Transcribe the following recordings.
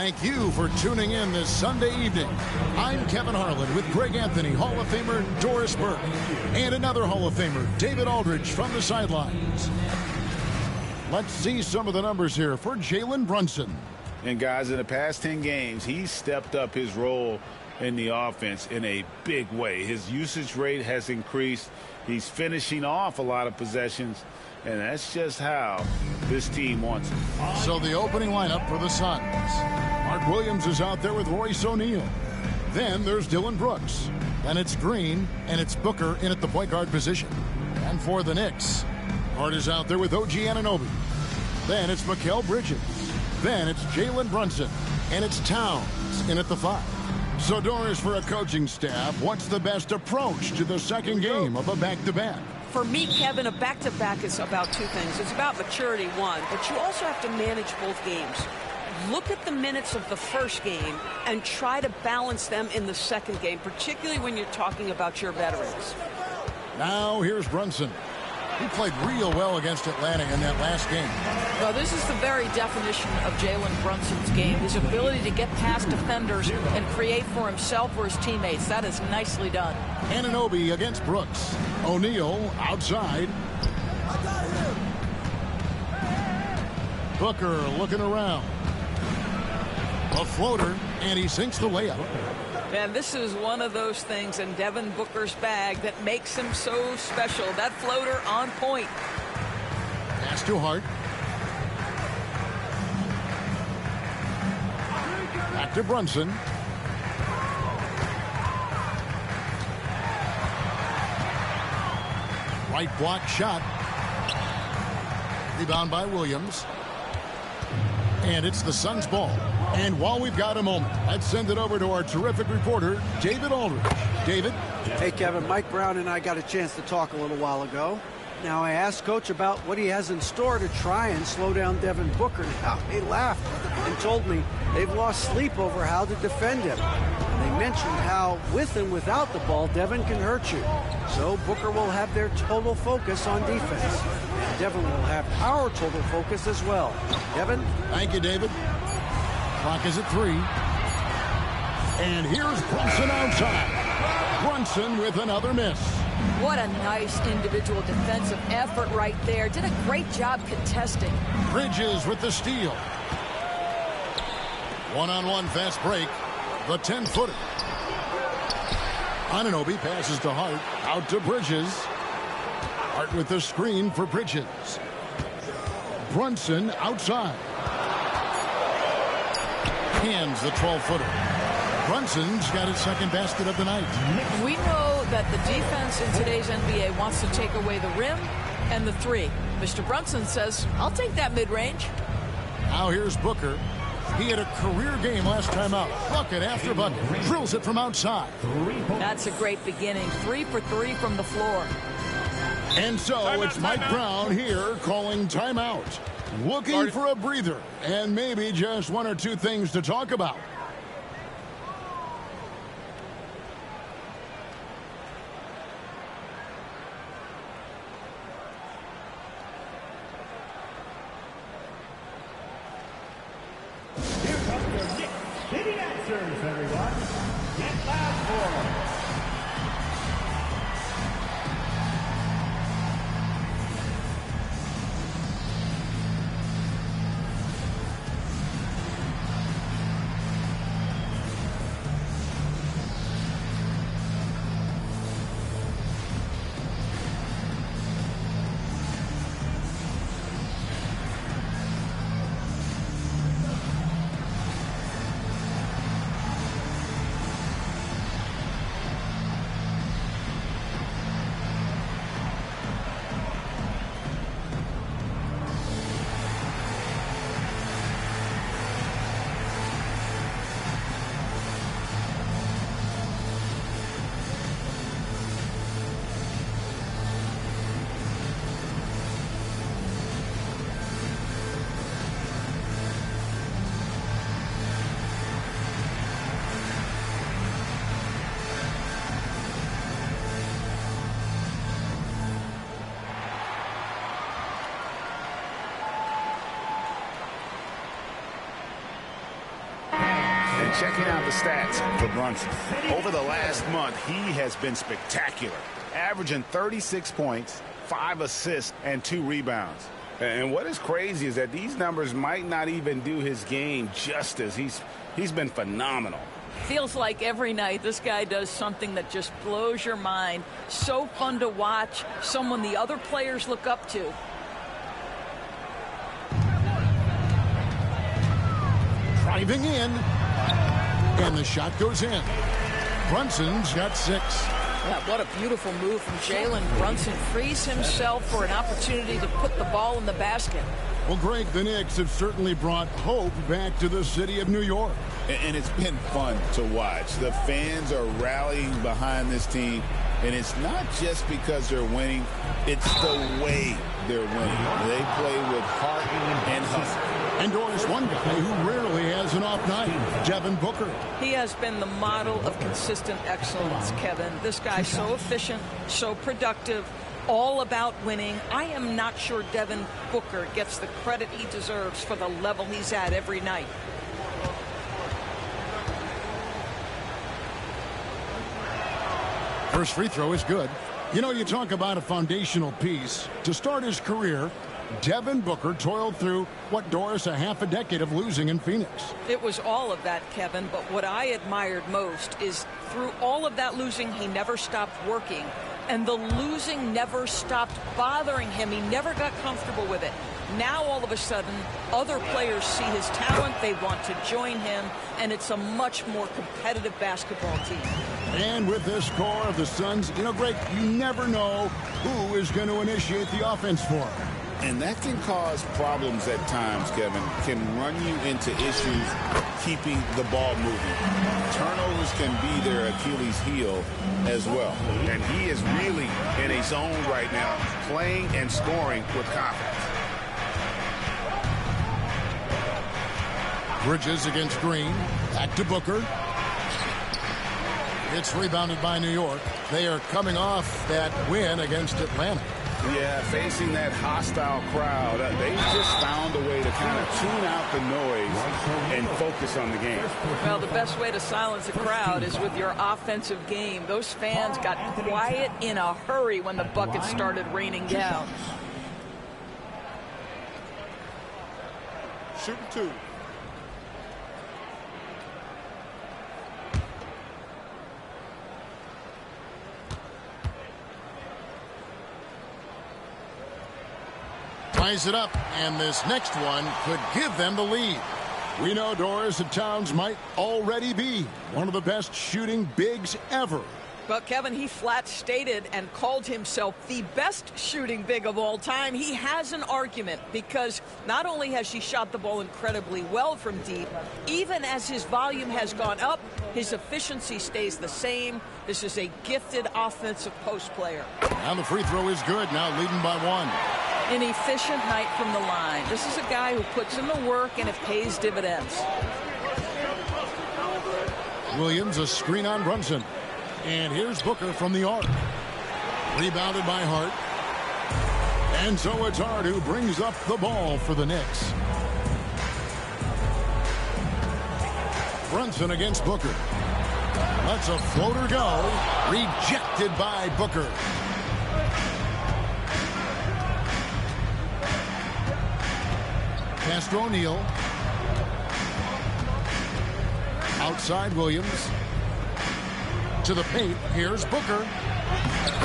Thank you for tuning in this Sunday evening. I'm Kevin Harlan with Greg Anthony, Hall of Famer Doris Burke, and another Hall of Famer, David Aldridge, from the sidelines. Let's see some of the numbers here for Jalen Brunson. And guys, in the past 10 games, he's stepped up his role in the offense in a big way. His usage rate has increased. He's finishing off a lot of possessions, and that's just how this team wants it. So the opening lineup for the Suns. Mark Williams is out there with Royce O'Neal. Then there's Dylan Brooks. Then it's Green, and it's Booker in at the point guard position. And for the Knicks, Hart is out there with OG Anunoby. Then it's Mikal Bridges. Then it's Jalen Brunson. And it's Towns in at the 5. So, Doris, for a coaching staff, what's the best approach to the second game of a back-to-back? For me, Kevin, a back-to-back is about two things. It's about maturity, one, but you also have to manage both games. Look at the minutes of the first game and try to balance them in the second game, particularly when you're talking about your veterans. Now, here's Brunson. He played real well against Atlanta in that last game. Well, this is the very definition of Jalen Brunson's game. His ability to get past defenders and create for himself or his teammates. That is nicely done. Anunoby against Brooks. O'Neal outside. Booker looking around. A floater, and he sinks the layup. And this is one of those things in Devin Booker's bag that makes him so special. That floater on point. Pass to Hart. Back to Brunson. Right block shot. Rebound by Williams. And it's the Suns' ball. And while we've got a moment, let's send it over to our terrific reporter, David Aldridge. David? Hey, Kevin. Mike Brown and I got a chance to talk a little while ago. Now, I asked Coach about what he has in store to try and slow down Devin Booker. Now, he laughed and told me they've lost sleep over how to defend him. They mentioned how, with and without the ball, Devin can hurt you. So Booker will have their total focus on defense. And Devin will have our total focus as well. Devin? Thank you, David. Clock is at 3. And here's Brunson outside. Brunson with another miss. What a nice individual defensive effort right there. Did a great job contesting. Bridges with the steal. One-on-one fast break. The 10-footer. Anunoby passes to Hart. Out to Bridges. Hart with the screen for Bridges. Brunson outside. Hands the 12-footer. Brunson's got his second basket of the night. We know that the defense in today's NBA wants to take away the rim and the 3. Mr. Brunson says, I'll take that mid-range. Now here's Booker. He had a career game last time out. Bucket after bucket. Drills it from outside. That's a great beginning. 3 for 3 from the floor. And so it's Mike Brown here calling timeout. Looking for a breather and maybe just one or two things to talk about. Here comes your Knicks City answers, everyone. Get loud for them. And checking out the stats for Brunson. Over the last month, he has been spectacular, averaging 36 points, 5 assists, and 2 rebounds. And what is crazy is that these numbers might not even do his game justice. He's been phenomenal. Feels like every night this guy does something that just blows your mind. So fun to watch, someone the other players look up to. Driving in, and the shot goes in. Brunson's got 6. Yeah, what a beautiful move from Jalen Brunson. Frees himself for an opportunity to put the ball in the basket. Well, Greg, the Knicks have certainly brought hope back to the city of New York. And it's been fun to watch. The fans are rallying behind this team, and it's not just because they're winning. It's the way they're winning. They play with heart and hustle. And Doris, one guy who rarely has an off night, Devin Booker. He has been the model of consistent excellence, Kevin. This guy's so efficient, so productive, all about winning. I am not sure Devin Booker gets the credit he deserves for the level he's at every night. First free throw is good. You know, you talk about a foundational piece. To start his career, Devin Booker toiled through, what, Doris, a half a decade of losing in Phoenix. It was all of that, Kevin, but what I admired most is through all of that losing, he never stopped working, and the losing never stopped bothering him. He never got comfortable with it. Now, all of a sudden, other players see his talent, they want to join him, and it's a much more competitive basketball team. And with this core of the Suns, you know, Greg, you never know who is going to initiate the offense for him. And that can cause problems at times, Kevin. Can run you into issues keeping the ball moving. Turnovers can be their Achilles heel as well. And he is really in a zone right now, playing and scoring with confidence. Bridges against Green. Back to Booker. It's rebounded by New York. They are coming off that win against Atlanta. Yeah, facing that hostile crowd, they just found a way to kind of tune out the noise and focus on the game. Well, the best way to silence a crowd is with your offensive game. Those fans got quiet in a hurry when the buckets started raining down. Shooting 2. Ties it up, and this next one could give them the lead. We know Doris that Towns might already be one of the best shooting bigs ever. But Kevin, he flat stated and called himself the best shooting big of all time. He has an argument because not only has he shot the ball incredibly well from deep, even as his volume has gone up, his efficiency stays the same. This is a gifted offensive post player. Now the free throw is good, now leading by 1. An efficient night from the line. This is a guy who puts in the work and it pays dividends. Williams, a screen on Brunson. And here's Booker from the arc. Rebounded by Hart. And so it's Hart who brings up the ball for the Knicks. Brunson against Booker. Lets a floater go. Rejected by Booker. Castro O'Neal. Outside Williams. To the paint. Here's Booker.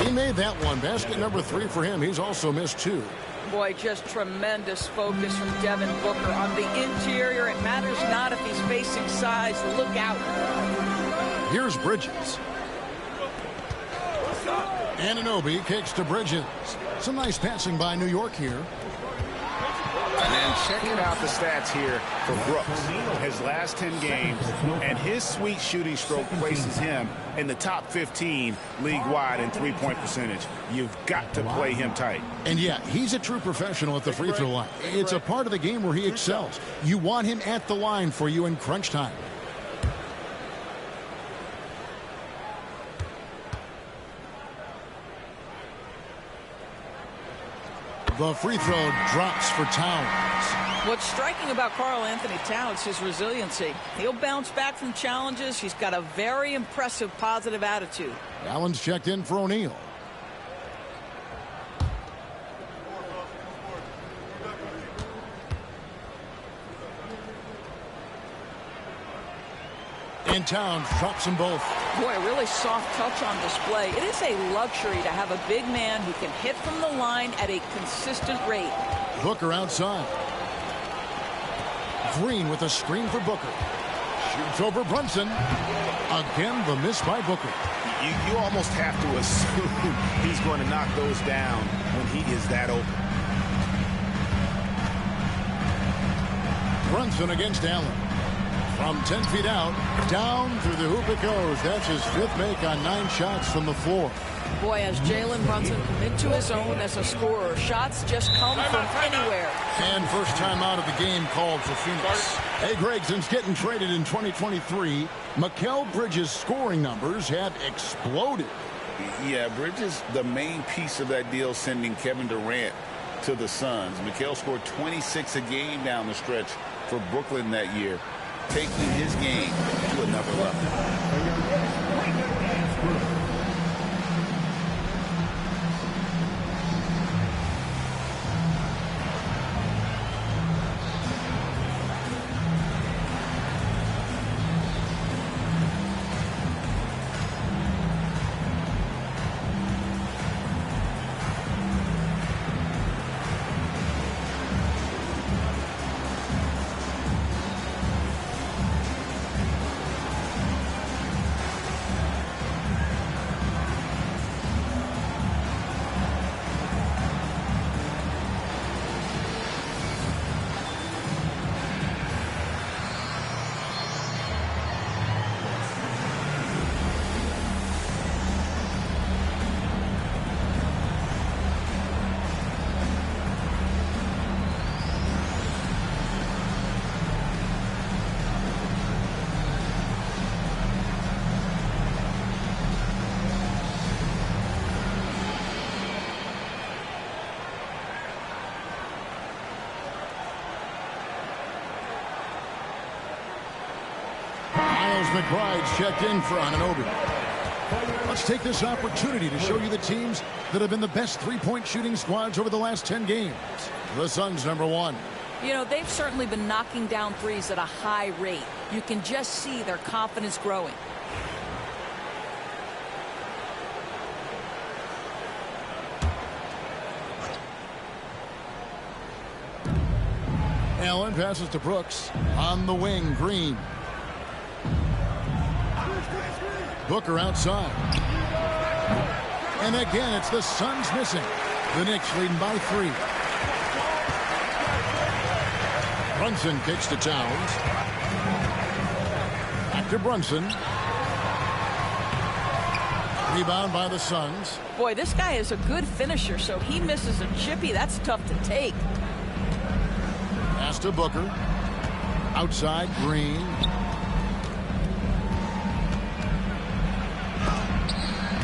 He made that one. Basket number 3 for him. He's also missed 2. Boy, just tremendous focus from Devin Booker on the interior. It matters not if he's facing size. Look out. Here's Bridges. Anunoby kicks to Bridges. Some nice passing by New York here. And checking out the stats here for Brooks. His last 10 games, and his sweet shooting stroke places him in the top 15 league-wide in three-point percentage. You've got to play him tight. And yeah, he's a true professional at the free throw line. It's a part of the game where he excels. You want him at the line for you in crunch time. The free throw drops for Towns. What's striking about Karl Anthony Towns is his resiliency. He'll bounce back from challenges. He's got a very impressive positive attitude. Allen's checked in for O'Neal. And Towns drops them both. Boy, a really soft touch on display. It is a luxury to have a big man who can hit from the line at a consistent rate. Booker outside. Green with a screen for Booker. Shoots over Brunson. Again, the miss by Booker. You almost have to assume he's going to knock those down when he is that open. Brunson against Allen. From 10 feet out, down through the hoop it goes. That's his 5th make on 9 shots from the floor. Boy, as Jalen Brunson come into his own as a scorer, shots just come from anywhere. And first time out of the game called for Phoenix. Hey, Greg, since getting traded in 2023, Mikal Bridges' scoring numbers have exploded. Yeah, Bridges, the main piece of that deal, sending Kevin Durant to the Suns. Mikal scored 26 a game down the stretch for Brooklyn that year, taking his game to another level. McBride's checked in for Anunoby. Let's take this opportunity to show you the teams that have been the best three-point shooting squads over the last 10 games. The Suns, #1. You know, they've certainly been knocking down threes at a high rate. You can just see their confidence growing. Allen passes to Brooks. On the wing, Green. Booker outside. And again, it's the Suns missing. The Knicks leading by 3. Brunson kicks to Towns. Back to Brunson. Rebound by the Suns. Boy, this guy is a good finisher, so he misses a chippy. That's tough to take. Pass to Booker. Outside, Green.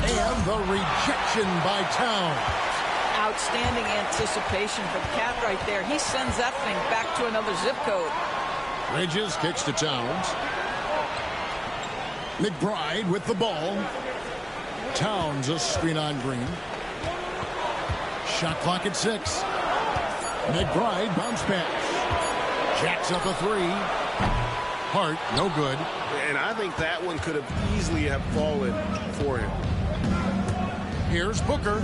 And the rejection by Towns. Outstanding anticipation for Cat right there. He sends that thing back to another zip code. Bridges kicks to Towns. McBride with the ball. Towns a screen on Green. Shot clock at 6. McBride bounce pass. Jacks up a 3. Hart, no good. And I think that one could have easily have fallen for him. Here's Booker.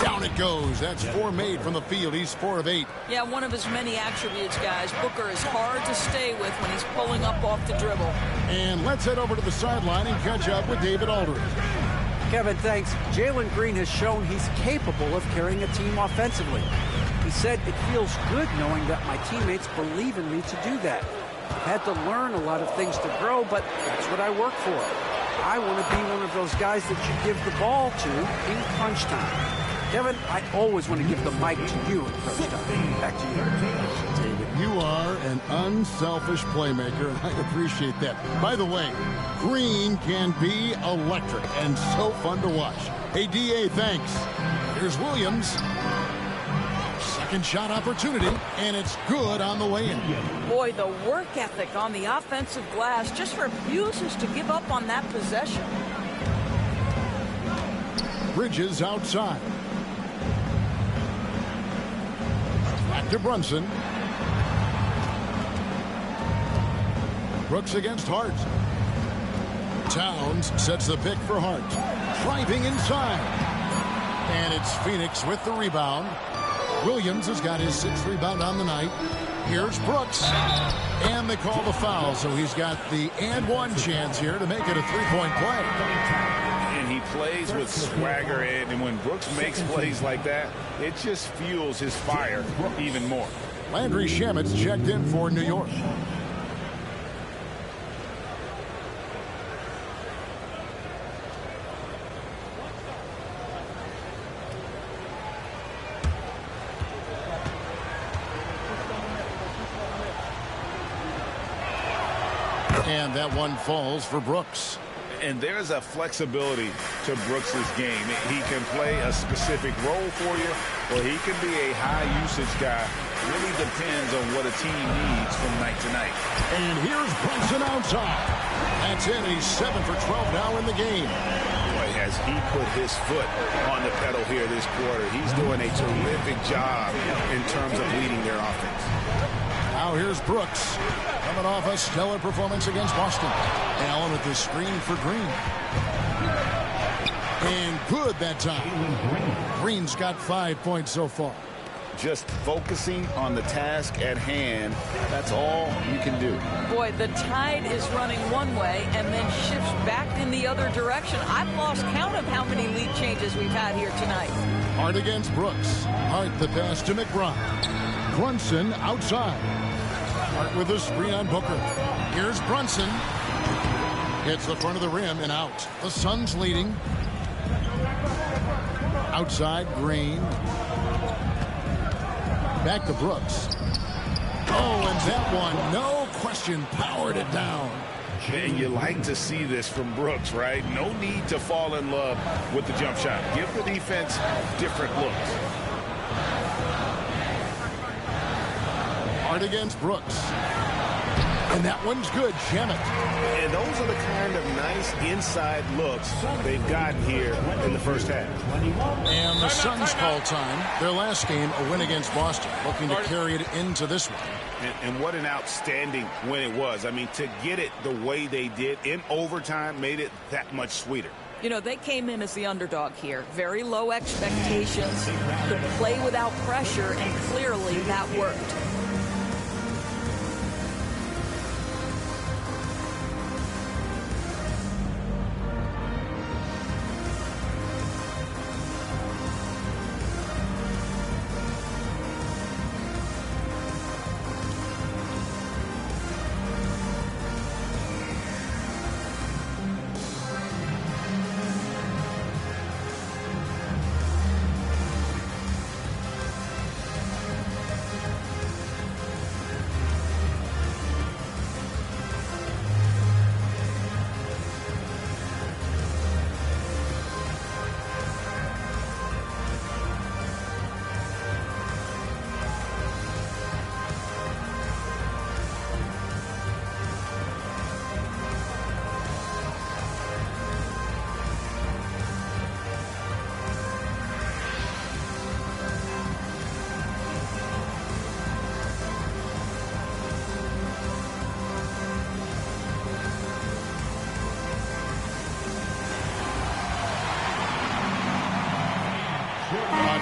Down it goes. That's 4 made from the field. He's 4 of 8. Yeah, one of his many attributes, guys. Booker is hard to stay with when he's pulling up off the dribble. And let's head over to the sideline and catch up with David Aldridge. Kevin, thanks. Jalen Green has shown he's capable of carrying a team offensively. He said, "It feels good knowing that my teammates believe in me to do that. I've had to learn a lot of things to grow, but that's what I work for. I want to be one of those guys that you give the ball to in crunch time." Kevin, I always want to give the mic to you in crunch time. Back to you. David, you are an unselfish playmaker, and I appreciate that. By the way, Green can be electric and so fun to watch. Hey, DA, thanks. Here's Williams. second shot opportunity, and it's good on the way in. Boy, the work ethic on the offensive glass just refuses to give up on that possession. Bridges outside. Back to Brunson. Brooks against Hart. Towns sets the pick for Hart. Driving inside. And it's Phoenix with the rebound. Williams has got his 6th rebound on the night. Here's Brooks. And they call the foul, so he's got the and one chance here to make it a three-point play. And he plays with swagger, and when Brooks makes plays like that, it just fuels his fire even more. Landry Shamit's checked in for New York. And that one falls for Brooks. And there's a flexibility to Brooks's game. He can play a specific role for you, or he can be a high-usage guy. Really depends on what a team needs from night to night. And here's Brunson outside. That's it. He's 7 for 12 now in the game. Boy, has he put his foot on the pedal here this quarter. He's doing a terrific job in terms of leading their offense. Now here's Brooks, coming off a stellar performance against Boston. Allen with the screen for Green. And good that time. Green's got 5 points so far. Just focusing on the task at hand, that's all you can do. Boy, the tide is running one way and then shifts back in the other direction. I've lost count of how many lead changes we've had here tonight. Hart against Brooks. Hart the pass to McBride. Brunson outside. Hart with a screen on Booker. Here's Brunson. Hits the front of the rim and out. The Suns leading. Outside, Green. Back to Brooks. Oh, and that one, no question, powered it down. And you like to see this from Brooks, right? No need to fall in love with the jump shot. Give the defense different looks. Hart against Brooks. And that one's good. Shamet. And those are the kind of nice inside looks they've gotten here in the first half. And the Suns call time. Their last game, a win against Boston, looking to carry it into this one. And what an outstanding win it was. I mean, to get it the way they did in overtime made it that much sweeter. You know, they came in as the underdog here. Very low expectations, could play without pressure, and clearly that worked.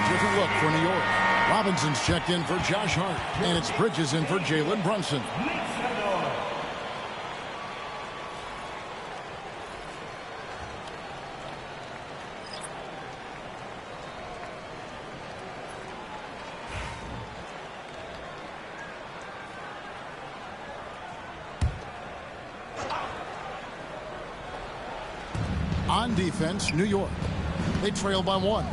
Different look for New York. Robinson's checked in for Josh Hart. And it's Bridges in for Jalen Brunson. On defense, New York. They trail by 1.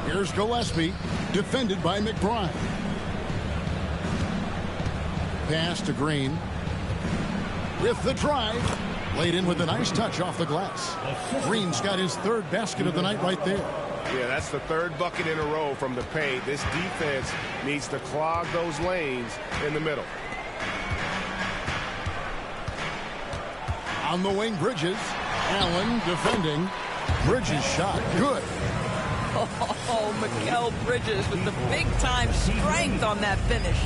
Here's Gillespie, defended by McBride. Pass to Green. with the drive. Laid in with a nice touch off the glass. Green's got his third basket of the night right there. Yeah, that's the third bucket in a row from the paint. This defense needs to clog those lanes in the middle. On the wing, Bridges. Allen defending. Bridges shot. Good. Oh, Mikal Bridges with the big-time strength on that finish.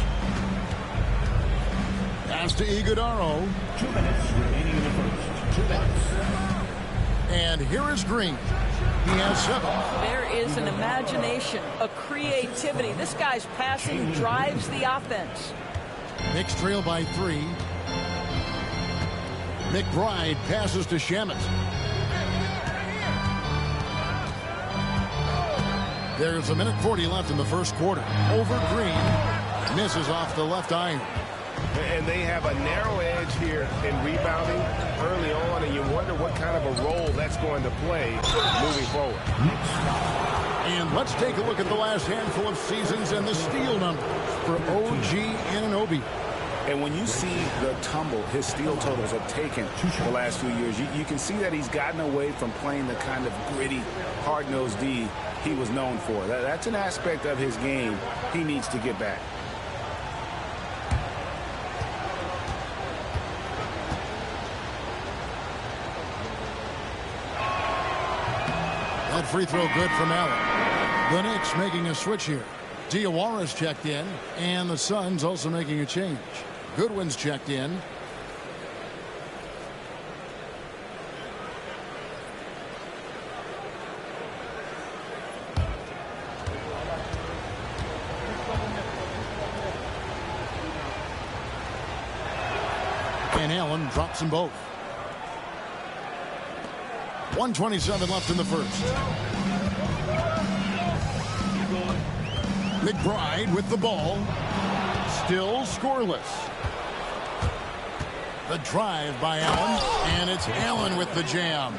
Pass to Iguodaro. 2 minutes remaining in the first. 2 minutes. And here is Green. He has 7. There is an imagination, a creativity. This guy's passing drives the offense. Knicks trail by 3. McBride passes to Shamet. There's 1:40 left in the first quarter. Over Green. Misses off the left iron. And they have a narrow edge here in rebounding early on, and you wonder what kind of a role that's going to play moving forward. And let's take a look at the last handful of seasons and the steal numbers for OG Anunoby. And when you see the tumble his steal totals have taken the last few years, you can see that he's gotten away from playing the kind of gritty, hard-nosed D he was known for. That's an aspect of his game he needs to get back. That free throw good from Allen. The Knicks making a switch here. Diawara's checked in, and the Suns also making a change. Goodwin's checked in. And Allen drops them both. 1:27 left in the first. McBride with the ball. Still scoreless. The drive by Allen, and it's Allen with the jam.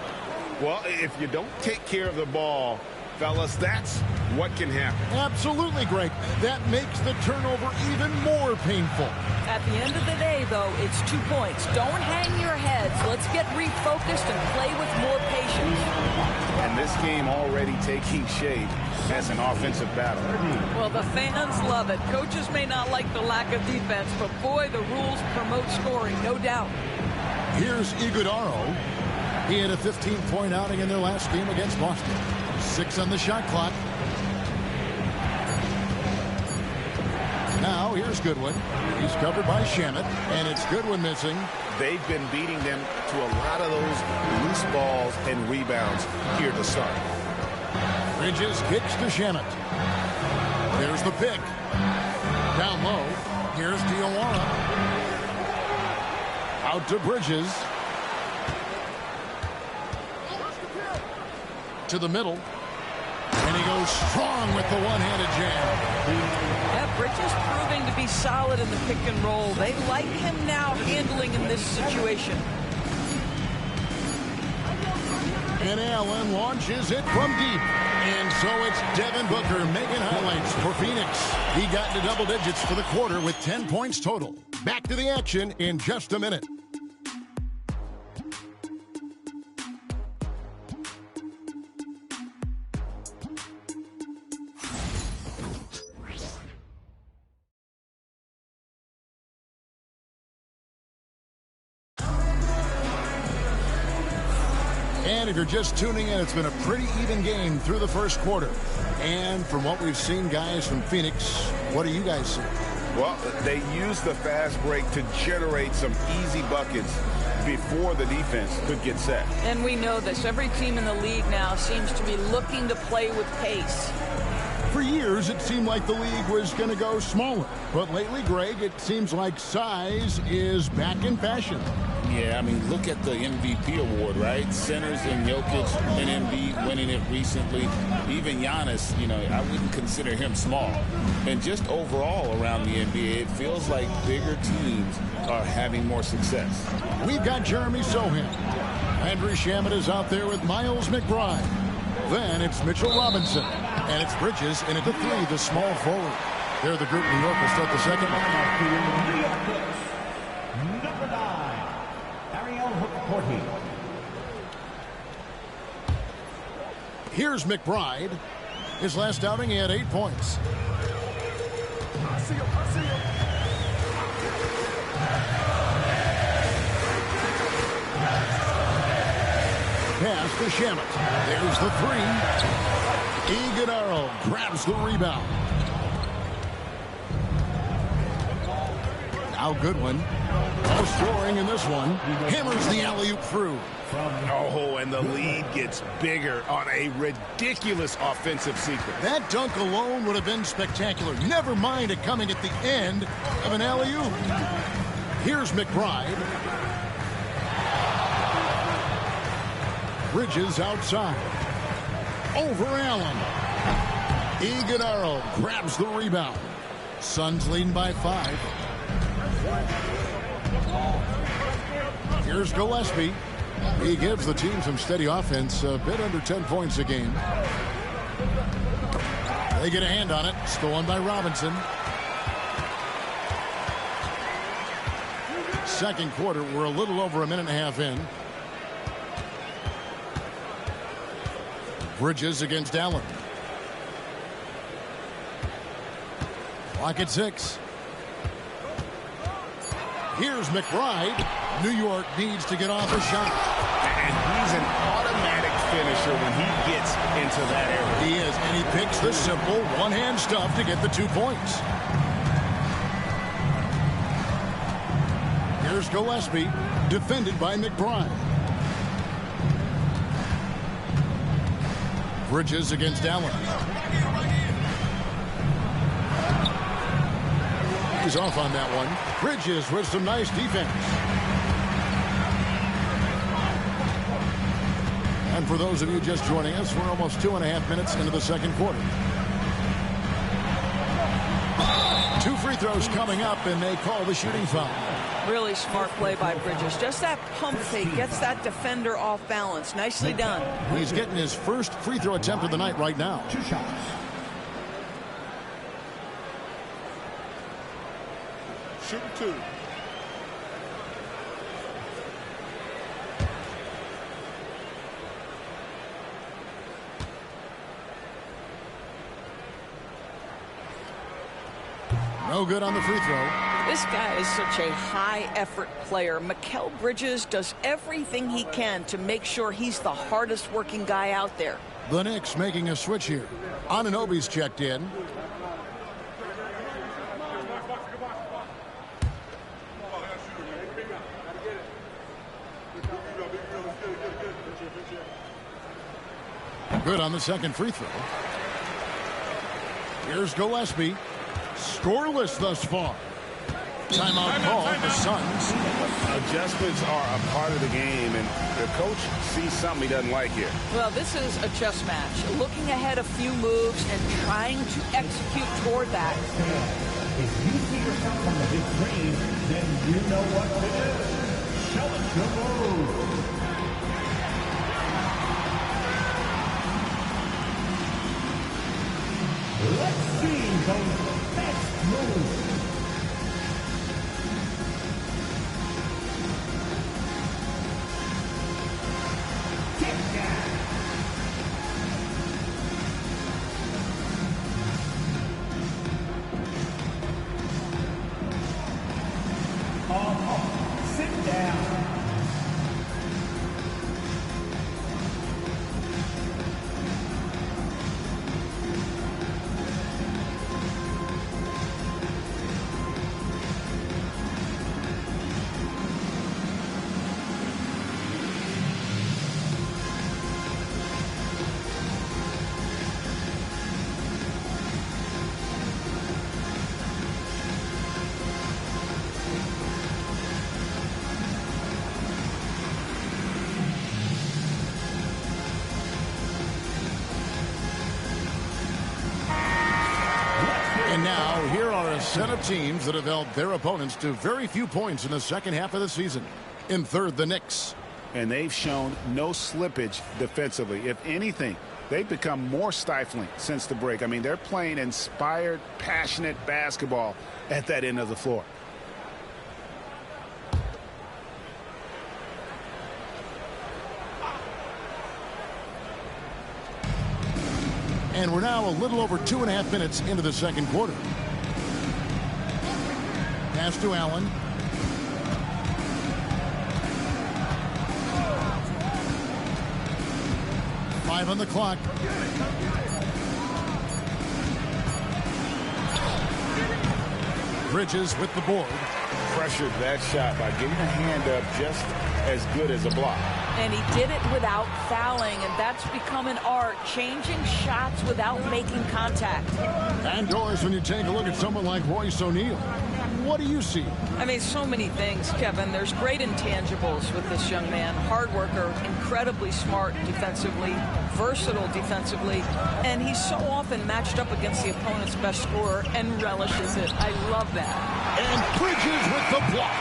Well, if you don't take care of the ball, fellas, that's what can happen. Absolutely, Greg. That makes the turnover even more painful. At the end of the day, though, it's 2 points. Don't hang your heads. Let's get refocused and play with more patience. And this game already taking shape as an offensive battle. Well, the fans love it. Coaches may not like the lack of defense, but boy, the rules promote scoring, no doubt. Here's Iguodaro. He had a 15-point outing in their last game against Boston. 6 on the shot clock. Now, here's Goodwin. He's covered by Shamet, and it's Goodwin missing. They've been beating them to a lot of those loose balls and rebounds here to start. Bridges kicks to Shamet. There's the pick. Down low. Here's Diawara. Out to Bridges. To the middle. And he goes strong with the one-handed jam. Yeah, Bridges proving to be solid in the pick and roll. They like him now handling in this situation. And Allen launches it from deep. And so it's Devin Booker making highlights for Phoenix. He got into double digits for the quarter with 10 points total. Back to the action in just a minute. And if you're just tuning in, it's been a pretty even game through the first quarter. And from what we've seen, guys, from Phoenix, what do you guys see? Well, they use the fast break to generate some easy buckets before the defense could get set. And we know this. Every team in the league now seems to be looking to play with pace. For years, it seemed like the league was going to go smaller. But lately, Greg, it seems like size is back in fashion. Yeah, I mean, look at the MVP award, right? Centers and Jokic and Embiid winning it recently. Even Giannis, you know, I wouldn't consider him small. And just overall around the NBA, it feels like bigger teams are having more success. We've got Jeremy Sohan. Andrew Shamet is out there with Miles McBride. Then it's Mitchell Robinson. And it's Bridges, and at the 3, the small forward. They're the group. New York will start the second. New York Knicks, number 9, 40. Here's McBride. His last outing, he had 8 points. I see him. Pass to Shamet. There's the 3. Iguodala grabs the rebound. Now Goodwin. No scoring in this one. Hammers the alley-oop through. Oh, and the lead gets bigger on a ridiculous offensive sequence. That dunk alone would have been spectacular. Never mind it coming at the end of an alley-oop. Here's McBride. Bridges outside. Over Allen. Iguodala grabs the rebound. Suns leading by 5. Here's Gillespie. He gives the team some steady offense, a bit under 10 points a game. They get a hand on it. Stolen by Robinson. Second quarter, we're a little over a minute and a half in. Bridges against Allen. Clock at 6. Here's McBride. New York needs to get off a shot. And he's an automatic finisher when he gets into that area. He is, and he picks the simple one-hand stuff to get the 2 points. Here's Gillespie, defended by McBride. Bridges against Allen. He's off on that one. Bridges with some nice defense. And for those of you just joining us, we're almost 2.5 minutes into the second quarter. 2 free throws coming up, and they call the shooting foul. Really smart play by Bridges. Just that pump fake gets that defender off balance. Nicely done. He's getting his first free throw attempt of the night right now. 2 shots. Shoot 2. No good on the free throw. This guy is such a high-effort player. Mikal Bridges does everything he can to make sure he's the hardest-working guy out there. The Knicks making a switch here. Anunoby's checked in. Good on the second free throw. Here's Gillespie. Scoreless thus far. Timeout call the Suns. Adjustments are a part of the game, and the coach sees something he doesn't like here. Well, this is a chess match. Looking ahead a few moves and trying to execute toward that. If you see yourself on the big screen, then you know what to do. Show us your move. Let's see those best moves. Sit down. And now, here are a set of teams that have held their opponents to very few points in the second half of the season. In third, the Knicks. And they've shown no slippage defensively. If anything, they've become more stifling since the break. I mean, they're playing inspired, passionate basketball at that end of the floor. And we're now a little over 2.5 minutes into the second quarter. Pass to Allen. Five on the clock. Bridges with the board. Pressured that shot by getting a hand up just as good as a block. And he did it without fouling, and that's become an art, changing shots without making contact. And Doris, when you take a look at someone like Royce O'Neal, what do you see? I mean, so many things, Kevin. There's great intangibles with this young man. Hard worker, incredibly smart defensively, versatile defensively, and he's so often matched up against the opponent's best scorer and relishes it. I love that. And Bridges with the block.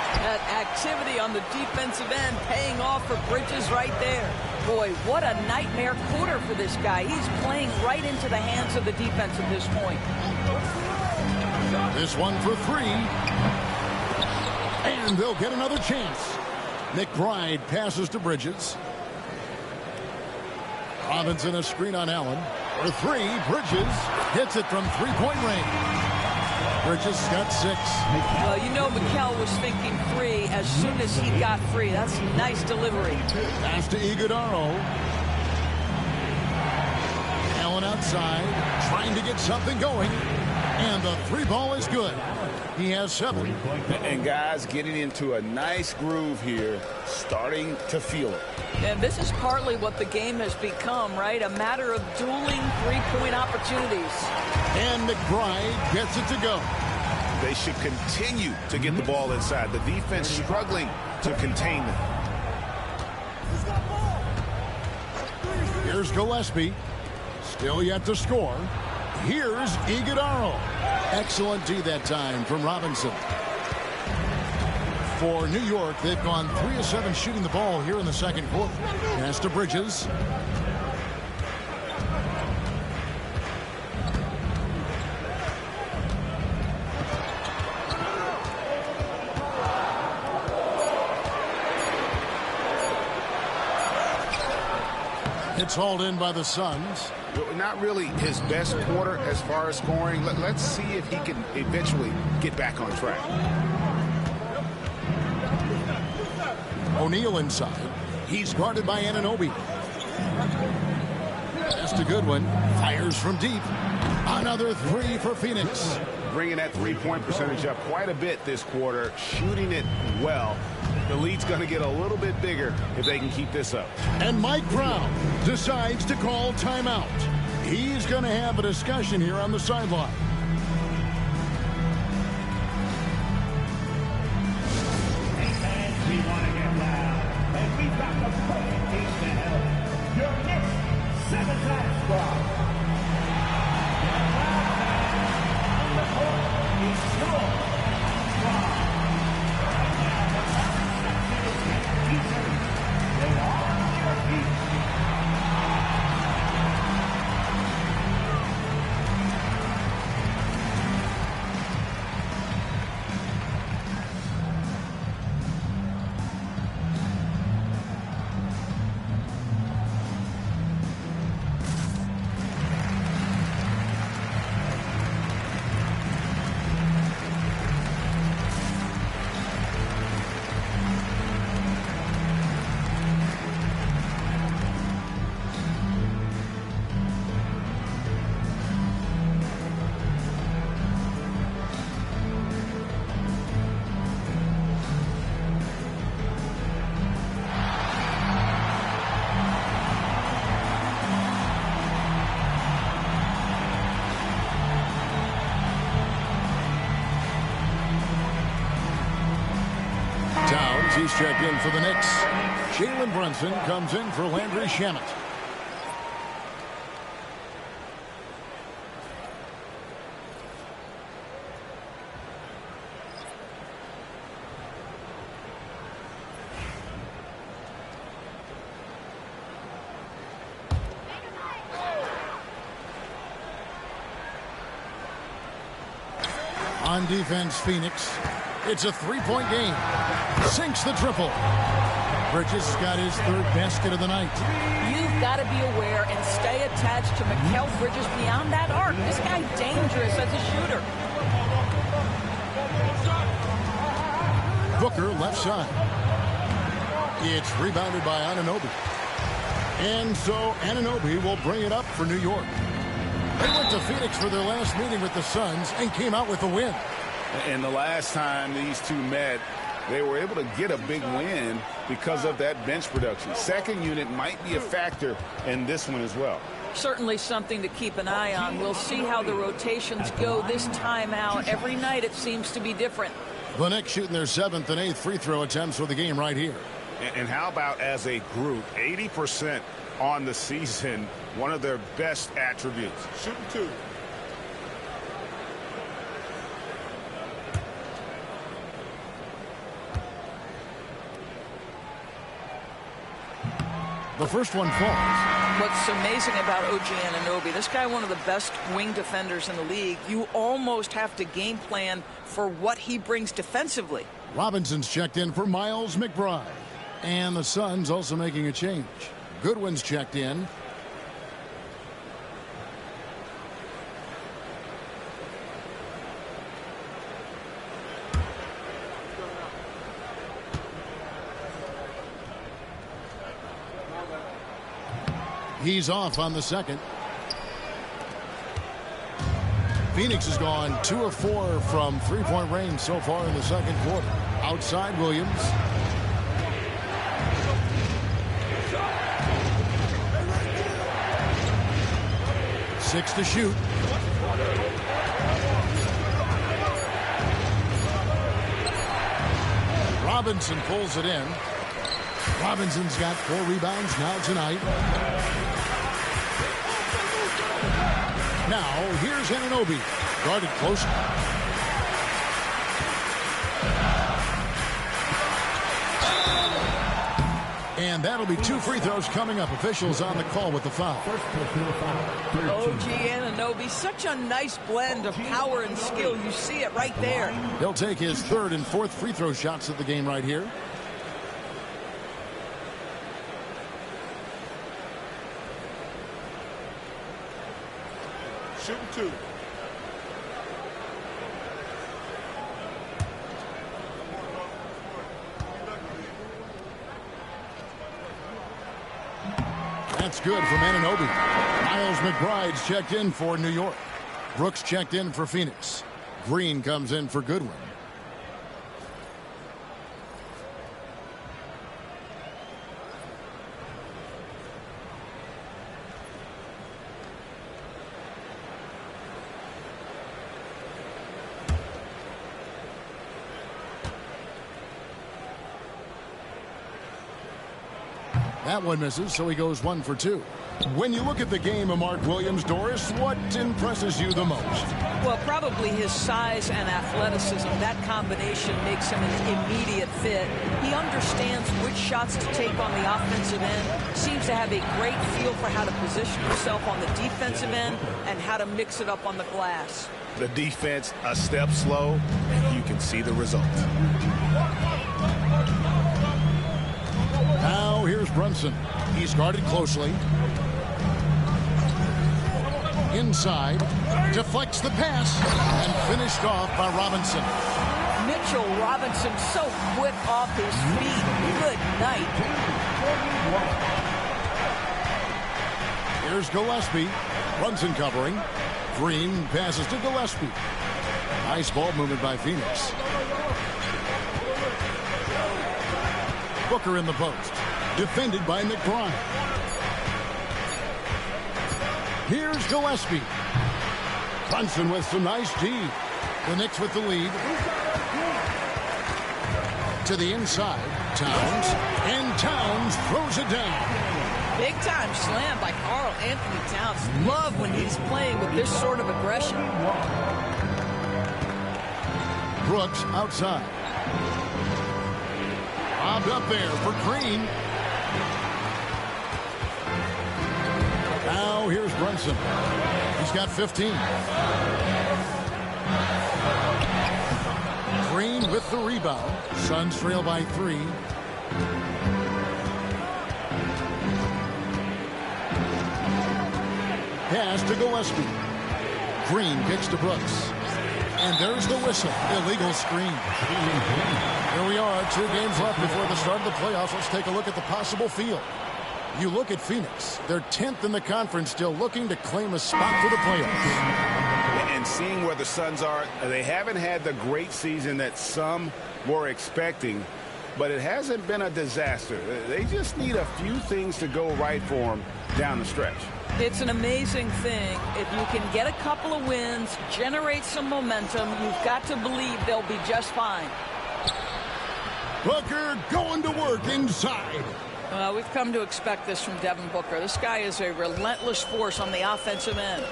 That activity on the defensive end paying off for Bridges right there. Boy, what a nightmare quarter for this guy. He's playing right into the hands of the defense at this point. This one for three. And they'll get another chance. McBride passes to Bridges. Robinson a screen on Allen. For three, Bridges hits it from three-point range. Bridges got 6. Well, you know Mikal was thinking 3 as soon as he got free. That's a nice delivery. Pass to Iguodaro. Allen outside, trying to get something going. And the three ball is good. He has 7. And guys getting into a nice groove here, starting to feel it. And this is partly what the game has become, right? A matter of dueling three-point opportunities. And McBride gets it to go. They should continue to get the ball inside. The defense struggling to contain them. Here's Gillespie. Still yet to score. Here's Iguodaro. Excellent D that time from Robinson. For New York, they've gone 3 of 7 shooting the ball here in the second quarter. Pass to Bridges. It's hauled in by the Suns. Not really his best quarter as far as scoring. Let's see if he can eventually get back on track. O'Neal inside. He's guarded by Anunoby. Just a good one. Fires from deep. Another 3 for Phoenix. Bringing that three-point percentage up quite a bit this quarter. Shooting it well. The lead's going to get a little bit bigger if they can keep this up. And Mike Brown decides to call timeout. He's going to have a discussion here on the sideline. Hey fans, we want to get loud, and we've got the perfect team to help. Your Knicks 7-time squad. Your loud fans on the court is your squad. Right now, the sound section is getting easier. Get on your feet. He's checked in for the Knicks. Jalen Brunson comes in for Landry Shamet. On defense, Phoenix. It's a three-point game. Sinks the triple. Bridges has got his third basket of the night. You've got to be aware and stay attached to Mikal Bridges beyond that arc. This guy's dangerous as a shooter. Booker left side. It's rebounded by Anunoby. And so Anunoby will bring it up for New York. They went to Phoenix for their last meeting with the Suns and came out with a win. And the last time these two met, they were able to get a big win because of that bench production. Second unit might be a factor in this one as well. Certainly something to keep an eye on. We'll see how the rotations go this time out. Every night it seems to be different. The Knicks shooting their 7th and 8th free throw attempts for the game right here. And how about as a group, 80% on the season, one of their best attributes. Shooting two. The first one falls. What's amazing about OG Anunoby, this guy one of the best wing defenders in the league. You almost have to game plan for what he brings defensively. Robinson's checked in for Miles McBride. And the Suns also making a change. Goodwin's checked in. He's off on the second. Phoenix has gone 2 of 4 from three-point range so far in the second quarter. Outside Williams. Six to shoot. Robinson pulls it in. Robinson's got 4 rebounds now tonight. Now, here's Anunoby. Guarded close. And that'll be 2 free throws coming up. Officials on the call with the foul. OG Anunoby, such a nice blend of power and skill. You see it right there. He'll take his 3rd and 4th free throw shots of the game right here. Shooting two. That's good from Anunoby. Miles McBride's checked in for New York. Brooks checked in for Phoenix. Green comes in for Goodwin. That one misses, so he goes 1 for 2. When you look at the game of Mark Williams, Doris, what impresses you the most? Well, probably his size and athleticism. That combination makes him an immediate fit. He understands which shots to take on the offensive end, seems to have a great feel for how to position himself on the defensive end and how to mix it up on the glass. The defense a step slow, and you can see the result. Now here's Brunson. He's guarded closely. Inside, deflects the pass, and finished off by Robinson. Mitchell Robinson so quick off his feet. Good night. Here's Gillespie. Brunson covering. Green passes to Gillespie. Nice ball movement by Phoenix. Booker in the post. Defended by McBride. Here's Gillespie. Brunson with some nice D. The Knicks with the lead. To the inside. Towns. And Towns throws it down. Big time slam by Karl Anthony Towns. Love when he's playing with this sort of aggression. Brooks outside. Bobbed up there for Green. Now here's Brunson. He's got 15. Green with the rebound. Suns trail by 3. pass to Gillespie. Green kicks to Brooks. And there's the whistle. Illegal screen. Here we are, 2 games left before the start of the playoffs. Let's take a look at the possible field. You look at Phoenix. They're 10th in the conference, still looking to claim a spot for the playoffs. And seeing where the Suns are, they haven't had the great season that some were expecting, but it hasn't been a disaster. They just need a few things to go right for them down the stretch. It's an amazing thing. If you can get a couple of wins, generate some momentum, you've got to believe they'll be just fine. Booker going to work inside. We've come to expect this from Devin Booker. This guy is a relentless force on the offensive end.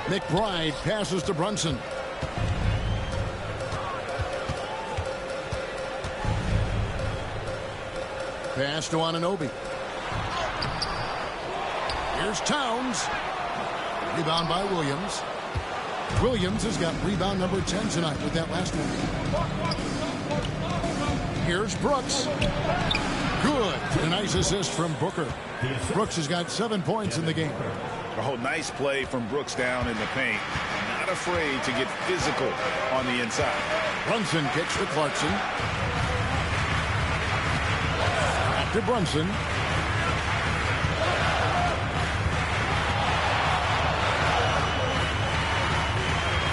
McBride passes to Brunson. Pass to Anunoby. Here's Towns. Rebound by Williams. Williams has got rebound number 10 tonight with that last one. Here's Brooks. Good. A nice assist from Booker. Brooks has got 7 points in the game. Oh, nice play from Brooks down in the paint. Not afraid to get physical on the inside. Brunson kicks to Clarkson. Back to Brunson.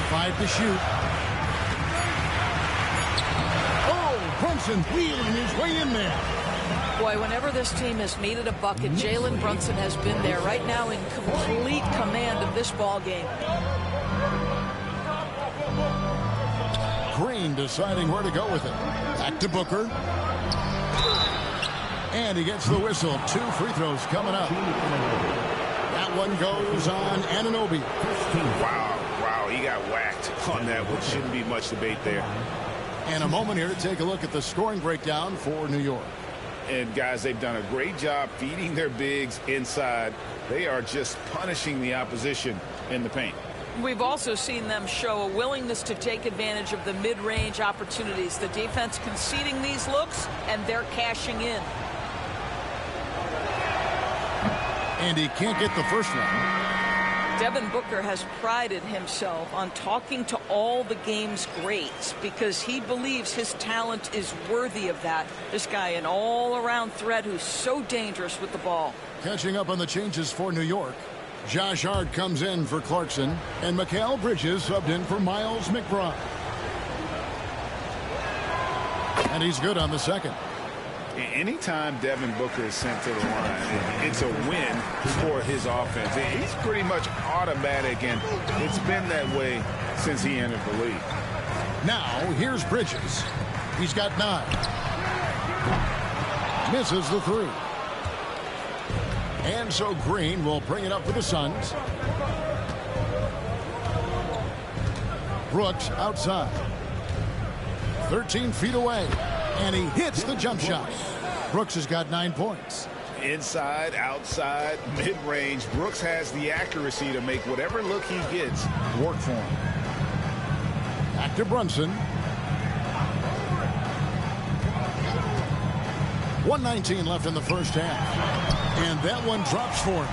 Five to shoot. Oh, Brunson wheeling his way in there. Boy, whenever this team has needed a bucket, Jalen Brunson has been there right now in complete command of this ball game. Green deciding where to go with it. Back to Booker. And he gets the whistle. 2 free throws coming up. That one goes on Anunoby. Wow, he got whacked on that one. Shouldn't be much debate there. And a moment here to take a look at the scoring breakdown for New York. And guys, they've done a great job feeding their bigs inside. They are just punishing the opposition in the paint. We've also seen them show a willingness to take advantage of the mid-range opportunities. The defense conceding these looks, and they're cashing in. And he can't get the first one. Devin Booker has prided himself on talking to all the game's greats because he believes his talent is worthy of that. This guy, an all-around threat who's so dangerous with the ball. Catching up on the changes for New York. Josh Hart comes in for Clarkson, and Mikal Bridges subbed in for Miles McBride. And he's good on the second. Anytime Devin Booker is sent to the line, it's a win for his offense. He's pretty much automatic, and it's been that way since he entered the league. Now, here's Bridges. He's got 9. Misses the 3. And so Green will bring it up for the Suns. Brooks outside. 13 feet away. And he hits the jump shot. Brooks has got 9 points. Inside, outside, mid-range. Brooks has the accuracy to make whatever look he gets work for him. Back to Brunson. 1:19 left in the first half. And that one drops for him.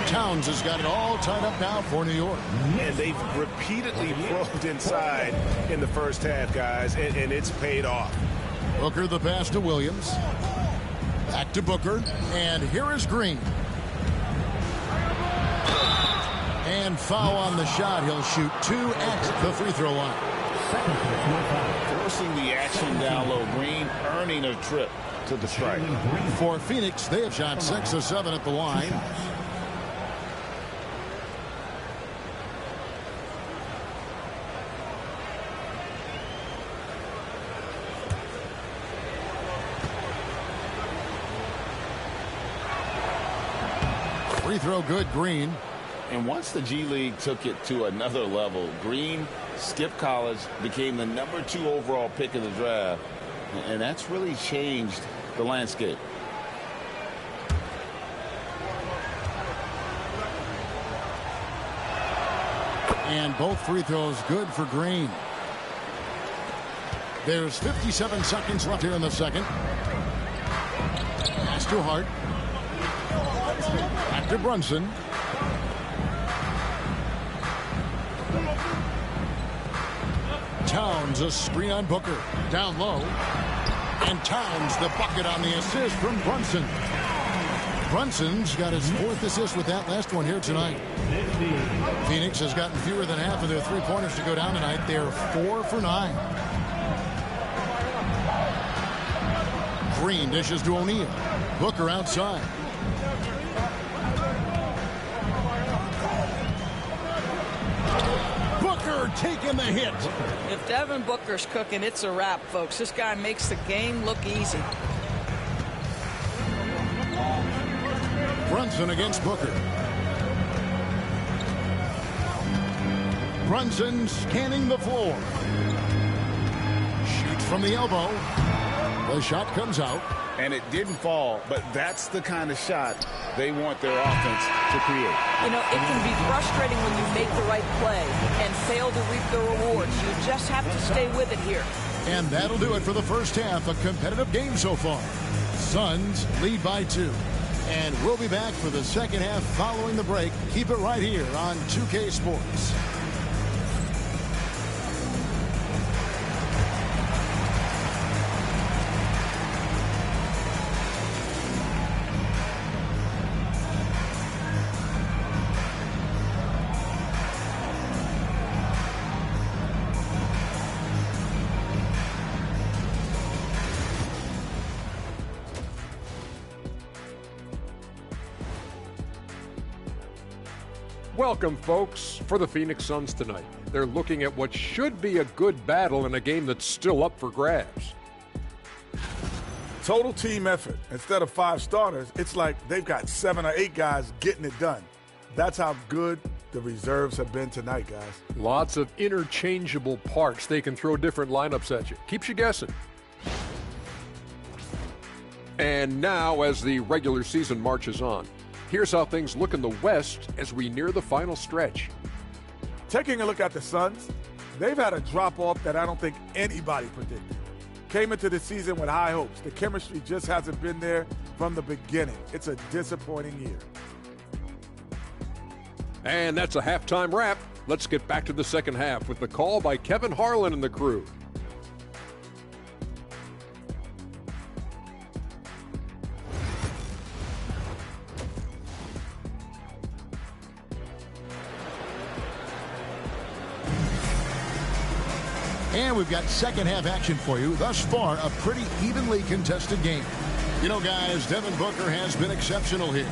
Towns has got it all tied up now for New York. And they've repeatedly probed inside in the first half, guys, and it's paid off. Booker the pass to Williams. Back to Booker. And here is Green. And foul on the shot. He'll shoot 2 at the free throw line. Forcing the action down low. Green earning a trip to the strike. For Phoenix, they have shot 6 of 7 at the line. Free throw good, Green. And once the G League took it to another level, Green skipped college, became the #2 overall pick in the draft, and that's really changed the landscape. And both free throws good for Green. There's 57 seconds left here in the second. Pass to Hart. Back to Brunson. Towns, a screen on Booker. Down low. And Towns, the bucket on the assist from Brunson. Brunson's got his 4th assist with that last one here tonight. Phoenix has gotten fewer than half of their three-pointers to go down tonight. They're 4 for 9. Green dishes to O'Neal. Booker outside. Booker taking the hit. If Devin Booker's cooking, it's a wrap, folks. This guy makes the game look easy. Brunson against Booker. Brunson scanning the floor. Shoots from the elbow. The shot comes out. And it didn't fall, but that's the kind of shot they want their offense to create. You know, it can be frustrating when you make the right play and fail to reap the rewards. You just have to stay with it here. And that'll do it for the first half. A competitive game so far. Suns lead by 2. And we'll be back for the second half following the break. Keep it right here on 2K Sports. Welcome, folks, for the Phoenix Suns tonight. They're looking at what should be a good battle in a game that's still up for grabs. Total team effort. Instead of 5 starters, it's like they've got 7 or 8 guys getting it done. That's how good the reserves have been tonight, guys. Lots of interchangeable parts. They can throw different lineups at you. Keeps you guessing. And now, as the regular season marches on, here's how things look in the West as we near the final stretch. Taking a look at the Suns, they've had a drop-off that I don't think anybody predicted. Came into the season with high hopes. The chemistry just hasn't been there from the beginning. It's a disappointing year. And that's a halftime wrap. Let's get back to the second half with the call by Kevin Harlan and the crew. And we've got second half action for you. Thus far, a pretty evenly contested game. You know, guys, Devin Booker has been exceptional here.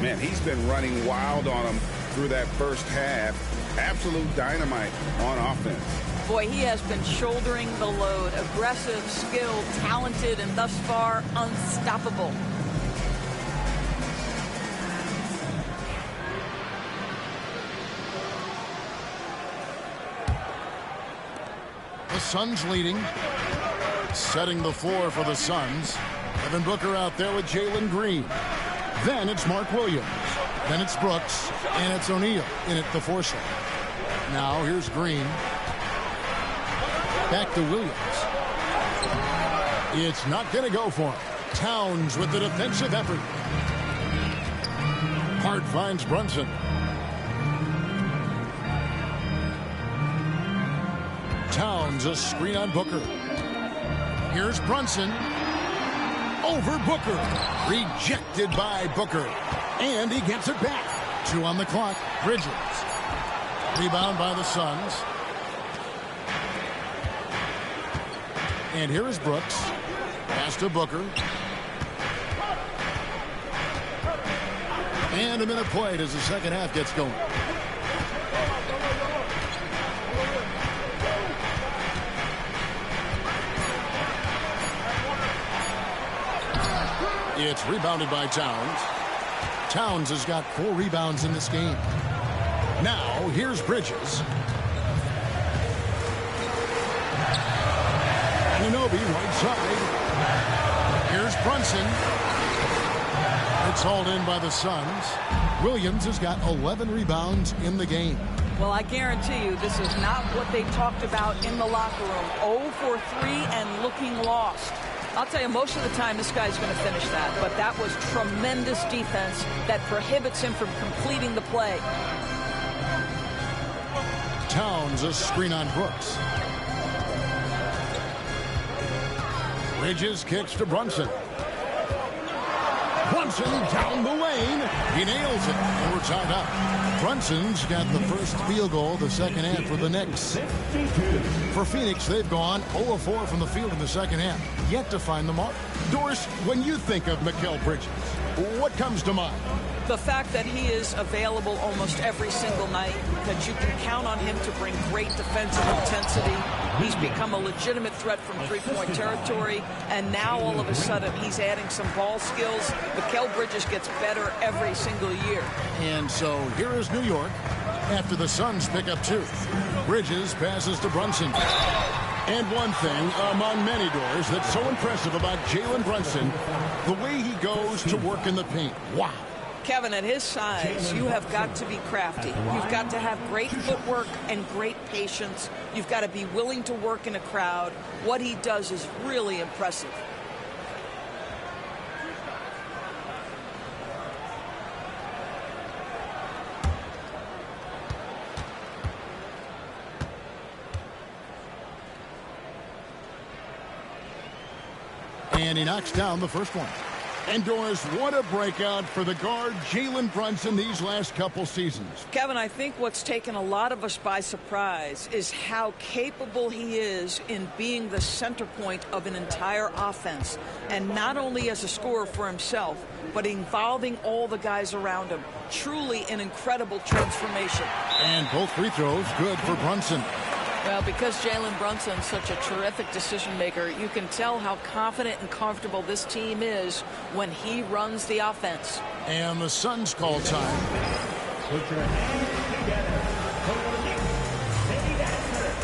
Man, he's been running wild on them through that first half. Absolute dynamite on offense. Boy, he has been shouldering the load. Aggressive, skilled, talented, and thus far unstoppable. The Suns leading. Setting the floor for the Suns. Devin Booker out there with Jalen Green. Then it's Mark Williams. Then it's Brooks. And it's O'Neal in at the 4 slot. Now here's Green. Back to Williams. It's not going to go for him. Towns with the defensive effort. Hart finds Brunson. Towns, a screen on Booker. Here's Brunson. Over Booker. Rejected by Booker. And he gets it back. 2 on the clock. Bridges. Rebound by the Suns. And here is Brooks. Pass to Booker. And a minute played as the second half gets going. It's rebounded by Towns. Towns has got 4 rebounds in this game. Now, here's Bridges. Anunoby, right side. Here's Brunson. It's hauled in by the Suns. Williams has got 11 rebounds in the game. Well, I guarantee you this is not what they talked about in the locker room. 0 for 3 and looking lost. I'll tell you, most of the time this guy's going to finish that, but that was tremendous defense that prohibits him from completing the play. Towns a screen on Brooks. Bridges kicks to Brunson. Brunson down the lane. He nails it, and we're tied up. Brunson's got the first field goal the second half for the Knicks. For Phoenix, they've gone 0 of 4 from the field in the second half, yet to find the mark. Doris, when you think of Mikal Bridges, what comes to mind? The fact that he is available almost every single night, that you can count on him to bring great defensive intensity. He's become a legitimate threat from three-point territory, and now all of a sudden he's adding some ball skills. Mikal Bridges gets better every single year. And so here is New York after the Suns pick up 2. Bridges passes to Brunson. And one thing among many, Doors, that's so impressive about Jalen Brunson, the way he goes to work in the paint. Wow. Kevin, at his size, you have got to be crafty. You've got to have great footwork and great patience. You've got to be willing to work in a crowd. What he does is really impressive. And he knocks down the first one. And Doris, what a breakout for the guard Jalen Brunson these last couple seasons. Kevin, I think what's taken a lot of us by surprise is how capable he is in being the center point of an entire offense. And not only as a scorer for himself, but involving all the guys around him. Truly an incredible transformation. And both free throws good for Brunson. Well, because Jalen Brunson's such a terrific decision maker, you can tell how confident and comfortable this team is when he runs the offense. And the Suns call time. Put your hands together for your Knicks City Dancer.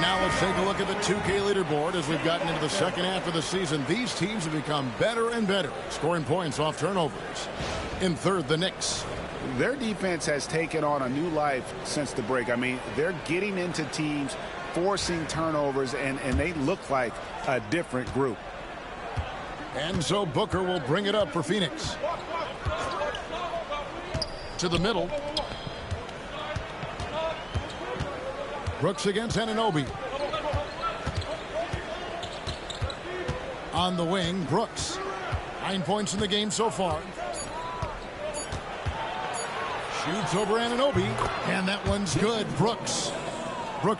Now let's take a look at the 2K leaderboard as we've gotten into the second half of the season. These teams have become better and better, scoring points off turnovers. In third, the Knicks. Their defense has taken on a new life since the break. I mean, they're getting into teams, forcing turnovers, and they look like a different group. And so Booker will bring it up for Phoenix. To the middle. Brooks against Anunoby. On the wing, Brooks. 9 points in the game so far. Shoots over Anunoby, and that one's good. Brooks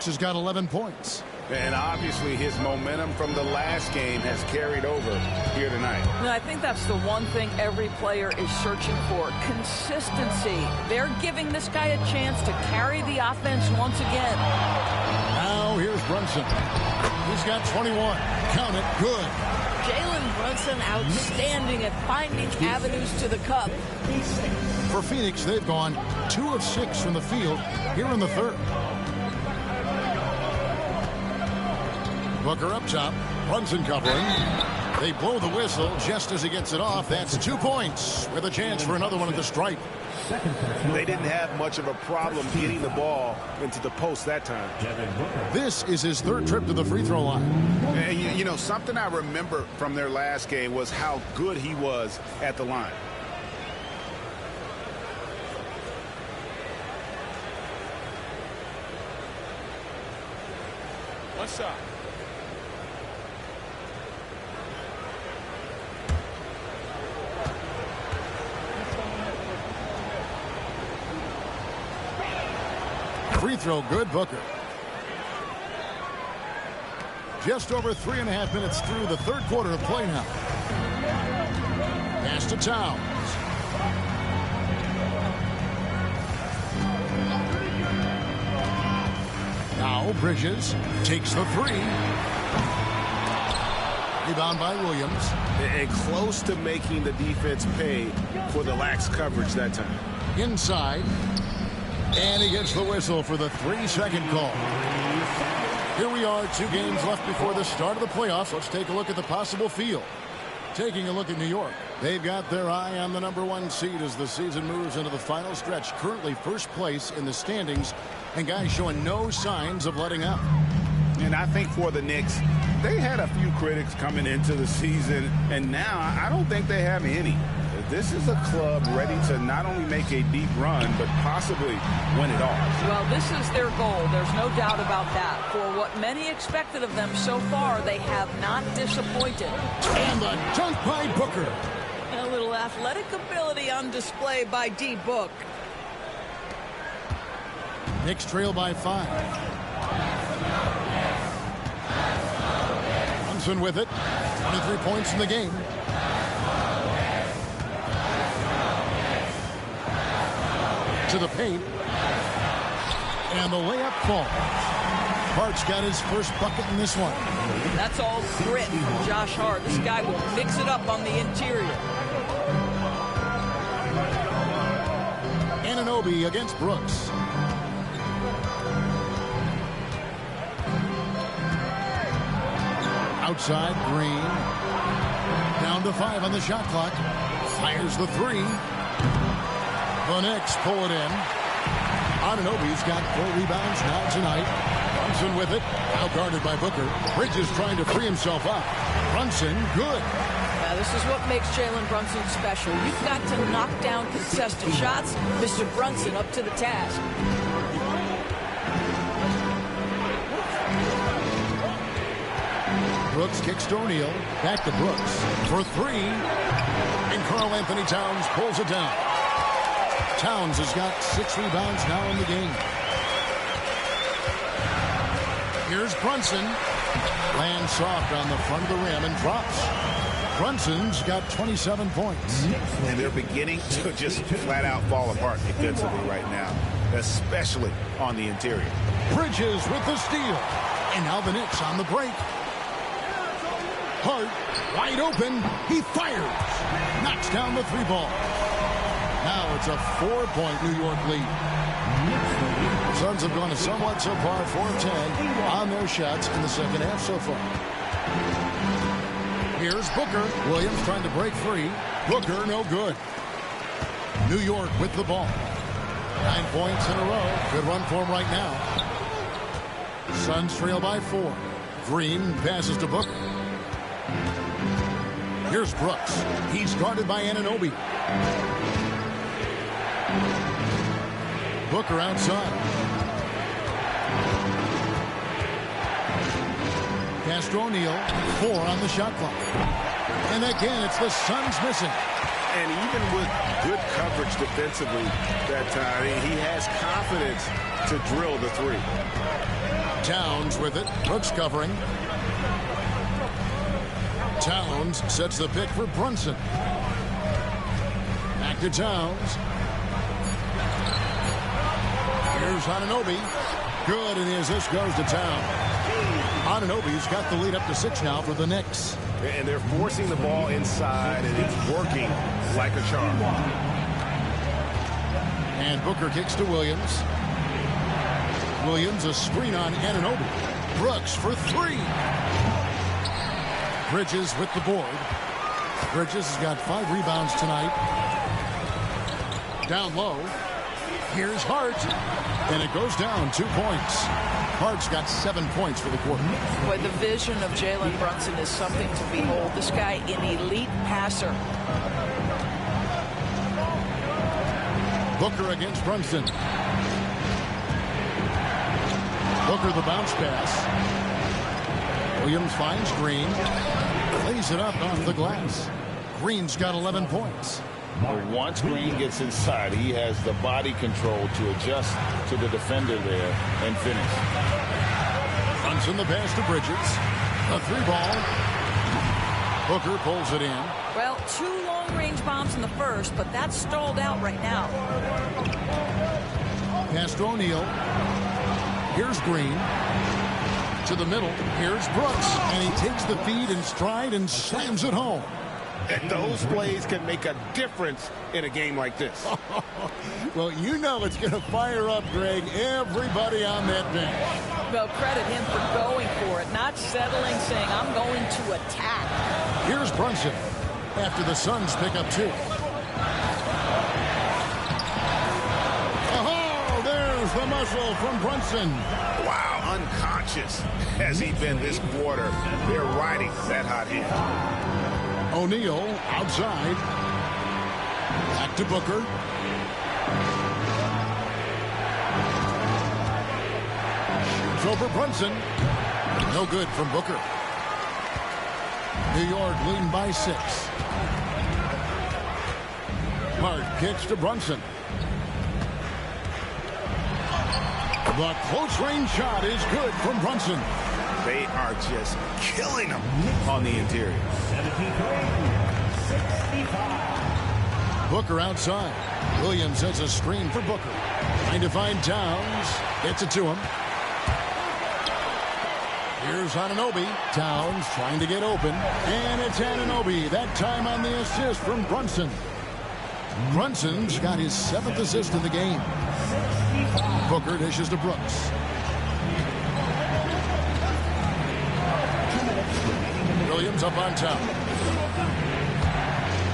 has got 11 points. And obviously his momentum from the last game has carried over here tonight. And I think that's the one thing every player is searching for. Consistency. They're giving this guy a chance to carry the offense once again. Now here's Brunson. He's got 21. Count it. Good. Jalen Brunson outstanding at finding avenues to the cup. For Phoenix, they've gone 2 of 6 from the field here in the third. Booker up top. Brunson covering. They blow the whistle just as he gets it off. That's 2 points with a chance for another one at the stripe. They didn't have much of a problem getting the ball into the post that time. This is his third trip to the free throw line. And you know, something I remember from their last game was how good he was at the line. What's up? Free throw good, Booker. Just over 3.5 minutes through the third quarter of play now. Pass to Towns. Now Bridges takes the three. Rebound by Williams. And close to making the defense pay for the lax coverage that time. Inside. And he gets the whistle for the 3-second call. Here we are, 2 games left before the start of the playoffs. Let's take a look at the possible field. Taking a look at New York. They've got their eye on the #1 seed as the season moves into the final stretch. Currently first place in the standings, and guys showing no signs of letting up. And I think for the Knicks, they had a few critics coming into the season, and now I don't think they have any. This is a club ready to not only make a deep run, but possibly win it all. Well, this is their goal. There's no doubt about that. For what many expected of them so far, they have not disappointed. And the dunk by Booker. A little athletic ability on display by D. Book. Knicks trail by 5. Brunson with it. 23 points in the game. To the paint. And the layup falls. Hart's got his first bucket in this one. That's all grit from Josh Hart. This guy will mix it up on the interior. Anunoby against Brooks. Outside, Green. Down to 5 on the shot clock. Fires the 3. The Knicks pull it in. Anunoby's got 4 rebounds now tonight. Brunson with it. Now guarded by Booker. Bridges trying to free himself up. Brunson, good. Now, this is what makes Jalen Brunson special. You've got to knock down contested shots. Mr. Brunson up to the task. Brooks kicks to O'Neal. Back to Brooks for 3. And Karl Anthony Towns pulls it down. Towns has got 6 rebounds now in the game. Here's Brunson. Lands soft on the front of the rim and drops. Brunson's got 27 points. And they're beginning to just flat out fall apart defensively right now, especially on the interior. Bridges with the steal. And now the Knicks on the break. Hart wide open. He fires. Knocks down the 3 ball. Now it's a 4-point New York lead. Suns have gone somewhat so far 4 of 10 on their shots in the second half so far. Here's Booker. Williams trying to break free. Booker no good. New York with the ball. 9 points in a row. Good run for him right now. Suns trail by 4. Green passes to Booker. Here's Brooks. He's guarded by Anunoby. Booker outside. Pass to O'Neal. 4 on the shot clock. And again, it's the Suns missing. And even with good coverage defensively that time, he has confidence to drill the 3. Towns with it. Brooks covering. Towns sets the pick for Brunson. Back to Towns. Here's Anunoby. Good, and the assist goes to Towns. Anunoby's got the lead up to 6 now for the Knicks. And they're forcing the ball inside, and it's working like a charm. And Booker kicks to Williams. Williams, a screen on Anunoby. Brooks for 3. Bridges with the board. Bridges has got 5 rebounds tonight. Down low. Here's Hart. And it goes down 2 points. Hart's got 7 points for the quarter. Boy, the vision of Jalen Brunson is something to behold. This guy, an elite passer. Booker against Brunson. Booker the bounce pass. Williams finds Green. Lays it up off the glass. Green's got 11 points. But once Green gets inside, he has the body control to adjust to the defender there and finish. Brunson the pass to Bridges. A 3-ball. Booker pulls it in. Well, 2 long-range bombs in the first, but that's stalled out right now. Pass to O'Neal. Here's Green. To the middle. Here's Brooks. And he takes the feed in stride and slams it home. And those plays can make a difference in a game like this. Well, you know it's going to fire up, Greg, everybody on that bench. Well, credit him for going for it, not settling, saying, I'm going to attack. Here's Brunson after the Suns pick up 2. Oh, there's the muscle from Brunson. Wow, unconscious has he been this quarter. They're riding that hot hand. O'Neal outside. Back to Booker. Shoots over Brunson. No good from Booker. New York leading by 6. Hart kicks to Brunson. The close range shot is good from Brunson. They are just killing them on the interior. 73-65. Booker outside. Williams has a screen for Booker. Trying to find Towns. Gets it to him. Here's Anunoby. Towns trying to get open. And it's Anunoby. That time on the assist from Brunson. Brunson's got his 7th assist in the game. Booker dishes to Brooks. Williams up on top.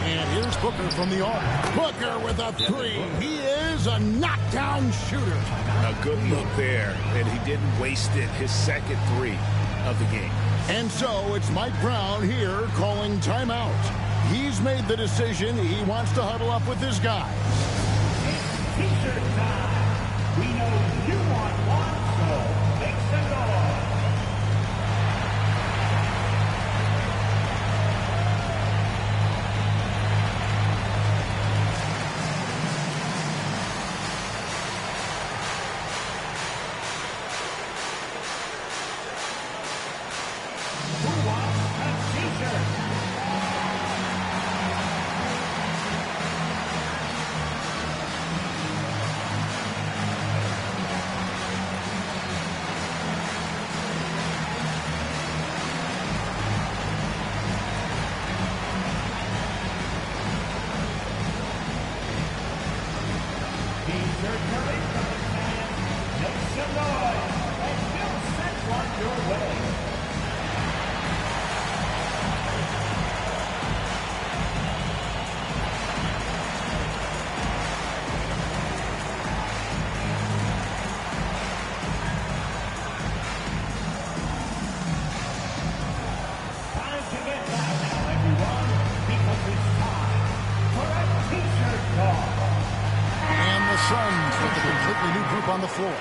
And here's Booker from the arc. Booker with a 3. He is a knockdown shooter. A good look there, and he didn't waste it. His second 3 of the game. And so it's Mike Brown here calling timeout. He's made the decision. He wants to huddle up with his guys. T-shirt time. We know you want one, so make some noise. Who wants a T-shirt? T-shirt coming from the fans. Make some noise. And Bill sent one your way. Time to get loud now, everyone, because it's time for a T-shirt talk. And the Suns with a completely new group on the floor.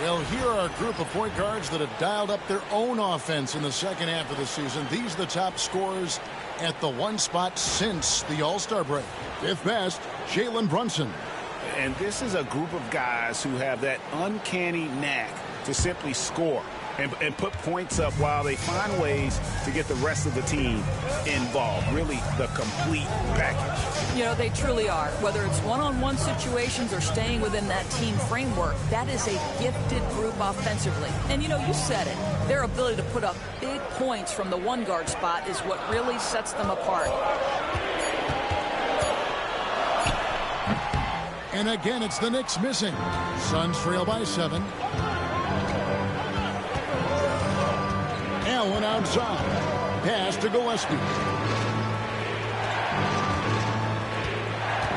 Well, here are a group of point guards that have dialed up their own offense in the second half of the season. These are the top scorers at the 1 spot since the All-Star break. 5th best, Jalen Brunson. And this is a group of guys who have that uncanny knack to simply score and put points up while they find ways to get the rest of the team involved. Really the complete package. You know, they truly are. Whether it's one-on-one situations or staying within that team framework, that is a gifted group offensively. And, you know, you said it. Their ability to put up big points from the 1 guard spot is what really sets them apart. And again, it's the Knicks missing. Suns trail by 7. Allen outside. Pass to Gillespie.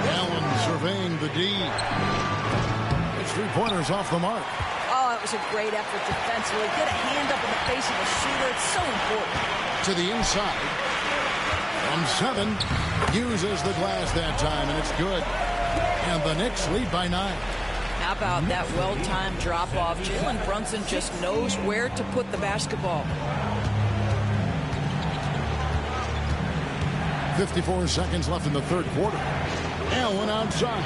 Allen surveying the D. It's 3-pointers off the mark. Oh, it was a great effort defensively. Get a hand up in the face of a shooter. It's so important. To the inside. From 7. Uses the glass that time, and it's good. And the Knicks lead by 9. How about that well-timed drop-off? Jalen Brunson just knows where to put the basketball. 54 seconds left in the third quarter. Allen outside.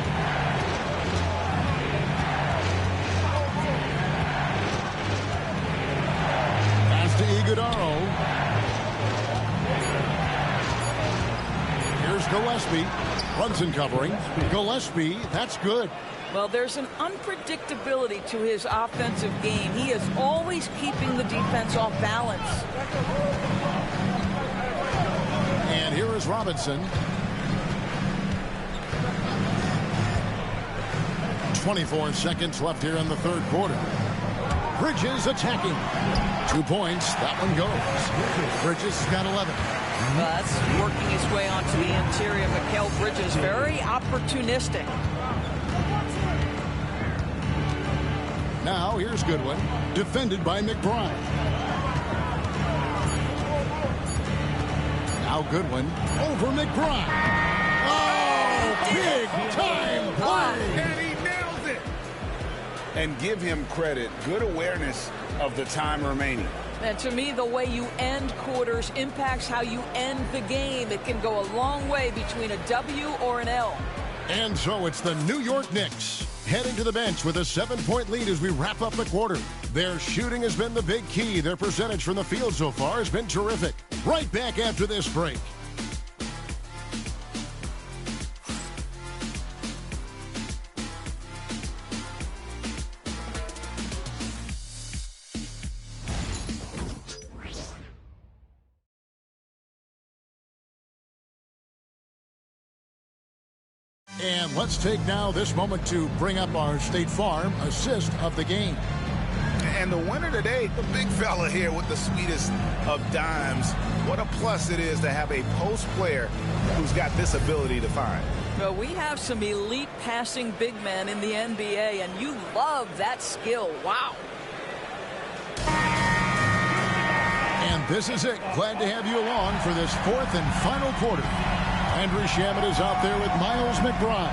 Pass to Iguodaro. Here's Gillespie. Brunson covering. Gillespie, that's good. Well, there's an unpredictability to his offensive game. He is always keeping the defense off balance. And here is Robinson. 24 seconds left here in the third quarter. Bridges attacking. 2 points. That one goes. Bridges has got 11. That's working his way onto the interior. Mikal Bridges, very opportunistic. Now here's Goodwin. Defended by McBride. Now Goodwin over McBride. Oh, big time play. And he nails it. And give him credit. Good awareness of the time remaining. And to me, the way you end quarters impacts how you end the game. It can go a long way between a W or an L. And so it's the New York Knicks heading to the bench with a 7-point lead as we wrap up the quarter. Their shooting has been the big key. Their percentage from the field so far has been terrific. Right back after this break. And let's take now this moment to bring up our State Farm assist of the game. And the winner today, the big fella here with the sweetest of dimes. What a plus it is to have a post player who's got this ability to find. Well, we have some elite passing big men in the NBA, and you love that skill. Wow. And this is it. Glad to have you along for this fourth and final quarter. Andrew Shamet is out there with Miles McBride.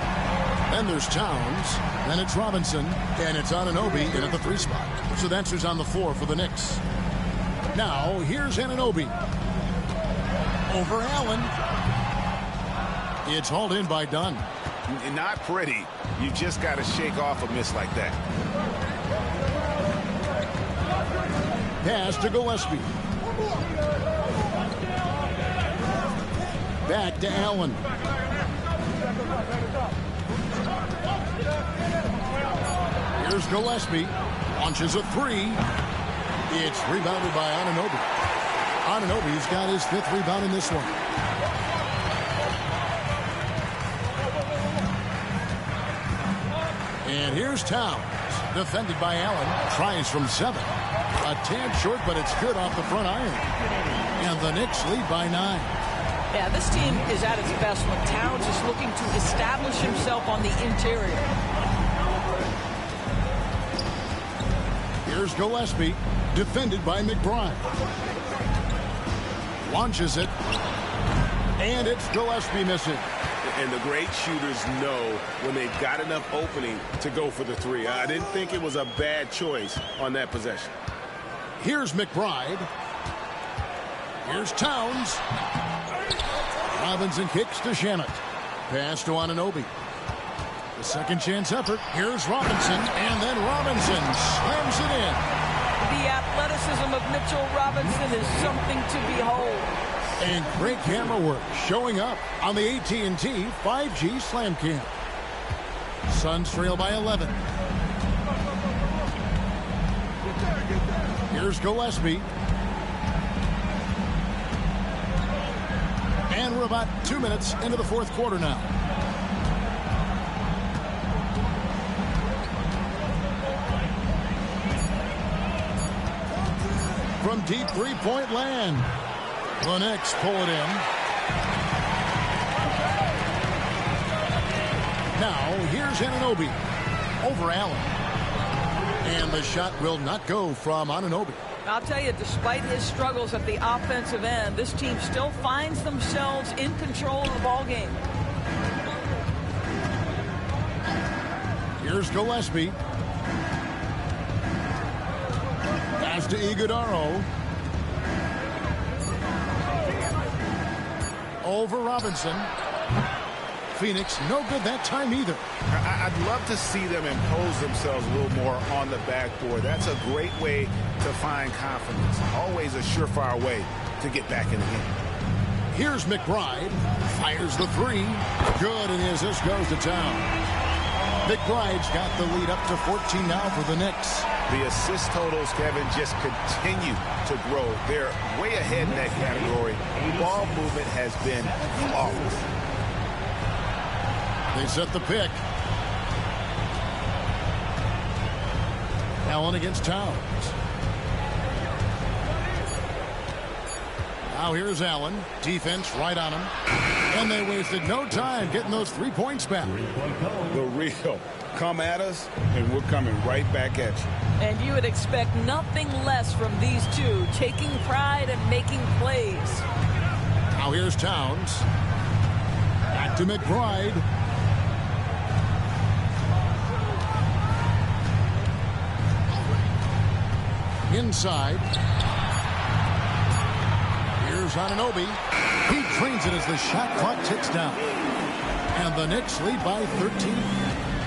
Then there's Towns. Then it's Robinson. And it's Anunoby in at the 3 spot. So that's who's on the floor for the Knicks. Now, here's Anunoby. Over Allen. It's hauled in by Dunn. Not pretty. You just got to shake off a miss like that. Pass to Gillespie. Back to Allen. Here's Gillespie. Launches a 3. It's rebounded by Anunoby. Anunoby's got his 5th rebound in this one. And here's Towns. Defended by Allen. Tries from 7. A tad short, but it's good off the front iron. And the Knicks lead by 9. Yeah, this team is at its best when Towns is looking to establish himself on the interior. Here's Gillespie, defended by McBride. Launches it, and it's Gillespie missing. And the great shooters know when they've got enough opening to go for the 3. I didn't think it was a bad choice on that possession. Here's McBride. Here's Towns. Robinson kicks to Shamet. Pass to Anunoby. The second chance effort. Here's Robinson. And then Robinson slams it in. The athleticism of Mitchell Robinson is something to behold. And great camera work showing up on the AT&T 5G Slam Cam. Suns trail by 11. Here's Gillespie. And we're about 2 minutes into the fourth quarter now. From deep three-point land, the Knicks pull it in. Now, here's Anunoby over Allen. And the shot will not go from Anunoby. I'll tell you, despite his struggles at the offensive end, this team still finds themselves in control of the ball game. Here's Gillespie. Pass to Iguodaro. Over Robinson. Phoenix, no good that time either. I'd love to see them impose themselves a little more on the backboard. That's a great way to find confidence. Always a surefire way to get back in the game. Here's McBride. Fires the three. Good, and the assist goes to Towns. McBride's got the lead up to 14 now for the Knicks. The assist totals, Kevin, just continue to grow. They're way ahead in that category. Ball movement has been flawless. They set the pick. Allen against Towns. Now here's Allen. Defense right on him. And they wasted no time getting those 3 points back. The real. Come at us, and we're coming right back at you. And you would expect nothing less from these two, taking pride and making plays. Now here's Towns. Back to McBride. Inside. Here's Anunoby. He drains it as the shot clock ticks down. And the Knicks lead by 13.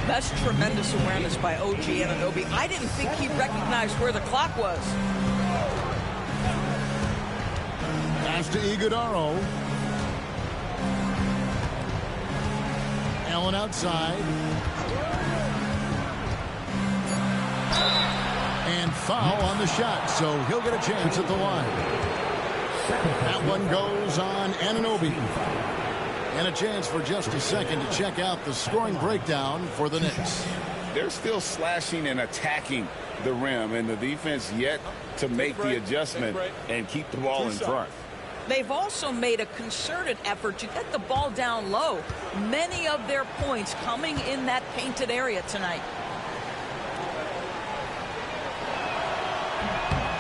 That's tremendous awareness by OG Anunoby. I didn't think he recognized where the clock was. Pass to Iguodaro. Allen outside. And foul on the shot, so he'll get a chance at the line. That one goes on Anunoby. And a chance for just a second to check out the scoring breakdown for the Knicks. They're still slashing and attacking the rim, and the defense yet to make the adjustment and keep the ball in front. They've also made a concerted effort to get the ball down low. Many of their points coming in that painted area tonight.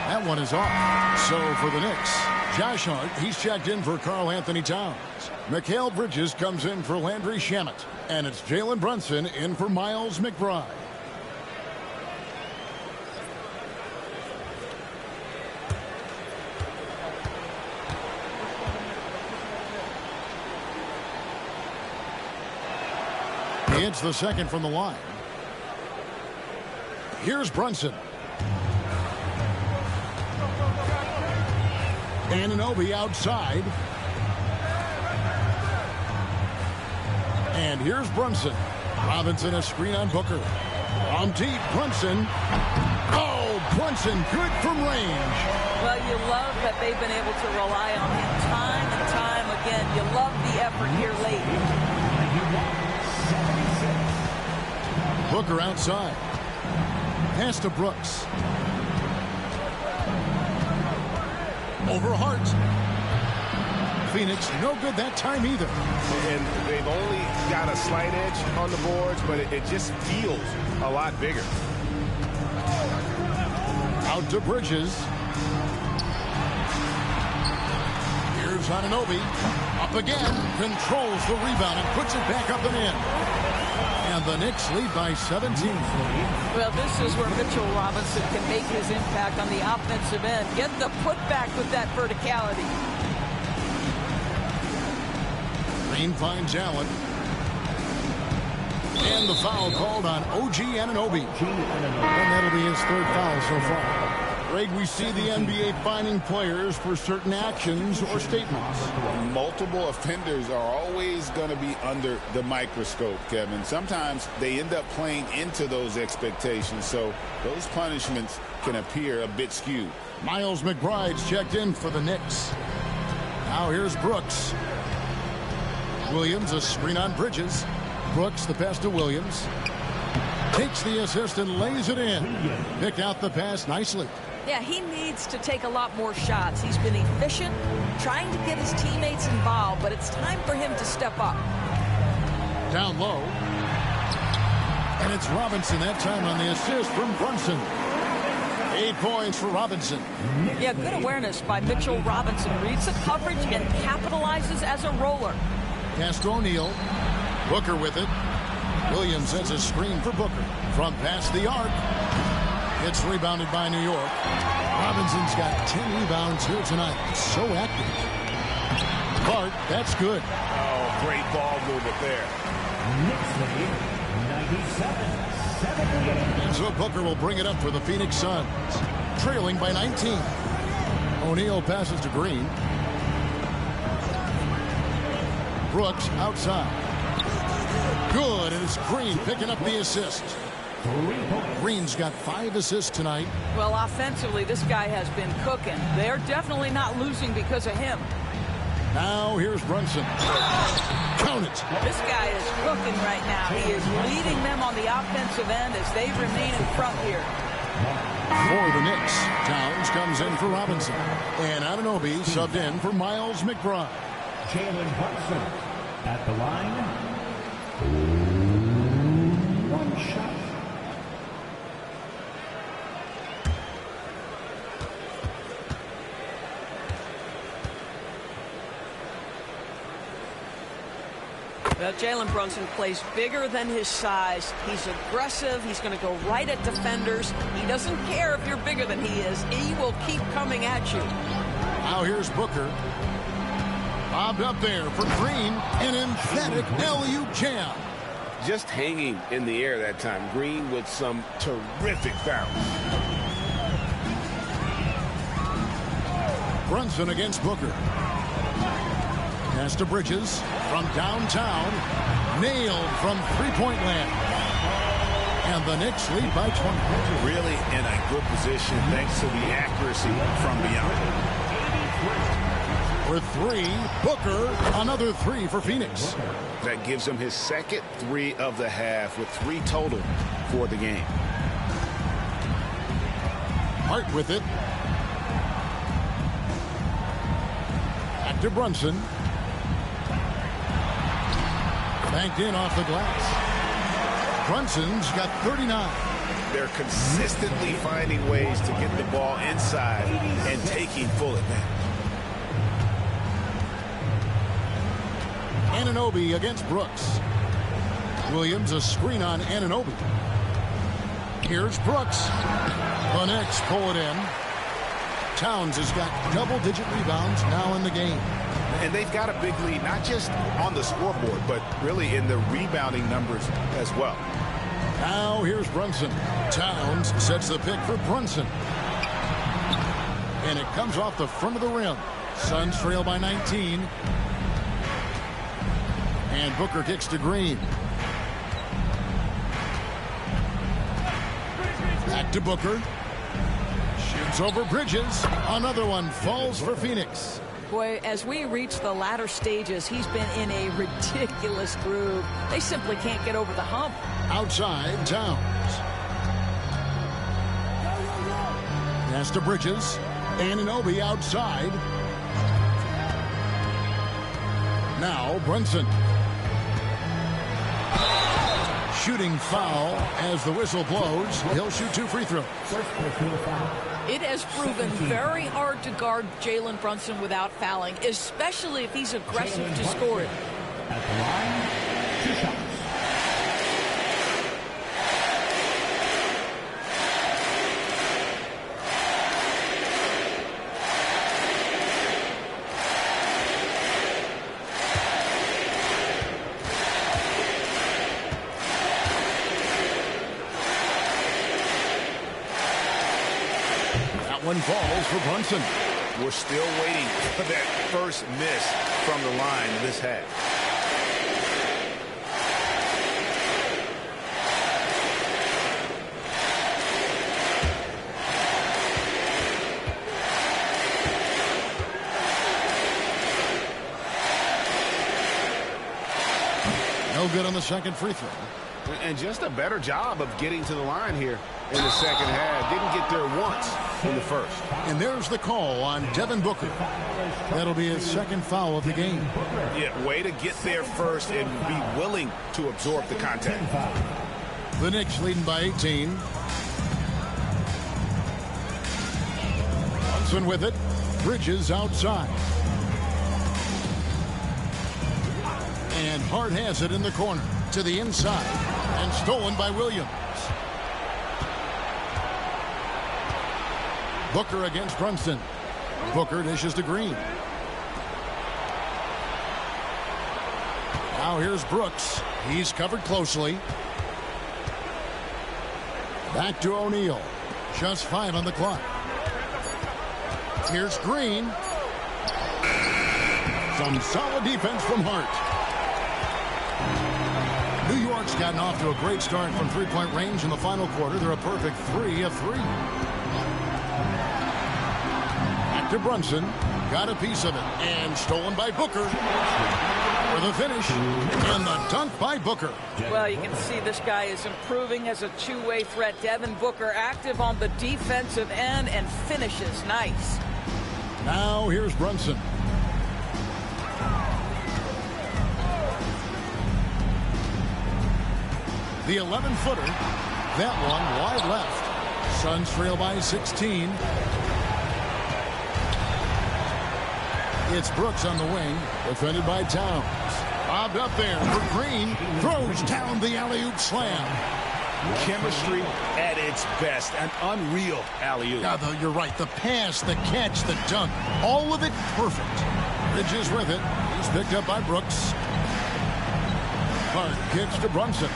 That one is off. So for the Knicks, Josh Hart, he's checked in for Karl Anthony Towns. Mikal Bridges comes in for Landry Shamet. And it's Jalen Brunson in for Miles McBride. He hits the second from the line. Here's Brunson. Anunoby outside. And here's Brunson. Robinson a screen on Booker. From deep, Brunson. Oh, Brunson good from range. Well, you love that they've been able to rely on him time and time again. You love the effort here late. Booker outside. Pass to Brooks. Over Hart. Phoenix, no good that time either. And they've only got a slight edge on the boards, but it just feels a lot bigger. Out to Bridges. Here's Anunoby. Up again. Controls the rebound and puts it back up and in. And the Knicks lead by 17. Well, this is where Mitchell Robinson can make his impact on the offensive end. Get the putback with that verticality. Green finds Allen. And the foul called on OG Anunoby. And that'll be his third foul so far. Greg, we see the NBA fining players for certain actions or statements. Multiple offenders are always going to be under the microscope, Kevin. Sometimes they end up playing into those expectations, so those punishments can appear a bit skewed. Miles McBride's checked in for the Knicks. Now here's Brooks. Williams a screen on Bridges. Brooks the pass to Williams. Takes the assist and lays it in. Picked out the pass nicely. Yeah, he needs to take a lot more shots. He's been efficient, trying to get his teammates involved, but it's time for him to step up. Down low. And it's Robinson that time on the assist from Brunson. 8 points for Robinson. Yeah, good awareness by Mitchell Robinson. Reads the coverage and capitalizes as a roller. Pass to O'Neal. Booker with it. Williams sends a screen for Booker from past the arc. It's rebounded by New York. Robinson's got 10 rebounds here tonight. So active. Clark, that's good. Oh, great ball movement there. Knicks lead 97-78. And so Booker will bring it up for the Phoenix Suns, trailing by 19. O'Neal passes to Green. Brooks outside. Good, and it's Green picking up the assist. Green's got 5 assists tonight. Well, offensively, this guy has been cooking. They're definitely not losing because of him. Now here's Brunson. Count it. This guy is cooking right now. He is leading them on the offensive end as they remain in front here. For the Knicks, Towns comes in for Robinson. And Anunoby subbed in for Miles McBride. Jalen Brunson at the line. 1 shot. Well, Jalen Brunson plays bigger than his size. He's aggressive. He's going to go right at defenders. He doesn't care if you're bigger than he is. He will keep coming at you. Now here's Booker. Bobbed up there for Green. An emphatic LU jam. Just hanging in the air that time. Green with some terrific bounce. Brunson against Booker. Pass to Bridges from downtown. Nailed from three-point land. And the Knicks lead by 20. Really in a good position thanks to the accuracy from beyond. For 3, Booker, another 3 for Phoenix. That gives him his second 3 of the half with 3 total for the game. Hart with it. Back to Brunson. Banked in off the glass. Brunson's got 39. They're consistently finding ways to get the ball inside and taking full advantage. Anunoby against Brooks. Williams a screen on Anunoby. Here's Brooks. The Knicks pull it in. Towns has got double-digit rebounds now in the game. And they've got a big lead, not just on the scoreboard, but really in the rebounding numbers as well. Now here's Brunson. Towns sets the pick for Brunson. And it comes off the front of the rim. Suns trail by 19. And Booker kicks to Green. Back to Booker. Shoots over Bridges. Another one falls for Phoenix. Boy, as we reach the latter stages, he's been in a ridiculous groove. They simply can't get over the hump. Outside, Towns. Pass to Bridges. Anunoby outside. Now Brunson. Shooting foul as the whistle blows. He'll shoot 2 free throws. It has proven very hard to guard Jalen Brunson without fouling, especially if he's aggressive to score it. At the line, 2 shots. One falls for Brunson. We're still waiting for that first miss from the line this half. No good on the second free throw. And just a better job of getting to the line here in the second half. Didn't get there once in the first. And there's the call on Devin Booker. That'll be his second foul of the game. Yeah, way to get there first and be willing to absorb the contact. The Knicks leading by 18. Brunson with it. Bridges outside. And Hart has it in the corner to the inside. And stolen by Williams. Booker against Brunson. Booker dishes to Green. Now here's Brooks. He's covered closely. Back to O'Neal. Just 5 on the clock. Here's Green. Some solid defense from Hart. New York's gotten off to a great start from three-point range in the final quarter. They're a perfect 3 of 3. Back to Brunson. Got a piece of it. And stolen by Booker. For the finish. And the dunk by Booker. Well, you can see this guy is improving as a two-way threat. Devin Booker active on the defensive end and finishes nice. Now here's Brunson. The 11-footer. That one wide left. Suns trail by 16. It's Brooks on the wing, defended by Towns. Bobbed up there for Green. Throws down the alley-oop slam. Chemistry at its best. An unreal alley-oop. Yeah, though, you're right. The pass, the catch, the dunk. All of it perfect. Bridges with it. He's picked up by Brooks. Hart kicks to Brunson.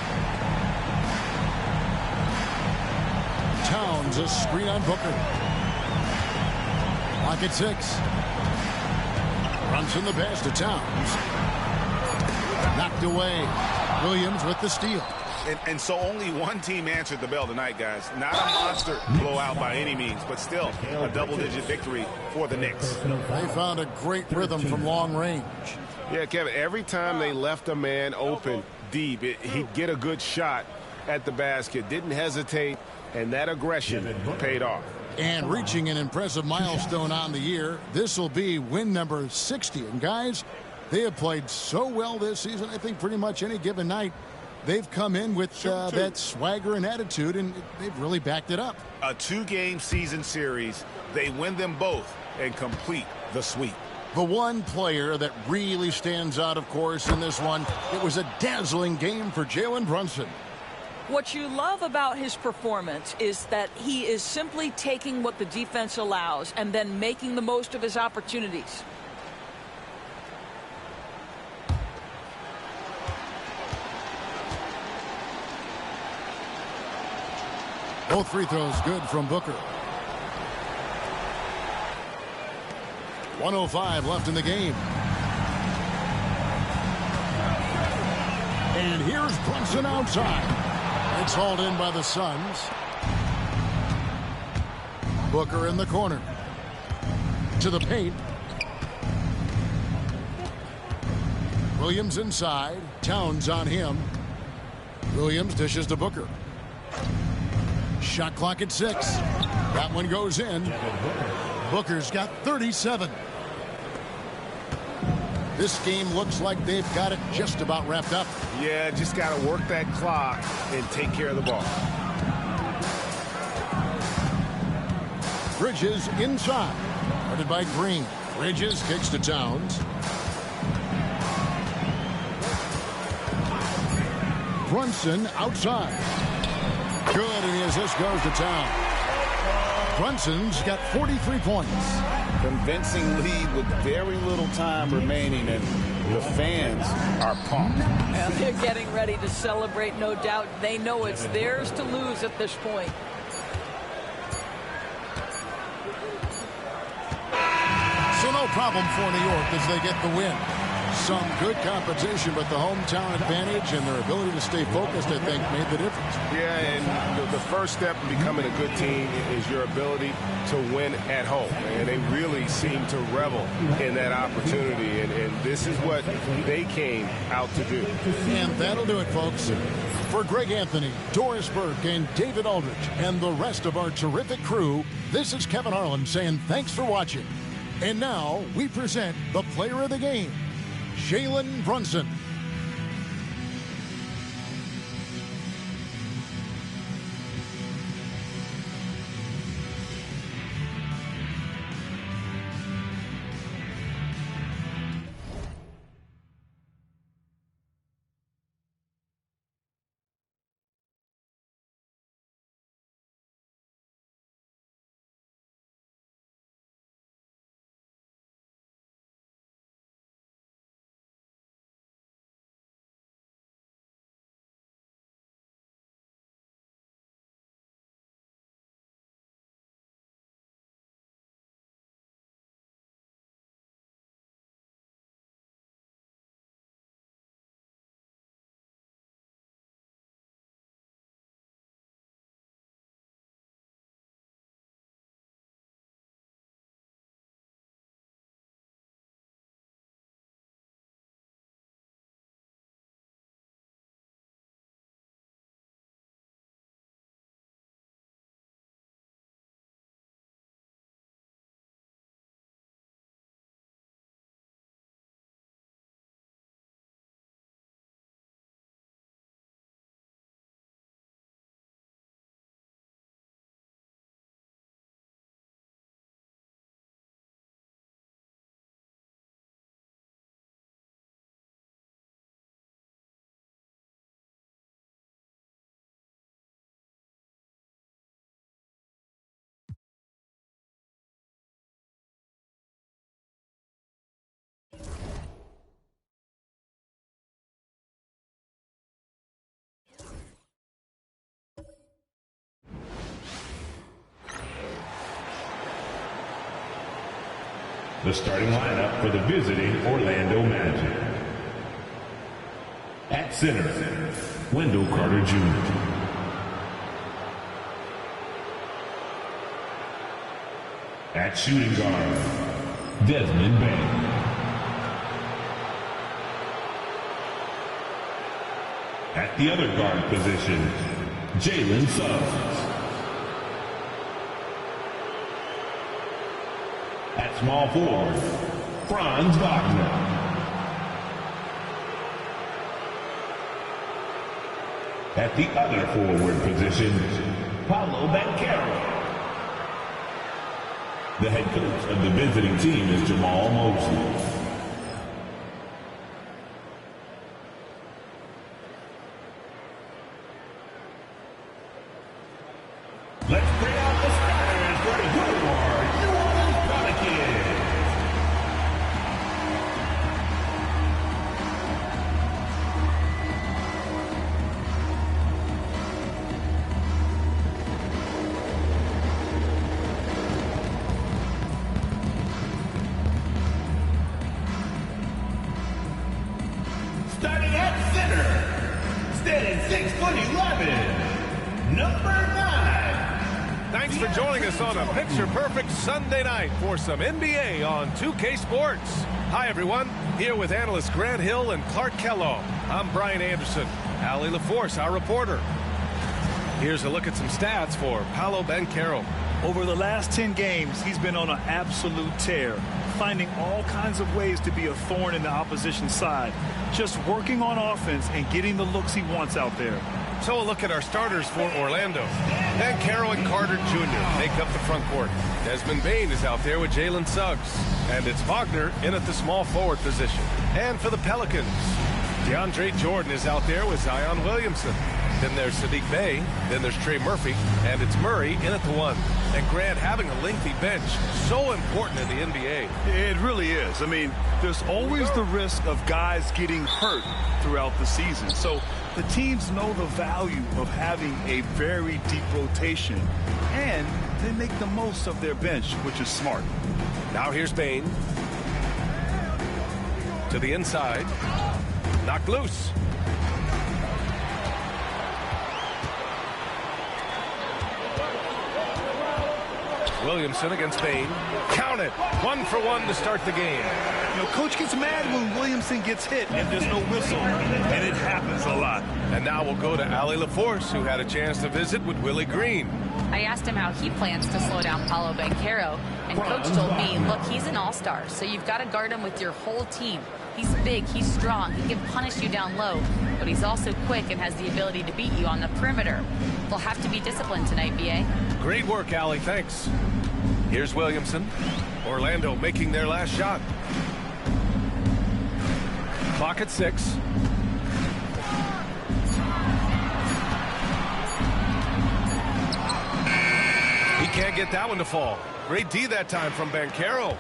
Towns a screen on Booker. Clock at 6. Brunson the pass to Towns. Knocked away. Williams with the steal. And so only one team answered the bell tonight, guys. Not a monster blowout by any means, but still a double-digit victory for the Knicks. They found a great rhythm from long range. Yeah, Kevin, every time they left a man open deep, he'd get a good shot at the basket. Didn't hesitate, and that aggression paid off. And reaching an impressive milestone on the year, this will be win number 60. And guys, they have played so well this season. I think pretty much any given night, they've come in with that swagger and attitude, and they've really backed it up. A 2-game season series, they win them both and complete the sweep. The one player that really stands out, of course, in this one, it was a dazzling game for Jalen Brunson. What you love about his performance is that he is simply taking what the defense allows and then making the most of his opportunities. Both free throws good from Booker. 1:05 left in the game. And here's Brunson outside. It's hauled in by the Suns. Booker in the corner. To the paint. Williams inside. Towns on him. Williams dishes to Booker. Shot clock at 6. That one goes in. Booker's got 37. This game looks like they've got it just about wrapped up. Yeah, just got to work that clock and take care of the ball. Bridges inside. Guarded by Green. Bridges kicks to Towns. Brunson outside. Good, and the assist goes to Towns. Brunson's got 43 points. Convincing lead with very little time remaining, and the fans are pumped. And they're getting ready to celebrate, no doubt. They know it's theirs to lose at this point. So no problem for New York as they get the win. Some good competition, but the hometown advantage and their ability to stay focused, I think, made the difference. Yeah, and the first step in becoming a good team is your ability to win at home. And they really seem to revel in that opportunity. And this is what they came out to do. And that'll do it, folks. For Greg Anthony, Doris Burke, and David Aldridge, and the rest of our terrific crew, this is Kevin Harlan saying thanks for watching. And now we present the player of the game, Jalen Brunson. The starting lineup for the visiting Orlando Magic. At center, Wendell Carter Jr. At shooting guard, Desmond Bain. At the other guard position, Jalen Suggs. At small forward, Franz Wagner. At the other forward position, Paolo Banchero. The head coach of the visiting team is Jamal Mosley. Let's bring out the starters for your New Orleans Pelicans. Starting at center, standing 6'11", number 9. Thanks for joining us on a picture-perfect Sunday night for some NBA on 2K Sports. Hi, everyone. Here with analysts Grant Hill and Clark Kellogg. I'm Brian Anderson. Ali LaForce, our reporter. Here's a look at some stats for Paolo Banchero. Over the last 10 games, he's been on an absolute tear, finding all kinds of ways to be a thorn in the opposition side, just working on offense and getting the looks he wants out there. So a look at our starters for Orlando. Banchero and Carter Jr. make up the front court. Desmond Bain is out there with Jalen Suggs. And it's Wagner in at the small forward position. And for the Pelicans, DeAndre Jordan is out there with Zion Williamson. Then there's Sadiq Bey. Then there's Trey Murphy. And it's Murray in at the 1. And Grant, having a lengthy bench, so important in the NBA. It really is. I mean, there's always the risk of guys getting hurt throughout the season. So the teams know the value of having a very deep rotation, and they make the most of their bench, which is smart. Now here's Bain. To the inside. Knocked loose. Williamson against Bain. Count it. 1 for 1 to start the game. You know, coach gets mad when Williamson gets hit and there's no whistle, and it happens a lot. And now we'll go to Ali LaForce, who had a chance to visit with Willie Green. I asked him how he plans to slow down Paolo Banchero, and coach told me, look, he's an all-star, so you've got to guard him with your whole team. He's big, he's strong, he can punish you down low, but he's also quick and has the ability to beat you on the perimeter. They'll have to be disciplined tonight, B.A. Great work, Ali, thanks. Here's Williamson. Orlando making their last shot. Clock at 6. He can't get that one to fall. Great D that time from Banchero.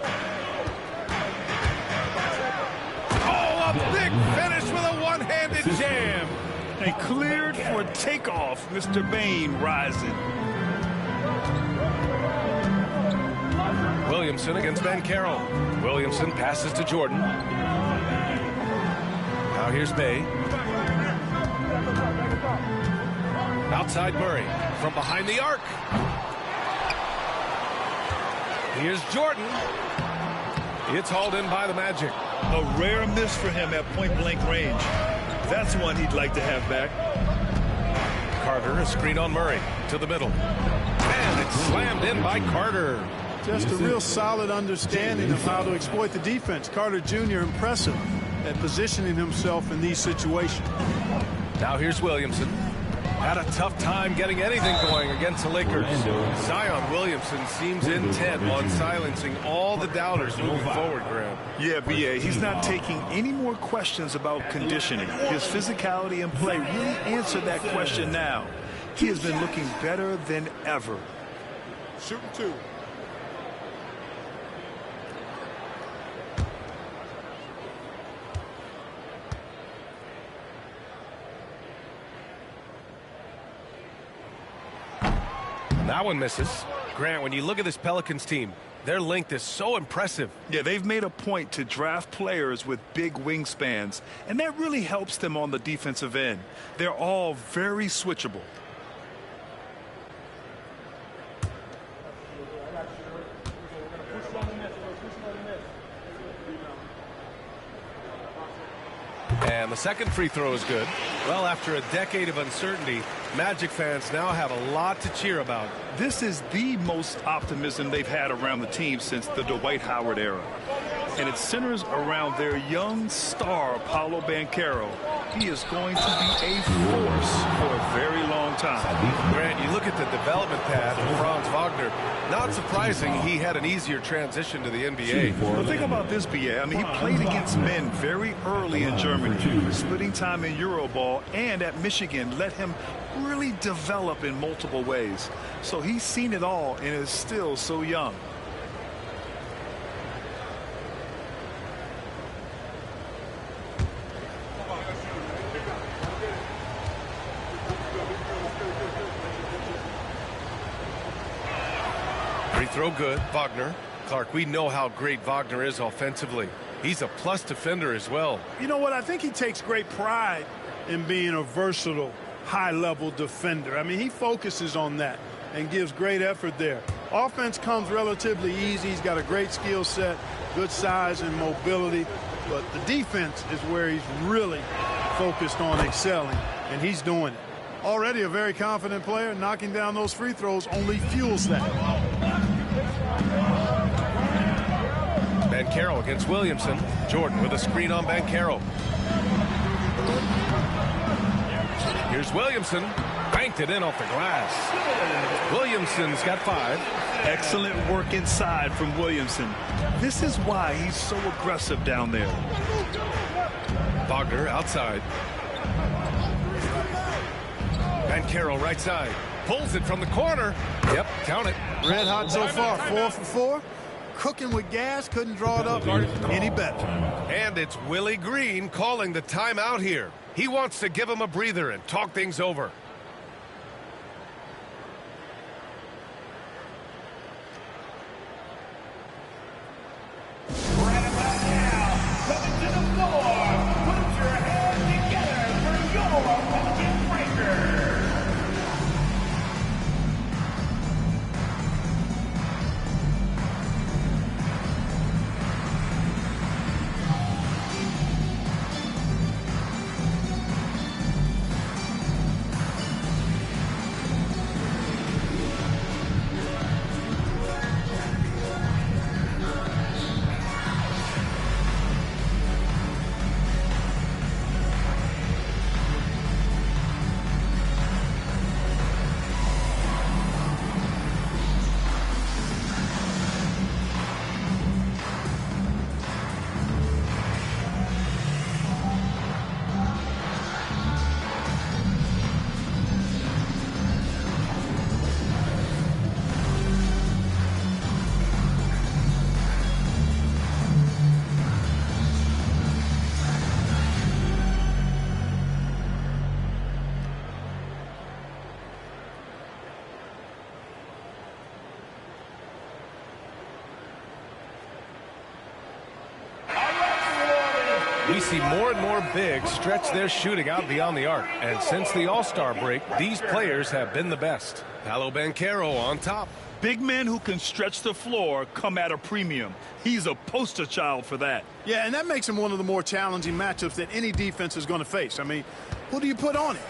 Oh, a big finish with a one-handed jam. They cleared for takeoff. Mr. Bain rising. Williamson against Banchero. Williamson passes to Jordan. Now here's Bey. Outside Murray from behind the arc. Here's Jordan. It's hauled in by the Magic. A rare miss for him at point-blank range. That's one he'd like to have back. Carter, a screen on Murray to the middle. And it's slammed in by Carter. Just a real solid understanding of how to exploit the defense. Carter Jr. impressive at positioning himself in these situations. Now here's Williamson. Had a tough time getting anything going against the Lakers. Zion Williamson seems intent on silencing all the doubters moving forward, Graham. Yeah, B.A., he's not taking any more questions about conditioning. His physicality and play really answered that question now. He has been looking better than ever. Shooting 2. That one misses. Grant, when you look at this Pelicans team, Their length is so impressive. Yeah, they've made a point to draft players with big wingspans, and that really helps them on the defensive end. They're all very switchable. And the second free throw is good. Well, after a decade of uncertainty, Magic fans now have a lot to cheer about. This is the most optimism they've had around the team since the Dwight Howard era. And it centers around their young star, Paolo Banchero. He is going to be a force for a very long time. Grant, you look at the development path of Franz Wagner. Not surprising he had an easier transition to the NBA. But think about this, B.A. I mean, he played against men very early in Germany, splitting time in Euroball, and at Michigan let him really develop in multiple ways. So he's seen it all and is still so young. Free throw good. Wagner. Clark, we know how great Wagner is offensively. He's a plus defender as well. You know what? I think he takes great pride in being a versatile, high-level defender. I mean, he focuses on that and gives great effort there. Offense comes relatively easy. He's got a great skill set, good size and mobility. But the defense is where he's really focused on excelling, and he's doing it. Already a very confident player. Knocking down those free throws only fuels that. Banchero against Williamson. Jordan with a screen on Banchero. Here's Williamson. Banked it in off the glass. Williamson's got 5. Excellent work inside from Williamson. This is why he's so aggressive down there. Wagner outside. Banchero right side. Pulls it from the corner. Yep, count it. Red hot so far. 4 for 4. Cooking with gas. Couldn't draw it up any better. And it's Willie Green calling the timeout here. He wants to give him a breather and talk things over. Right about now, coming to the floor. Put your hands together for your Magic Breaker. We see more and more bigs stretch their shooting out beyond the arc. And since the All-Star break, these players have been the best. Paolo Banchero on top. Big men who can stretch the floor come at a premium. He's a poster child for that. Yeah, and that makes him one of the more challenging matchups that any defense is going to face. I mean, who do you put on it?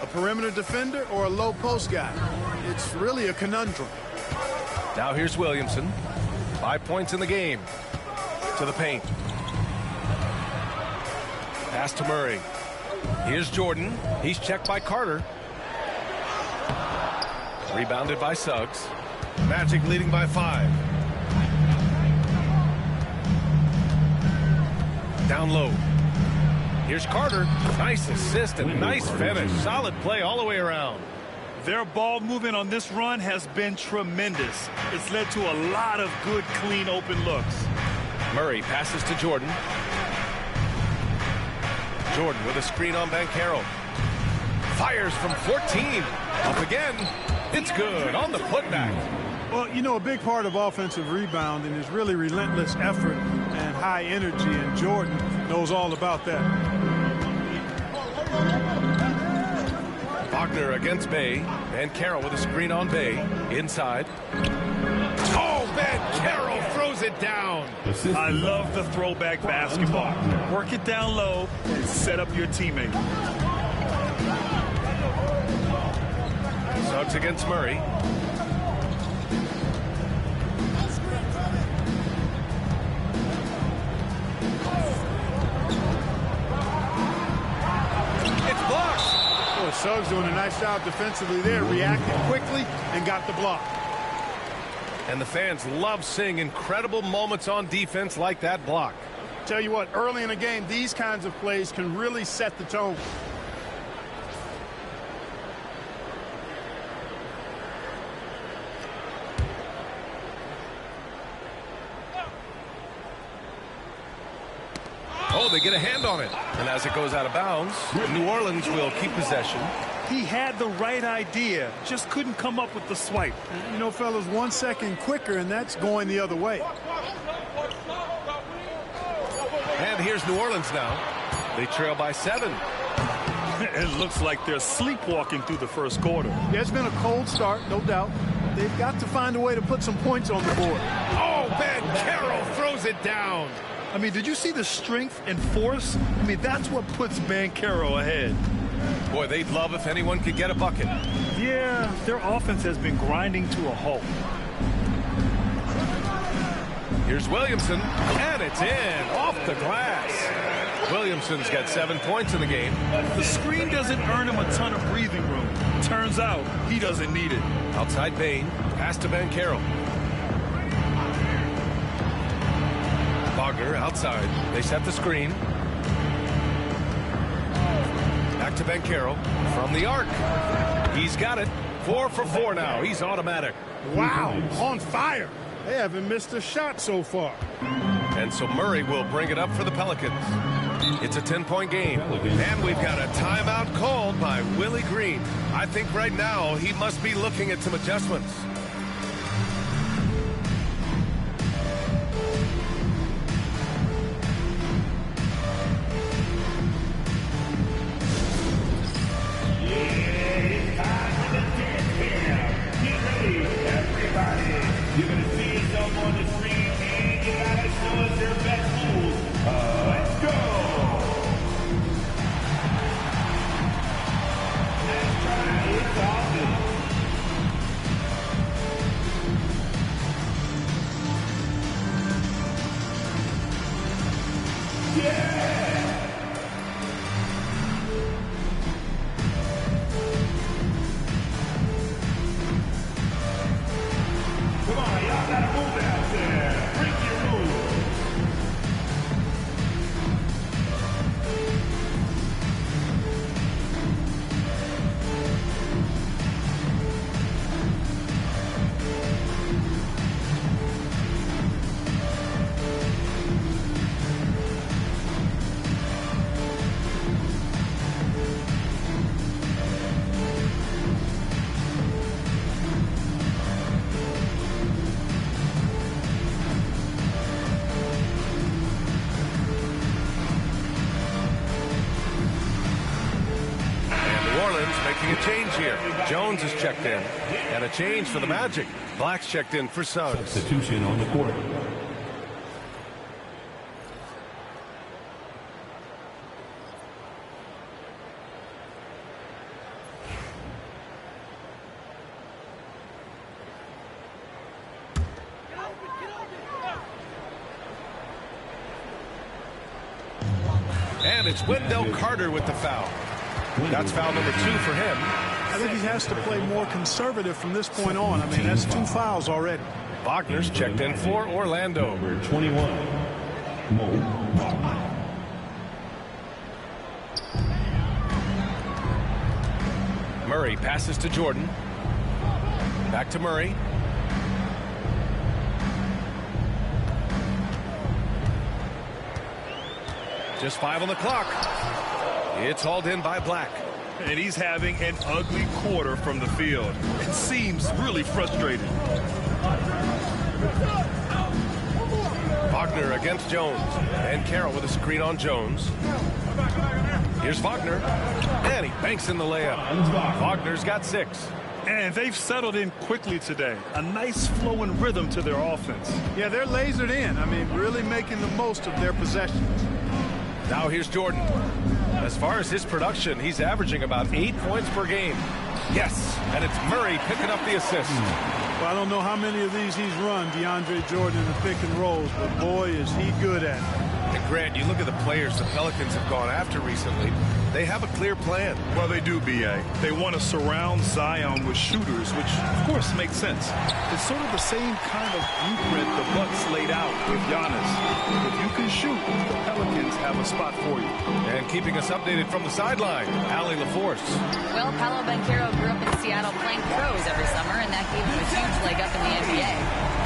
A perimeter defender or a low post guy? It's really a conundrum. Now here's Williamson. 5 points in the game. To the paint. Pass to Murray. Here's Jordan. He's checked by Carter. Rebounded by Suggs. Magic leading by 5. Down low. Here's Carter. Nice assist and nice finish. Solid play all the way around. Their ball movement on this run has been tremendous. It's led to a lot of good, clean, open looks. Murray passes to Jordan. Jordan with a screen on Banchero. Fires from 14. Up again. It's good on the putback. Well, you know, a big part of offensive rebounding is really relentless effort and high energy, and Jordan knows all about that. Wagner against Bay. And Carroll with a screen on Bay. Inside. Oh, man, Carroll throws it down. I love the throwback basketball. Work it down low and set up your teammate. Suggs against Murray. Suggs doing a nice job defensively there, reacted quickly and got the block. And the fans love seeing incredible moments on defense like that block. Tell you what, early in the game, these kinds of plays can really set the tone. Oh, they get a hand on it. And as it goes out of bounds, New Orleans will keep possession. He had the right idea, just couldn't come up with the swipe. You know, fellas, 1 second quicker, and that's going the other way. And here's New Orleans now. They trail by 7. It looks like they're sleepwalking through the first quarter. Yeah, it's been a cold start, no doubt. They've got to find a way to put some points on the board. Oh, Ben Carroll throws it down. I mean, did you see the strength and force? I mean, that's what puts Banchero ahead. Boy, they'd love if anyone could get a bucket. Yeah, their offense has been grinding to a halt. Here's Williamson, and it's in, off the glass. Williamson's got 7 points in the game. The screen doesn't earn him a ton of breathing room. Turns out, he doesn't need it. Outside Bain, pass to Banchero. Wagner outside. They set the screen. Back to Banchero from the arc. He's got it. 4 for 4 now. He's automatic. Wow, on fire. They haven't missed a shot so far. And so Murray will bring it up for the Pelicans. It's a 10-point game. And we've got a timeout called by Willie Green. I think right now he must be looking at some adjustments. You're going to see yourself on the screen, and you got to show us your best moves. Let's go! Let's try it all. Yeah! Come on, y'all gotta move it out there. Break your move. Making a change here. Jones is checked in. And a change for the Magic. Black's checked in for Suggs. Substitution on the court. And it's Wendell Carter with the foul. That's foul number 2 for him. I think he has to play more conservative from this point on. I mean, that's 2 fouls already. Wagner's checked in for Orlando. Number 21, Mo Wagner. Murray passes to Jordan. Back to Murray. Just 5 on the clock. It's hauled in by Black. And he's having an ugly quarter from the field. It seems really frustrating. Wagner against Jones. And Carroll with a screen on Jones. Here's Wagner. And he banks in the layup. Wagner's got 6. And they've settled in quickly today. A nice flow and rhythm to their offense. Yeah, they're lasered in. I mean, really making the most of their possessions. Now here's Jordan. As far as his production, he's averaging about 8 points per game. Yes, and it's Murray picking up the assist. Well, I don't know how many of these he's run, DeAndre Jordan, in the pick and rolls, but boy, is he good at it. And Grant, you look at the players the Pelicans have gone after recently. They have a clear plan. Well, they do, B.A. They want to surround Zion with shooters, which, of course, makes sense. It's sort of the same kind of blueprint the Bucks laid out with Giannis. If you can shoot, the Pelicans have a spot for you. And keeping us updated from the sideline, Allie LaForce. Well, Paolo Banchero grew up in Seattle playing pros every summer, and that gave him a huge leg up in the NBA.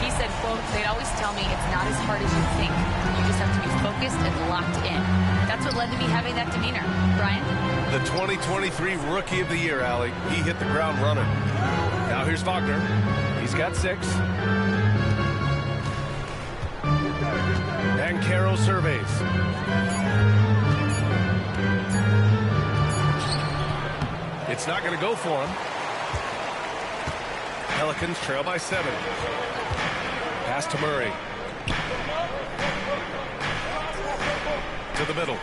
He said, quote, "They'd always tell me it's not as hard as you think. You just have to be focused and locked in." That's what led to me having that demeanor. Brian? The 2023 Rookie of the Year, Allie. He hit the ground running. Now here's Wagner. He's got 6. And Carroll surveys. It's not going to go for him. Pelicans trail by 7. Pass to Murray. To the middle.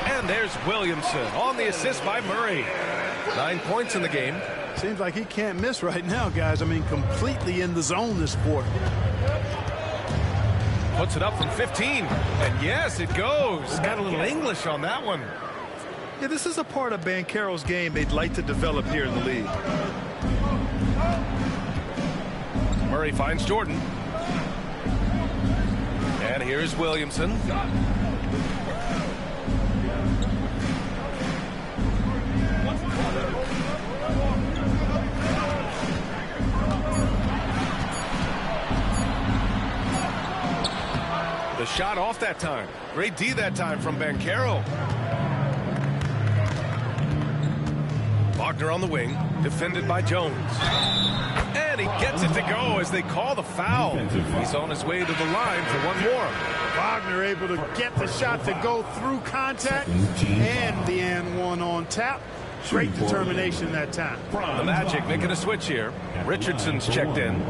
And there's Williamson on the assist by Murray. 9 points in the game. Seems like he can't miss right now, guys. I mean, completely in the zone this quarter. Puts it up from 15. And yes, it goes. Got a little English on that one. Yeah, this is a part of Banchero's game they'd like to develop here in the league. Murray finds Jordan. And here's Williamson. The shot off that time. Great D that time from Banchero. Wagner on the wing, defended by Jones. And he gets it to go as they call the foul. He's on his way to the line for one more. Wagner able to get the shot to go through contact and the and one on tap. Great determination that time. The Magic making a switch here. Richardson's checked in.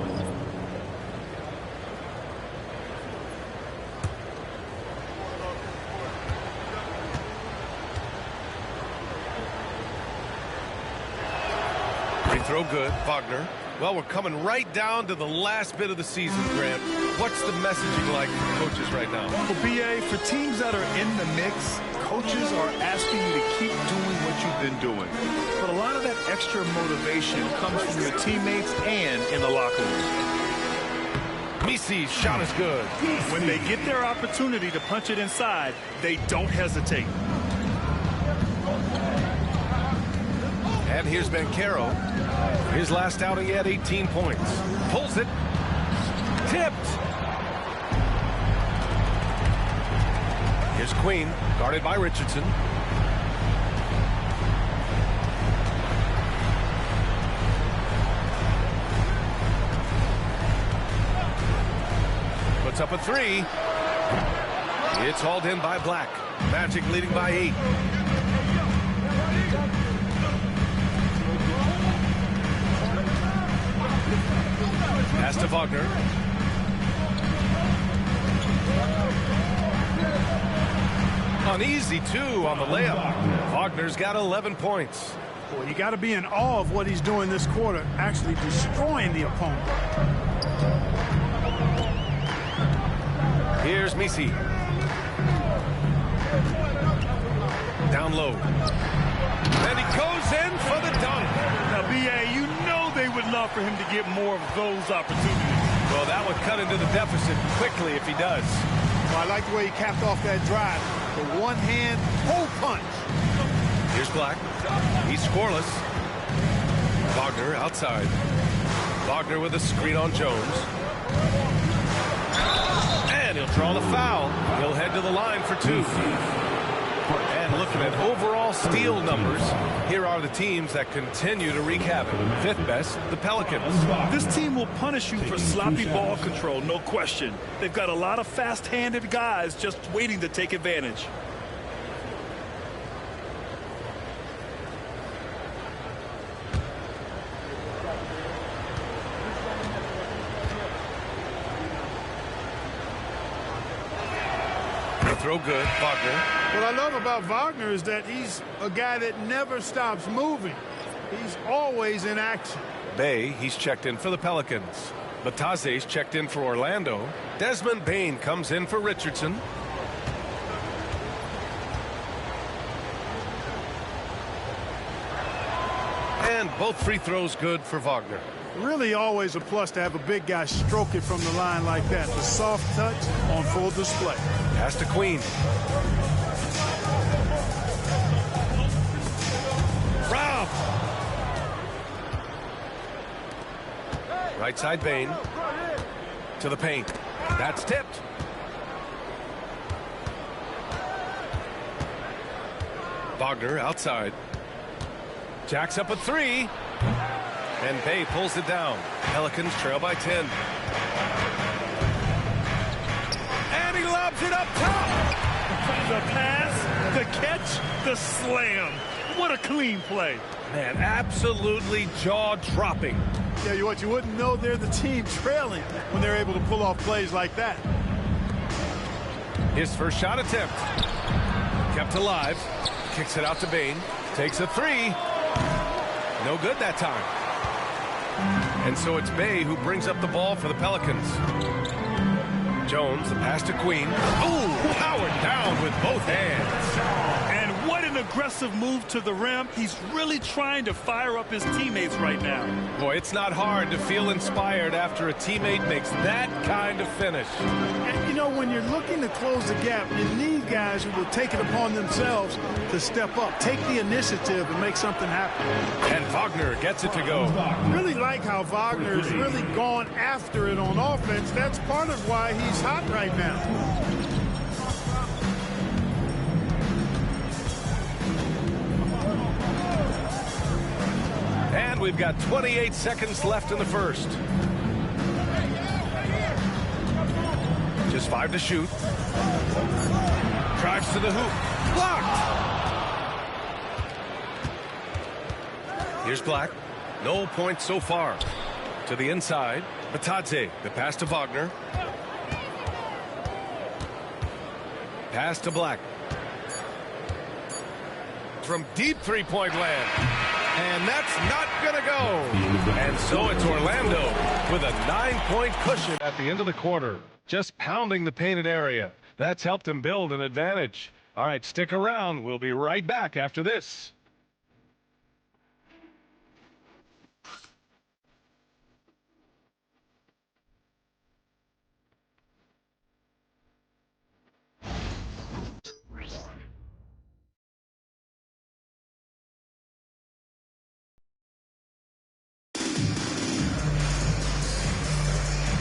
Free throw good, Wagner. Well, we're coming right down to the last bit of the season, Grant. What's the messaging like from coaches right now? Well, BA, for teams that are in the mix, coaches are asking you to keep doing what you've been doing. But a lot of that extra motivation comes from your teammates and in the locker room. Misi's shot is good. When they get their opportunity to punch it inside, they don't hesitate. And here's Banchero. His last outing, he had 18 points. Pulls it. Tipped. Here's Queen, guarded by Richardson. Puts up a 3. It's hauled in by Black. Magic leading by 8. Pass to Wagner. Uneasy, too, on the layup. Wagner's got 11 points. Well, you got to be in awe of what he's doing this quarter, actually destroying the opponent. Here's Misi. Down low. And he goes in for the dunk. Now, B.A., you know they would love for him to get more of those opportunities. Well, that would cut into the deficit quickly if he does. Well, I like the way he capped off that drive. The one-hand hole punch. Here's Black. He's scoreless. Wagner outside. Wagner with a screen on Jones. And he'll draw the foul. He'll head to the line for 2. And looking looking at overall steal numbers, here are the teams that continue to wreak havoc. Fifth best, the Pelicans. This team will punish you for sloppy ball control, no question. They've got a lot of fast-handed guys just waiting to take advantage. Throw good, Wagner. What I love about Wagner is that he's a guy that never stops moving. He's always in action. Bay, he's checked in for the Pelicans. Bataze's checked in for Orlando. Desmond Bane comes in for Richardson. And both free throws good for Wagner. Really always a plus to have a big guy stroke it from the line like that. The soft touch on full display. Pass to Queen. Rob. Right side Bane. To the paint. That's tipped. Wagner outside. Jacks up a three. And Bay pulls it down. Pelicans trail by 10. And he lobs it up top. The pass, the catch, the slam. What a clean play. Man, absolutely jaw-dropping. Tell you what, you wouldn't know they're the team trailing when they're able to pull off plays like that. His first shot attempt. Kept alive. Kicks it out to Bane. Takes a three. No good that time. And so it's Bay who brings up the ball for the Pelicans. Jones, the pass to Queen. Ooh, powered down with both hands. And what an aggressive move to the rim. He's really trying to fire up his teammates right now. Boy, it's not hard to feel inspired after a teammate makes that kind of finish. And, you know, when you're looking to close the gap, you need guys who will take it upon themselves to step up, take the initiative, and make something happen. And Wagner gets it to go. Really like how Wagner's really gone after it on offense. That's part of why he's hot right now. And we've got 28 seconds left in the first. Just 5 to shoot. Drives to the hoop. Blocked. Here's Black. No points so far. To the inside. Bataze. The pass to Wagner. Pass to Black. From deep three-point land. And that's not going to go. And so it's Orlando with a 9-point cushion at the end of the quarter. Just pounding the painted area. That's helped him build an advantage. All right, stick around. We'll be right back after this.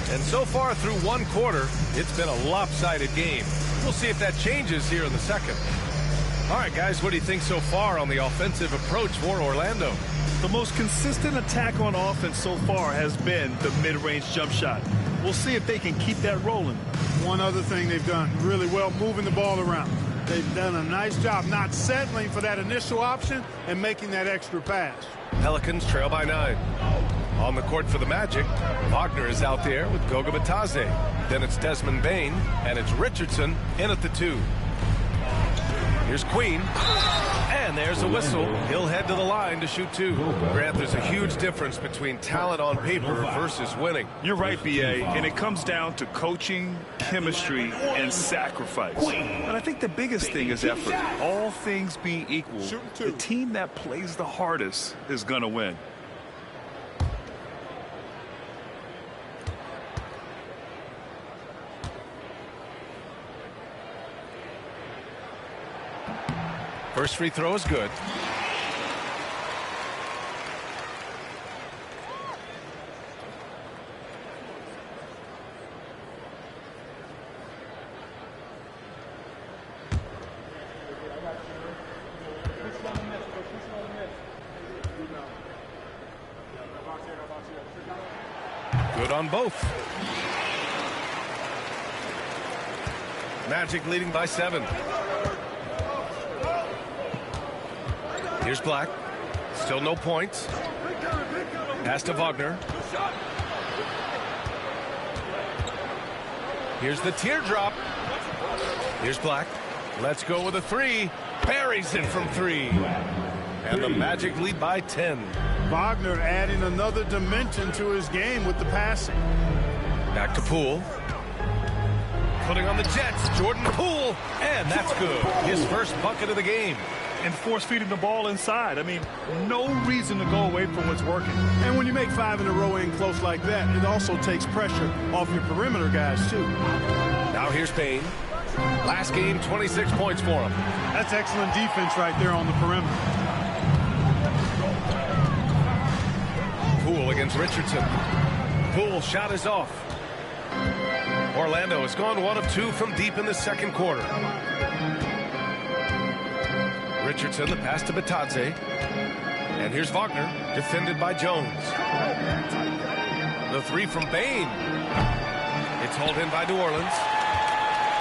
And so far through one quarter, it's been a lopsided game. We'll see if that changes here in the second. All right, guys, what do you think so far on the offensive approach for Orlando? The most consistent attack on offense so far has been the mid-range jump shot. We'll see if they can keep that rolling. One other thing they've done really well, moving the ball around. They've done a nice job not settling for that initial option and making that extra pass. Pelicans trail by 9. On the court for the Magic, Wagner is out there with Goga Bataze. Then it's Desmond Bane, and it's Richardson in at the 2. Here's Queen, and there's a whistle. He'll head to the line to shoot 2. Grant, there's a huge difference between talent on paper versus winning. You're right, B.A., and it comes down to coaching, chemistry, and sacrifice. But I think the biggest thing is effort. All things being equal, the team that plays the hardest is going to win. First free throw is good. Good on both. Magic leading by 7. Here's Black. Still no points. Pass to Wagner. Here's the teardrop. Here's Black. Let's go with a 3. Buries it from 3. And the Magic lead by 10. Wagner adding another dimension to his game with the passing. Back to Poole. Putting on the Jets, Jordan Poole, and that's good. His first bucket of the game. And force feeding the ball inside. I mean, no reason to go away from what's working. And when you make 5 in a row in close like that, it also takes pressure off your perimeter guys, too. Now here's Payne. Last game, 26 points for him. That's excellent defense right there on the perimeter. Poole against Richardson. Poole shot is off. Orlando has gone 1 of 2 from deep in the second quarter. Richardson, the pass to Batadze. And here's Wagner, defended by Jones. The 3 from Bain. It's hauled in by New Orleans.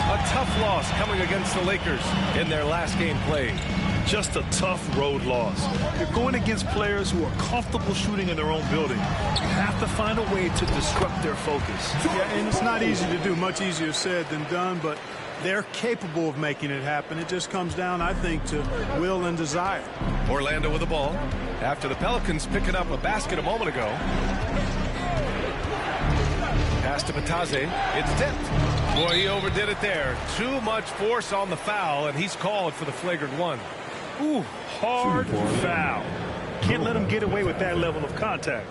A tough loss coming against the Lakers in their last game played. Just a tough road loss. You're going against players who are comfortable shooting in their own building. You have to find a way to disrupt their focus. Yeah, and it's not easy to do. Much easier said than done, but they're capable of making it happen. It just comes down, I think, to will and desire. Orlando with the ball after the Pelicans picking up a basket a moment ago. Pass to Batadze. It's tipped. Boy, he overdid it there. Too much force on the foul, and he's called for the flagrant 1. Ooh, hard foul. Can't let him get away with that level of contact.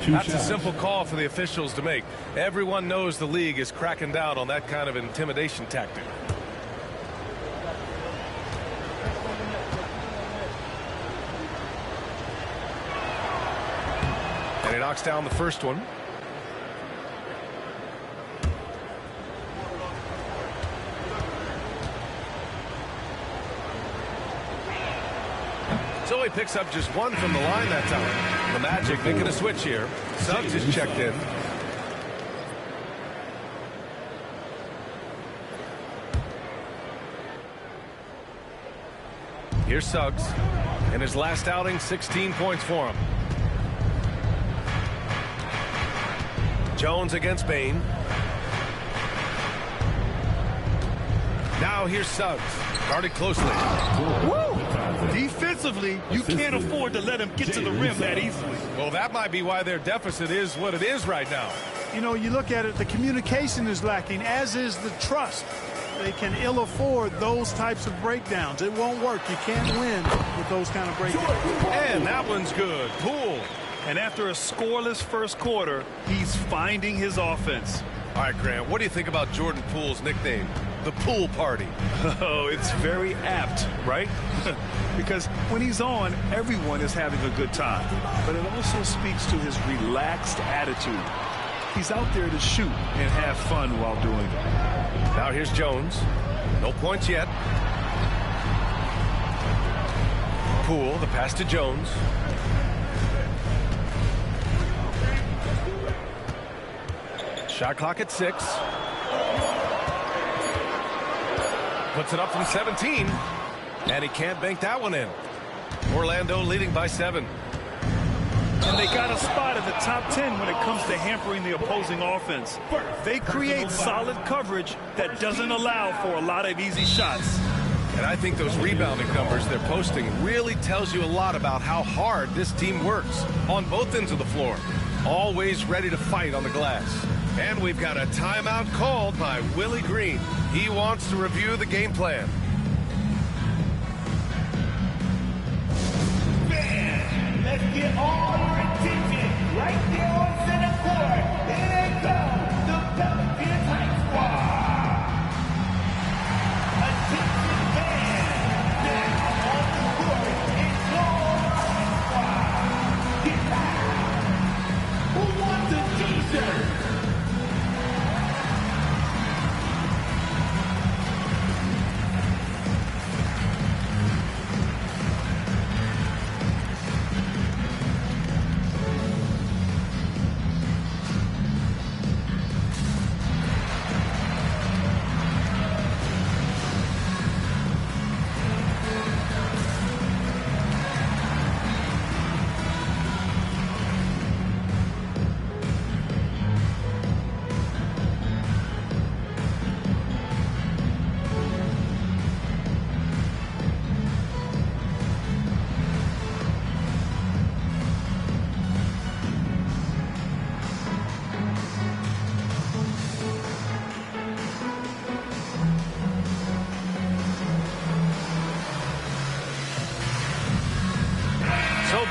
That's a simple call for the officials to make. Everyone knows the league is cracking down on that kind of intimidation tactic. And he knocks down the first one. So he picks up just 1 from the line that time. The Magic making a switch here. Suggs is checked in. Here's Suggs. In his last outing, 16 points for him. Jones against Bain. Now here's Suggs. Guarded closely. Woo! Defensively, you can't afford to let him get to the rim that easily. Well, that might be why their deficit is what it is right now. You know, you look at it, the communication is lacking, as is the trust. They can ill afford those types of breakdowns. It won't work. You can't win with those kind of breakdowns. And that one's good. Poole. And after a scoreless first quarter, he's finding his offense. All right, Grant, what do you think about Jordan Poole's nickname, the Pool Party? Oh, it's very apt, right? Because when he's on, everyone is having a good time. But it also speaks to his relaxed attitude. He's out there to shoot and have fun while doing it. Now here's Jones. No points yet. Poole, the pass to Jones. Shot clock at 6. Puts it up from 17. And he can't bank that one in. Orlando leading by 7. And they got a spot in the top 10 when it comes to hampering the opposing offense. They create solid coverage that doesn't allow for a lot of easy shots. And I think those rebounding numbers they're posting really tells you a lot about how hard this team works on both ends of the floor. Always ready to fight on the glass. And we've got a timeout called by Willie Green. He wants to review the game plan. Fans, let's get all your attention right there on center court. Here they go, the Pelicans High Squad. Attention fans, now on the court is your High Squad. Get back. Who wants a t-shirt?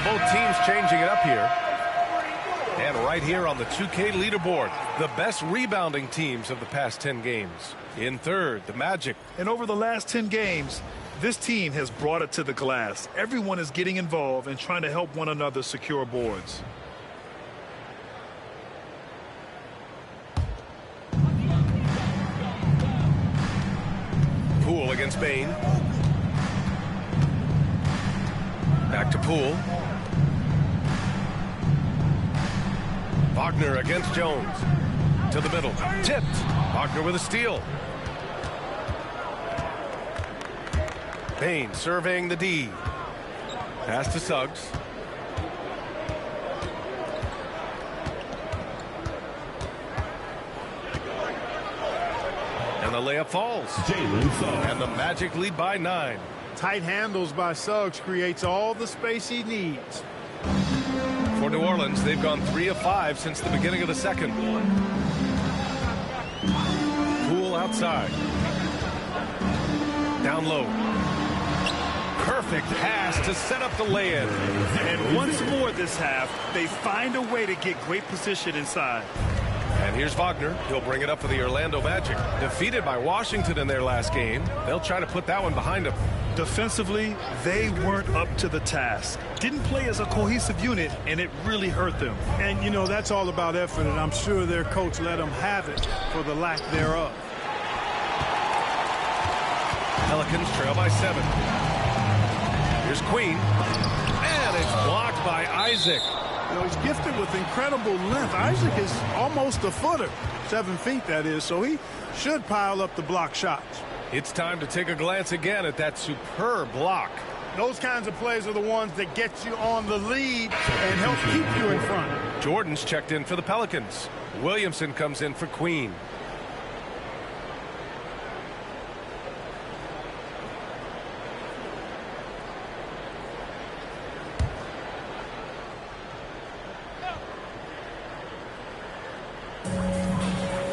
both teams changing it up here. And right here on the 2K leaderboard, the best rebounding teams of the past 10 games. In third, the Magic. And over the last 10 games, this team has brought it to the glass. Everyone is getting involved and trying to help one another secure boards. Poole against Bain. Back to Poole. Wagner against Jones. To the middle. Tipped. Wagner with a steal. Bain surveying the D. Pass to Suggs. And the layup falls. And the Magic lead by 9. Tight handles by Suggs creates all the space he needs. For New Orleans, they've gone 3 of 5 since the beginning of the second. Poole outside. Down low. Perfect pass to set up the lay-in. And once more this half, they find a way to get great position inside. And here's Wagner. He'll bring it up for the Orlando Magic. Defeated by Washington in their last game. They'll try to put that one behind them. Defensively, they weren't up to the task. Didn't play as a cohesive unit, and it really hurt them. And, you know, that's all about effort, and I'm sure their coach let them have it for the lack thereof. Pelicans trail by 7. Here's Queen. And it's blocked by Isaac. You know, he's gifted with incredible length. Isaac is almost a footer, 7 feet that is, so he should pile up the block shots. It's time to take a glance again at that superb block. Those kinds of plays are the ones that get you on the lead and help keep you in front. Jordan's checked in for the Pelicans. Williamson comes in for Queen.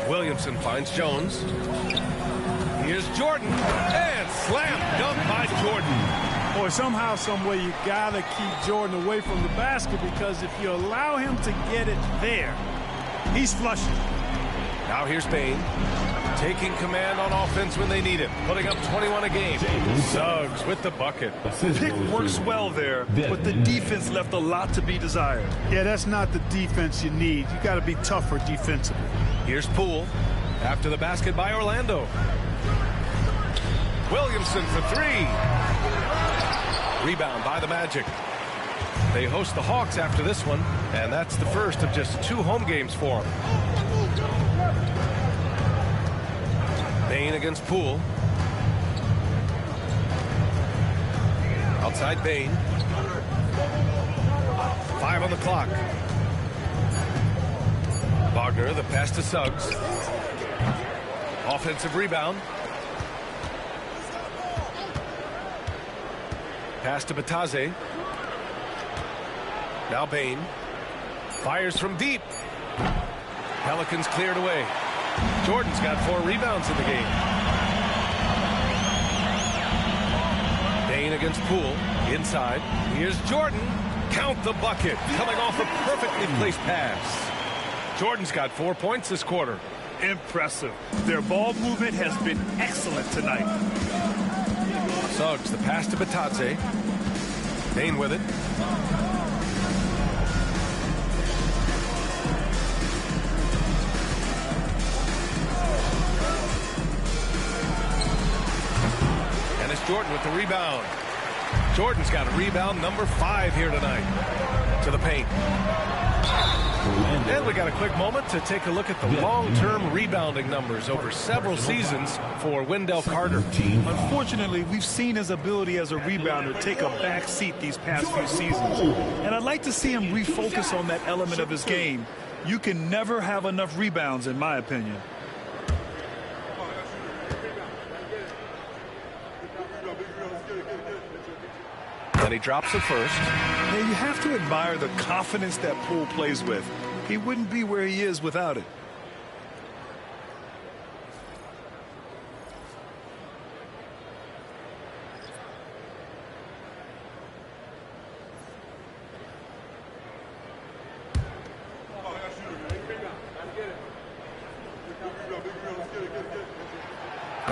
Williamson finds Jones. Here's Jordan, and slam dunk by Jordan. Boy, somehow, some way, you gotta keep Jordan away from the basket, because if you allow him to get it there, he's flushing. Now here's Bain, taking command on offense when they need it, putting up 21 a game. Suggs with the bucket. Pick works well there, but the defense left a lot to be desired. Yeah, that's not the defense you need. You got to be tougher defensively. Here's Poole after the basket by Orlando. Williamson for 3. Rebound by the Magic. They host the Hawks after this one, and that's the first of just 2 home games for them. Bain against Poole. Outside Bain. 5 on the clock. Wagner, the pass to Suggs. Offensive rebound. Pass to Batase. Now Bain. Fires from deep. Pelicans cleared away. Jordan's got 4 rebounds in the game. Bain against Poole. Inside. Here's Jordan. Count the bucket. Coming off a perfectly placed pass. Jordan's got 4 points this quarter. Impressive. Their ball movement has been excellent tonight. Suggs, the pass to Batase. Bain with it. And it's Jordan with the rebound. Jordan's got a rebound number 5 here tonight. To the paint. And we got a quick moment to take a look at the long-term rebounding numbers over several seasons for Wendell Carter. Unfortunately, we've seen his ability as a rebounder take a back seat these past few seasons. And I'd like to see him refocus on that element of his game. You can never have enough rebounds, in my opinion. And he drops it first. Now, you have to admire the confidence that Poole plays with. He wouldn't be where he is without it.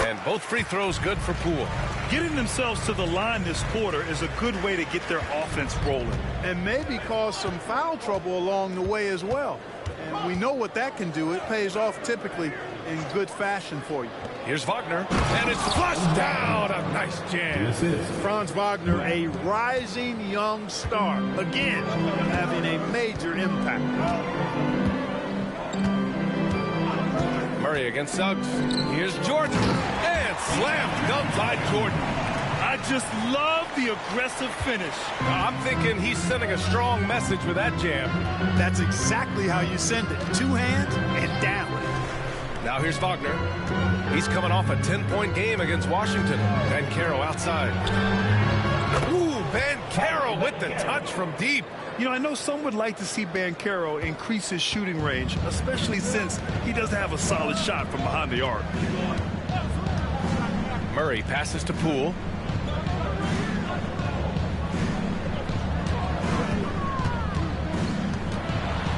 And both free throws good for Poole. Getting themselves to the line this quarter is a good way to get their offense rolling. And maybe cause some foul trouble along the way as well. And we know what that can do. It pays off typically in good fashion for you. Here's Wagner, and it's flushed down. A nice jam. Franz Wagner, a rising young star. Again, having a major impact. Murray against Suggs. Here's Jordan, and slam dunk by Jordan. I just love the aggressive finish. I'm thinking he's sending a strong message with that jam. That's exactly how you send it. Two hands and down. Now here's Wagner. He's coming off a 10-point game against Washington. Banchero outside. Ooh, Banchero with the touch from deep. You know, I know some would like to see Banchero increase his shooting range, especially since he doesn't have a solid shot from behind the arc. Murray passes to Poole.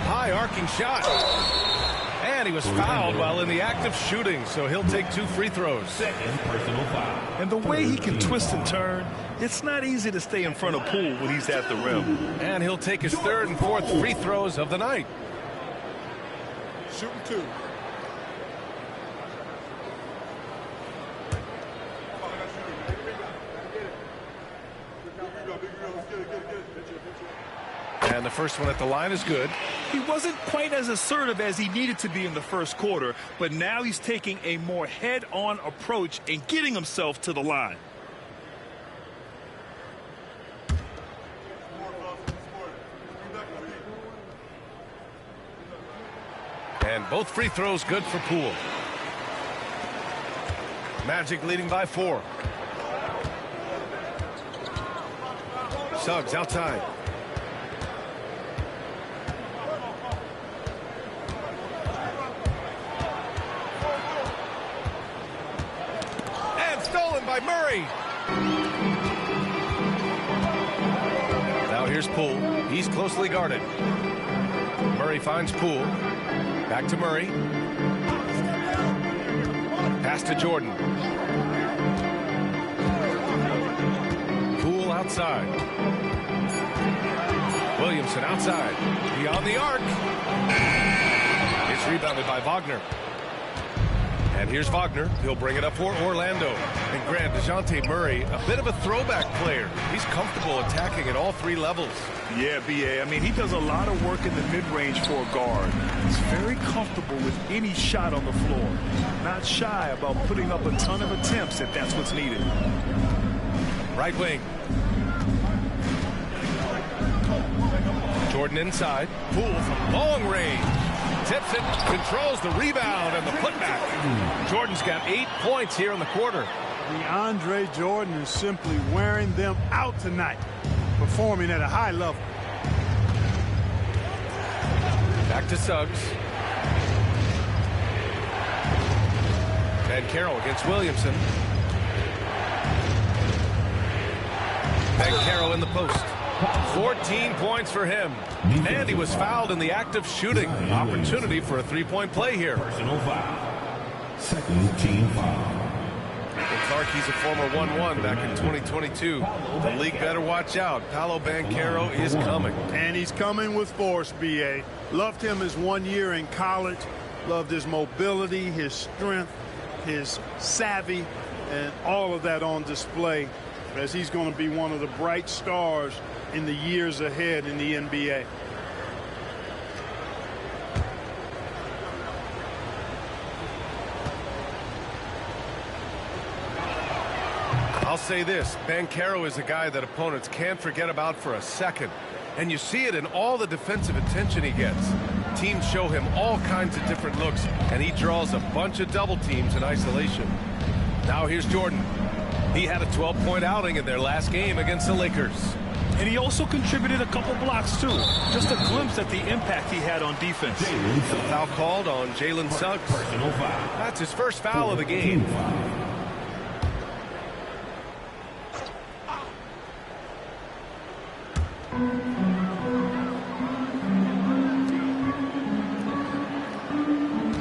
High arcing shot. And he was fouled while in the act of shooting, so he'll take 2 free throws. Second personal foul. And the way he can twist and turn, it's not easy to stay in front of Poole when he's at the rim. And he'll take his 3rd and 4th free throws of the night. Shooting 2. And the first one at the line is good. He wasn't quite as assertive as he needed to be in the first quarter, but now he's taking a more head-on approach and getting himself to the line. And both free throws good for Poole. Magic leading by 4. Suggs outside. And stolen by Murray. Now here's Poole. He's closely guarded. Murray finds Poole. Back to Murray. Pass to Jordan. Poole outside. Williamson outside. Beyond the arc. It's rebounded by Wagner. And here's Wagner. He'll bring it up for Orlando. And Grant, DeJounte Murray, a bit of a throwback player. He's comfortable attacking at all 3 levels. Yeah, B.A. I mean, he does a lot of work in the mid-range for a guard. He's very comfortable with any shot on the floor. Not shy about putting up a ton of attempts if that's what's needed. Right wing. Jordan inside. Poole from long range. Tips it, controls the rebound and the putback. Jordan's got 8 points here in the quarter. DeAndre Jordan is simply wearing them out tonight, performing at a high level. Back to Suggs. Banchero against Williamson. Banchero in the post. 14 points for him. And he was fouled in the act of shooting. Opportunity for a 3-point play here. Personal foul. Second team foul. Clarkie's a former 1-1 back in 2022. The league better watch out. Paolo Banchero is coming. And he's coming with force, B.A. Loved him his 1 year in college. Loved his mobility, his strength, his savvy, and all of that on display as he's going to be one of the bright stars in the years ahead in the NBA. I'll say this, Banchero is a guy that opponents can't forget about for a second. And you see it in all the defensive attention he gets. Teams show him all kinds of different looks, and he draws a bunch of double teams in isolation. Now here's Jordan. He had a 12-point outing in their last game against the Lakers. And he also contributed a couple blocks, too. Just a glimpse at the impact he had on defense. Foul called on Jalen Suggs. Personal foul. That's his first foul of the game.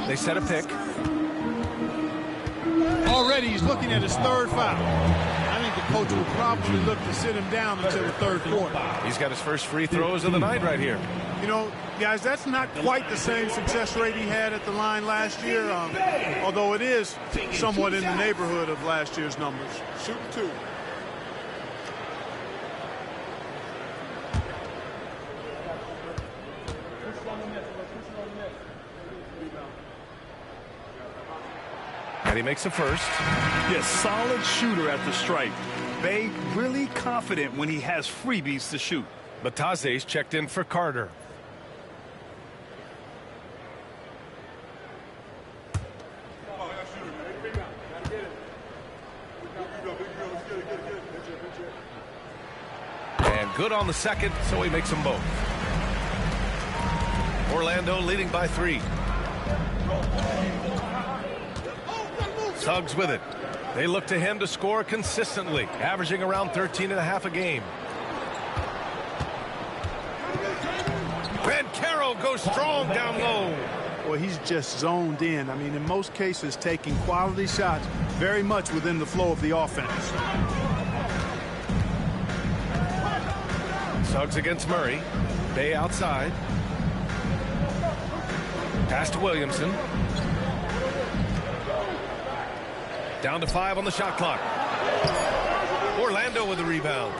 They set a pick. already he's looking at his third foul. I think the coach will probably look to sit him down until the third quarter. He's got his first free throws of the night right here. You know, guys, that's not quite the same success rate he had at the line last year, although it is somewhat in the neighborhood of last year's numbers. Shooting 2. And he makes a first. Yes, solid shooter at the stripe. Bay really confident when he has freebies to shoot. Bataze's checked in for Carter. And good on the second, so he makes them both. Orlando leading by 3. Suggs with it. They look to him to score consistently, averaging around 13.5 a game. Banchero goes strong down low. Well, he's just zoned in. I mean, in most cases, taking quality shots very much within the flow of the offense. Suggs against Murray. Bay outside. Pass to Williamson. Down to 5 on the shot clock. Orlando with the rebound.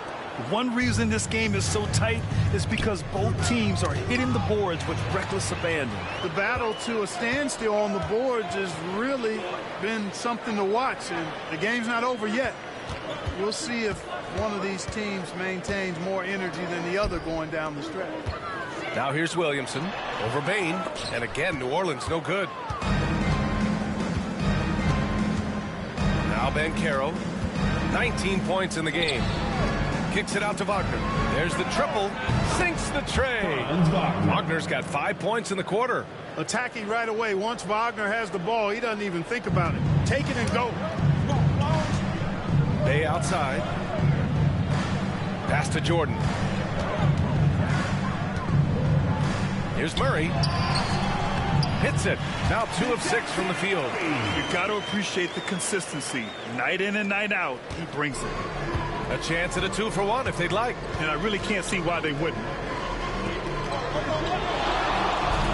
One reason this game is so tight is because both teams are hitting the boards with reckless abandon. The battle to a standstill on the boards has really been something to watch, and the game's not over yet. We'll see if one of these teams maintains more energy than the other going down the stretch. Now here's Williamson over Bain, and again New Orleans no good. Now Banchero, 19 points in the game. Kicks it out to Wagner. There's the triple. Sinks the tray. Wagner's got 5 points in the quarter. Attacking right away. Once Wagner has the ball, he doesn't even think about it. Take it and go. Bay outside. Pass to Jordan. Here's Murray. Hits it. Now 2 of 6 from the field. You've got to appreciate the consistency. Night in and night out, he brings it. A chance at a 2-for-1 if they'd like. And I really can't see why they wouldn't.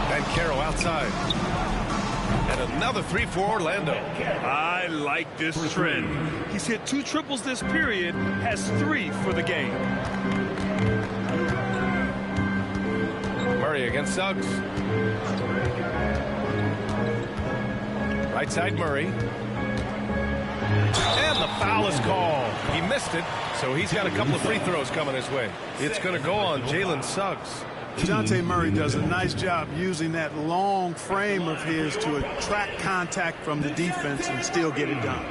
Banchero outside. And another 3 for Orlando. I like this trend. He's hit 2 triples this period, has 3 for the game. Murray against Suggs. Right side Murray. And the foul is called. He missed it, so he's got a couple of free throws coming his way. It's going to go on Jalen Suggs. Dejounte Murray does a nice job using that long frame of his to attract contact from the defense and still get it done.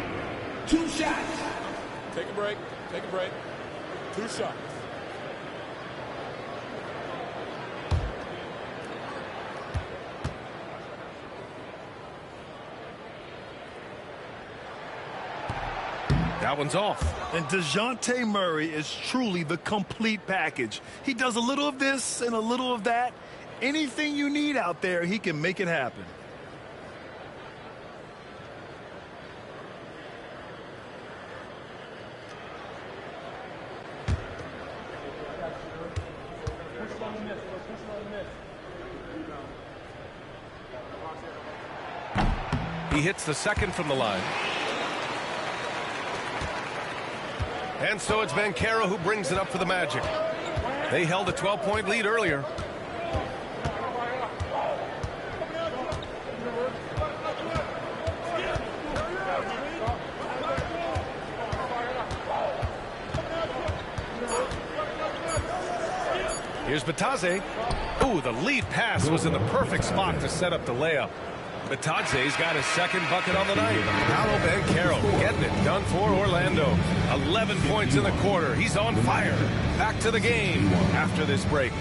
2 shots. Take a break. Take a break. 2 shots. That one's off. And Dejounte Murray is truly the complete package. He does a little of this and a little of that. Anything you need out there, he can make it happen. He hits the second from the line. And so it's Banchero who brings it up for the Magic. They held a 12-point lead earlier. Here's Bataze. Ooh, the lead pass was in the perfect spot to set up the layup. Bataze's got his second bucket on the night. Paolo Banchero getting it done for Orlando. 11 points in the quarter. He's on fire. Back to the game after this break.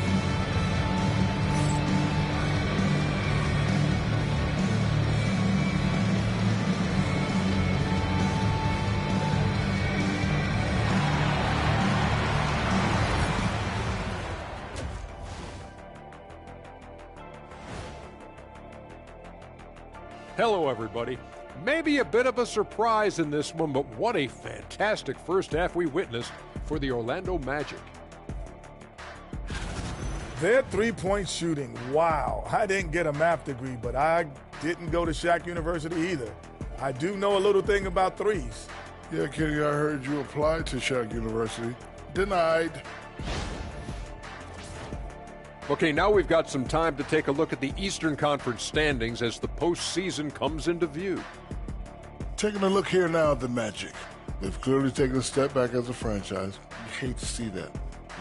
Hello, everybody. Maybe a bit of a surprise in this one, but what a fantastic first half we witnessed for the Orlando Magic. Their three-point shooting, wow. I didn't get a math degree, but I didn't go to Shaq University either. I do know a little thing about threes. Yeah, Kenny, I heard you applied to Shaq University. Denied. Okay, now we've got some time to take a look at the Eastern Conference standings as the postseason comes into view. Taking a look here now at the Magic. They've clearly taken a step back as a franchise. You hate to see that.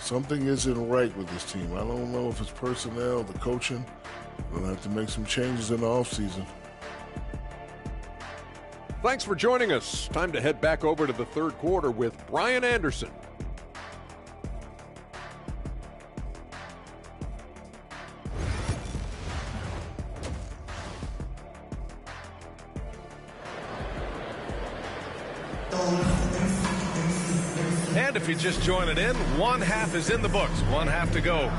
Something isn't right with this team. I don't know if it's personnel, the coaching. We'll have to make some changes in the offseason. Thanks for joining us. Time to head back over to the third quarter with Brian Anderson. And if you're just joining in, one half is in the books, one half to go.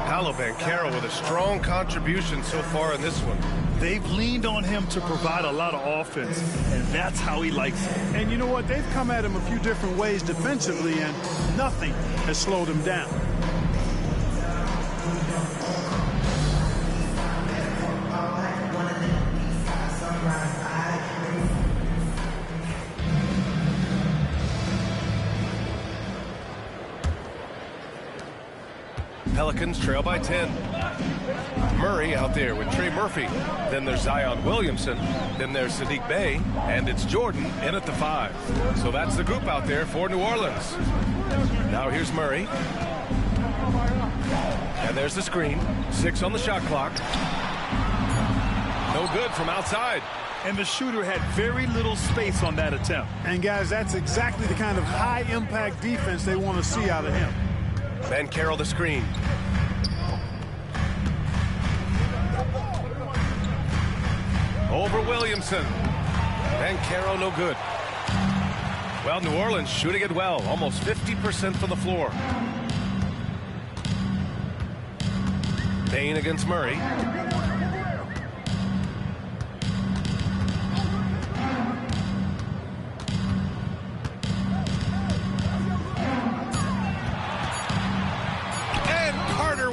Paolo Banchero with a strong contribution so far in this one. They've leaned on him to provide a lot of offense, and that's how he likes it. And you know what? They've come at him a few different ways defensively, and nothing has slowed him down. Pelicans trail by 10. Murray out there with Trey Murphy. Then there's Zion Williamson. Then there's Sadiq Bey. And it's Jordan in at the 5. So that's the group out there for New Orleans. Now here's Murray. And there's the screen. 6 on the shot clock. No good from outside. And the shooter had very little space on that attempt. And guys, that's exactly the kind of high-impact defense they want to see out of him. Banchero the screen. Over Williamson. Banchero no good. Well, New Orleans shooting it well. Almost 50% from the floor. Payne against Murray.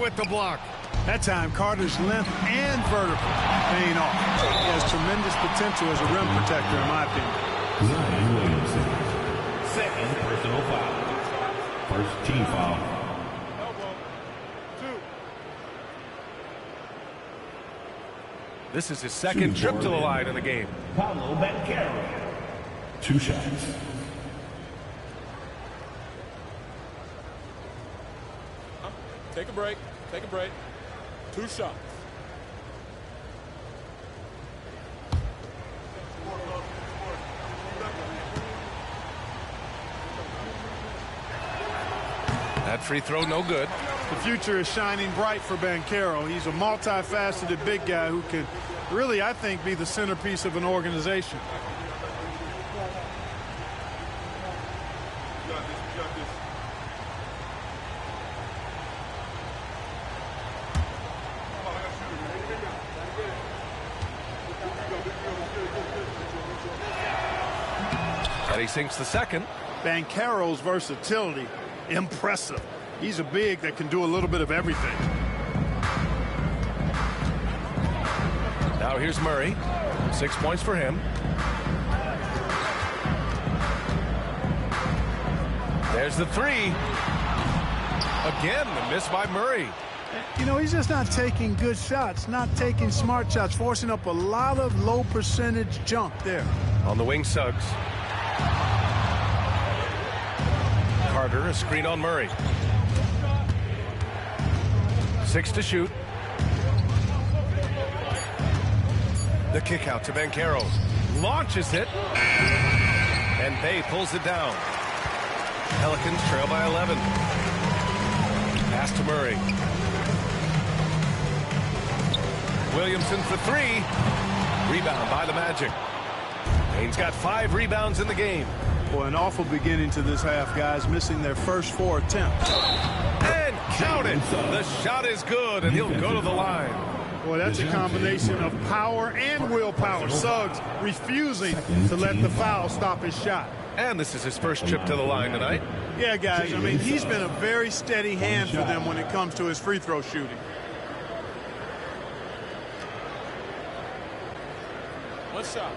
With the block. That time, Carter's length and vertical paying off. He has tremendous potential as a rim protector, in my opinion. Zion Williamson, second personal foul. First team foul. This is his second trip to the line in the game. Paolo Banchero. 2 shots. Take a break. Take a break. 2 shots. That free throw no good. The future is shining bright for Banchero. He's a multifaceted big guy who can really, I think, be the centerpiece of an organization. And he sinks the second. Banchero's versatility, impressive. He's a big that can do a little bit of everything. Now here's Murray. 6 points for him. There's the 3. Again, the miss by Murray. You know, he's just not taking good shots, not taking smart shots, forcing up a lot of low percentage junk there. On the wing, Suggs. Carter, a screen on Murray. 6 to shoot. The kick out to Banchero. Launches it. And Bey pulls it down. Pelicans trail by 11. Pass to Murray. Williamson for 3. Rebound by the Magic. Payne's got 5 rebounds in the game. Boy, an awful beginning to this half, guys, missing their first 4 attempts. And count it. The shot is good, and he'll go to the line. Boy, that's a combination of power and willpower. Suggs refusing to let the foul stop his shot. And this is his first trip to the line tonight. Yeah, guys, I mean, he's been a very steady hand for them when it comes to his free throw shooting. One shot.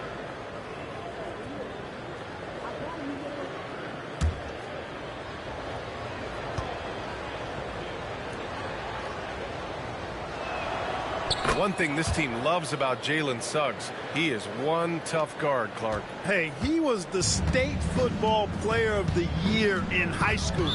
One thing this team loves about Jalen Suggs, he is one tough guard, Clark. Hey, he was the state football player of the year in high school.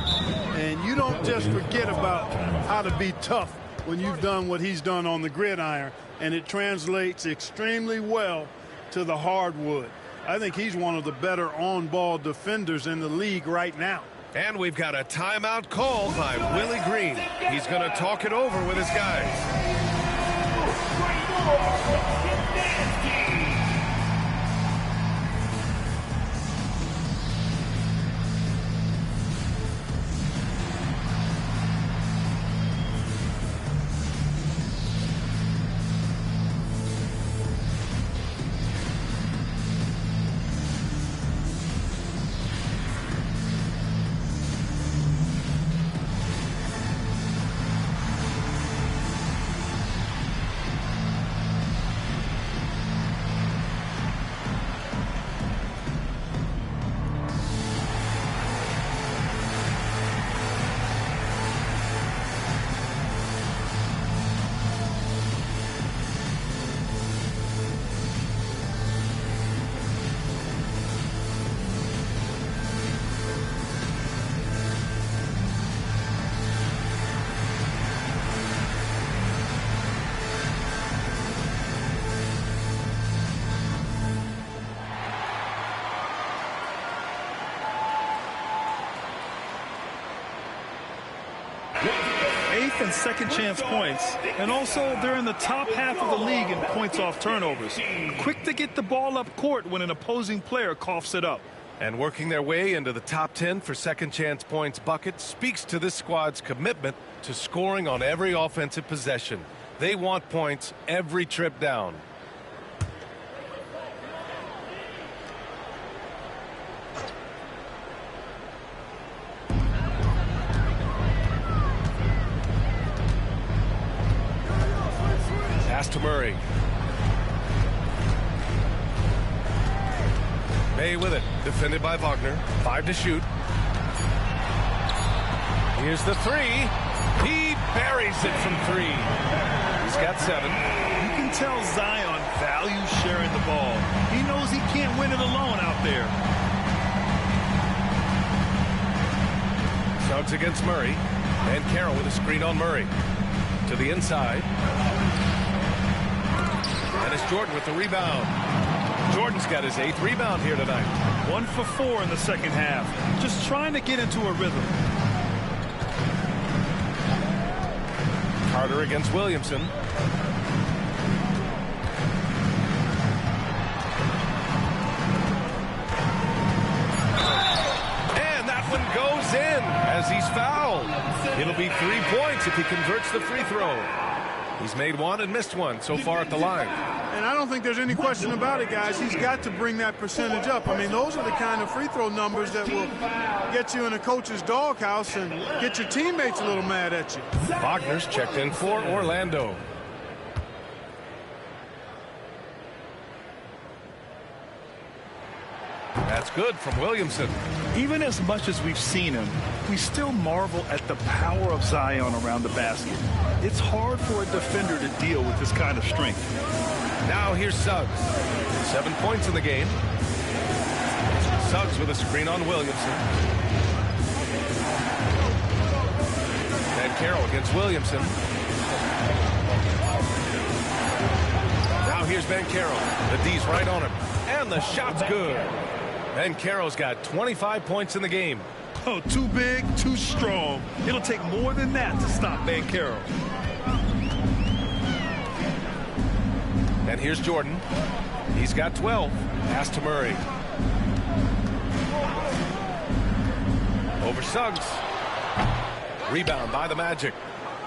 And you don't just forget about how to be tough when you've done what he's done on the gridiron. And it translates extremely well to the hardwood. I think he's one of the better on-ball defenders in the league right now. And we've got a timeout called by Willie Green. He's going to talk it over with his guys. Eighth and second chance points, and also they're in the top half of the league in points off turnovers. Quick to get the ball up court when an opposing player coughs it up. And working their way into the top 10 for second chance points bucket speaks to this squad's commitment to scoring on every offensive possession. They want points every trip down. Pass to Murray. May with it, defended by Wagner. 5 to shoot. Here's the three. He buries it from 3. He's got 7. You can tell Zion values sharing the ball. He knows he can't win it alone out there. Suggs against Murray. And Carroll with a screen on Murray. To the inside. And it's Jordan with the rebound. Jordan's got his 8th rebound here tonight. 1 for 4 in the second half. Just trying to get into a rhythm. Carter against Williamson. And that one goes in as he's fouled. It'll be 3 points if he converts the free throw. He's made 1 and missed 1 so far at the line. And I don't think there's any question about it, guys. He's got to bring that percentage up. I mean, those are the kind of free throw numbers that will get you in a coach's doghouse and get your teammates a little mad at you. Wagner's checked in for Orlando. That's good from Williamson. Even as much as we've seen him, we still marvel at the power of Zion around the basket. It's hard for a defender to deal with this kind of strength. Now here's Suggs. 7 points in the game. Suggs with a screen on Williamson. And Carroll against Williamson. Now here's Ben Carroll. The D's right on him. And the shot's good. Ben Carroll's got 25 points in the game. Oh, too big, too strong. It'll take more than that to stop Ben Carroll. And here's Jordan. He's got 12. Pass to Murray. Over Suggs. Rebound by the Magic.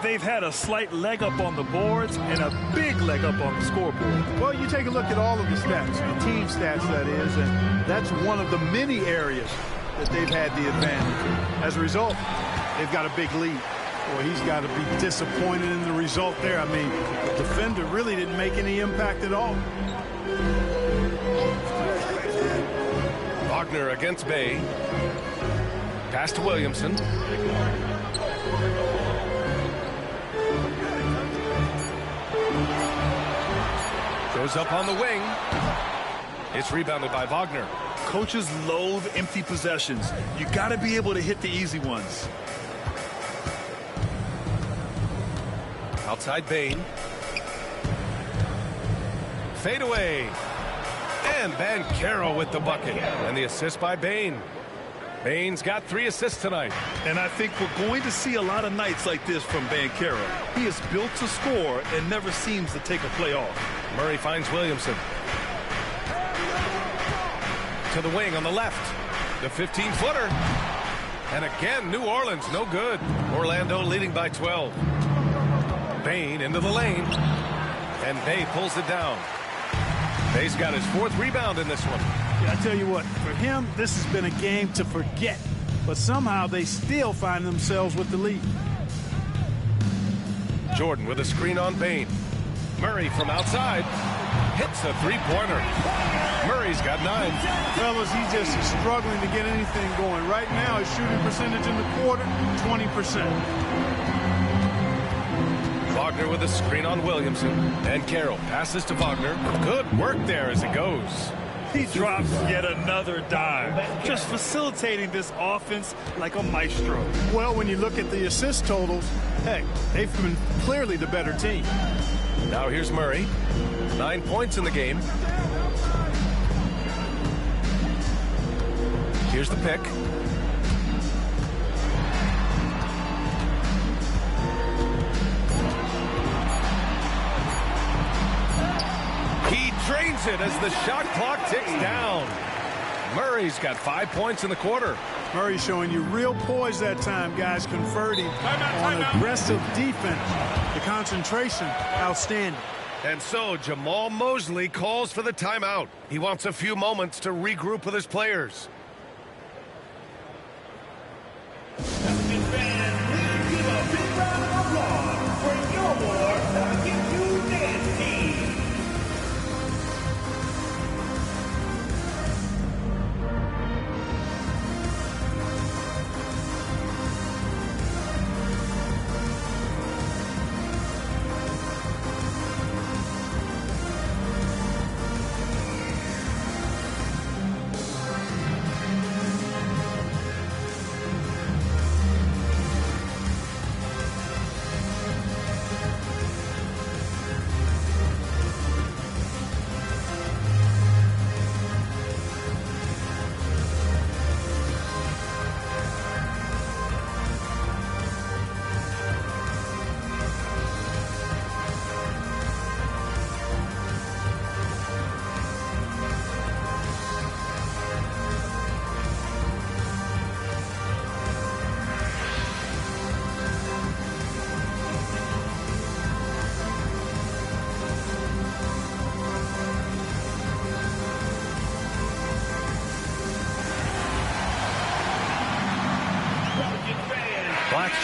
they've had a slight leg up on the boards and a big leg up on the scoreboard. Well, you take a look at all of the stats, the team stats, that is, and that's one of the many areas that they've had the advantage. As a result, they've got a big lead. Well, he's got to be disappointed in the result there. I mean, the defender really didn't make any impact at all. Wagner against Bay. Pass to Williamson. Goes up on the wing. It's rebounded by Wagner. Coaches loathe empty possessions. You got to be able to hit the easy ones. Outside Bain. Fade away. And Banchero with the bucket. And the assist by Bain. Bain's got 3 assists tonight. And I think we're going to see a lot of nights like this from Banchero. He is built to score and never seems to take a play off. Murray finds Williamson. To the wing on the left. The 15-footer. And again, New Orleans, no good. Orlando leading by 12. Bain into the lane. And Bay pulls it down. Bay's got his 4th rebound in this one. Yeah, I tell you what, for him, this has been a game to forget. But somehow they still find themselves with the lead. Jordan with a screen on Bain. Murray from outside. Hits a 3-pointer. Murray's got 9. Fellas, he just is struggling to get anything going. Right now, his shooting percentage in the quarter, 20%. Wagner with a screen on Williamson. And Carroll passes to Wagner. Good work there as it goes. He drops yet another dime, just facilitating this offense like a maestro. Well, when you look at the assist totals, heck, they've been clearly the better team. Now here's Murray. 9 points in the game. Here's the pick. He drains it as the shot clock ticks down. Murray's got 5 points in the quarter. Murray showing you real poise that time, guys, converting on aggressive defense. The concentration, outstanding. And so Jamal Mosley calls for the timeout. He wants a few moments to regroup with his players.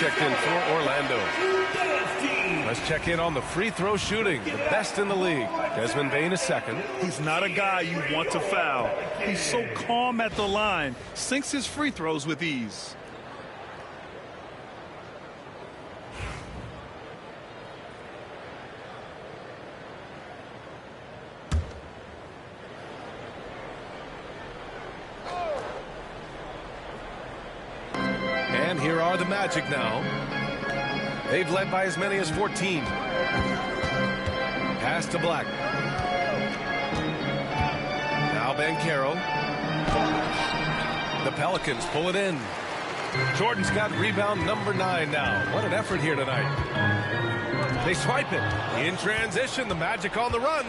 Checked in for Orlando. Let's check in on the free throw shooting, the best in the league. Desmond Bain is second. He's not a guy you want to foul. He's so calm at the line, sinks his free throws with ease. And here are the Magic now. They've led by as many as 14. Pass to Black. Now Banchero. The Pelicans pull it in. Jordan's got rebound number 9 now. What an effort here tonight. They swipe it. In transition, the Magic on the run.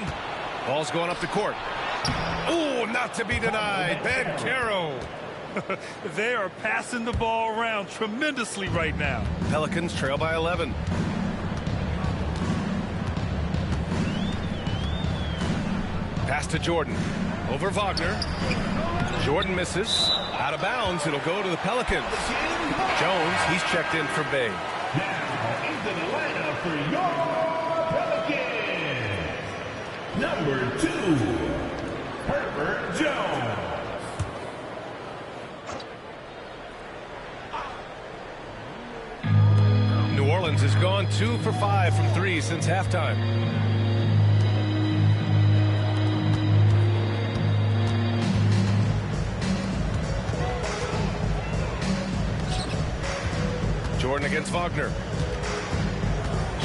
Ball's going up the court. Ooh, not to be denied. Banchero. They are passing the ball around tremendously right now. Pelicans trail by 11. Pass to Jordan. Over Wagner. Jordan misses. Out of bounds. It'll go to the Pelicans. Jones, he's checked in for Bay. Now into the lineup for your Pelicans, number 2, Herbert Jones. New Orleans has gone 2 for 5 from 3 since halftime. Jordan against Wagner.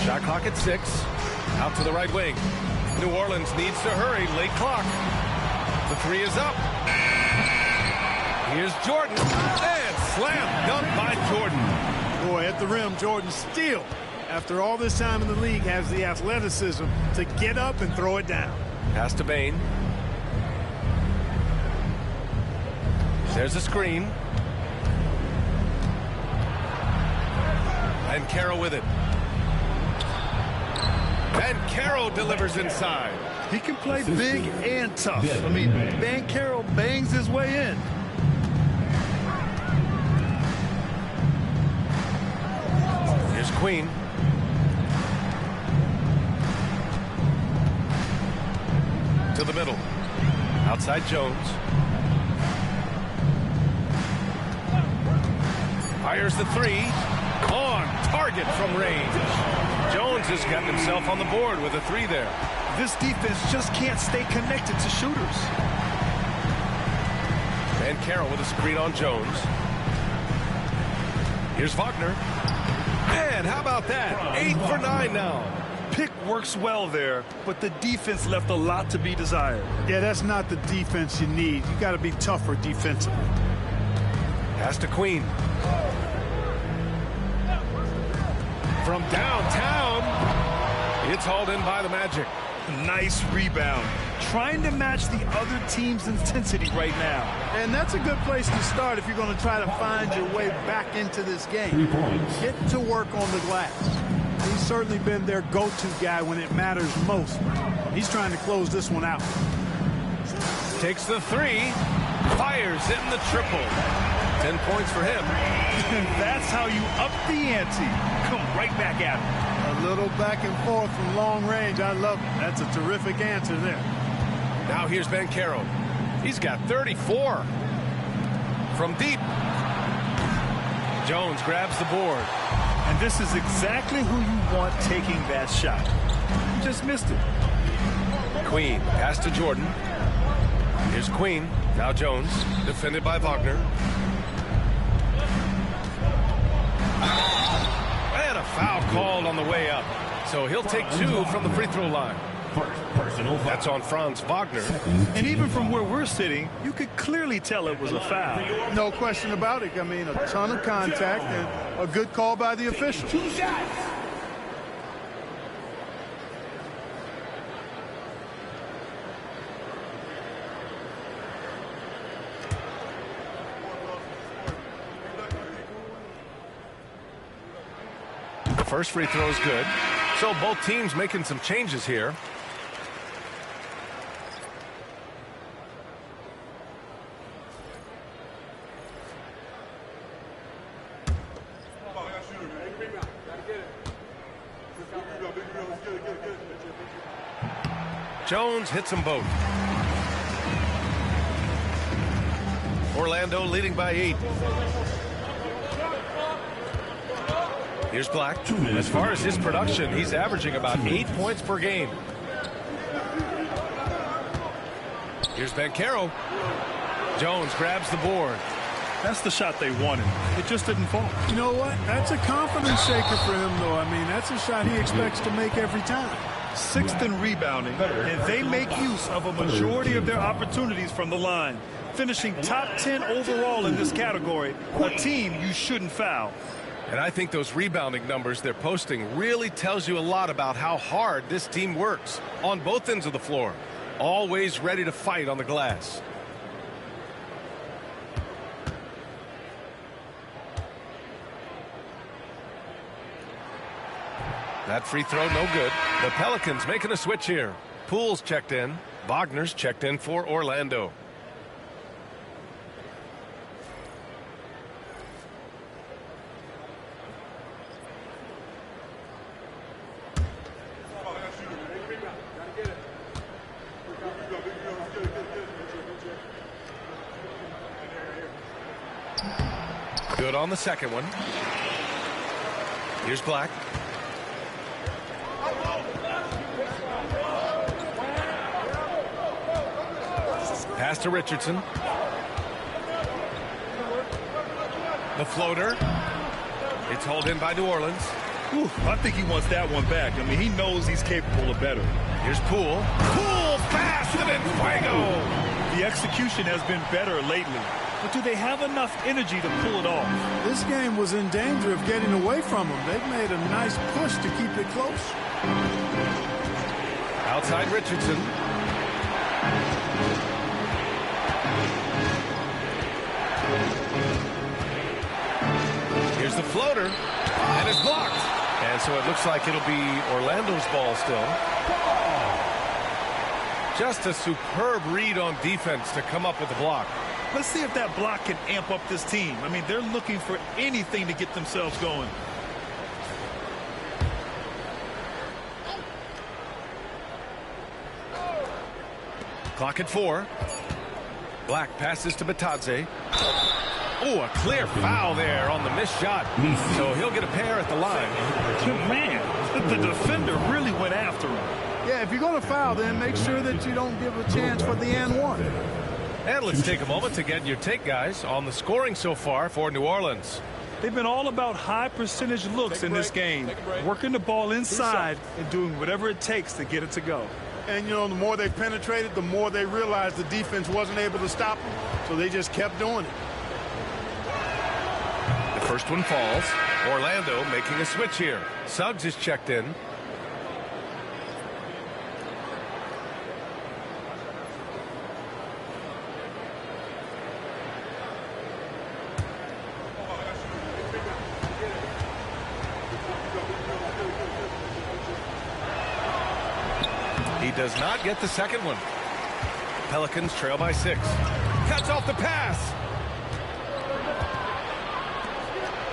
Shot clock at 6. Out to the right wing. New Orleans needs to hurry. Late clock. The 3 is up. Here's Jordan. And slam dunk by Jordan. Boy, at the rim, Jordan still, after all this time in the league, has the athleticism to get up and throw it down. Pass to Bain. There's a screen. And Carroll with it. And Carroll delivers inside. He can play big and tough. I mean, Carroll bangs his way in. Here's Queen. To the middle. Outside Jones. Fires the 3. On target from range. Jones has gotten himself on the board with a 3 there. This defense just can't stay connected to shooters. And Carroll with a screen on Jones. Here's Wagner. And how about that? 8 for 9 now. Pick works well there, but the defense left a lot to be desired. Yeah, that's not the defense you need. You got to be tougher defensively. Pass to Queen. From downtown, it's hauled in by the Magic. Nice rebound. Trying to match the other team's intensity right now. And that's a good place to start if you're going to try to find your way back into this game. Get to work on the glass. He's certainly been their go-to guy when it matters most. He's trying to close this one out. Takes the 3. Fires in the triple. 10 points for him. That's how you up the ante. Come right back at him. A little back and forth from long range. I love it. That's a terrific answer there. Now here's Banchero. He's got 34. From deep. Jones grabs the board. And this is exactly who you want taking that shot. You just missed it. Queen. Pass to Jordan. Here's Queen. Now Jones. Defended by Wagner. And a foul called on the way up. So he'll take 2 from the free throw line. That's on Franz Wagner. And even from where we're sitting, you could clearly tell it was a foul. No question about it. I mean, a ton of contact and a good call by the official. 2 shots. The first free throw is good. So both teams making some changes here. Jones hits them both. Orlando leading by 8. Here's Black. As far as his production, he's averaging about 8 points per game. Here's Banchero. Jones grabs the board. That's the shot they wanted. It just didn't fall. You know what? That's a confidence shaker for him, though. I mean, that's a shot he expects to make every time. 6th in rebounding, and they make use of a majority of their opportunities from the line. Finishing top 10 overall in this category, a team you shouldn't foul. And I think those rebounding numbers they're posting really tells you a lot about how hard this team works on both ends of the floor. Always ready to fight on the glass. That free throw no good. The Pelicans making a switch here. Poole's checked in. Wagner's checked in for Orlando. Good on the second one. Here's Black. Pass to Richardson. The floater. It's hauled in by New Orleans. Whew, I think he wants that one back. I mean, he knows he's capable of better. Here's Poole. Poole fast and in fuego. The execution has been better lately. But do they have enough energy to pull it off? This game was in danger of getting away from them. They've made a nice push to keep it close. Outside Richardson. Here's the floater. And it's blocked. And so it looks like it'll be Orlando's ball still. Just a superb read on defense to come up with the block. Let's see if that block can amp up this team. I mean, they're looking for anything to get themselves going. Clock at 4. Black passes to Batadze. Oh, a clear foul there on the missed shot. So he'll get a pair at the line. Man, the defender really went after him. Yeah, if you're going to foul, then make sure that you don't give a chance for the and one. And let's take a moment to get your take, guys, on the scoring so far for New Orleans. They've been all about high percentage looks in this game, working the ball inside and doing whatever it takes to get it to go. And, you know, the more they penetrated, the more they realized the defense wasn't able to stop them. So they just kept doing it. The first one falls. Orlando making a switch here. Suggs is checked in. He does not get the second one. Pelicans trail by 6. Cuts off the pass.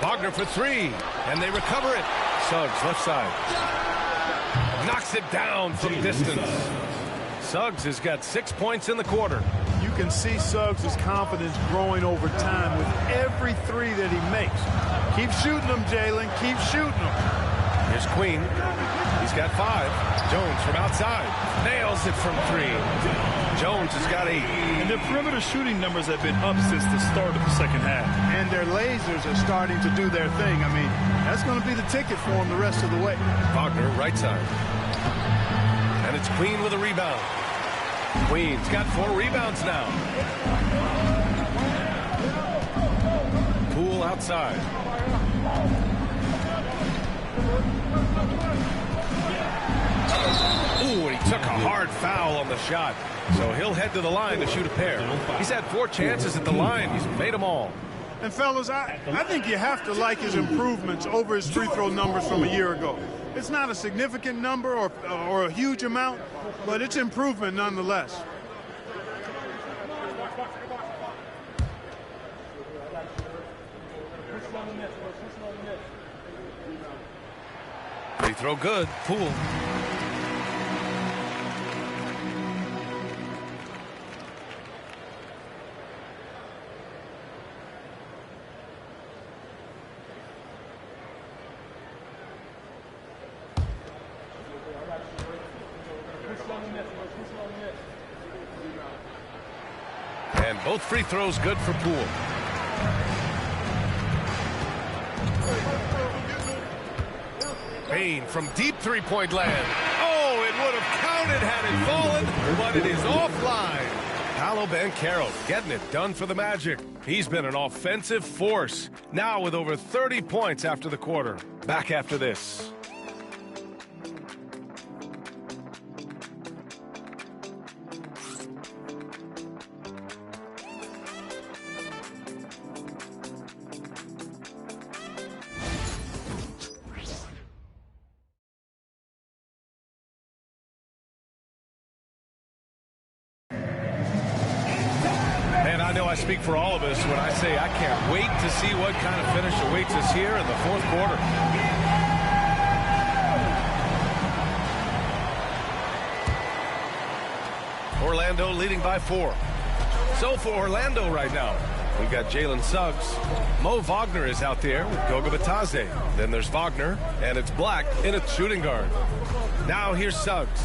Wagner for 3, and they recover it. Suggs left side. Knocks it down from distance. Suggs has got 6 points in the quarter. You can see Suggs' confidence growing over time with every 3 that he makes. Keep shooting them, Jalen. Keep shooting them. Here's Queen. He's got 5. Jones from outside. Nails it from 3. Jones has got 8. And their perimeter shooting numbers have been up since the start of the second half. And their lasers are starting to do their thing. I mean, that's going to be the ticket for them the rest of the way. Wagner, right side. And it's Queen with a rebound. Queen's got 4 rebounds now. Poole outside. Ooh, and he took a hard foul on the shot. So he'll head to the line to shoot a pair. He's had 4 chances at the line. He's made them all. And, fellas, I think you have to like his improvements over his free throw numbers from a year ago. It's not a significant number or a huge amount, but it's improvement nonetheless. Free throw good. Poole. And both free throws good for Poole. Payne from deep three-point land. Oh, it would have counted had it fallen, but it is offline. Paolo Banchero getting it done for the Magic. He's been an offensive force, now with over 30 points after the quarter. Back after this. I know I speak for all of us when I say I can't wait to see what kind of finish awaits us here in the fourth quarter. Orlando leading by 4. So for Orlando right now, we've got Jalen Suggs. Mo Wagner is out there with Goga Batadze. Then there's Wagner, and it's Black in its shooting guard. Now here's Suggs.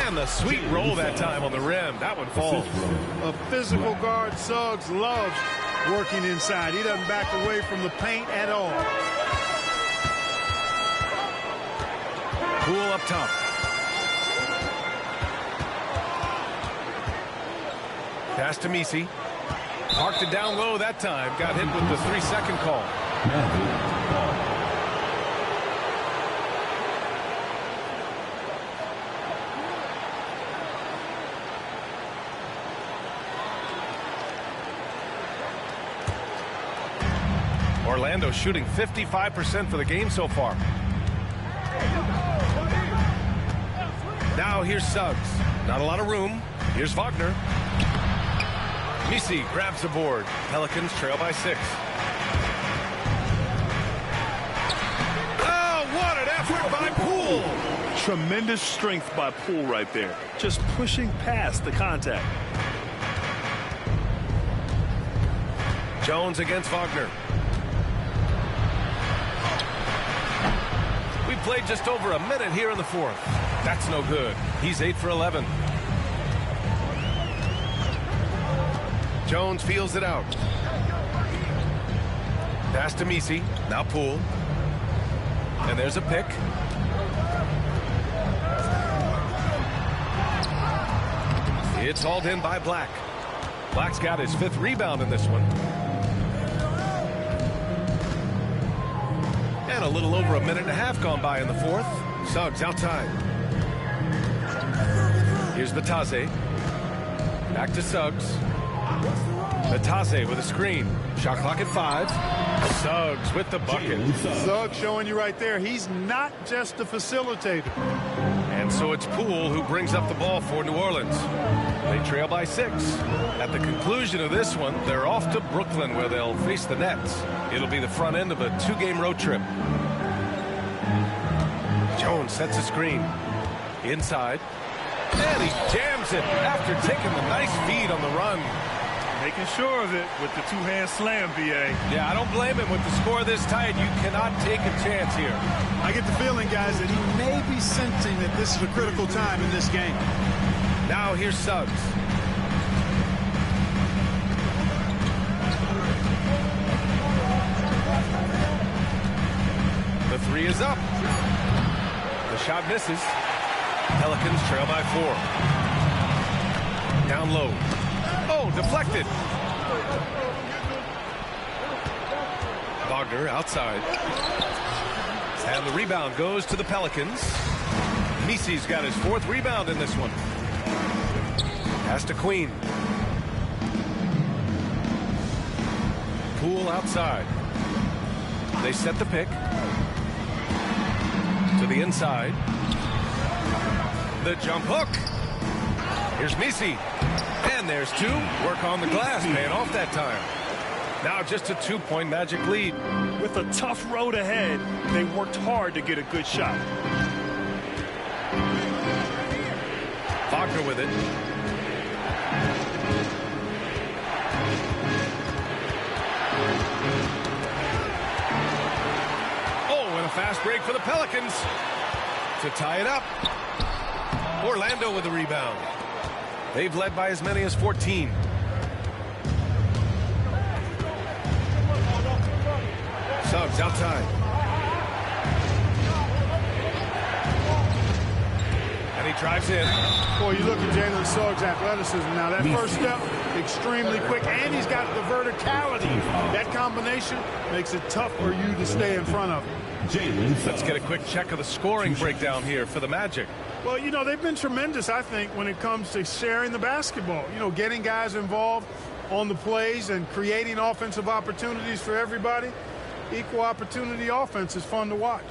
And the sweet roll that time on the rim. That one falls. A physical guard, Suggs loves working inside. He doesn't back away from the paint at all. Poole up top. Pass to Misi. Parked it down low that time. Got hit with the 3-second call. Orlando shooting 55% for the game so far. Now here's Suggs. Not a lot of room. Here's Wagner. Misi grabs the board. Pelicans trail by 6. Oh, what an effort by Poole. Tremendous strength by Poole right there. Just pushing past the contact. Jones against Wagner. We played just over a minute here in the fourth. That's no good. He's 8 for 11. Jones feels it out. Pass to Misi. Now Poole. And there's a pick. It's hauled in by Black. Black's got his 5th rebound in this one. And a little over a minute and a half gone by in the fourth. Suggs outside. Here's Batadze. Back to Suggs. Batadze with a screen. Shot clock at 5. Suggs with the bucket. Suggs showing you right there, he's not just a facilitator. And so it's Poole who brings up the ball for New Orleans. They trail by 6. At the conclusion of this one, they're off to Brooklyn where they'll face the Nets. It'll be the front end of a 2-game road trip. Jones sets a screen. Inside. And he jams it after taking the nice feed on the run. Making sure of it with the 2-hand slam, B.A. Yeah, I don't blame him. With the score this tight, you cannot take a chance here. I get the feeling, guys, that he may be sensing that this is a critical time in this game. Now here's Suggs. The 3 is up. The shot misses. Pelicans trail by 4. Down low. Oh, deflected. Wagner outside. And the rebound goes to the Pelicans. Misi's got his 4th rebound in this one. Pass to Queen. Poole outside. They set the pick. To the inside. The jump hook. Here's Misi. And there's 2. Work on the glass, paying off that time. Now just a 2-point Magic lead. With a tough road ahead, they worked hard to get a good shot. Wagner with it. Oh, and a fast break for the Pelicans to tie it up. Orlando with the rebound. They've led by as many as 14. Suggs outside. And he drives in. Boy, you look at Jalen Suggs' athleticism now. That first step, extremely quick, and he's got the verticality. That combination makes it tough for you to stay in front of him. Let's get a quick check of the scoring breakdown here for the Magic. Well, you know, they've been tremendous, I think, when it comes to sharing the basketball. You know, getting guys involved on the plays and creating offensive opportunities for everybody. Equal opportunity offense is fun to watch.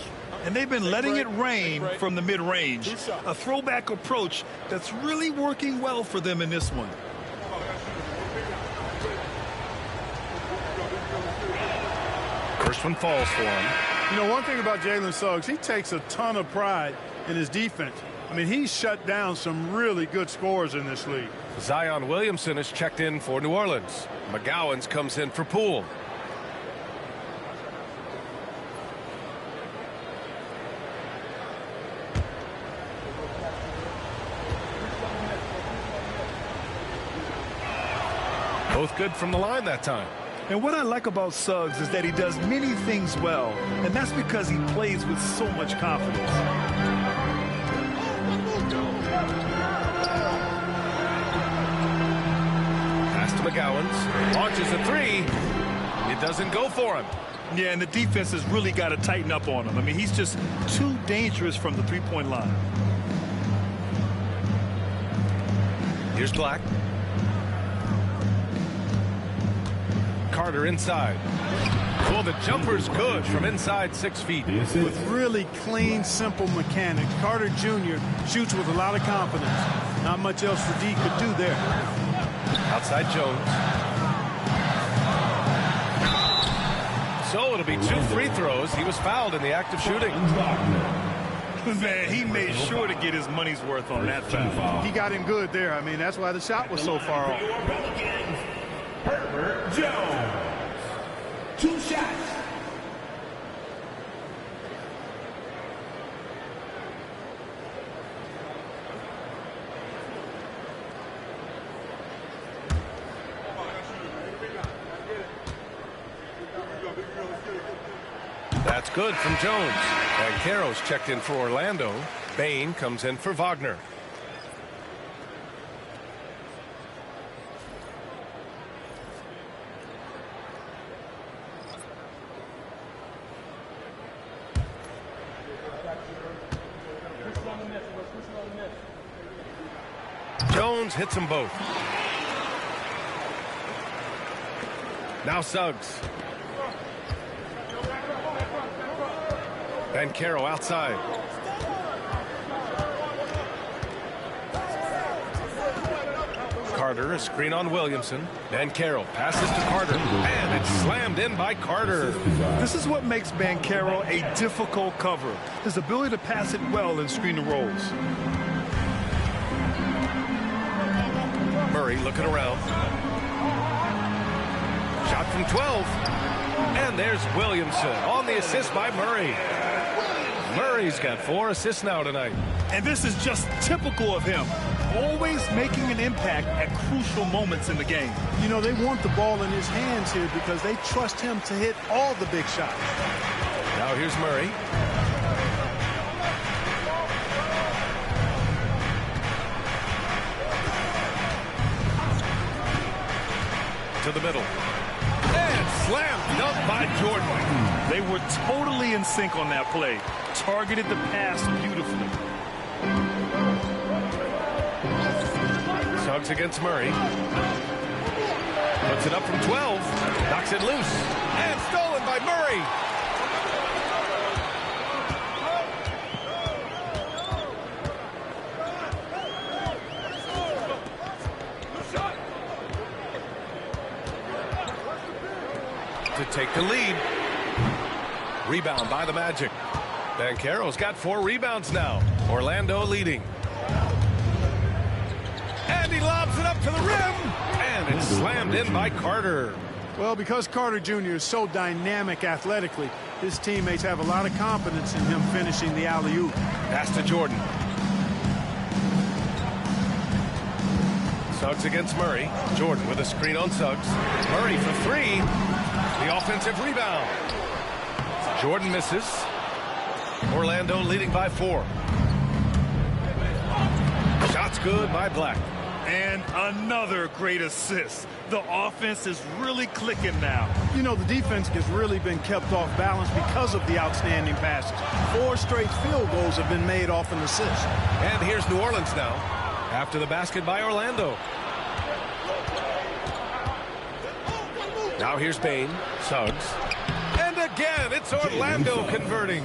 And they've been letting it rain from the mid-range. A throwback approach that's really working well for them in this one. First one falls for him. You know, one thing about Jalen Suggs, he takes a ton of pride in his defense. I mean, he's shut down some really good scorers in this league. Zion Williamson is checked in for New Orleans. McGowens comes in for Poole. Both good from the line that time. And what I like about Suggs is that he does many things well, and that's because he plays with so much confidence. Pass to McGowens. Launches a three. It doesn't go for him. Yeah, and the defense has really got to tighten up on him. I mean, he's just too dangerous from the three-point line. Here's Black. Carter inside. Oh, the jumper's good from inside 6 feet. With really clean, simple mechanics, Carter Jr. shoots with a lot of confidence. Not much else Fadiq could do there. Outside Jones. So it'll be 2 free throws. He was fouled in the act of shooting. Man, he made sure to get his money's worth on that foul. He got him good there. I mean, that's why the shot was so far off. Herbert Jones. 2 shots. That's good from Jones. And Caro's checked in for Orlando. Bain comes in for Wagner. Jones hits them both. Now Suggs. And Caro outside. Carter, a screen on Williamson. And Caro passes to Carter. And it's slammed in by Carter. This is what makes Banchero a difficult cover. His ability to pass it well and screen the rolls. Murray looking around. Shot from 12. And there's Williamson on the assist by Murray. Murray's got 4 assists now tonight. And this is just typical of him. Always making an impact at crucial moments in the game. You know, they want the ball in his hands here because they trust him to hit all the big shots. Now here's Murray. To the middle. And slam dunk by Jordan. They were totally in sync on that play. Targeted the pass beautifully. Suggs against Murray. Puts it up from 12. Knocks it loose. And stolen by Murray. To take the lead. Rebound by the Magic. Banchero's got 4 rebounds now. Orlando leading. And he lobs it up to the rim. And it's slammed in by Carter. Well, because Carter Jr. is so dynamic athletically, his teammates have a lot of confidence in him finishing the alley-oop. Pass to Jordan. Suggs against Murray. Jordan with a screen on Suggs. Murray for 3. The offensive rebound. Jordan misses. Orlando leading by 4. Shots good by Black. And another great assist. The offense is really clicking now. You know, the defense has really been kept off balance because of the outstanding passes. 4 straight field goals have been made off an assist. And here's New Orleans now after the basket by Orlando. Now here's Bain. Suggs. And again, it's Orlando converting.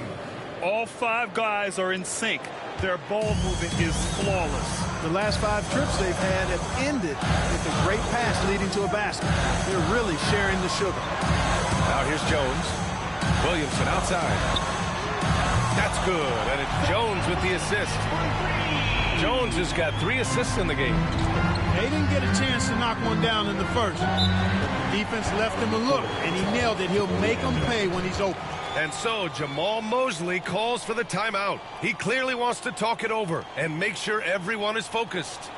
All 5 guys are in sync. Their ball movement is flawless. The last 5 trips they've had have ended with a great pass leading to a basket. They're really sharing the sugar. Now here's Jones. Williamson outside. That's good, and it's Jones with the assist. Jones has got 3 assists in the game. They didn't get a chance to knock one down in the first. The defense left him a look, and he nailed it. He'll make them pay when he's open. And so Jamal Mosley calls for the timeout. He clearly wants to talk it over and make sure everyone is focused.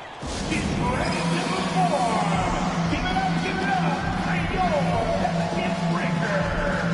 Get ready to perform. Give it up, for your second breaker.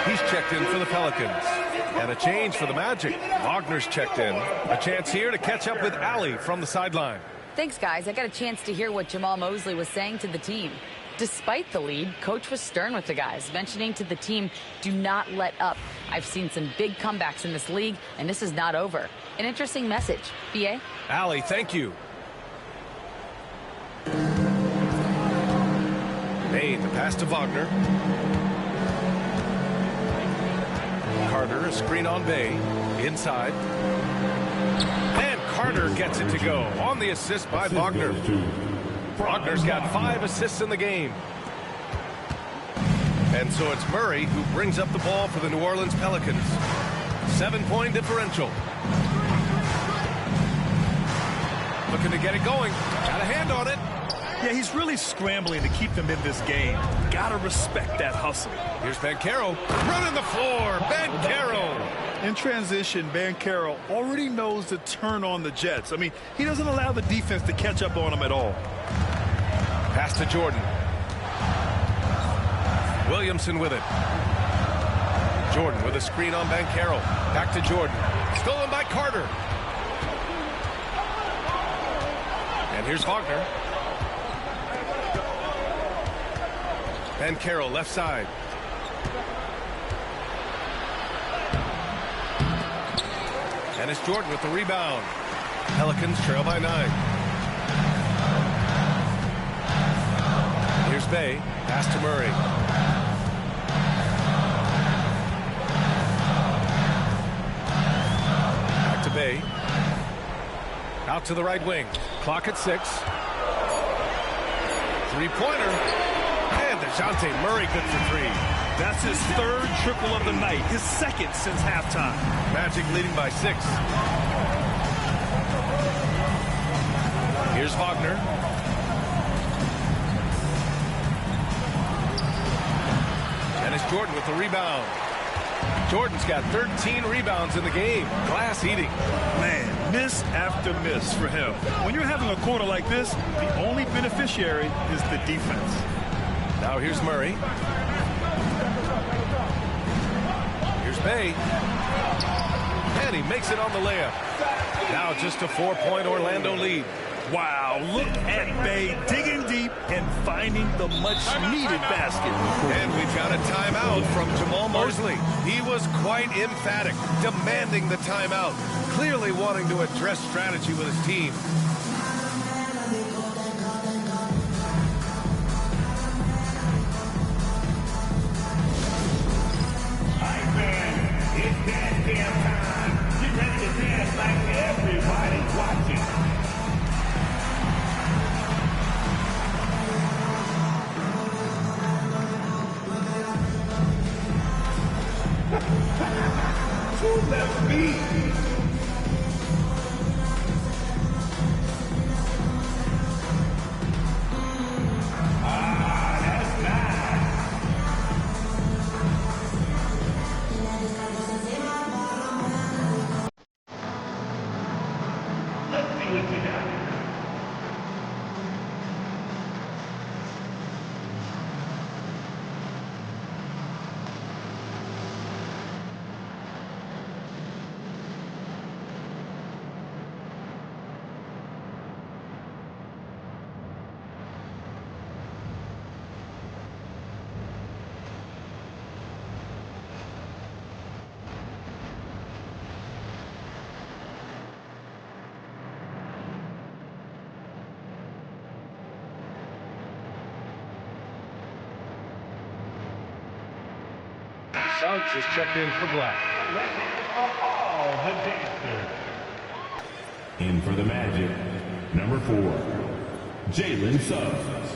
He's checked in for the Pelicans. And a change for the Magic. Wagner's checked in. A chance here to catch up with Allie from the sideline. Thanks, guys. I got a chance to hear what Jamal Mosley was saying to the team. Despite the lead, Coach was stern with the guys, mentioning to the team, do not let up. I've seen some big comebacks in this league, and this is not over. An interesting message. B.A.? Allie, thank you. Made the pass to Wagner. Carter, a screen on Bay, inside. And Carter gets it to go on the assist by Wagner. Wagner's got 5 assists in the game. And so it's Murray who brings up the ball for the New Orleans Pelicans. 7-point differential. Looking to get it going. Got a hand on it. Yeah, he's really scrambling to keep them in this game. Gotta respect that hustle. Here's Banchero running the floor. Banchero. In transition, Banchero already knows to turn on the Jets. I mean, he doesn't allow the defense to catch up on him at all. Pass to Jordan. Williamson with it. Jordan with a screen on Banchero. Back to Jordan. Stolen by Carter. And here's Wagner. Banchero left side. And it's Jordan with the rebound. Pelicans trail by 9. Here's Bay. Pass to Murray. Back to Bay. Out to the right wing. Clock at 6. Three-pointer. And DeJounte Murray good for 3. That's his 3rd triple of the night. His 2nd since halftime. Magic leading by 6. Here's Wagner. And it's Jordan with the rebound. Jordan's got 13 rebounds in the game. Glass eating. Man, miss after miss for him. When you're having a quarter like this, the only beneficiary is the defense. Now here's Murray. Here's Bay. And he makes it on the layup. Now just a 4-point Orlando lead. Wow, look at Bay digging deep and finding the much-needed basket. And we've got a timeout from Jamal Mosley. He was quite emphatic, demanding the timeout, clearly wanting to address strategy with his team. It's dance damn time. Get ready to dance like everybody's watching. Who left me? Suggs is checked in for black. All the dancers. In for the Magic, number 4, Jalen Suggs.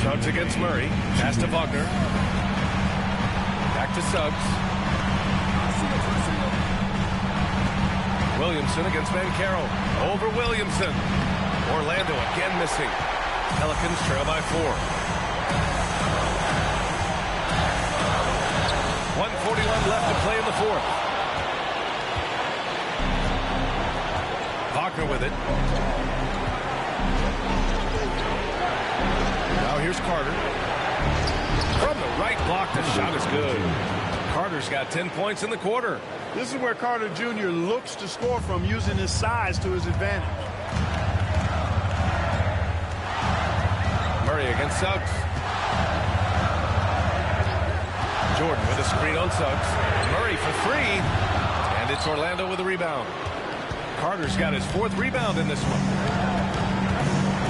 Suggs against Murray. Pass to Wagner. Back to Suggs. Williamson against Banchero. Over Williamson. Orlando again missing. Pelicans trail by 4. 1:41 left to play in the 4th. Wagner with it. Now here's Carter. From the right block, the shot is good. Carter's got 10 points in the quarter. This is where Carter Jr. looks to score from, using his size to his advantage. Murray against Suggs. Jordan with a screen on Suggs. Murray for 3. And it's Orlando with a rebound. Carter's got his 4th rebound in this one.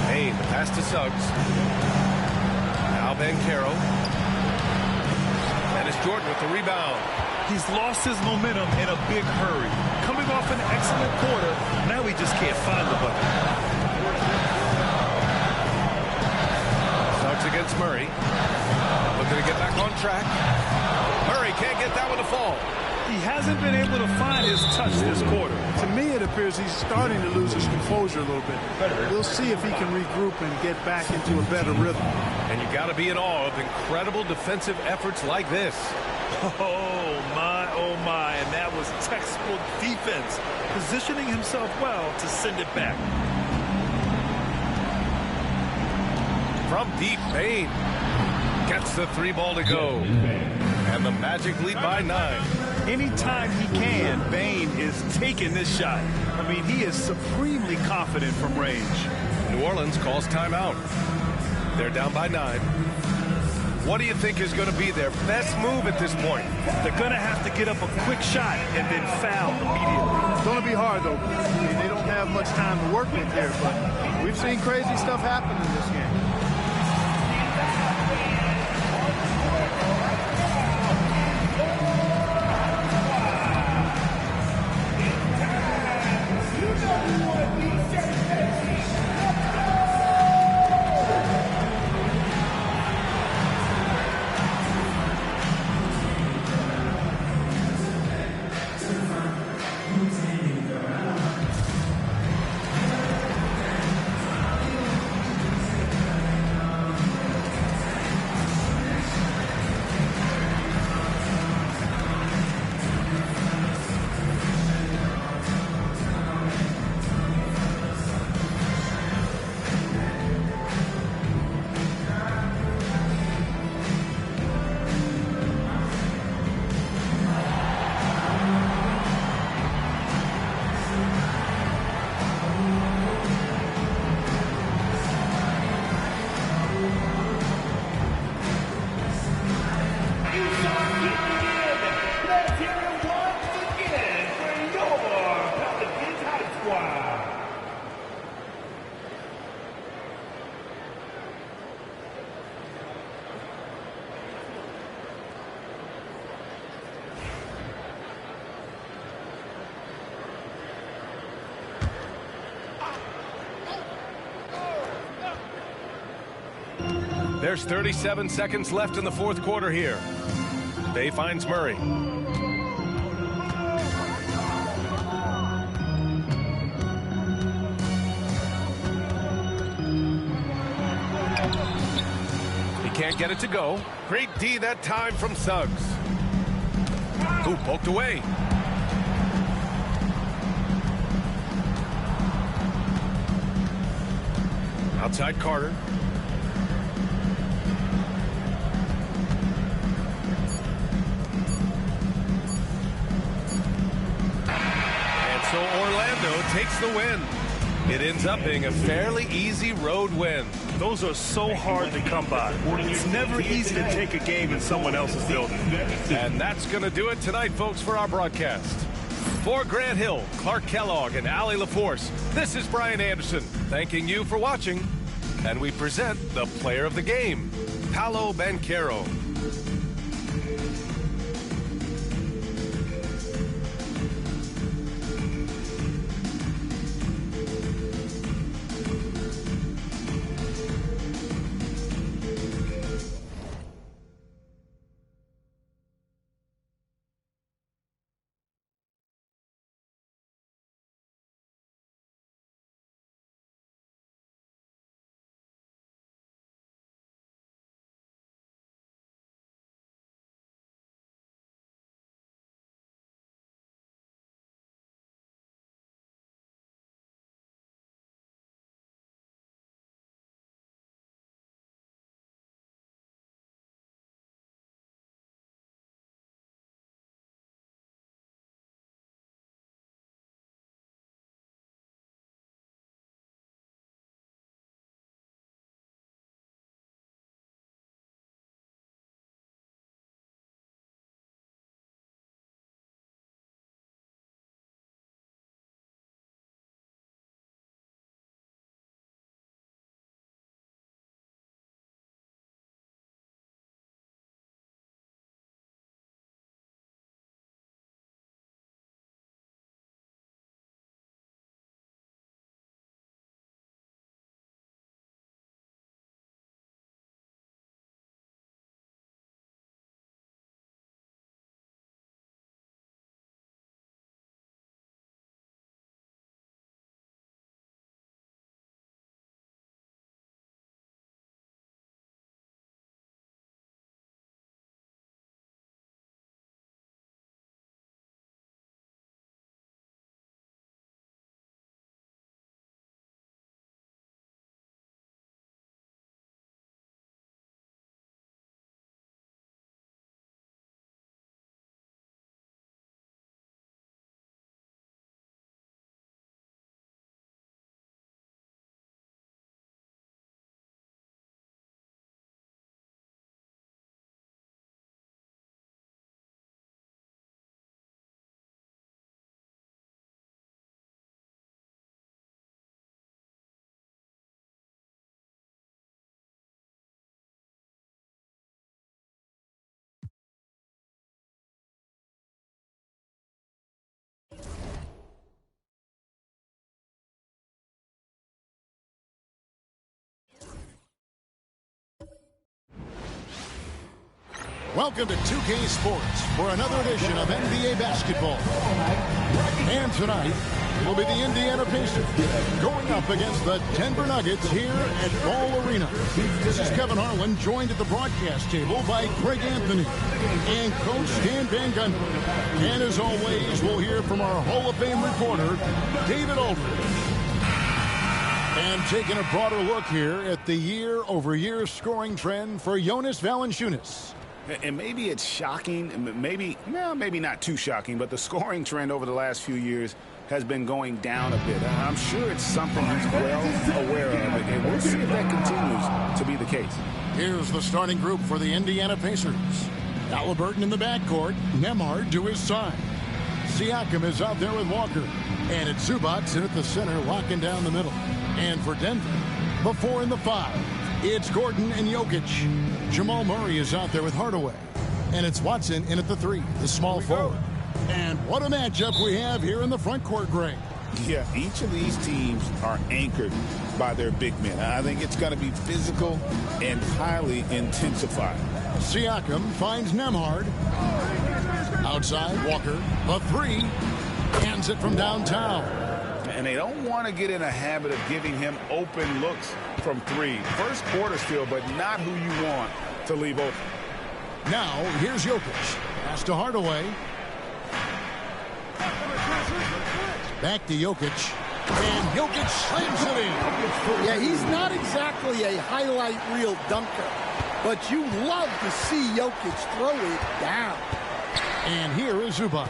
Payne, the pass to Suggs. Now Banchero. And it's Jordan with the rebound. He's lost his momentum in a big hurry. Coming off an excellent quarter, now he just can't find the bucket. Suggs against Murray. Looking to get back on track. Murray can't get that one to fall. He hasn't been able to find his touch this quarter. To me, it appears he's starting to lose his composure a little bit. We'll see if he can regroup and get back into a better rhythm. And you got to be in awe of incredible defensive efforts like this. Oh my, and that was textbook defense, positioning himself well to send it back. From deep, Payne gets the 3 ball to go. And the Magic lead by 9. Anytime he can, Bane is taking this shot. I mean, he is supremely confident from range. New Orleans calls timeout. They're down by 9. What do you think is going to be their best move at this point? They're going to have to get up a quick shot and then foul immediately. It's going to be hard, though. I mean, they don't have much time to work with here, but we've seen crazy stuff happen in this game. There's 37 seconds left in the 4th quarter here. Bay finds Murray. He can't get it to go. Great D that time from Suggs. Ooh, poked away. Outside Carter. So Orlando takes the win. It ends up being a fairly easy road win. Those are so hard to come by. It's never easy to take a game in someone else's building. And that's going to do it tonight, folks, for our broadcast. For Grant Hill, Clark Kellogg, and Allie LaForce, this is Brian Anderson thanking you for watching. And we present the player of the game, Paolo Banchero. Welcome to 2K Sports for another edition of NBA basketball. And tonight will be the Indiana Pacers going up against the Denver Nuggets here at Ball Arena. This is Kevin Harlan, joined at the broadcast table by Greg Anthony and Coach Dan Van Gundy. And as always, we'll hear from our Hall of Fame reporter, David Aldridge. And taking a broader look here at the year-over-year scoring trend for Jonas Valanciunas. And maybe it's shocking, maybe not too shocking, but the scoring trend over the last few years has been going down a bit. I'm sure it's something he's well aware of, and we'll see if that continues to be the case. Here's the starting group for the Indiana Pacers. Halliburton in the backcourt, Nembhard to his side. Siakam is out there with Walker, and it's Zubac in at the center, locking down the middle. And for Denver, the 4 and the 5, it's Gordon and Jokic. Jamal Murray is out there with Hardaway. And it's Watson in at the 3, the small forward. And what a matchup we have here in the front court, Greg. Yeah, each of these teams are anchored by their big men. I think it's going to be physical and highly intensified. Siakam finds Nembhard. Outside, Walker, the 3, hands it from downtown. And they don't want to get in a habit of giving him open looks from 3. First quarter still, but not who you want to leave open. Now, here's Jokic. Pass to Hardaway. Back to Jokic. And Jokic slams it in. Yeah, he's not exactly a highlight reel dunker, but you love to see Jokic throw it down. And here is Zubac.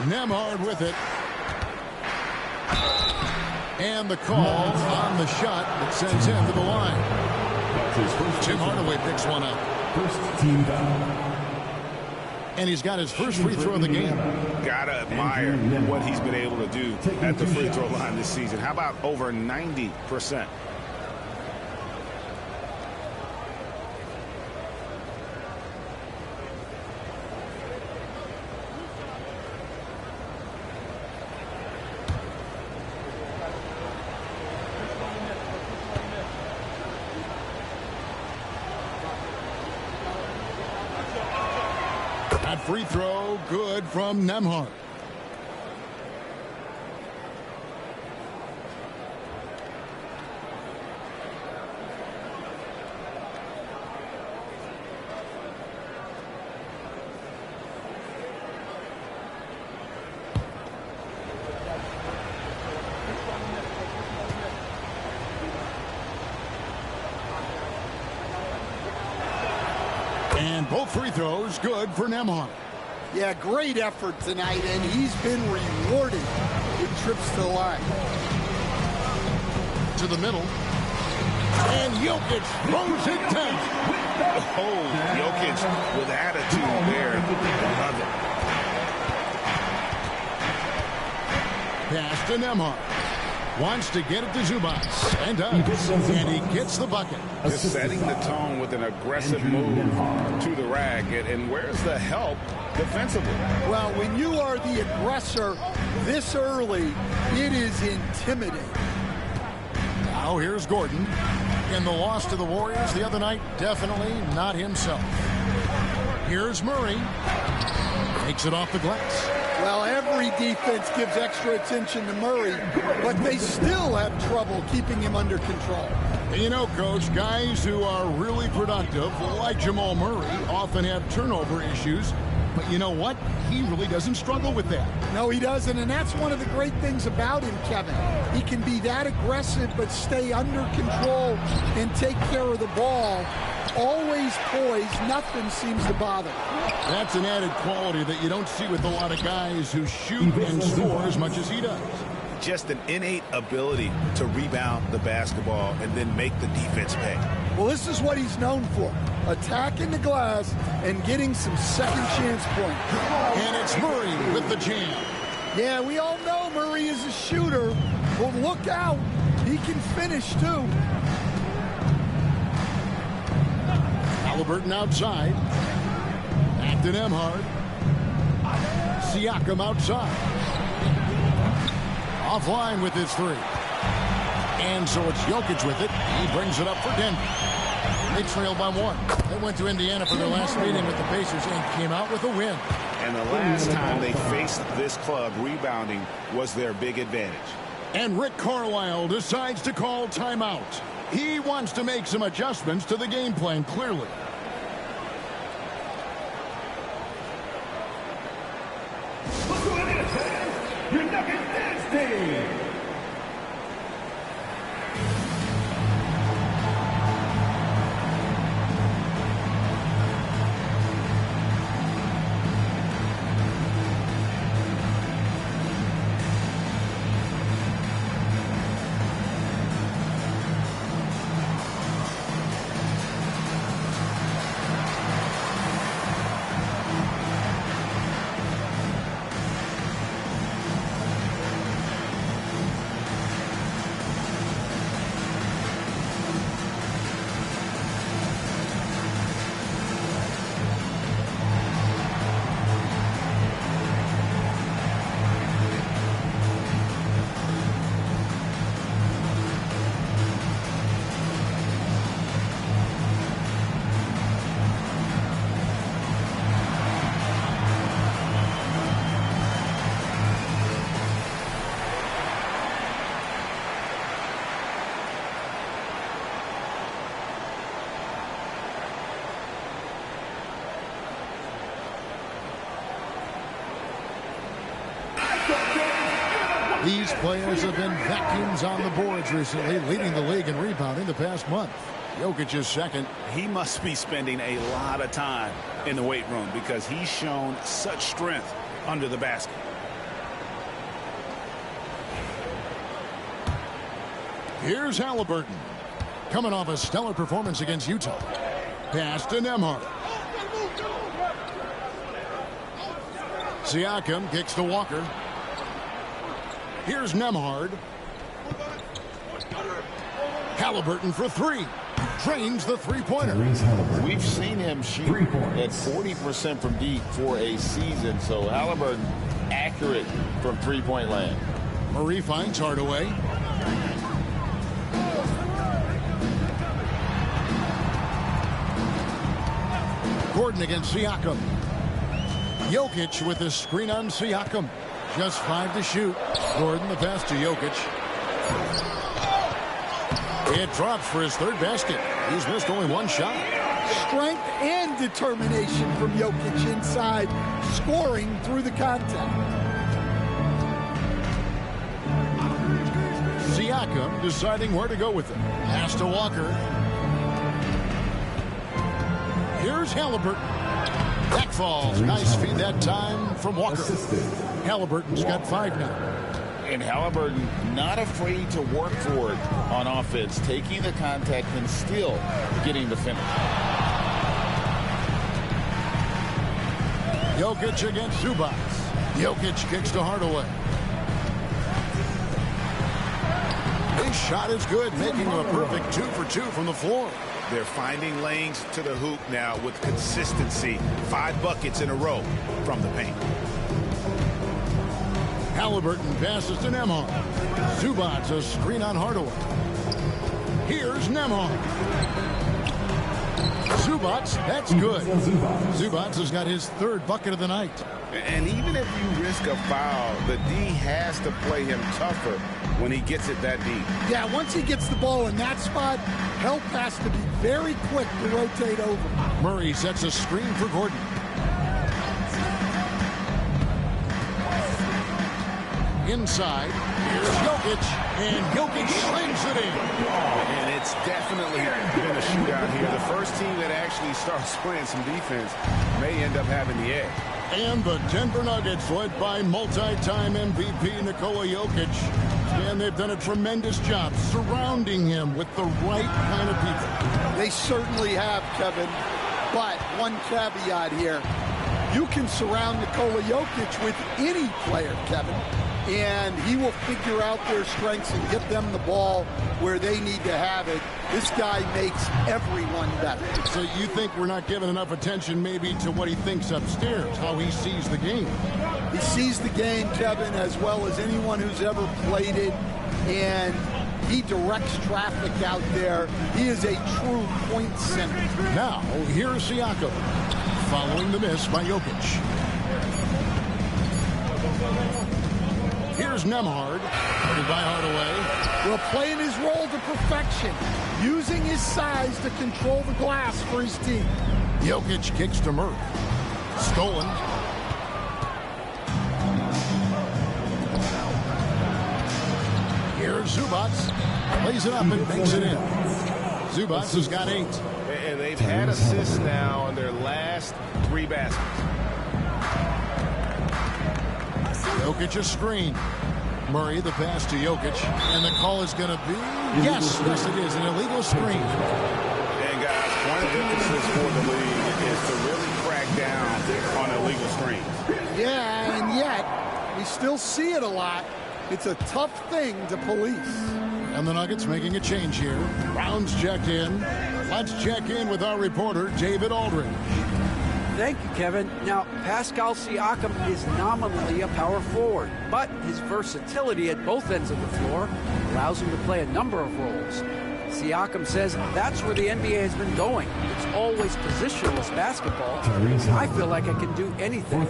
Nembhard with it. And the call on the shot that sends him to the line. Tim Hardaway picks one up. First team foul. And he's got his first free throw of the game. Gotta admire what he's been able to do at the free throw line this season. How about over 90%? That free throw good from Nembhard. And both free throws good for Nembhard. Yeah, great effort tonight, and he's been rewarded with trips to the line. To the middle. And Jokic throws it down. Oh, Jokic with attitude there. Love it. Pass to Nembhard. Wants to get it to Zubac. And does. And he gets the bucket. Just setting the tone with an aggressive move to the rack. And where's the help defensively? Well, when you are the aggressor this early, it is intimidating. Now here's Gordon. In the loss to the Warriors the other night, definitely not himself. Here's Murray. Takes it off the glass. Well, every defense gives extra attention to Murray, but they still have trouble keeping him under control. You know, Coach, guys who are really productive, like Jamal Murray, often have turnover issues. But you know what? He really doesn't struggle with that. No, he doesn't, and that's one of the great things about him, Kevin. He can be that aggressive but stay under control and take care of the ball. Always poised, nothing seems to bother. That's an added quality that you don't see with a lot of guys who shoot and score as much as he does. Just an innate ability to rebound the basketball and then make the defense pay. Well, this is what he's known for. Attacking the glass and getting some second chance points. And it's Murray with the jam. Yeah, we all know Murray is a shooter, but look out. He can finish, too. Halliburton outside. Back to Nembhard. Siakam outside. Offline with his three. And so it's Jokic with it. He brings it up for Denver. They trailed by one. They went to Indiana for their last meeting with the Pacers and came out with a win. And the last time they faced this club, rebounding was their big advantage. And Rick Carlisle decides to call timeout. He wants to make some adjustments to the game plan, clearly. Your Nugget Dance Day. These players have been vacuums on the boards recently, leading the league in rebounding the past month. Jokic is second. He must be spending a lot of time in the weight room because he's shown such strength under the basket. Here's Halliburton. Coming off a stellar performance against Utah. Pass to Nembhard. Siakam kicks to Walker. Here's Nembhard. Halliburton for three. Drains the three-pointer. We've seen him shoot at 40% from deep for a season, so Halliburton accurate from three-point land. Murray finds Hardaway. Gordon against Siakam. Jokic with the screen on Siakam. Just 5 to shoot. Gordon the pass to Jokic. It drops for his third basket. He's missed only one shot. Strength and determination from Jokic inside, scoring through the contact. Siakam deciding where to go with it. Pass to Walker. Here's Halliburton. Back falls. Nice feed that time from Walker. Halliburton's got 5 now. And Halliburton not afraid to work for it on offense, taking the contact and still getting the finish. Jokic against Zubac. Jokic kicks to Hardaway. His shot is good, making him a perfect 2 for 2 from the floor. They're finding lanes to the hoop now with consistency. 5 buckets in a row from the paint. Halliburton passes to Nembhard. Zubac a screen on Hardaway. Here's Nembhard. Zubac, that's good. Zubac has got his 3rd bucket of the night. And even if you risk a foul, the D has to play him tougher when he gets it that deep. Yeah, once he gets the ball in that spot, help has to be very quick to rotate over. Murray sets a screen for Gordon. Inside, here's Jokic, and Jokic slings it in. And it's definitely been a shootout here. The first team that actually starts playing some defense may end up having the edge. And the Denver Nuggets, led by multi-time MVP Nikola Jokic. And they've done a tremendous job surrounding him with the right kind of people. They certainly have, Kevin. But one caveat here. You can surround Nikola Jokic with any player, Kevin, and he will figure out their strengths and get them the ball where they need to have it. This guy makes everyone better. So you think we're not giving enough attention maybe to what he thinks upstairs, how he sees the game? He sees the game, Kevin, as well as anyone who's ever played it, and he directs traffic out there. He is a true point center. Now, here's Siakam, following the miss by Jokic. Here's Nembhard, headed by Hardaway. Well, playing his role to perfection, using his size to control the glass for his team. Jokic kicks to Murray. Stolen. Here's Zubac. Plays it up and makes it in. Zubac has got 8. And they've had assists now on their last 3 baskets. Jokic a screen. Murray the pass to Jokic. And the call is going to be, yes it is, an illegal screen. And guys, point of emphasis for the league is to really crack down on illegal screens. Yeah, and yet we still see it a lot. It's a tough thing to police. And the Nuggets making a change here. Brown's checked in. Let's check in with our reporter, David Aldridge. Thank you, Kevin. Now, Pascal Siakam is nominally a power forward, but his versatility at both ends of the floor allows him to play a number of roles. Siakam says that's where the NBA has been going. It's always positionless basketball. I feel like I can do anything.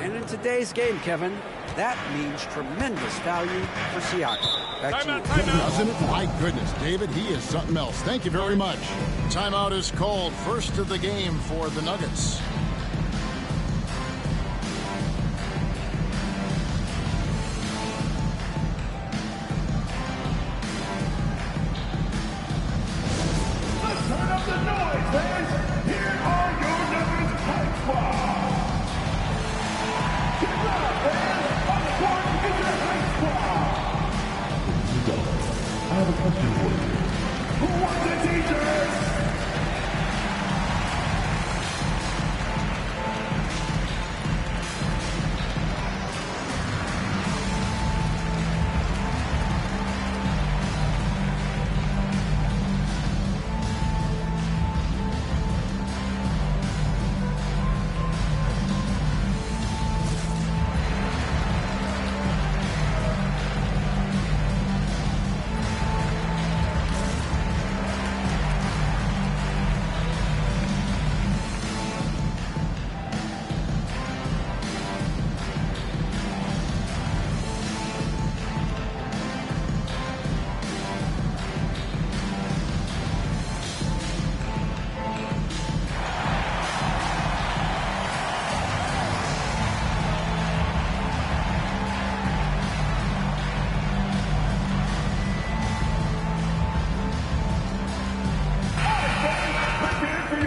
And in today's game, Kevin, that means tremendous value for Siakam. Back to you. Doesn't it? My goodness, David, he is something else. Thank you very much. Timeout is called. First of the game for the Nuggets. Let's turn up the noise, fans. Here are your Nuggets Hype Squad. Get loud, fans. On the court is your Hype Squad. have a question for you. Who wants the t-shirts?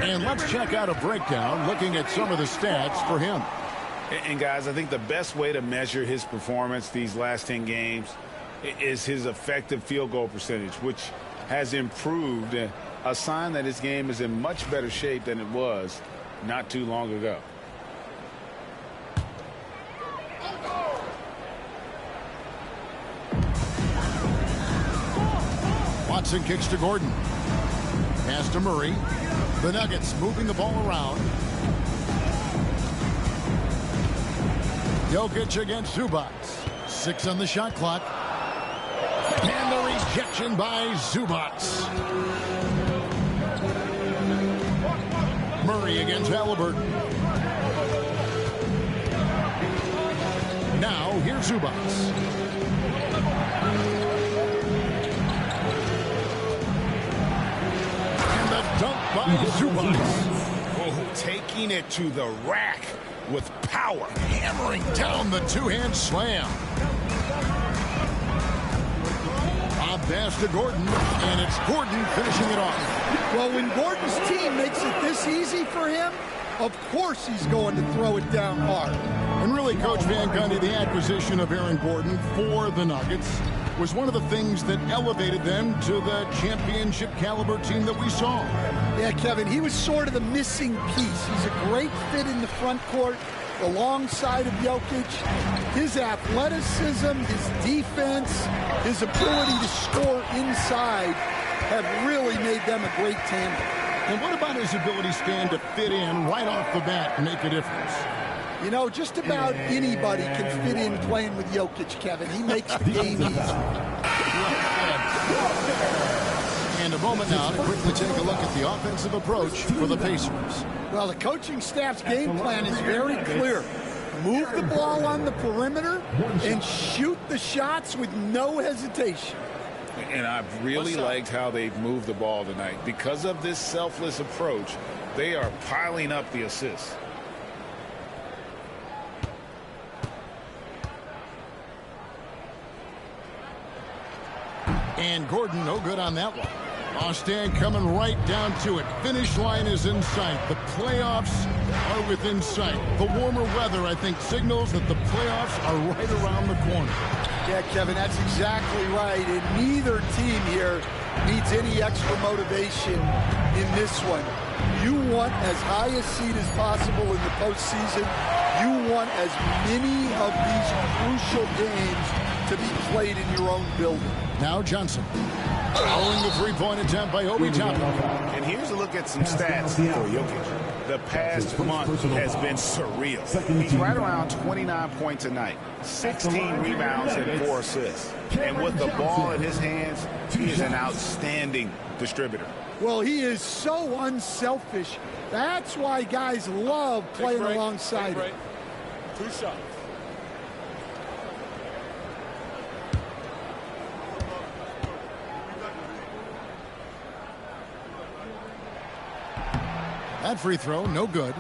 And let's check out a breakdown looking at some of the stats for him. And guys, I think the best way to measure his performance these last 10 games is his effective field goal percentage, which has improved, a sign that his game is in much better shape than it was not too long ago. Watson kicks to Gordon. Pass to Murray. The Nuggets moving the ball around. Jokic against Zubac. 6 on the shot clock. And the rejection by Zubac. Murray against Halliburton. Now here's Zubac. Dunk by Zubac. Oh, taking it to the rack with power. Hammering down the two-hand slam. Bob pass to Gordon, and it's Gordon finishing it off. Well, when Gordon's team makes it this easy for him, of course he's going to throw it down hard. And really, Coach Van Gundy, the acquisition of Aaron Gordon for the Nuggets was one of the things that elevated them to the championship caliber team that we saw. Yeah, Kevin, he was sort of the missing piece. He's a great fit in the front court alongside of Jokic. His athleticism, his defense, his ability to score inside have really made them a great tandem. And what about his ability, Stan, to fit in right off the bat and make a difference? You know, just about anybody can fit in playing with Jokic, Kevin. He makes the game easy. And a moment now to quickly take a look at the offensive approach for the Pacers. Well, the coaching staff's game plan is very clear. Move the ball on the perimeter and shoot the shots with no hesitation. And I've really liked how they've moved the ball tonight. Because of this selfless approach, they are piling up the assists. And Gordon, no good on that one. Stan coming right down to it. Finish line is in sight. The playoffs are within sight. The warmer weather, I think, signals that the playoffs are right around the corner. Yeah, Kevin, that's exactly right. And neither team here needs any extra motivation in this one. You want as high a seed as possible in the postseason. You want as many of these crucial games to be played in your own building. Now Johnson. Following the three-point attempt by Obi Toppin. And here's a look at some stats for Jokic. The past month has been surreal. He's right around 29 points a night, 16 rebounds and 4 assists. And with the ball in his hands, he is an outstanding distributor. Well, he is so unselfish. That's why guys love playing alongside him. 2 shots. That free throw, no good.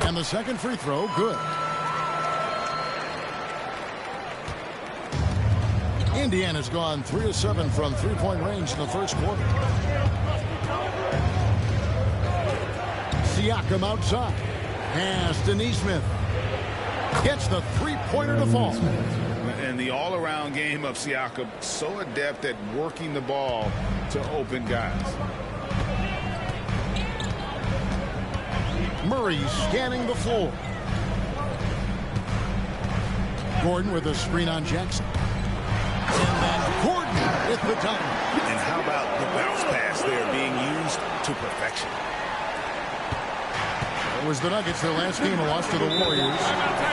And the second free throw, good. Indiana's gone 3 of 7 from three-point range in the first quarter. Siakam outside. Pass to Nesmith. Gets the three-pointer to fall. And the all-around game of Siakam, so adept at working the ball to open guys. Murray scanning the floor. Gordon with a screen on Jackson. And then Gordon with the dunk. And how about the bounce pass there being used to perfection? It was the Nuggets, their last game, a loss to the Warriors.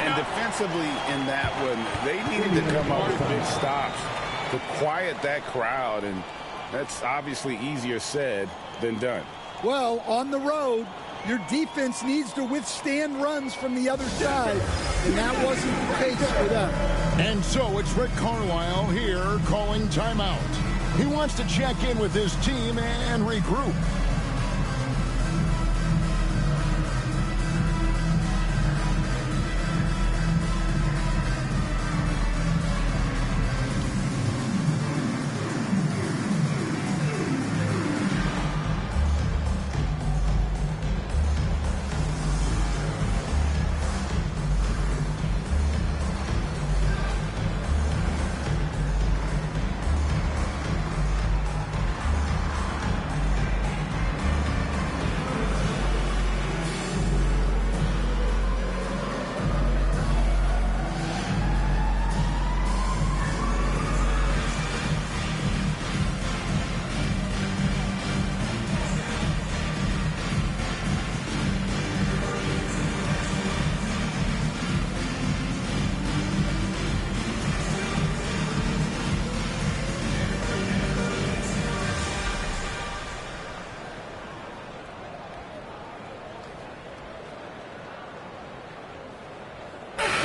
And defensively in that one, they needed to come up with big stops to quiet that crowd, and that's obviously easier said than done. Well, on the road, your defense needs to withstand runs from the other side, and that wasn't the case for them. And so it's Rick Carlisle here calling timeout. He wants to check in with his team and regroup.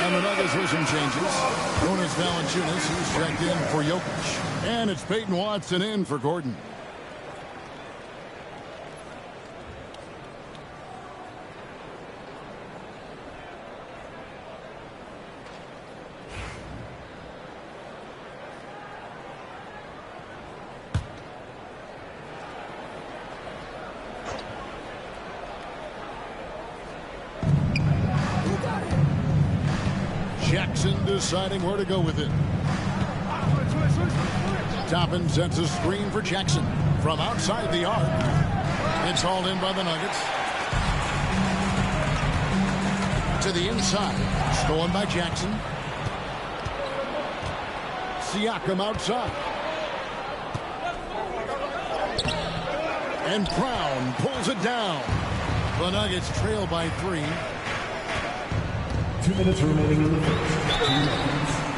And the Nuggets with some changes. Jonas Valanciunas, who's checked in for Jokic. And it's Peyton Watson in for Gordon. Jackson deciding where to go with it. Toppin sets a screen for Jackson from outside the arc. It's hauled in by the Nuggets. To the inside. Stolen by Jackson. Siakam outside. And Brown pulls it down. The Nuggets trail by 3. 2 minutes remaining in the first.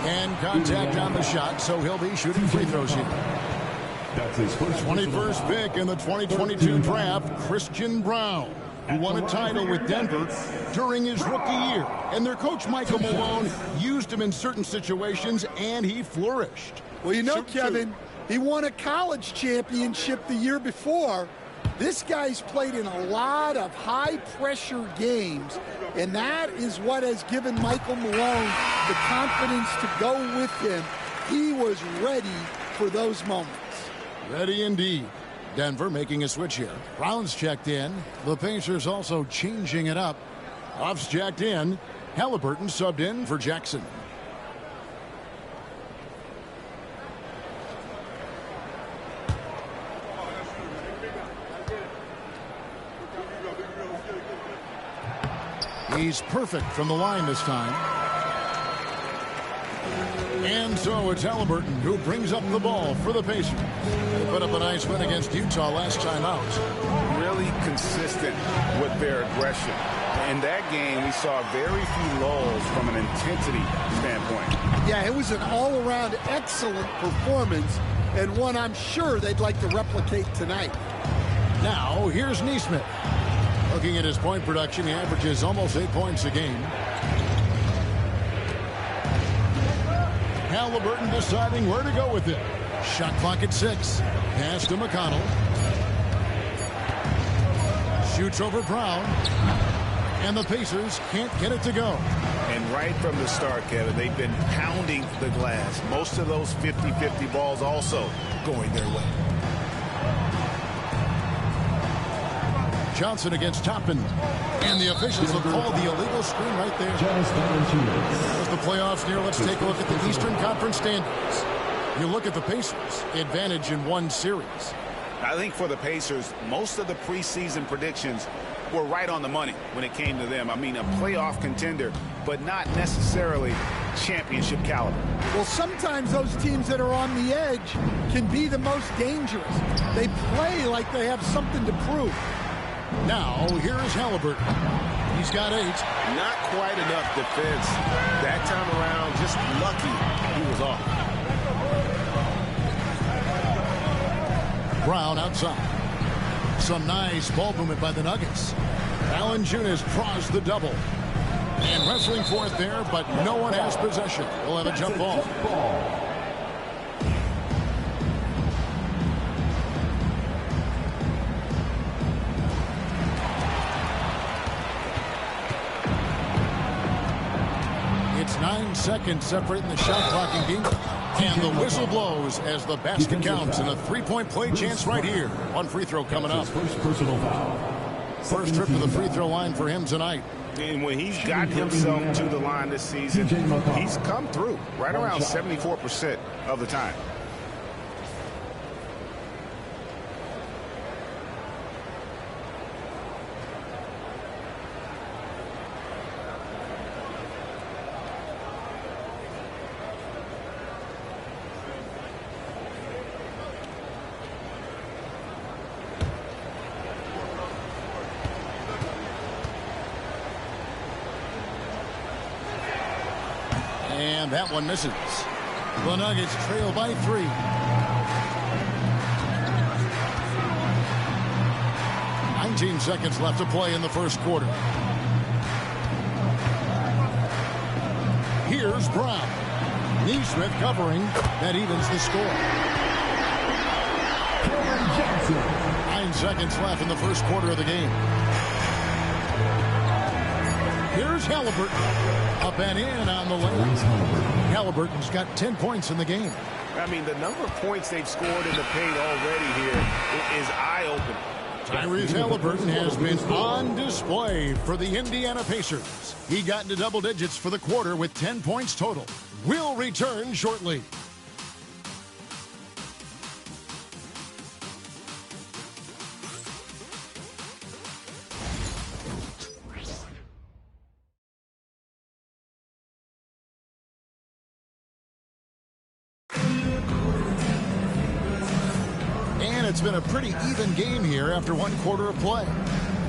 And contact on the shot, so he'll be shooting free throws here. That's his first 21st pick in the 2022 draft, Christian Brown, who won a title with Denver during his rookie year. And their coach, Michael Malone, used him in certain situations, and he flourished. Well, you know, Kevin, he won a college championship the year before. This guy's played in a lot of high-pressure games, and that is what has given Michael Malone the confidence to go with him. He was ready for those moments. Ready indeed. Denver making a switch here. Brown's checked in. The Pacers also changing it up. Off's checked in. Halliburton subbed in for Jackson. He's perfect from the line this time. And so it's Halliburton who brings up the ball for the Pacers. They put up a nice win against Utah last time out. Really consistent with their aggression. In that game, we saw very few lulls from an intensity standpoint. Yeah, it was an all-around excellent performance, and one I'm sure they'd like to replicate tonight. Now, here's Nesmith. Looking at his point production, he averages almost 8 points a game. Halliburton deciding where to go with it. Shot clock at 6. Pass to McConnell. Shoots over Brown. And the Pacers can't get it to go. And And right from the start, Kevin, they've been pounding the glass. Most of those 50-50 balls also going their way. Johnson against Toppin. And the officials have called the illegal screen right there. As the playoffs near, let's take a look at the Eastern Conference standings. You look at the Pacers, advantage in one series. I think for the Pacers, most of the preseason predictions were right on the money when it came to them. I mean, a playoff contender, but not necessarily championship caliber. Well, sometimes those teams that are on the edge can be the most dangerous. They play like they have something to prove. Now, here's Halliburton. He's got 8. Not quite enough defense that time around. Just lucky he was off. Brown outside. Some nice ball movement by the Nuggets. Valanciunas draws the double. And wrestling for it there, but no one has possession. We'll have a jump ball. It's 9 seconds separating the shot clock and game. And the whistle blows as the basket counts and a three-point play chance right here. One free throw coming up. First trip to the free throw line for him tonight. And when he's got himself to the line this season, he's come through right around 74% of the time. And that one misses. The Nuggets trail by 3. "19 seconds left to play in the first quarter. Here's Brown. Neesmith covering. That evens the score. 9 seconds left in the first quarter of the game. Here's Halliburton. Up and in on the lane. Halliburton's got 10 points in the game. I mean, the number of points they've scored in the paint already here is eye-opening. Tyrese Halliburton has been on display for the Indiana Pacers. He got into double digits for the quarter with 10 points total. We'll return shortly. It's been a pretty even game here after one quarter of play.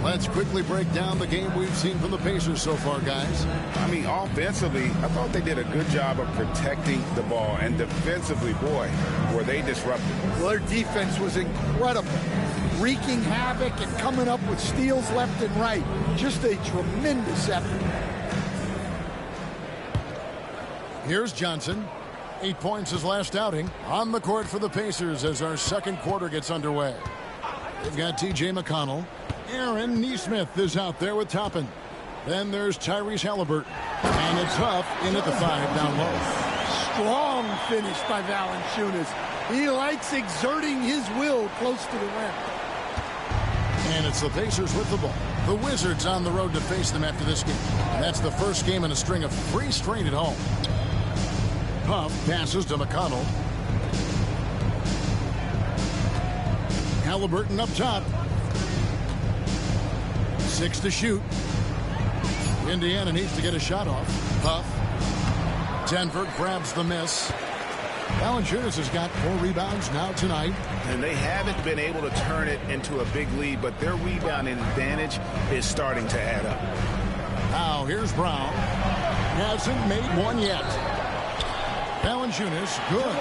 Let's quickly break down the game we've seen from the Pacers so far, guys. I mean, offensively, I thought they did a good job of protecting the ball. And defensively, boy, were they disruptive. Well, their defense was incredible. Wreaking havoc and coming up with steals left and right. Just a tremendous effort. Here's Johnson. 8 points his last outing. On the court for the Pacers as our second quarter gets underway. They've got T.J. McConnell. Aaron Neesmith is out there with Toppin. Then there's Tyrese Halliburton. And it's Huff in at the 5 down low. Strong finish by Valanciunas. He likes exerting his will close to the rim. And it's the Pacers with the ball. The Wizards on the road to face them after this game. And that's the first game in a string of 3 straight at home. Huff passes to McConnell. Halliburton up top. 6 to shoot. Indiana needs to get a shot off. Huff. Denver grabs the miss. Valanciunas has got 4 rebounds now tonight. And they haven't been able to turn it into a big lead, but their rebounding advantage is starting to add up. Now here's Brown. Hasn't made one yet. Valanciunas, good.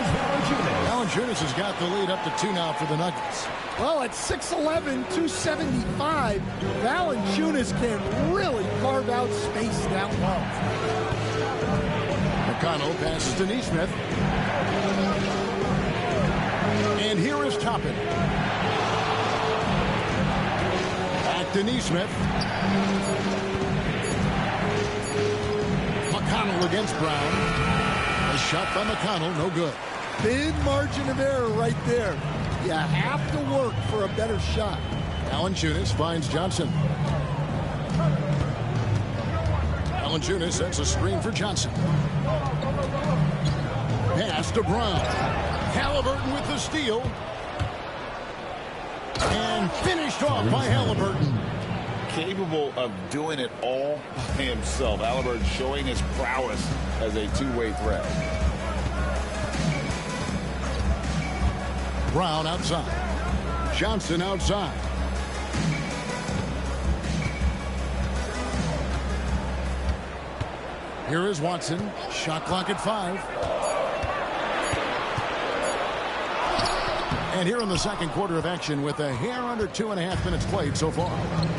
Valanciunas has got the lead up to 2 now for the Nuggets. Well, at 6'11", 275, Valanciunas can really carve out space down low. McConnell passes to Neesmith. And here is Toppin. Back to Neesmith. steal against Brown. A shot by McConnell, no good. Big margin of error right there. You have to work for a better shot. Valanciunas finds Johnson. Valanciunas sets a screen for Johnson. Pass to Brown. Halliburton with the steal. And finished off by Halliburton. Capable of doing it all by himself. Halliburton showing his prowess as a two-way threat. Brown outside. Johnson outside. Here is Watson. Shot clock at 5. And here in the second quarter of action with a hair under 2.5 minutes played so far.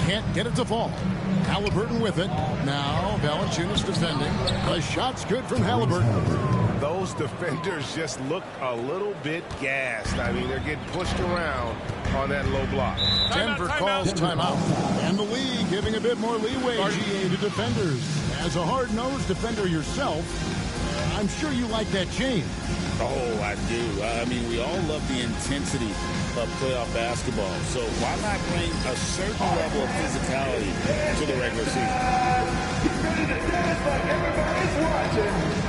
Can't get it to fall. Halliburton with it. Now Valanciunas defending. The shot's good from Halliburton. Those defenders just look a little bit gassed. I mean, they're getting pushed around on that low block. Denver calls timeout. And the league giving a bit more leeway, GA, to defenders. As a hard-nosed defender yourself, I'm sure you like that change. Oh, I do. I mean, we all love the intensity of playoff basketball. So why not bring a certain level of physicality to the regular season? Get ready to dance like everybody's watching.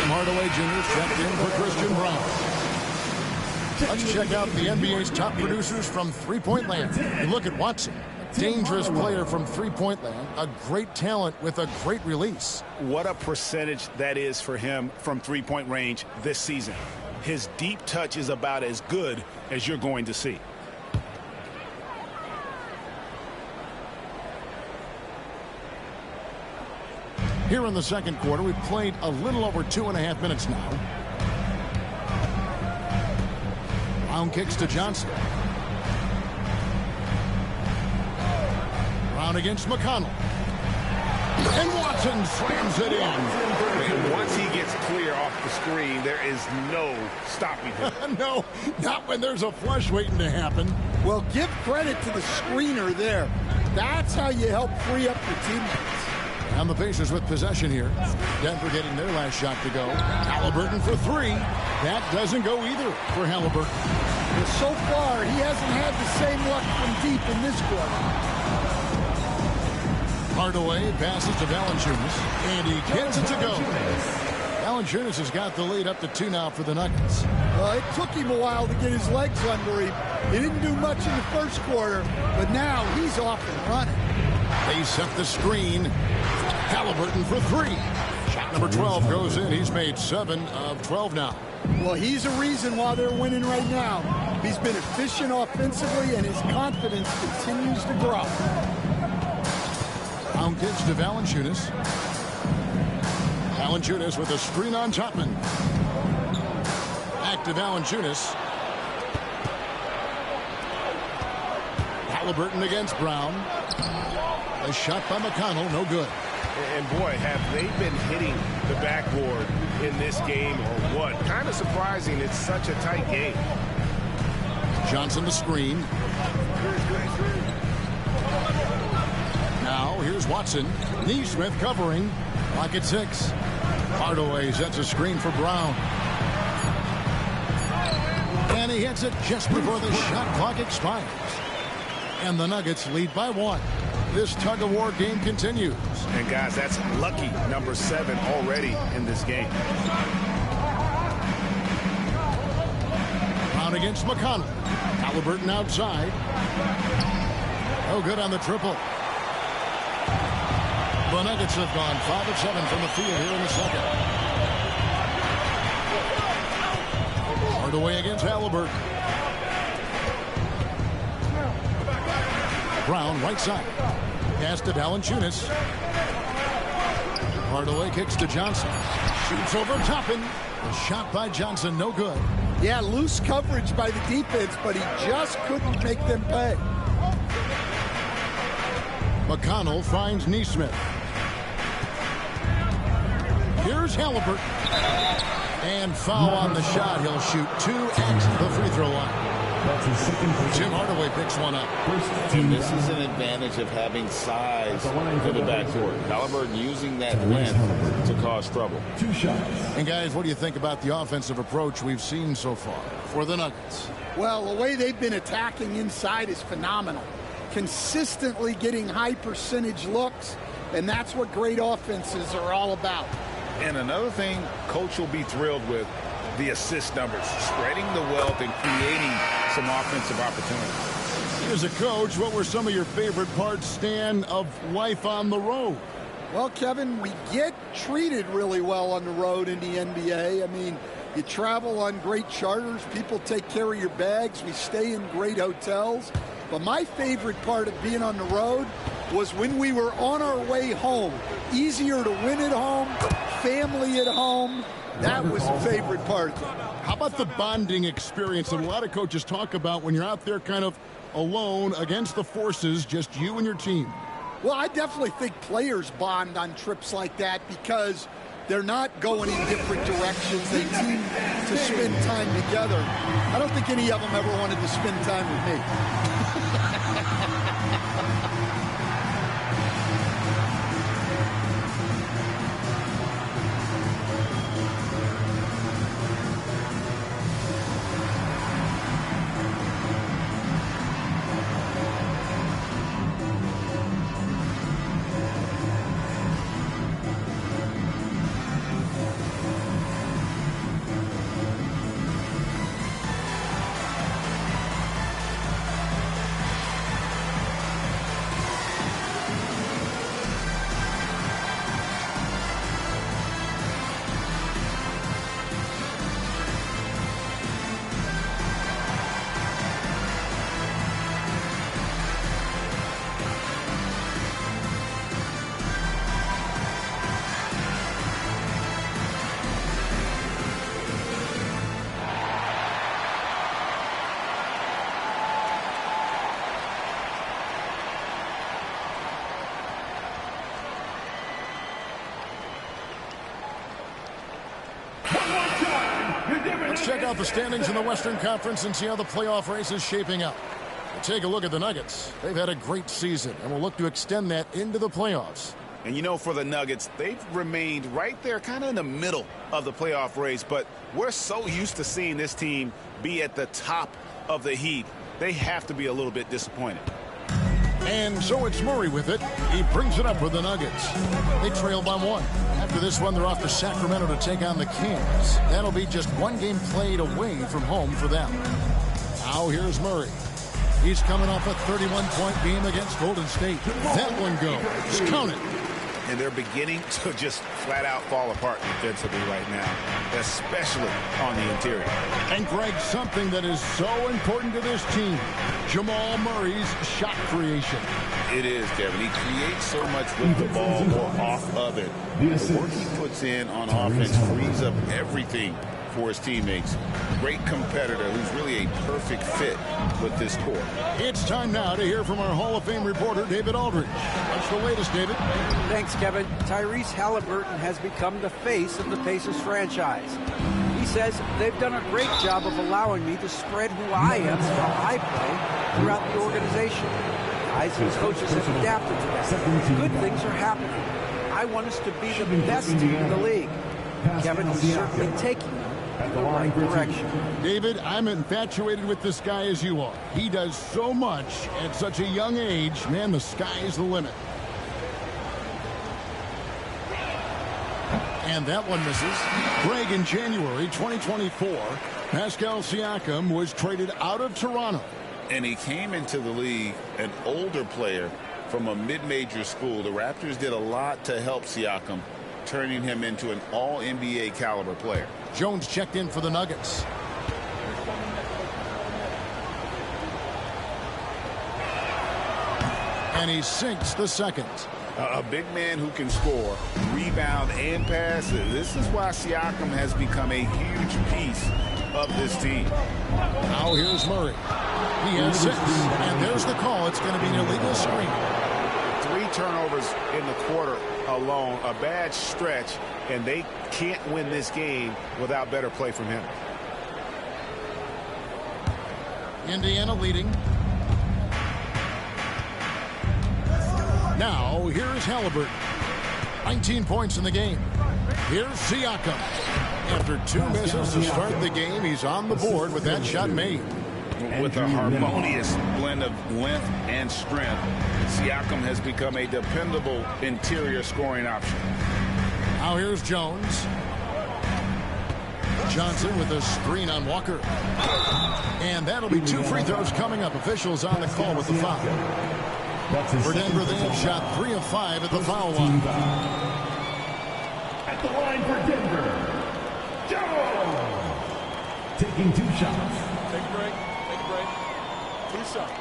Hardaway Jr. checked in for Christian Brown. Let's check out the NBA's top producers from three-point land. You look at Watson, dangerous player from three-point land, a great talent with a great release. What a percentage that is for him from three-point range this season. His deep touch is about as good as you're going to see. Here in the second quarter, we've played a little over 2.5 minutes now. Brown kicks to Johnson. Brown against McConnell. And Watson slams it in. And once he gets clear off the screen, there is no stopping him. No, not when there's a flush waiting to happen. Well, give credit to the screener there. That's how you help free up your teammates. And the Pacers with possession here. Denver getting their last shot to go. Halliburton for 3. That doesn't go either for Halliburton. Well, so far, he hasn't had the same luck from deep in this quarter. Hardaway passes to Valanciunas, and he gets it to go. Valanciunas has got the lead up to 2 now for the Nuggets. Well, it took him a while to get his legs under him. He didn't do much in the first quarter, but now he's off and running. They set the screen. Halliburton for 3. Shot number 12 goes in. He's made 7 of 12 now. Well, he's a reason why they're winning right now. He's been efficient offensively, and his confidence continues to grow. Brown kicks to Valanciunas. Valanciunas with a screen on Topman. Back to Valanciunas. Halliburton against Brown. A shot by McConnell, no good. And boy, have they been hitting the backboard in this game or what? Kind of surprising. It's such a tight game. Johnson the screen. Now here's Watson. Neesmith covering. Clock at 6. Hardaway sets a screen for Brown. And he hits it just before the shot clock expires. And the Nuggets lead by 1. This tug-of-war game continues. And, guys, that's lucky number 7 already in this game. Brown against McConnell. Halliburton outside. No good on the triple. The Nuggets have gone 5 of 7 from the field here in the second. Hardaway against Halliburton. Brown right side. Pass to Valanciunas. Hardaway kicks to Johnson. Shoots over Toppin. The shot by Johnson, no good. Yeah, loose coverage by the defense, but he just couldn't make them pay. McConnell finds Neesmith. Here's Halliburton. And foul on the shot. He'll shoot 2 at the free throw line. Tim Hardaway picks one up. And this is an advantage of having size in the backcourt. Halliburton using that length to cause trouble. 2 shots. And guys, what do you think about the offensive approach we've seen so far for the Nuggets? Well, the way they've been attacking inside is phenomenal. Consistently getting high percentage looks, and that's what great offenses are all about. And another thing Coach will be thrilled with, the assist numbers, spreading the wealth and creating some offensive opportunities. As a coach, what were some of your favorite parts, Stan, of life on the road? Well, Kevin, we get treated really well on the road in the NBA. I mean, you travel on great charters. People take care of your bags. We stay in great hotels. But my favorite part of being on the road was when we were on our way home. Easier to win at home, family at home. That was the favorite part. How about the bonding experience that a lot of coaches talk about when you're out there kind of alone against the forces, just you and your team? Well, I definitely think players bond on trips like that because they're not going in different directions. They team to spend time together. I don't think any of them ever wanted to spend time with me. Let's check out the standings in the Western Conference and see how the playoff race is shaping up. We'll take a look at the Nuggets. They've had a great season, and we'll look to extend that into the playoffs. And you know, for the Nuggets, they've remained right there kind of in the middle of the playoff race, but we're so used to seeing this team be at the top of the heap. They have to be a little bit disappointed. And so it's Murray with it. He brings it up with the Nuggets. They trail by 1. After this one, they're off to Sacramento to take on the Kings. That'll be just 1 game played away from home for them. Now here's Murray. He's coming off a 31-point game against Golden State. That one goes. Count it. And they're beginning to just flat-out fall apart defensively right now, especially on the interior. And, Greg, something that is so important to this team, Jamal Murray's shot creation. It is, Kevin. He creates so much with the ball or off of it. The work he puts in on offense frees up everything for his teammates. Great competitor who's really a perfect fit with this core. It's time now to hear from our Hall of Fame reporter, David Aldridge. What's the latest, David? Thanks, Kevin. Tyrese Halliburton has become the face of the Pacers franchise. He says they've done a great job of allowing me to spread who I am and how I play throughout the organization. Guys and coaches have adapted to that. Good things are happening. I want us to be the best team in the league. Kevin is certainly taking them at the line for direction. David, I'm infatuated with this guy as you are. He does so much at such a young age. Man, the sky is the limit. And that one misses. Greg, in January 2024, Pascal Siakam was traded out of Toronto. And he came into the league an older player from a mid-major school. The Raptors did a lot to help Siakam, turning him into an all-NBA caliber player. Jones checked in for the Nuggets. And he sinks the second. A big man who can score, rebound, and pass. This is why Siakam has become a huge piece of this team. Now here's Murray. He has 6. And there's the call. It's going to be an illegal screen. 3 turnovers in the quarter alone. A bad stretch. And they can't win this game without better play from him. Indiana leading. Now, here's Halliburton. 19 points in the game. Here's Siakam. After 2 misses to start the game, he's on the board with that shot made. With a harmonious blend of length and strength, Siakam has become a dependable interior scoring option. Now here's Jones. Johnson with a screen on Walker. And that'll be 2 free throws coming up. Officials on the call with the foul. For Denver, they have shot 3 of 5 at the foul line. At the line for Denver, Jones. Taking 2 shots. Take a break. Take a break. 2 shots.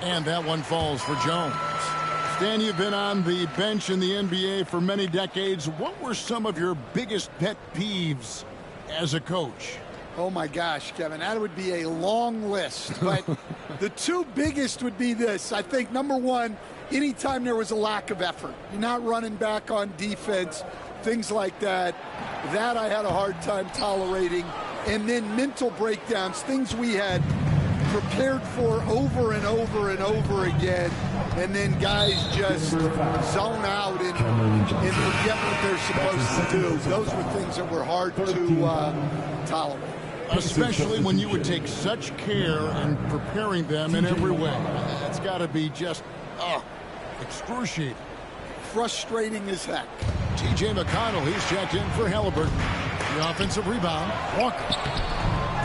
And that one falls for Jones. Stan, you've been on the bench in the NBA for many decades. What were some of your biggest pet peeves as a coach? Oh, my gosh, Kevin, that would be a long list. But the 2 biggest would be this. I think, number one, anytime there was a lack of effort, you're not running back on defense, things like that, that I had a hard time tolerating. And then mental breakdowns, things we had prepared for over and over and over again, and then guys just zone out and forget what they're supposed to do. Those were things that were hard to tolerate. Especially when you would take such care in preparing them in every way. That's got to be just, excruciating. Frustrating as heck. T.J. McConnell, he's checked in for Halliburton. The offensive rebound, Walker.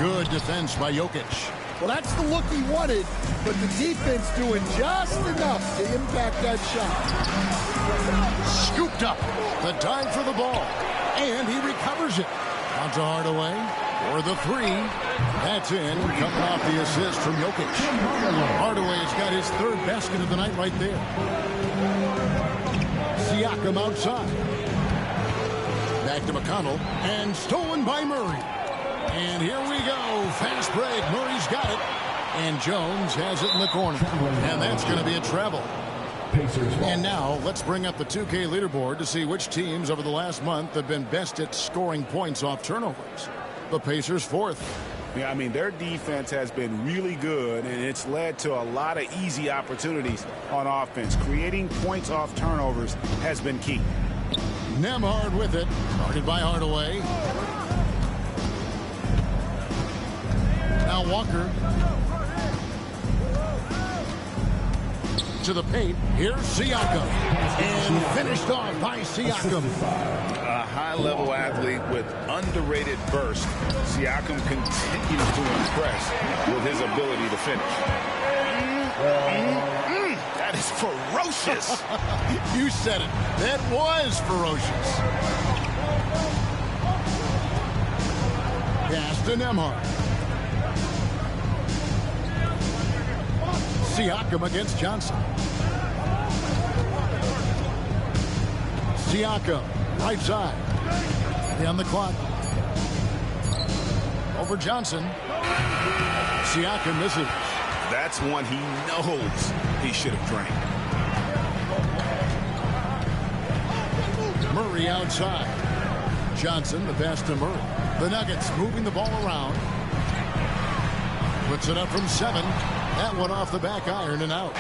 Good defense by Jokic. Well, that's the look he wanted, but the defense doing just enough to impact that shot. Scooped up. The time for the ball. And he recovers it. On to Hardaway for the 3. That's in. Coming off the assist from Jokic. Hardaway's got his 3rd basket of the night right there. Siakam outside. Back to McConnell. And stolen by Murray. And here we go. Fast break. Murray's got it. And Jones has it in the corner. And that's going to be a travel. And now let's bring up the 2K leaderboard to see which teams over the last month have been best at scoring points off turnovers. The Pacers 4th. Yeah, I mean, their defense has been really good, and it's led to a lot of easy opportunities on offense. Creating points off turnovers has been key. Nembhard with it. Guarded by Hardaway. Now Walker to the paint. Here's Siakam. And finished off by Siakam. A high-level athlete with underrated burst. Siakam continues to impress with his ability to finish. That is ferocious. You said it. That was ferocious. Pass to Nembhard. Siakam against Johnson. Siakam, right side. On the clock. Over Johnson. Siakam misses. That's one he knows he should have drained. Murray outside. Johnson, the pass to Murray. The Nuggets moving the ball around. Puts it up from 7. That one off the back iron and out.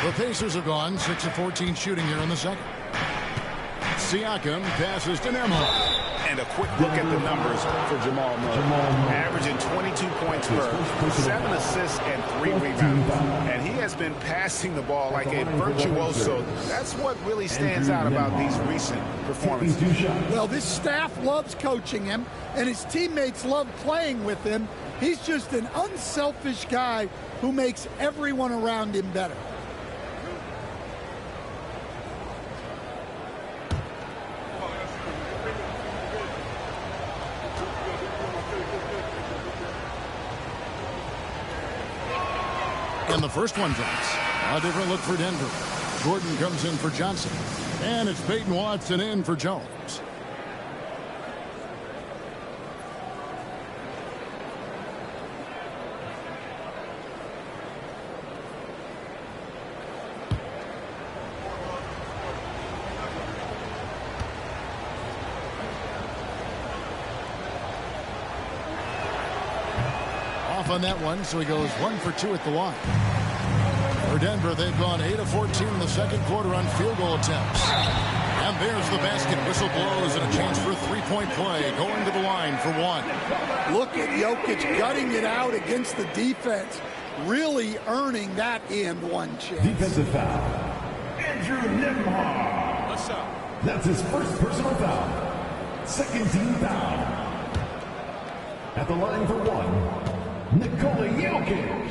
The Pacers are gone 6 of 14 shooting here in the second. Siakam passes to Nembhard. And a quick look at the numbers for Jamal Murray. Averaging 22 points per, 7 assists and 3 rebounds. And he has been passing the ball like a virtuoso. That's what really stands out about these recent performances. Well, this staff loves coaching him, and his teammates love playing with him. He's just an unselfish guy who makes everyone around him better. And the first one drops. A different look for Denver. Gordon comes in for Johnson. And it's Peyton Watson in for Jones. Off on that one, so he goes 1 for 2 at the line. For Denver, they've gone 8 of 14 in the second quarter on field goal attempts. And there's the basket. Whistle blows and a chance for a three-point play. Going to the line for 1. Look at Jokic gutting it out against the defense. Really earning that and one chance. Defensive foul. Andrew Nembhard. What's up? That's his first personal foul. Second team foul. At the line for 1, Nikola Jokic.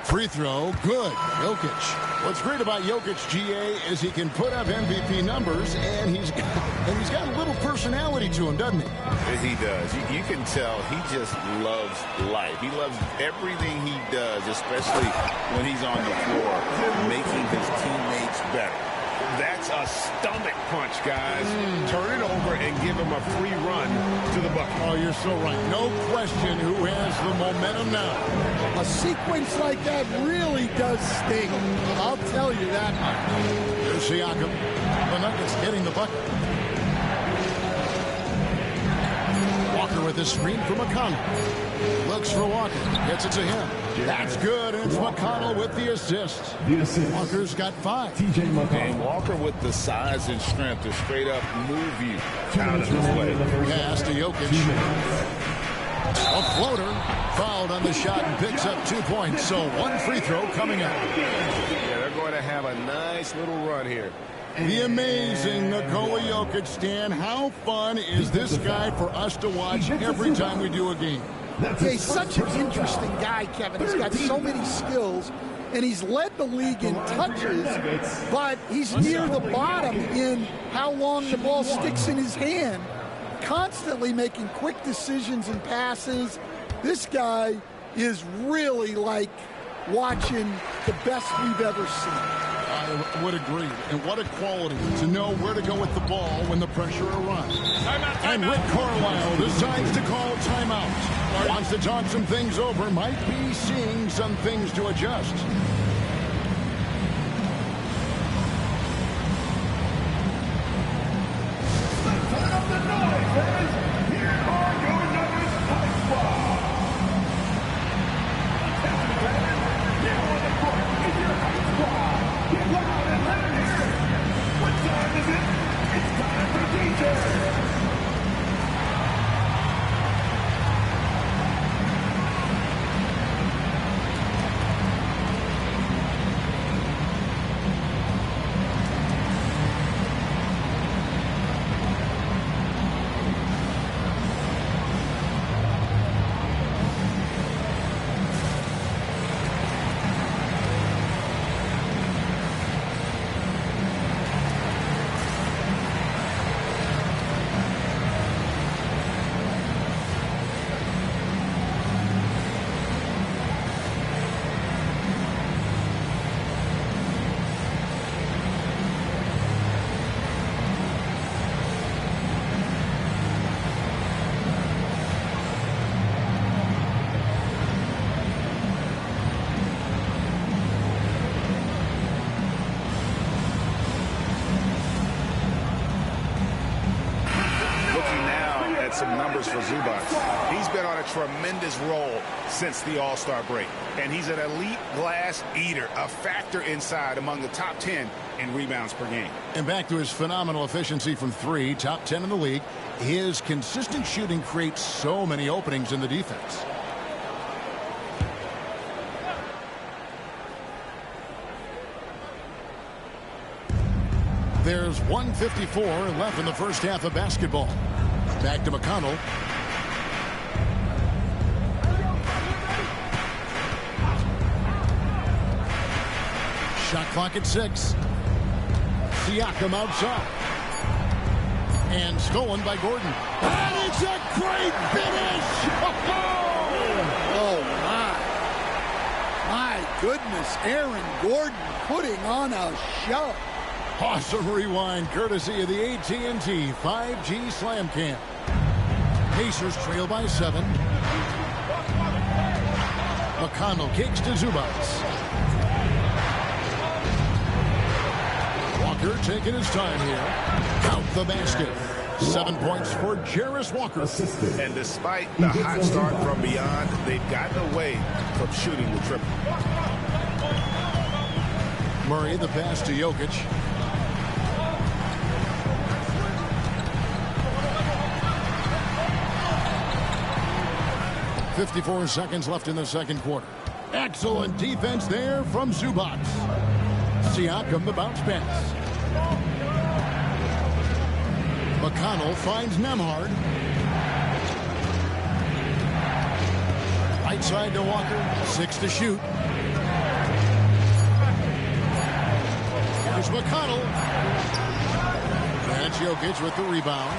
Free throw, good. Jokic. What's great about Jokic, GA, is he can put up MVP numbers, and he's got a little personality to him, doesn't he? He does. You can tell he just loves life. He loves everything he does, especially when he's on the floor, making his teammates better. That's a stomach punch, guys. Turn it over and give him a free run to the bucket. Oh, you're so right. No question who has the momentum now. A sequence like that really does sting. I'll tell you that much. Here's Siakam. The Nuggets getting the bucket. Walker with his screen for McConnell. Looks for Walker. Gets it to him. That's good. And it's McConnell with the assist. Walker's got 5. And Walker with the size and strength to straight up move you out of the way. Pass to Jokic. A floater. Fouled on the shot and picks up 2 points. So 1 free throw coming up. Yeah, they're going to have a nice little run here. The amazing Nikola Jokic, Stan. How fun is this guy for us to watch every time we do a game? He's such an interesting guy, Kevin. He's got so many skills, and he's led the league in touches, but he's near the bottom in how long the ball sticks in his hand. Constantly making quick decisions and passes. This guy is really like watching the best we've ever seen. I would agree. And what a quality to know where to go with the ball when the pressure arrives. And Rick Carlisle decides to call timeout. Wants to talk some things over. Might be seeing some things to adjust. some numbers for Zubac. He's been on a tremendous roll since the All-Star break. And he's an elite glass eater, a factor inside among the top 10 in rebounds per game. And back to his phenomenal efficiency from three, top 10 in the league. His consistent shooting creates so many openings in the defense. There's 1:54 left in the first half of basketball. Back to McConnell. Shot clock at 6. Siakam outside. And stolen by Gordon. And it's a great finish! Oh, my goodness, Aaron Gordon putting on a show. Awesome rewind courtesy of the AT&T 5G Slam Cam. Pacers trail by 7. McConnell kicks to Zubac. Walker taking his time here. Count the basket. 7 points for Jarris Walker. And despite the hot start from beyond, they've gotten away from shooting the triple. Murray the pass to Jokic. .54 seconds left in the second quarter. Excellent defense there from Zubac. Siakam the bounce pass. McConnell finds Nembhard. Right side to Walker. 6 to shoot. Here's McConnell. That's Jokic with the rebound.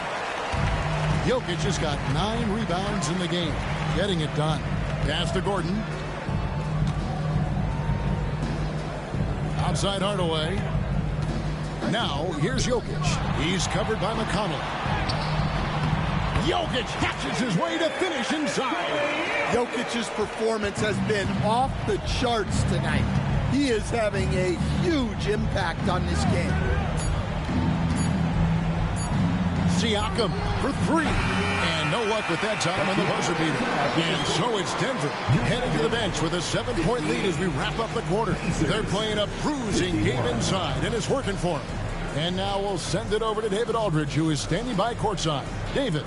Jokic has got 9 rebounds in the game. Getting it done. Pass to Gordon. Outside Hardaway. Now, here's Jokic. He's covered by McConnell. Jokic catches his way to finish inside. Jokic's performance has been off the charts tonight. He is having a huge impact on this game. Siakam for 3. And no luck with that time on the buzzer beater. And so it's Denver heading to the bench with a 7-point lead as we wrap up the quarter. They're playing a bruising game inside, and it's working for them. And now we'll send it over to David Aldridge, who is standing by courtside. David.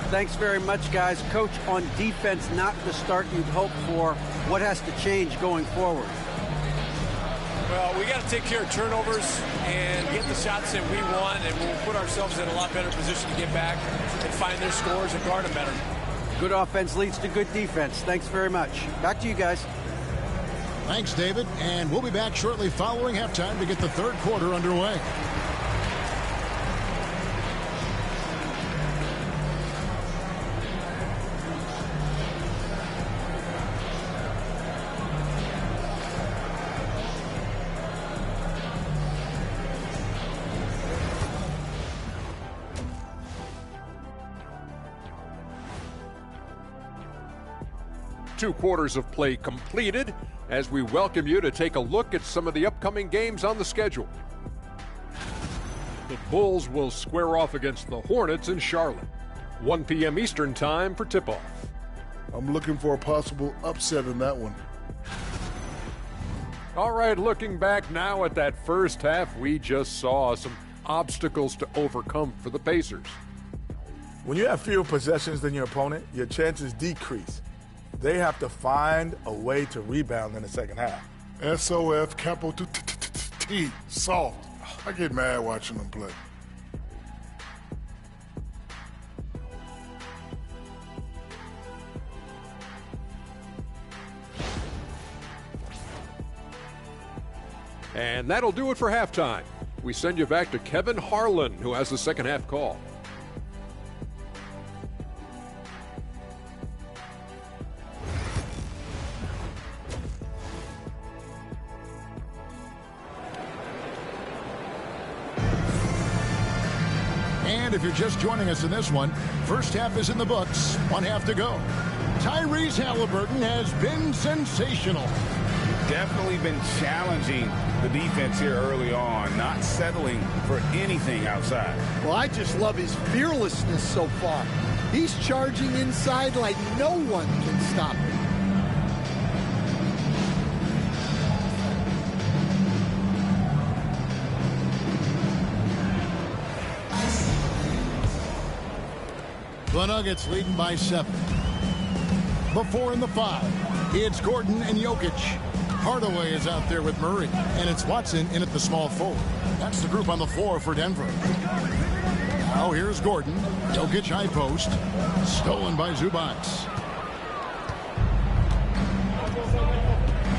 Thanks very much, guys. Coach, on defense, not the start you'd hope for. What has to change going forward? Well, we got to take care of turnovers and get the shots that we want, and we'll put ourselves in a lot better position to get back and find their scores and guard them better. Good offense leads to good defense. Thanks very much. Back to you guys. Thanks, David. And we'll be back shortly following halftime to get the third quarter underway. Two quarters of play completed as we welcome you to take a look at some of the upcoming games on the schedule. The Bulls will square off against the Hornets in Charlotte. 1 p.m. Eastern time for tip-off. I'm looking for a possible upset in that one. All right, looking back now at that first half, we just saw some obstacles to overcome for the Pacers. When you have fewer possessions than your opponent, your chances decrease. They have to find a way to rebound in the second half. SOF, capital T, soft. I get mad watching them play. And that'll do it for halftime. We send you back to Kevin Harlan, who has the second half call. And if you're just joining us in this one, first half is in the books. 1 half to go. Tyrese Halliburton has been sensational. definitely been challenging the defense here early on, not settling for anything outside. Well, I just love his fearlessness so far. He's charging inside like no one can stop him. The Nuggets leading by 7. Before in the 5, it's Gordon and Jokic. Hardaway is out there with Murray, and it's Watson in at the small forward. That's the group on the floor for Denver. Now here's Gordon. Jokic high post. Stolen by Zubac.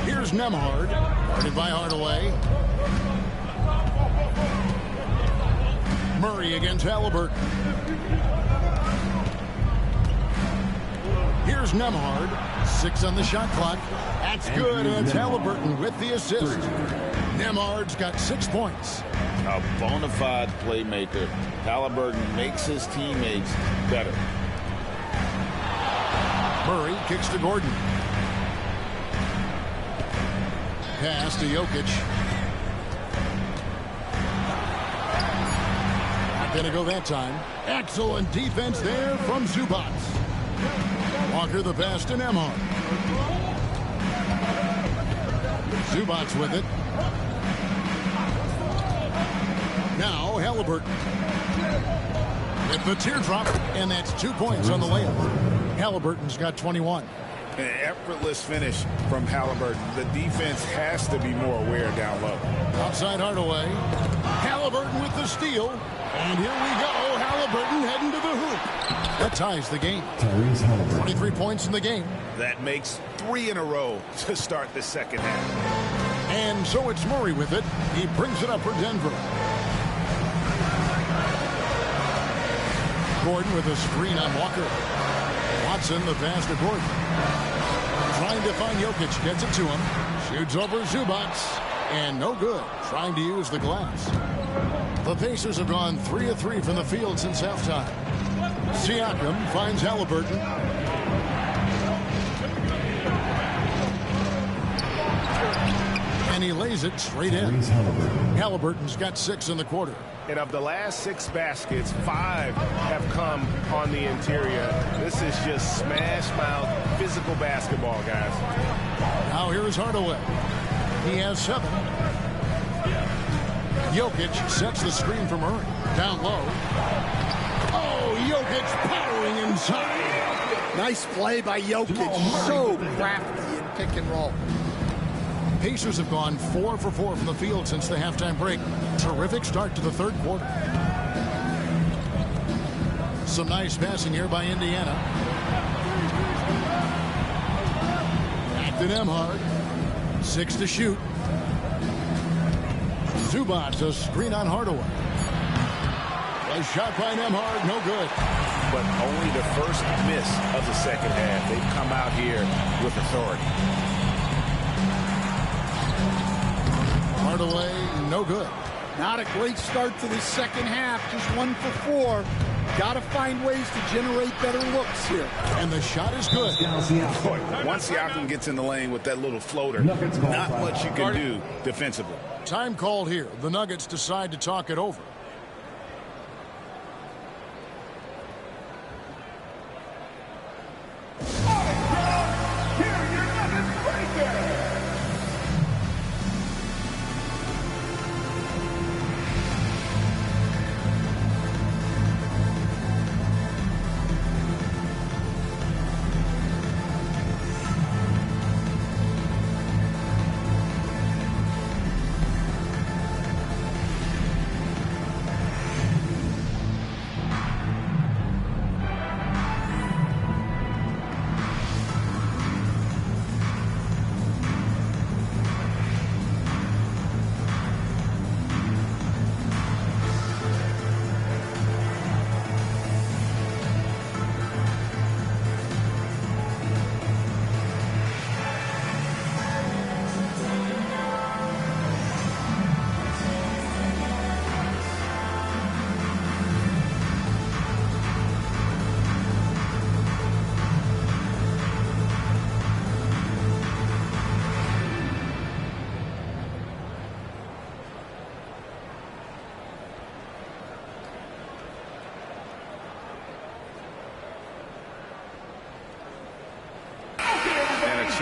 Here's Nembhard. Guarded by Hardaway. Murray against Halliburton. Here's Nembhard. 6 on the shot clock. That's good, and it's Halliburton with the assist. Nembhard's got 6 points. A bona fide playmaker. Halliburton makes his teammates better. Murray kicks to Gordon. Pass to Jokic. Not going to go that time. Excellent defense there from Zubac. Walker the pass to Nembhard. Zubac with it. Now Halliburton with the teardrop, and that's 2 points on the layup. Halliburton's got 21. An effortless finish from Halliburton. The defense has to be more aware down low. Outside Hardaway. Halliburton with the steal. And here we go. Halliburton heading to the hoop. That ties the game. 23 points in the game. That makes 3 in a row to start the second half. And so it's Murray with it. He brings it up for Denver. Gordon with a screen on Walker. Watson the pass to Gordon. Trying to find Jokic. Gets it to him. Shoots over Zubac. And no good. Trying to use the glass. The Pacers have gone 3 of 3 from the field since halftime. Siakam finds Halliburton. And he lays it straight in. Halliburton's got 6 in the quarter. And of the last 6 baskets, 5 have come on the interior. This is just smash mouth physical basketball, guys. Now here's Hardaway. He has 7. Jokic sets the screen for Murray. Down low. Oh, Jokic powering inside. Nice play by Jokic. So crafty in pick and roll. Pacers have gone 4 for 4 from the field since the halftime break. Terrific start to the third quarter. Some nice passing here by Indiana. Back to Nembhard. 6 to shoot. Zubac, a screen on Hardaway. A shot by Nembhard, no good. But only the first miss of the second half. They've come out here with authority. Hardaway, no good. Not a great start to the second half. Just 1 for 4. Got to find ways to generate better looks here. And the shot is good. Boy, once Siakam gets in the lane with that little floater, not much you can do defensively. Time called here. The Nuggets decide to talk it over.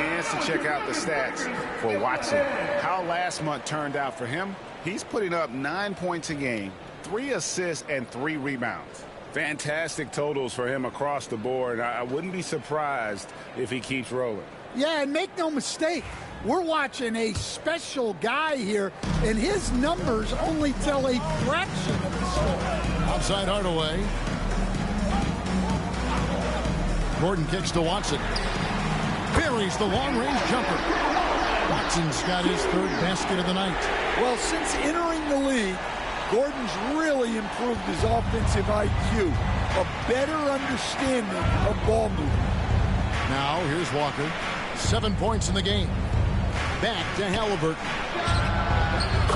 chance to check out the stats for Watson. How last month turned out for him, he's putting up 9 points a game, 3 assists, and 3 rebounds. Fantastic totals for him across the board. I wouldn't be surprised if he keeps rolling. Yeah, and make no mistake, we're watching a special guy here, and his numbers only tell a fraction of the story. Outside Hardaway. Gordon kicks to Watson. Buries the long-range jumper. Watson's got his 3rd basket of the night. Well, since entering the league, Gordon's really improved his offensive IQ, a better understanding of ball movement. Now, here's Walker. 7 points in the game. Back to Halliburton.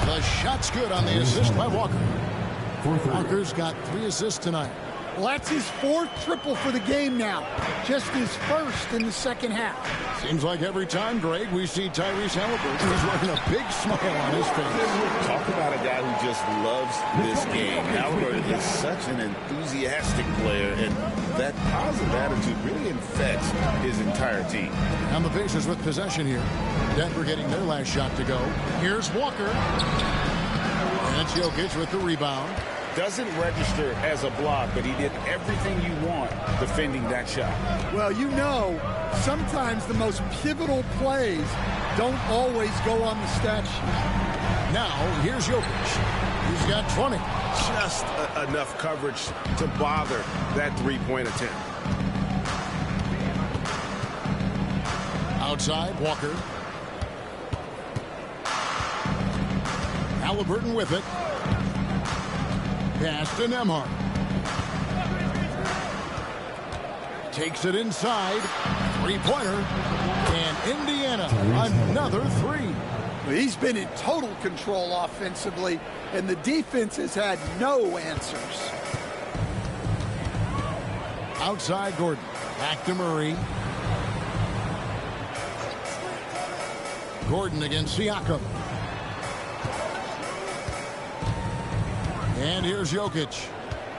The shot's good on the assist by Walker. Walker's got 3 assists tonight. Well, that's his 4th triple for the game now. Just his 1st in the second half. Seems like every time, Greg, we see Tyrese Halliburton, he's wearing a big smile on his face. Talk about a guy who just loves this game. Halliburton is such an enthusiastic player, and that positive attitude really infects his entire team. And the Pacers with possession here. Denver getting their last shot to go. Here's Walker. And it's Jokic with the rebound. Doesn't register as a block, but he did everything you want defending that shot. Well, you know, sometimes the most pivotal plays don't always go on the stat sheet. Now, here's Jokic. He's got 20. Just enough coverage to bother that 3-point attempt. Outside, Walker. Halliburton with it. Pass to Nembhard. Takes it inside. 3-pointer. And Indiana, another 3. Well, he's been in total control offensively, and the defense has had no answers. Outside Gordon. Back to Murray. Gordon against Siakam. And here's Jokic.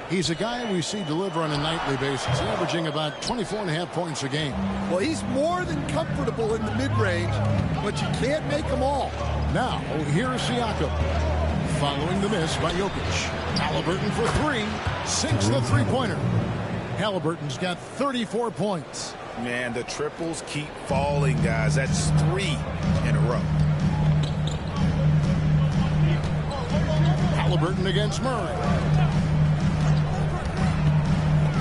He's a guy we see deliver on a nightly basis, averaging about 24.5 points a game. Well, he's more than comfortable in the mid-range, but you can't make them all. Now, here's Siakam. Following the miss by Jokic. Halliburton for 3. Sinks the 3-pointer. Halliburton's got 34 points. Man, the triples keep falling, guys. That's 3 in a row. Halliburton against Murray.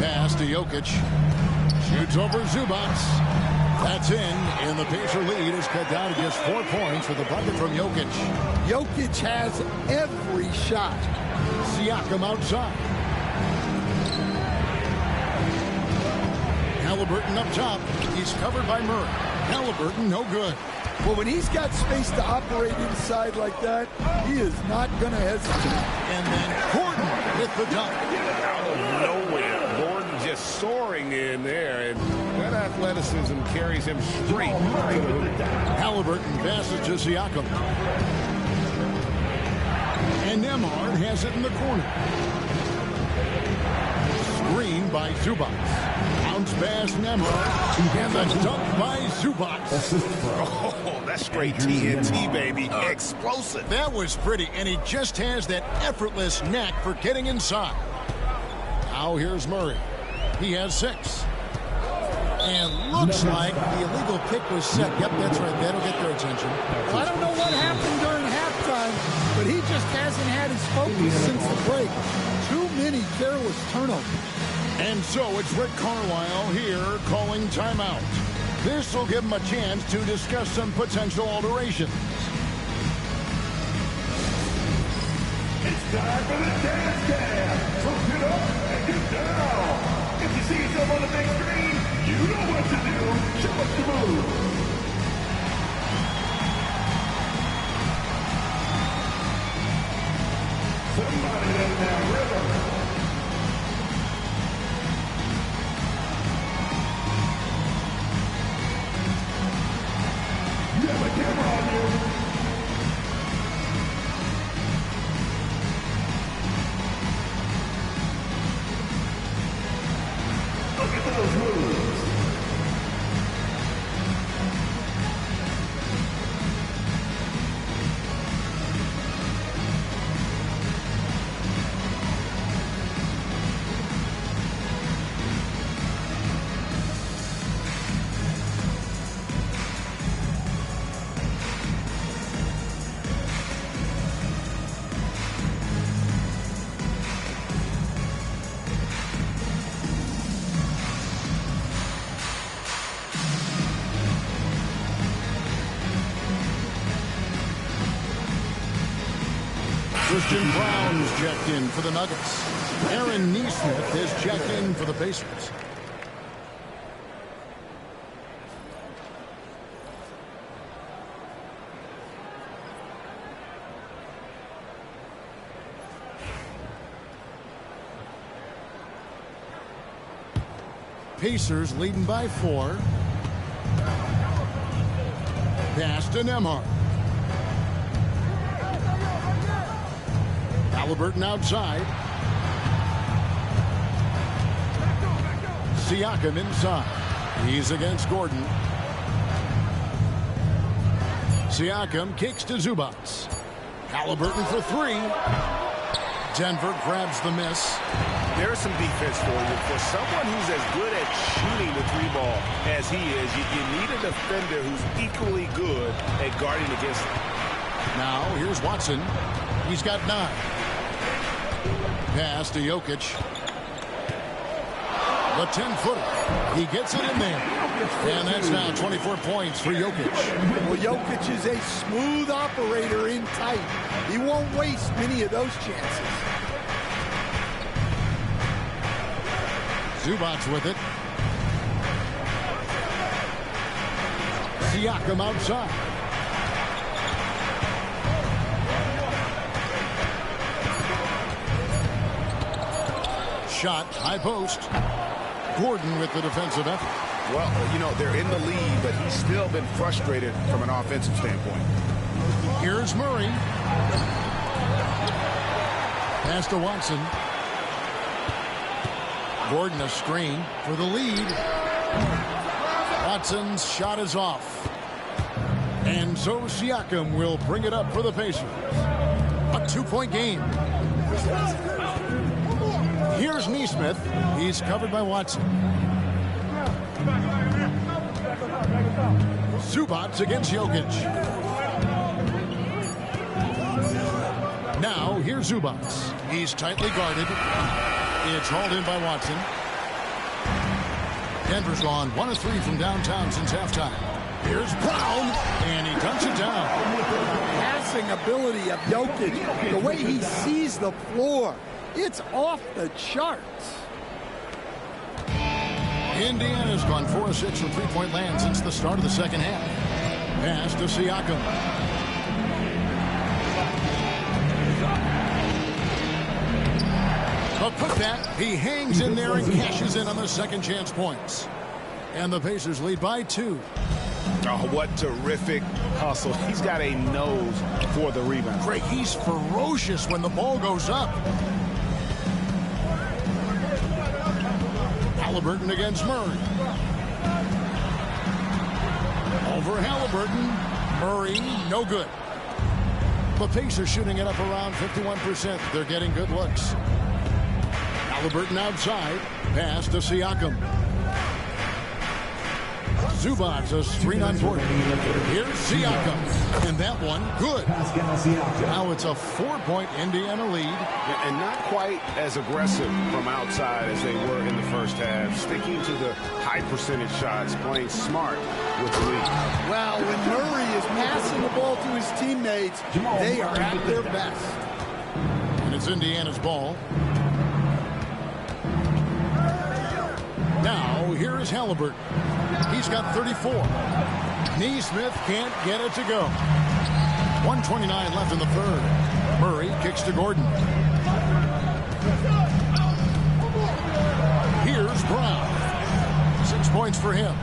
Pass to Jokic. Shoots over Zubac. That's in, and the Pacer lead is cut down to just 4 points with a bucket from Jokic. Jokic has every shot. Siakam outside. Halliburton up top. He's covered by Murray. Halliburton no good. Well, when he's got space to operate inside like that, he is not going to hesitate. And then Gordon with the dunk. Out of nowhere, Gordon just soaring in there, and that athleticism carries him straight to the hoop. Halliburton passes to Siakam. And Nembhard has it in the corner. Screen by Zubac. Bounce pass Nembhard. And the dunk by Zubac. Oh, that's straight TNT, baby. Explosive. That was pretty, and he just has that effortless knack for getting inside. Now here's Murray. He has 6. And looks like the illegal kick was set. Yep, that's right. That'll get their attention. Well, I don't know what happened during halftime, but he just hasn't had his focus since the break. Too many careless turnovers. And so it's Rick Carlisle here calling timeout. This will give him a chance to discuss some potential alterations. It's time for the dance cam. So get up and get down. If you see yourself on the big screen, you know what to do. Show us the move. Somebody let that rhythm. You have a camera on you. Look at those moves. Christian Brown's checked in for the Nuggets. Aaron Nesmith is checked in for the Pacers. Pacers leading by 4. Pass to Nembhard. Halliburton outside. Siakam inside. He's against Gordon. Siakam kicks to Zubac. Halliburton for 3. Denver grabs the miss. There's some defense for you. For someone who's as good at shooting the 3-ball as he is, you need a defender who's equally good at guarding against him. Now, here's Watson. He's got 9. Pass to Jokic. The 10-footer. He gets it in there. And that's now 24 points for Jokic. Well, Jokic is a smooth operator in tight. He won't waste many of those chances. Zubac with it. Siakam outside. Shot, high post. Gordon with the defensive effort. Well, you know, they're in the lead, but he's still been frustrated from an offensive standpoint. Here's Murray. Pass to Watson. Gordon a screen for the lead. Watson's shot is off. And so Siakam will bring it up for the Pacers. A 2-point game. Here's Nesmith. He's covered by Watson. Zubac against Jokic. Now, here's Zubac. He's tightly guarded. It's hauled in by Watson. Denver's gone 1 of 3 from downtown since halftime. Here's Brown, and he dunks it down. Passing ability of Jokic, the way he sees the floor, it's off the charts. Indiana's gone 4 of 6 from three-point land since the start of the second half. Pass to Siakam. A putback. He hangs in there and cashes in on the second chance points. And the Pacers lead by 2. Oh, what terrific hustle. He's got a nose for the rebound. Greg, he's ferocious when the ball goes up. Halliburton against Murray. Over Halliburton. Murray, no good. The Pacers shooting it up around 51%. They're getting good looks. Halliburton outside. Pass to Siakam. Zubac a screen on Gordon. Here's Siakam. And that one, good. Now it's a 4-point Indiana lead. And not quite as aggressive from outside as they were in the first half. Sticking to the high percentage shots, playing smart with the lead. Well, when Murray is passing the ball to his teammates, they are at their best. And it's Indiana's ball. Now, here is Halliburton. He's got 34. Nesmith can't get it to go. 1:29 left in the third. Murray kicks to Gordon. Here's Brown. 6 points for him.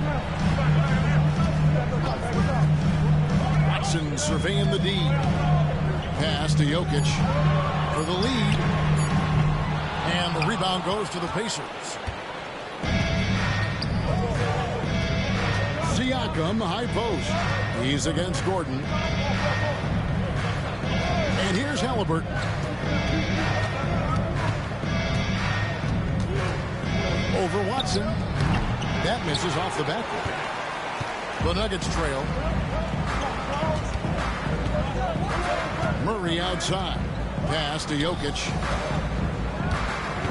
Watson surveying the D. Pass to Jokic for the lead. And the rebound goes to the Pacers. Siakam, high post. He's against Gordon. And here's Halliburton. Over Watson. That misses off the backboard. The Nuggets trail. Murray outside. Pass to Jokic.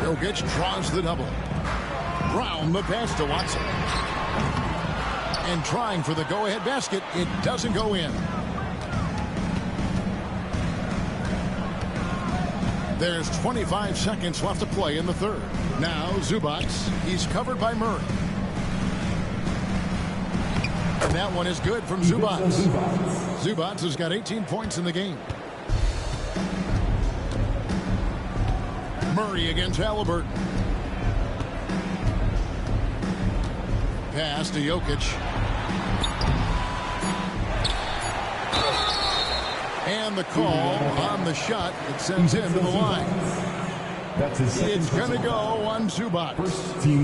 Jokic draws the double. Brown the pass to Watson. And trying for the go-ahead basket. It doesn't go in. There's 25 seconds left to play in the third. Now Zubac. He's covered by Murray. And that one is good from Zubac. Zubac has got 18 points in the game. Murray against Halliburton. Pass to Jokic. And the call on the shot. It sends him to the line. It's going to go on Zubac.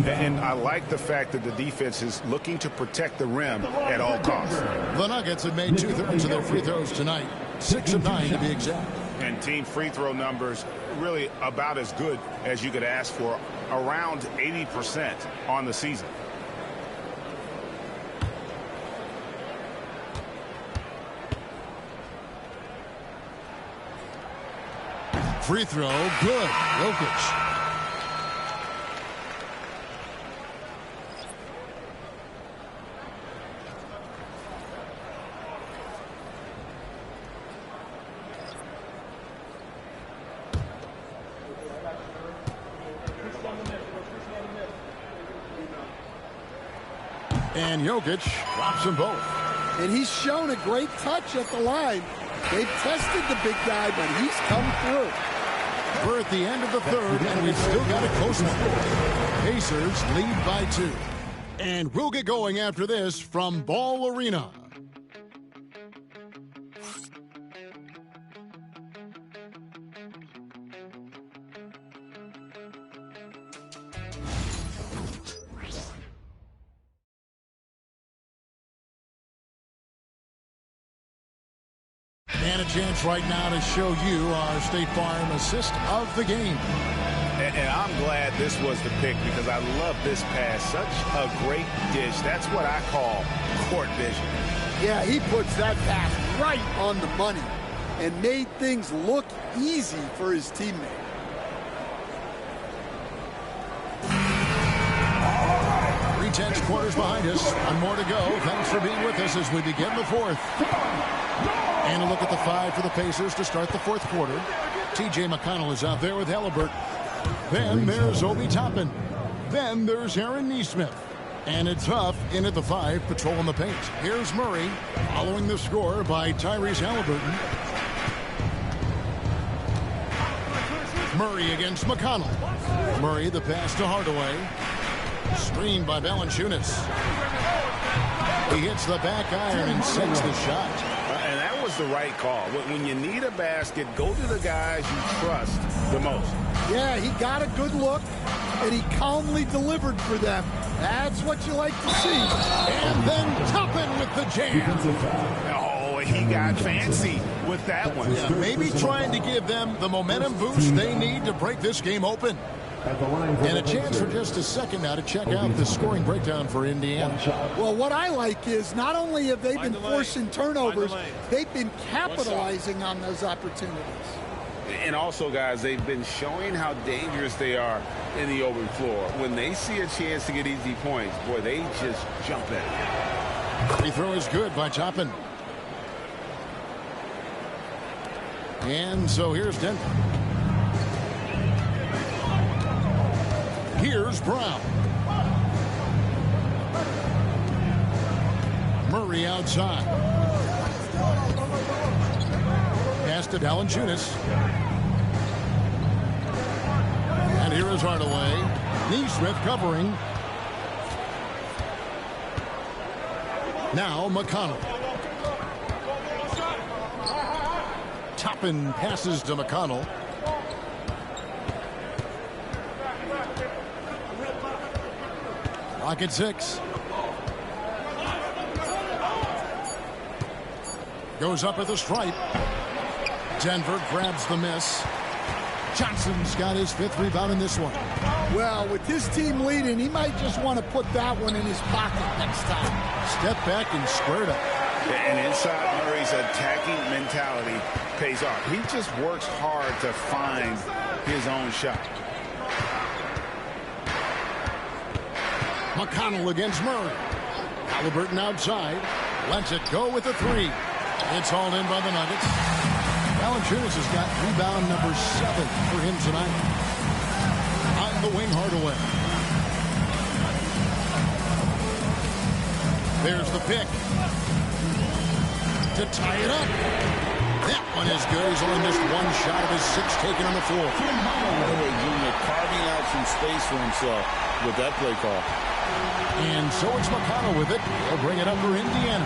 And I like the fact that the defense is looking to protect the rim at all costs. The Nuggets have made 2/3 of their free throws tonight. 6 of 9 to be exact. And team free throw numbers really about as good as you could ask for. Around 80% on the season. Free throw, good. Jokic. And Jokic drops them both. And he's shown a great touch at the line. They've tested the big guy, but he's come through. We're at the end of the third, and we've still got a close one. Pacers lead by 2. And we'll get going after this from Ball Arena. And a chance right now to show you our State Farm assist of the game. And I'm glad this was the pick because I love this pass. Such a great dish. That's what I call court vision. Yeah, he puts that pass right on the money and made things look easy for his teammate. 3/10 quarters behind us. One more to go. Thanks for being with us as we begin the fourth. And a look at the 5 for the Pacers to start the fourth quarter. T.J. McConnell is out there with Halliburton. Then there's Obi Toppin. Then there's Aaron Nesmith. And it's Huff in at the 5, patrolling the paint. Here's Murray, following the score by Tyrese Halliburton. Murray against McConnell. Murray, the pass to Hardaway. Screened by Valanciunas. He hits the back iron and sinks the shot. And that was the right call. When you need a basket, go to the guys you trust the most. Yeah, he got a good look, and he calmly delivered for them. That's what you like to see. And then Toppin with the jam. Oh, he got fancy with that one. Yeah, maybe trying to give them the momentum boost they need to break this game open. And a chance for just a second now to check out the scoring breakdown for Indiana. Well, what I like is not only have they been forcing turnovers, they've been capitalizing on those opportunities. And also, guys, they've been showing how dangerous they are in the open floor. When they see a chance to get easy points, boy, they just jump at it. Free throw is good by Toppin. And so here's Denver. Here's Brown. Murray outside. Pass to Valanciunas. And here is Hardaway. Nesmith covering. Now McConnell. Toppin passes to McConnell. Clock at 6. Goes up at the stripe. Denver grabs the miss. Johnson's got his 5th rebound in this one. Well, with his team leading, he might just want to put that one in his pocket next time. Step back and squared up. And inside Murray's attacking mentality pays off. He just works hard to find his own shot. McConnell against Murray. Halliburton outside. Lets it go with the 3. It's hauled in by the Nuggets. Valanciunas has got rebound number 7 for him tonight. On the wing, Hardaway. There's the pick. To tie it up. That one is good. He's only missed one shot of his 6 taken on the floor. Hardaway Jr. carving out some space for himself with that play call. And so it's McConnell with it. He'll bring it up for Indiana.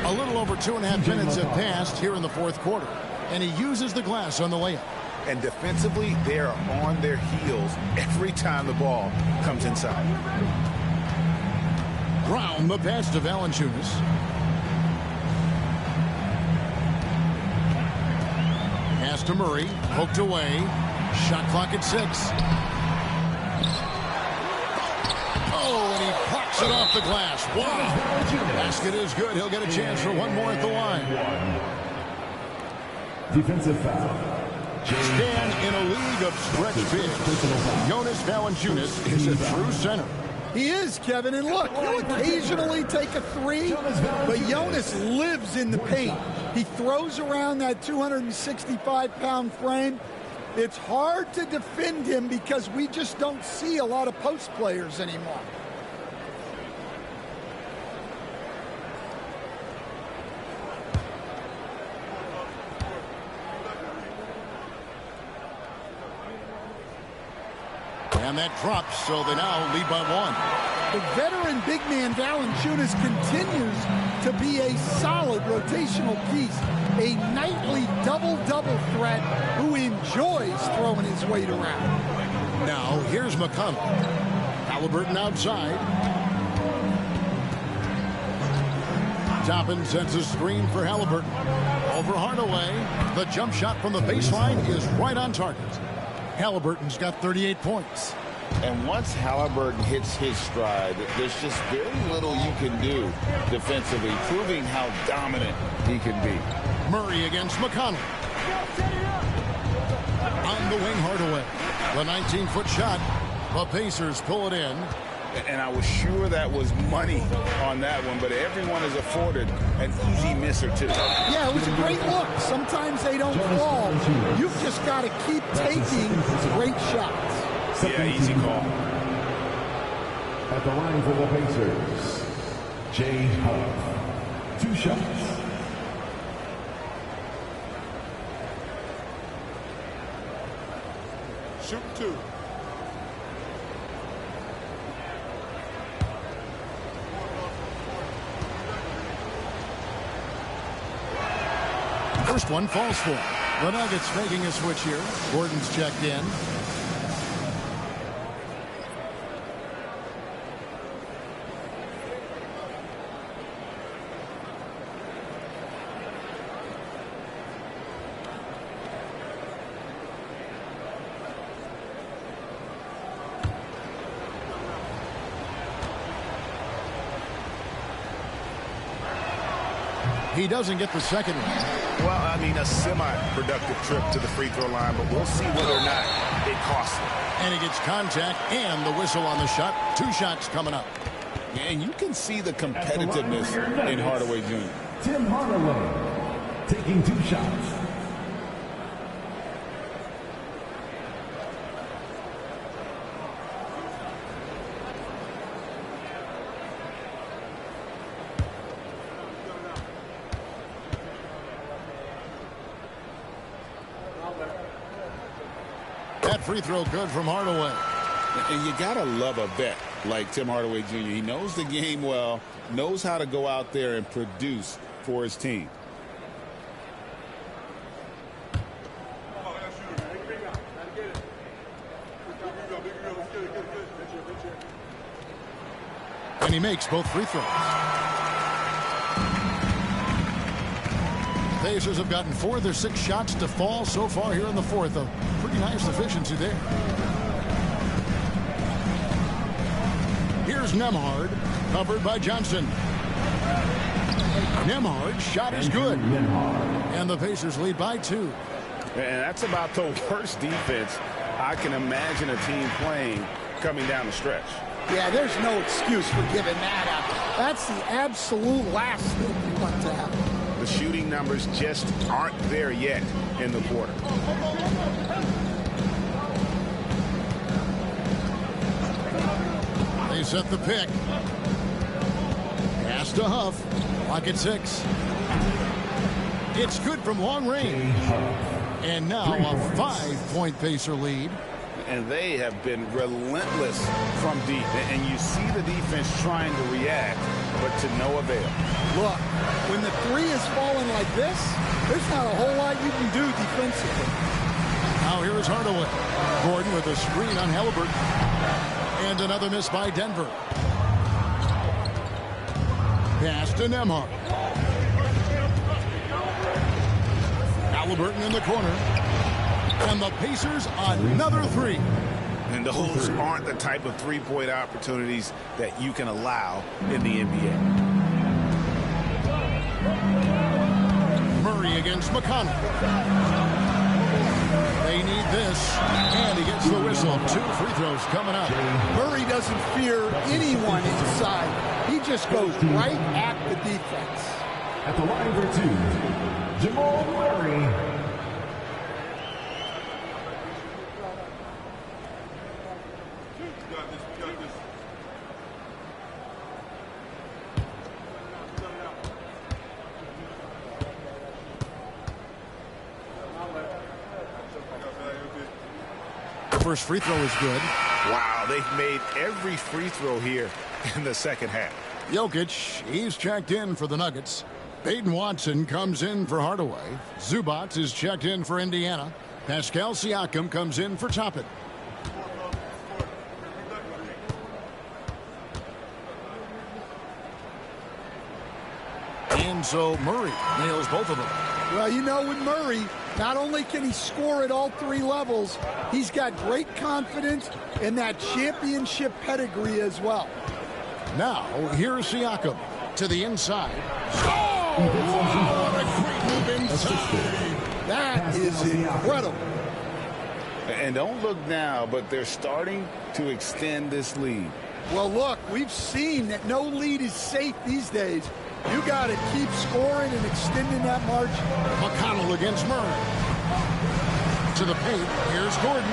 A little over 2.5 minutes have passed here in the fourth quarter. And he uses the glass on the layup. And defensively, they are on their heels every time the ball comes inside. Brown, the pass to Valanciunas. Pass to Murray. Poked away. Shot clock at 6. Oh, and he pops it off the glass. Wow. Basket is good. He'll get a chance for one more at the line. Defensive foul. Stand in a league of stretch bigs. Jonas Valanciunas is a true center. He is, Kevin. And look, he'll occasionally take a 3, but Jonas lives in the paint. He throws around that 265-pound frame. It's hard to defend him because we just don't see a lot of post players anymore. And that drops, so they now lead by 1. The veteran big man Valanciunas continues to be a solid rotational piece, a nightly double-double threat who enjoys throwing his weight around. Now, here's McConnell. Halliburton outside. Toppin sends a screen for Halliburton. Over Hardaway. The jump shot from the baseline is right on target. Halliburton's got 38 points. And once Halliburton hits his stride, there's just very little you can do defensively, proving how dominant he can be. Murray against McConnell. On the wing, Hardaway. The 19-foot shot. The Pacers pull it in. And I was sure that was money on that one, but everyone is afforded an easy miss or two. Yeah, it was a great look. Sometimes they don't fall. You've just got to keep taking great shots. Yeah, easy call. At the line for the Pacers, James Huff. 2 shots. Shoot 2. First one falls for. The Nuggets making a switch here. Gordon's checked in. He doesn't get the second one. Well, I mean, a semi-productive trip to the free throw line, but we'll see whether or not it costs him. And he gets contact and the whistle on the shot. 2 shots coming up. And you can see the competitiveness in Hardaway Jr. Tim Hardaway taking 2 shots. That free throw good from Hardaway. And you got to love a vet like Tim Hardaway Jr. He knows the game well, knows how to go out there and produce for his team. And he makes both free throws. Pacers have gotten 4 of their 6 shots to fall so far here in the fourth. A pretty nice efficiency there. Here's Nembhard, covered by Johnson. Nembhard's shot is good. And the Pacers lead by 2. And that's about the worst defense I can imagine a team playing coming down the stretch. Yeah, there's no excuse for giving that up. That's the absolute last thing you want to happen. The shooting numbers just aren't there yet in the quarter. They set the pick. Pass to Huff. Clock at 6. It's good from long range. And now a 5-point Pacer lead. And they have been relentless from deep. And you see the defense trying to react, but to no avail. Look, when the three is falling like this, there's not a whole lot you can do defensively. Now here is Hardaway. Gordon with a screen on Halliburton. And another miss by Denver. Pass to Nembhard. Halliburton in the corner. And the Pacers another three. And those aren't the type of three-point opportunities that you can allow in the NBA. Murray against McConnell. They need this. And he gets the whistle. 2 free throws coming up. Murray doesn't fear anyone inside. He just goes right at the defense. At the line for 2, Jamal Murray. First free throw is good. Wow, they've made every free throw here in the second half. Jokic, he's checked in for the Nuggets. Peyton Watson comes in for Hardaway. Zubac is checked in for Indiana. Pascal Siakam comes in for Toppin. And so Murray nails both of them. Well, you know, with Murray, not only can he score at all 3 levels, he's got great confidence and that championship pedigree as well. Now, here's Siakam to the inside. Oh, what a great move inside. That is incredible. And don't look now, but they're starting to extend this lead. Well, look, we've seen that no lead is safe these days. You got to keep scoring and extending that margin. McConnell against Murray. To the paint. Here's Gordon.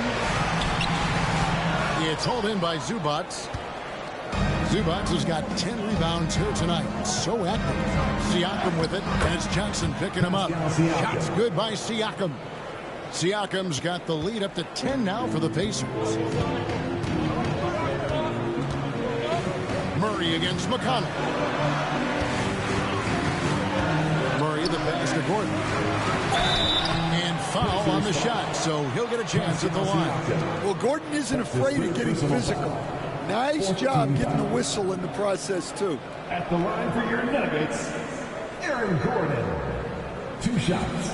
It's hauled in by Zubac. Zubac has got 10 rebounds here tonight. So active. Siakam with it, and it's Johnson picking him up. Shots good by Siakam. Siakam's got the lead up to 10 now for the Pacers. Murray against McConnell. Murray, the pass to Gordon. And foul on the shot, so he'll get a chance at the line. Well, Gordon isn't afraid of getting physical. Nice job getting the whistle in the process, too. At the line for your Nuggets, Aaron Gordon. 2 shots.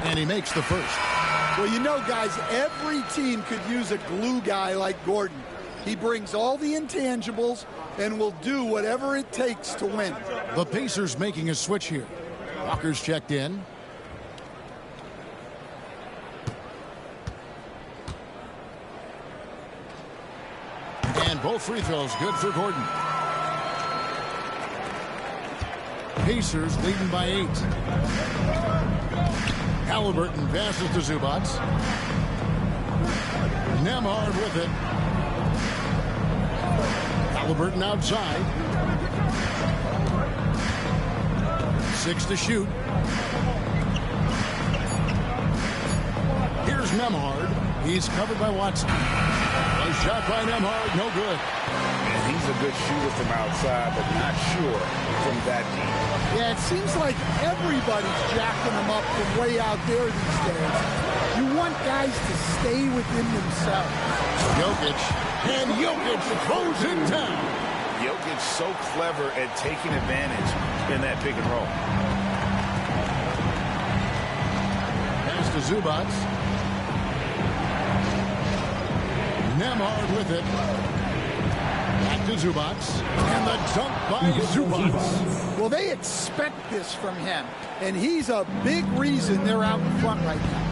And he makes the first. Well, you know, guys, every team could use a glue guy like Gordon. He brings all the intangibles and will do whatever it takes to win. The Pacers making a switch here. Walker's checked in. And both free throws good for Gordon. Pacers leading by 8. Halliburton passes to Zubac. Nembhard with it. Halliburton outside. 6 to shoot. Here's Nembhard. He's covered by Watson. A shot by Nembhard, no good. And he's a good shooter from outside, but not sure from that deep. Yeah, it seems like everybody's jacking them up from way out there these days. You want guys to stay within themselves. Jokic. And Jokic throws it down. Jokic so clever at taking advantage in that pick and roll. Pass to Zubac. Nemhard with it. Back to Zubac. And the dunk by Zubac. Well, they expect this from him, and he's a big reason they're out in front right now.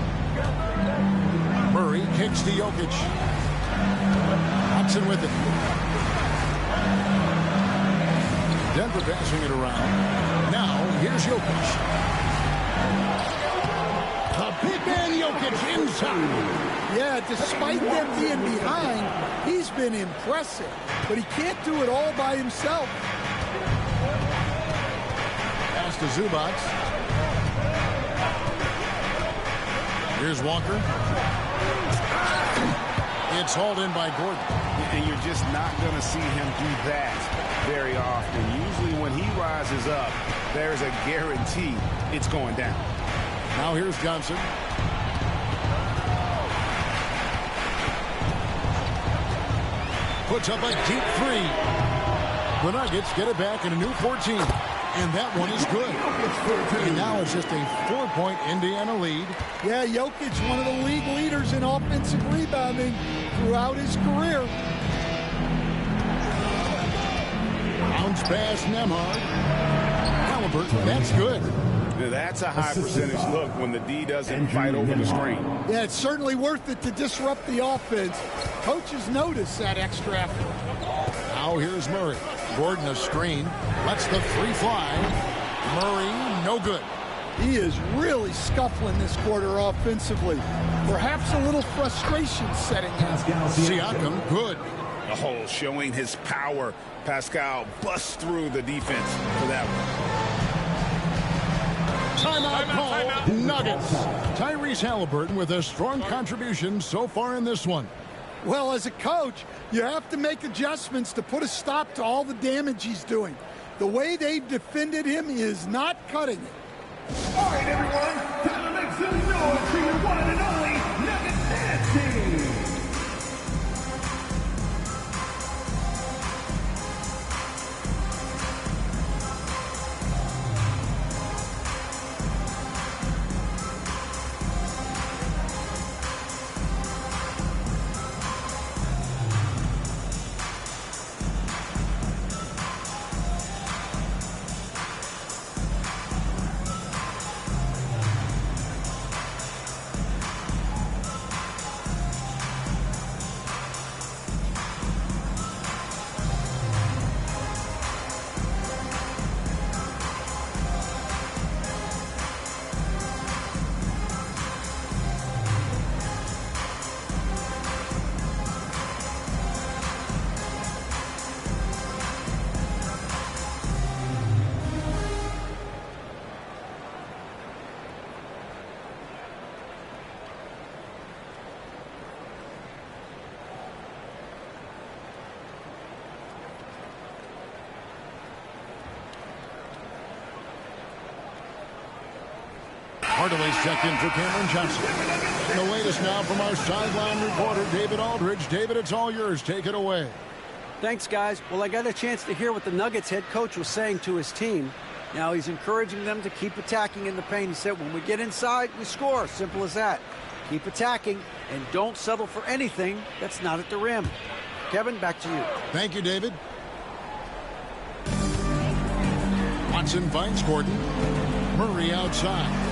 Murray kicks to Jokic. Hudson with it. Denver passing it around. Now, here's Jokic. The big man Jokic inside. Yeah, despite them being behind, he's been impressive. But he can't do it all by himself. Pass to Zubac. Here's Walker. It's hauled in by Gordon. And you're just not going to see him do that very often. Usually when he rises up, there's a guarantee it's going down. Now here's Johnson. Puts up a deep three. The Nuggets get it back in a new 14. And that one is good. And now it's just a 4-point Indiana lead. Yeah, Jokic, one of the league leaders in offensive rebounding throughout his career. Bounce pass, Nemhard. Halliburton, that's good. That's a high percentage look when the D doesn't fight over the screen. Yeah, it's certainly worth it to disrupt the offense. Coaches notice that extra effort. Now here's Murray. Gordon a screen. Lets the three fly. Murray, no good. He is really scuffling this quarter offensively. Perhaps a little frustration setting in. Siakam, good. The hole showing his power. Pascal busts through the defense for that one. Timeout call. Nuggets. Tyrese Halliburton with a strong contribution so far in this one. Well, as a coach, you have to make adjustments to put a stop to all the damage he's doing. The way they've defended him is not cutting it. All right, everyone, time to make some noise for your one and only Nuggets dancing. Hardaway's checked in for Cameron Johnson. And the latest now from our sideline reporter, David Aldridge. David, it's all yours. Take it away. Thanks, guys. Well, I got a chance to hear what the Nuggets head coach was saying to his team. Now he's encouraging them to keep attacking in the paint. He said, when we get inside, we score. Simple as that. Keep attacking and don't settle for anything that's not at the rim. Kevin, back to you. Thank you, David. Watson finds Gordon. Murray outside.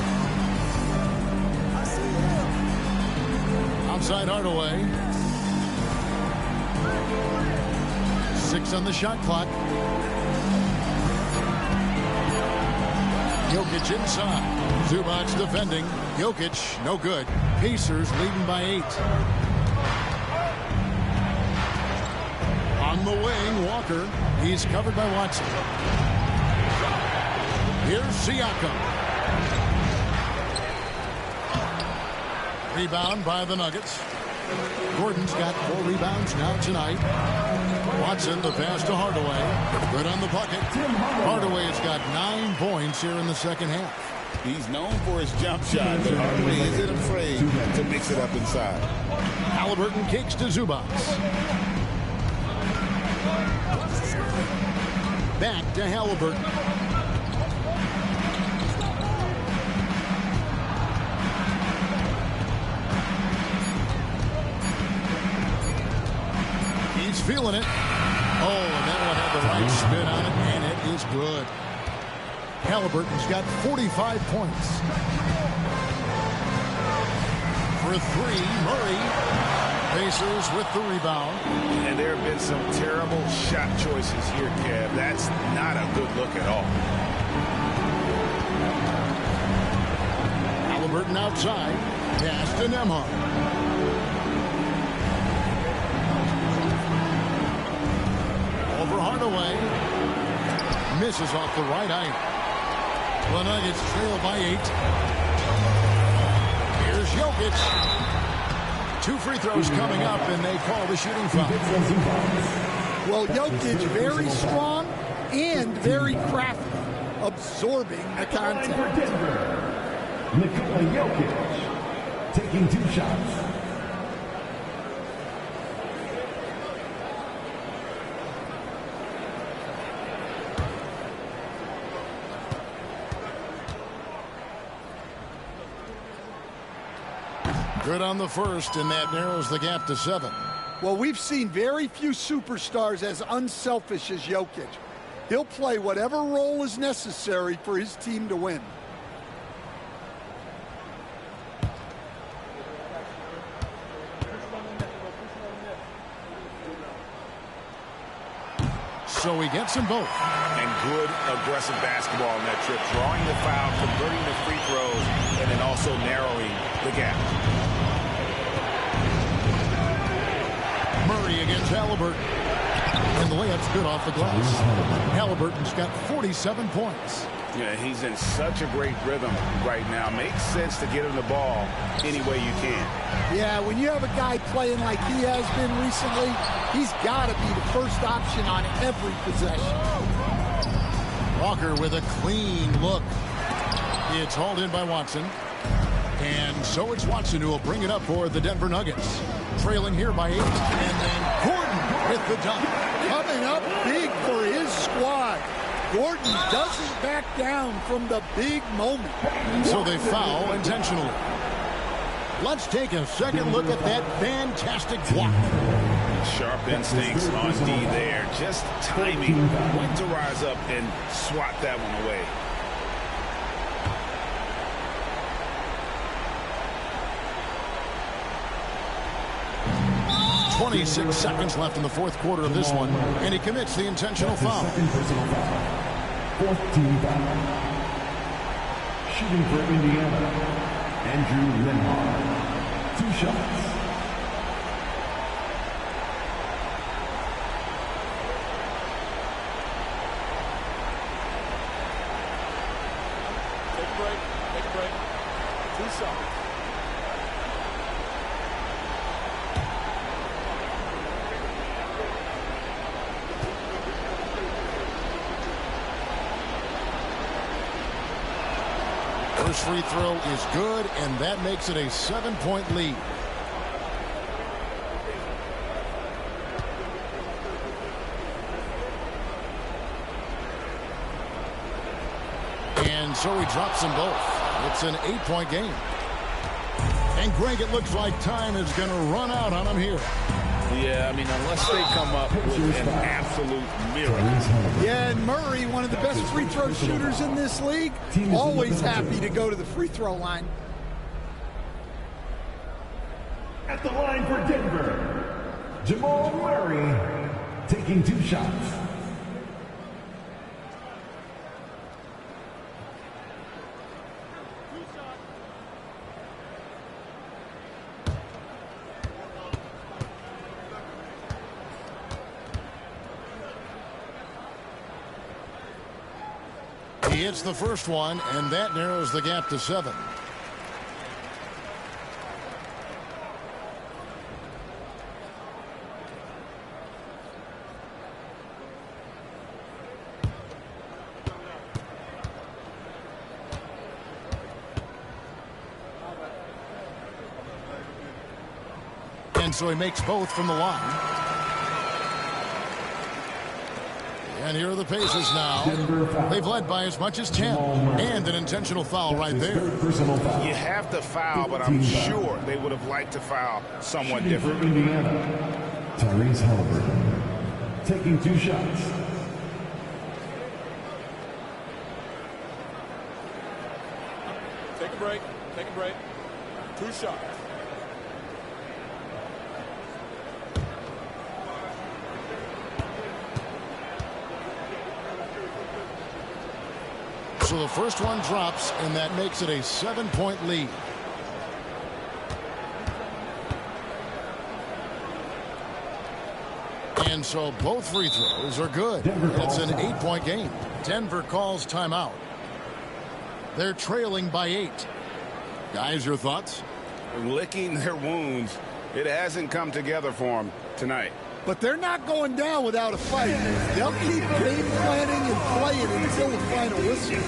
Outside Hardaway. 6 on the shot clock. Jokic inside. Zubac defending. Jokic, no good. Pacers leading by 8. On the wing, Walker. He's covered by Watson. Here's Siakam. Rebound by the Nuggets. Gordon's got 4 rebounds now tonight. Watson, the pass to Hardaway. Good on the bucket. Hardaway has got 9 points here in the second half. He's known for his jump shot, but Hardaway isn't afraid to mix it up inside. Halliburton kicks to Zubac. Back to Halliburton. feeling it. Oh, and that one had the right spin on it, and it is good. Halliburton's got 45 points. For three, Murray. Pacers with the rebound. And there have been some terrible shot choices here, Kev. That's not a good look at all. Halliburton outside. Pass to Nembhard. Over Hardaway. Misses off the right iron. The Nuggets trail by 8. Here's Jokic. 2 free throws coming up, and they call the shooting foul. Well, Jokic very strong and very crafty, absorbing the contact. Nikola Jokic taking 2 shots. Good on the first, and that narrows the gap to 7. Well, we've seen very few superstars as unselfish as Jokic. He'll play whatever role is necessary for his team to win. So he gets them both. And good aggressive basketball on that trip. Drawing the foul, converting the free throws, and then also narrowing the gap. Murray against Halliburton. And the layup's good off the glass. Halliburton's got 47 points. Yeah, he's in such a great rhythm right now. Makes sense to get him the ball any way you can. Yeah, when you have a guy playing like he has been recently, he's got to be the first option on every possession. Walker with a clean look. It's hauled in by Watson. And so it's Watson who will bring it up for the Denver Nuggets. Trailing here by 8. And then Gordon with the dunk. Coming up big for his squad. Gordon doesn't back down from the big moment. So they foul intentionally. Let's take a second look at that fantastic block. Sharp instincts on D there. Just timing. Went to rise up and swat that one away. 26 seconds left in the fourth quarter of this one, and he commits the intentional foul. Fourth team foul. Shooting for Indiana, Andrew Nembhard. 2 shots. Take a break. Take a break. 2 shots. First free throw is good, and that makes it a 7-point lead. And so he drops them both. It's an 8-point game. And Greg, it looks like time is going to run out on him here. Yeah, I mean, unless they come up with an absolute miracle. Yeah, and Murray, one of the best free throw shooters in this league, always happy to go to the free throw line. At the line for Denver, Jamal Murray taking 2 shots. He hits the first one, and that narrows the gap to 7. And so he makes both from the line. And here are the Pacers now. They've led by as much as 10. And an intentional foul right there. You have to foul, but I'm sure they would have liked to foul someone different. Tyrese Halliburton. taking 2 shots. Take a break. Take a break. 2 shots. So the first one drops, and that makes it a 7-point lead. And so both free throws are good. It's an 8-point game. Denver calls timeout. They're trailing by 8. Guys, your thoughts? Licking their wounds. It hasn't come together for them tonight. But they're not going down without a fight. They'll keep game planning and playing until the final whistle.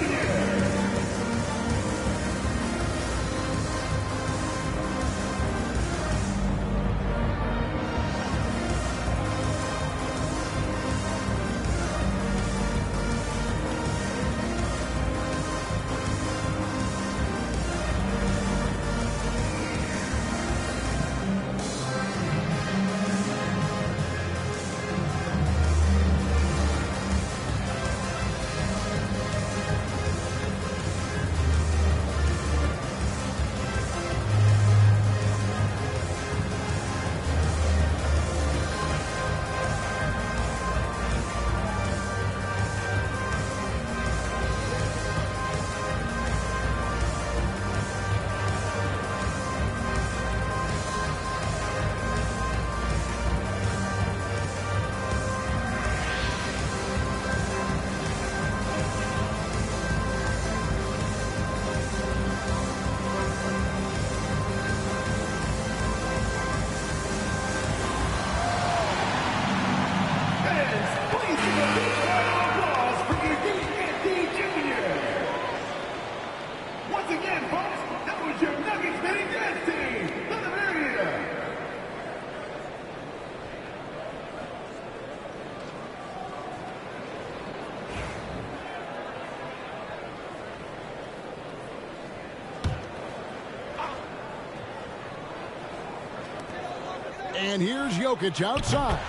And here's Jokic outside.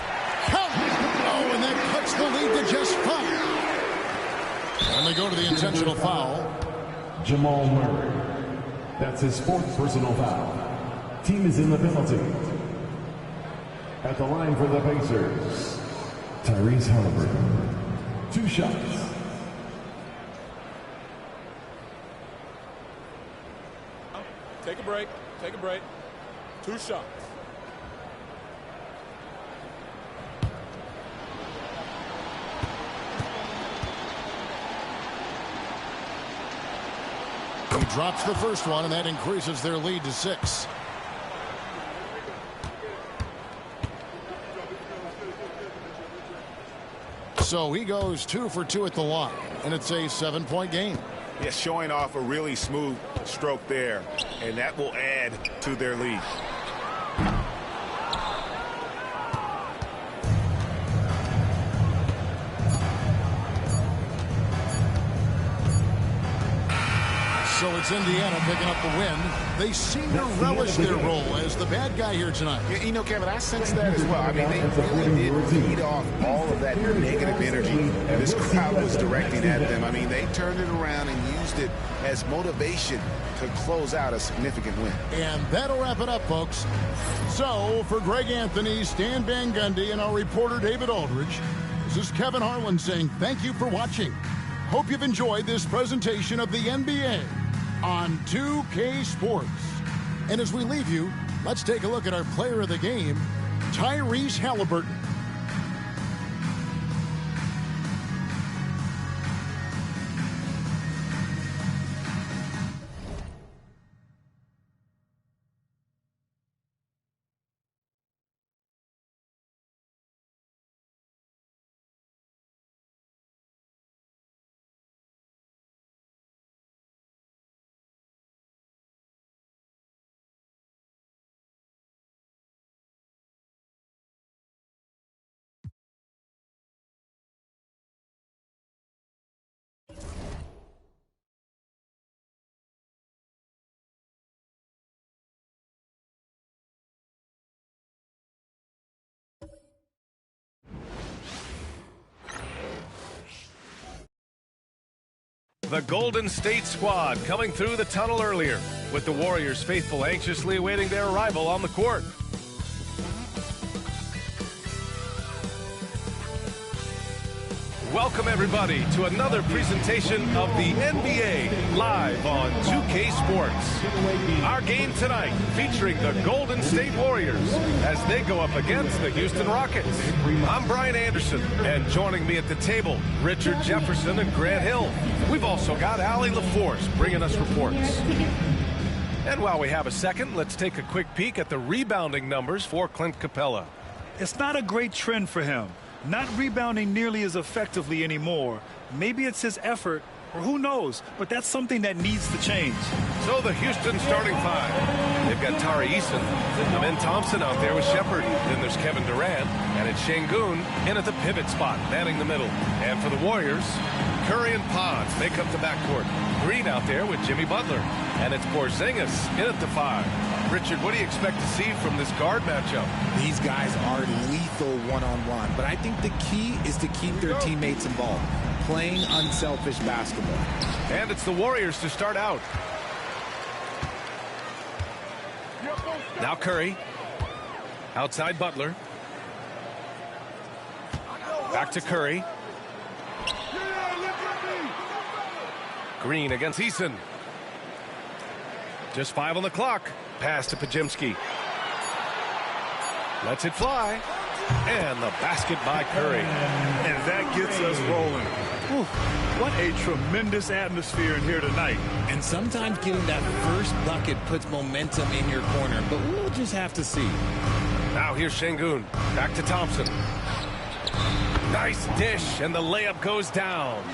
Count! Oh, and that cuts the lead to just 5. And they go to the intentional foul. Jamal Murray. That's his 4th personal foul. Team is in the penalty. At the line for the Pacers, Tyrese Halliburton. 2 shots. Take a break. Take a break. 2 shots. He drops the first one, and that increases their lead to 6. So he goes 2 for 2 at the line, and it's a 7-point game. Yes, showing off a really smooth stroke there, and that will add to their lead. So it's Indiana picking up the win. They seem to relish their role as the bad guy here tonight. You know, Kevin, I sense that as well. I mean, they really did feed off all of that negative energy this crowd was directing at them. I mean, they turned it around and used it as motivation to close out a significant win. And that'll wrap it up, folks. So, for Greg Anthony, Stan Van Gundy, and our reporter David Aldridge, this is Kevin Harlan saying thank you for watching. Hope you've enjoyed this presentation of the NBA on 2K Sports. And as we leave you, let's take a look at our player of the game, Tyrese Halliburton. The Golden State squad coming through the tunnel earlier, with the Warriors faithful anxiously awaiting their arrival on the court. Welcome, everybody, to another presentation of the NBA live on 2K Sports. Our game tonight featuring the Golden State Warriors as they go up against the Houston Rockets. I'm Brian Anderson, and joining me at the table, Richard Jefferson and Grant Hill. We've also got Allie LaForce bringing us reports. And while we have a second, let's take a quick peek at the rebounding numbers for Clint Capella. It's not a great trend for him. Not rebounding nearly as effectively anymore. Maybe it's his effort, or who knows, but that's something that needs to change. So the Houston starting five. They've got Tari Eason, Amen Thompson out there with Shepard. Then there's Kevin Durant, and it's Şengün in at the pivot spot, manning the middle. And for the Warriors, Curry and Pons make up the backcourt. Green out there with Jimmy Butler. And it's Porzingis in at the five. Richard, what do you expect to see from this guard matchup? These guys are lethal one-on-one, but I think the key is to keep their teammates involved, playing unselfish basketball. And it's the Warriors to start out. Now Curry. Outside Butler. Back to Curry. Green against Eason. Just 5 on the clock. Pass to Podziemski. Lets it fly. And the basket by Curry. And that gets us rolling. Whew, what a tremendous atmosphere in here tonight. And sometimes getting that first bucket puts momentum in your corner, but we'll just have to see. Now here's Şengün. Back to Thompson. Nice dish, and the layup goes down.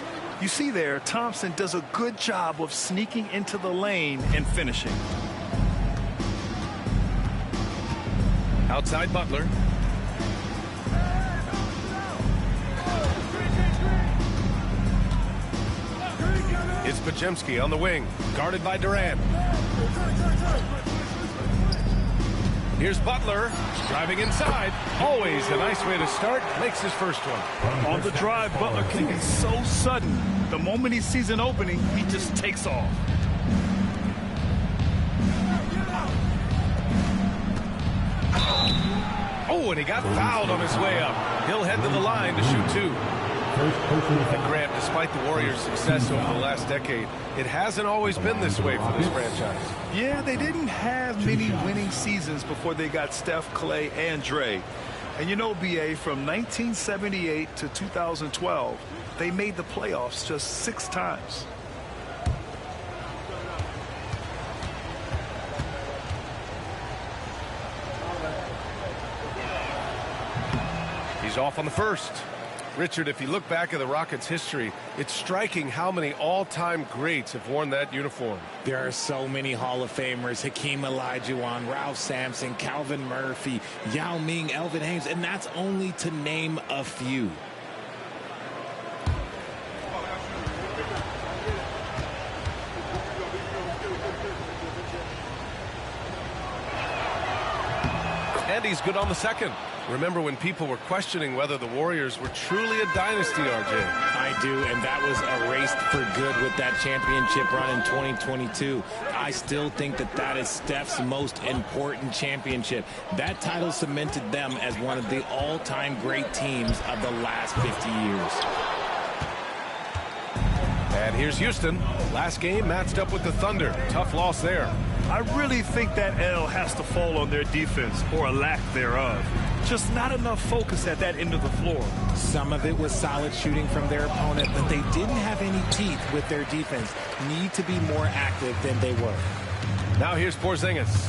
You see there, Thompson does a good job of sneaking into the lane and finishing. Outside Butler. It's Podziemski on the wing, guarded by Durant. Here's Butler, driving inside. Always a nice way to start. Makes his first one. On the drive, Butler can be so sudden. The moment he sees an opening, he just takes off. Oh, and he got fouled on his way up. He'll head to the line to shoot two. And Grant, despite the Warriors' success over the last decade, it hasn't always been this way for this franchise. Yeah, they didn't have many winning seasons before they got Steph, Clay, and Dre. And you know, B.A., from 1978 to 2012, they made the playoffs just 6 times. He's off on the first. Richard, if you look back at the Rockets' history, it's striking how many all-time greats have worn that uniform. There are so many Hall of Famers: Hakeem Olajuwon, Ralph Sampson, Calvin Murphy, Yao Ming, Elvin Hayes, and that's only to name a few. And he's good on the second. Remember when people were questioning whether the Warriors were truly a dynasty, RJ? I do, and that was erased for good with that championship run in 2022. I still think that that is Steph's most important championship. That title cemented them as one of the all-time great teams of the last 50 years. And here's Houston. Last game matched up with the Thunder. Tough loss there. I really think that L has to fall on their defense, or a lack thereof. Just not enough focus at that end of the floor. Some of it was solid shooting from their opponent, but they didn't have any teeth with their defense. Need to be more active than they were. Now here's Porzingis.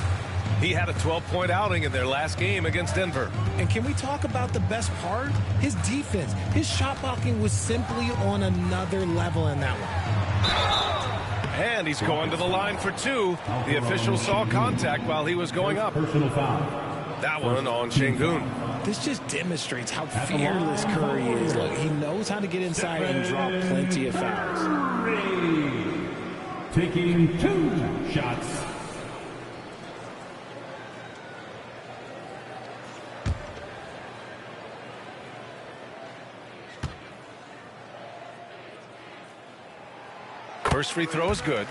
He had a 12-point outing in their last game against Denver. And can we talk about the best part? His defense. His shot blocking was simply on another level in that one. And he's going to the line for two. The official saw contact while he was going up. Personal foul. That one on Şengün. This just demonstrates how fearless Curry is. Look, he knows how to get inside and drop plenty of fouls. Curry taking 2 shots. First free throw is good.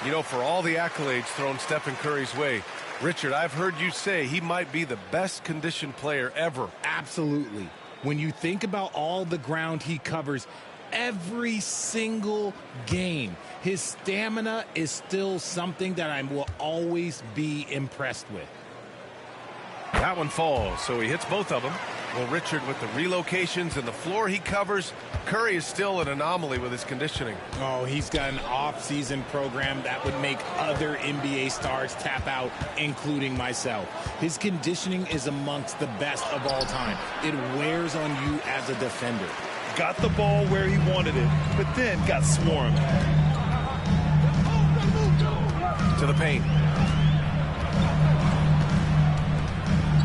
You know, for all the accolades thrown Stephen Curry's way, Richard, I've heard you say he might be the best conditioned player ever. Absolutely. When you think about all the ground he covers every single game, his stamina is still something that I will always be impressed with. That one falls, so he hits both of them. Well, Richard, with the relocations and the floor he covers, Curry is still an anomaly with his conditioning. Oh, he's got an off-season program that would make other NBA stars tap out, including myself. His conditioning is amongst the best of all time. It wears on you as a defender. Got the ball where he wanted it, but then got swarmed. To the paint.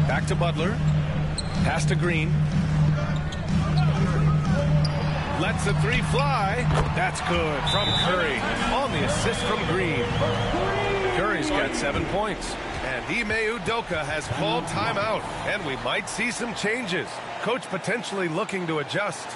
Back to Butler. Pass to Green. Lets the three fly. That's good from Curry on the assist from Green. Curry's got 7 points. And Ime Udoka has called timeout. And we might see some changes. Coach potentially looking to adjust.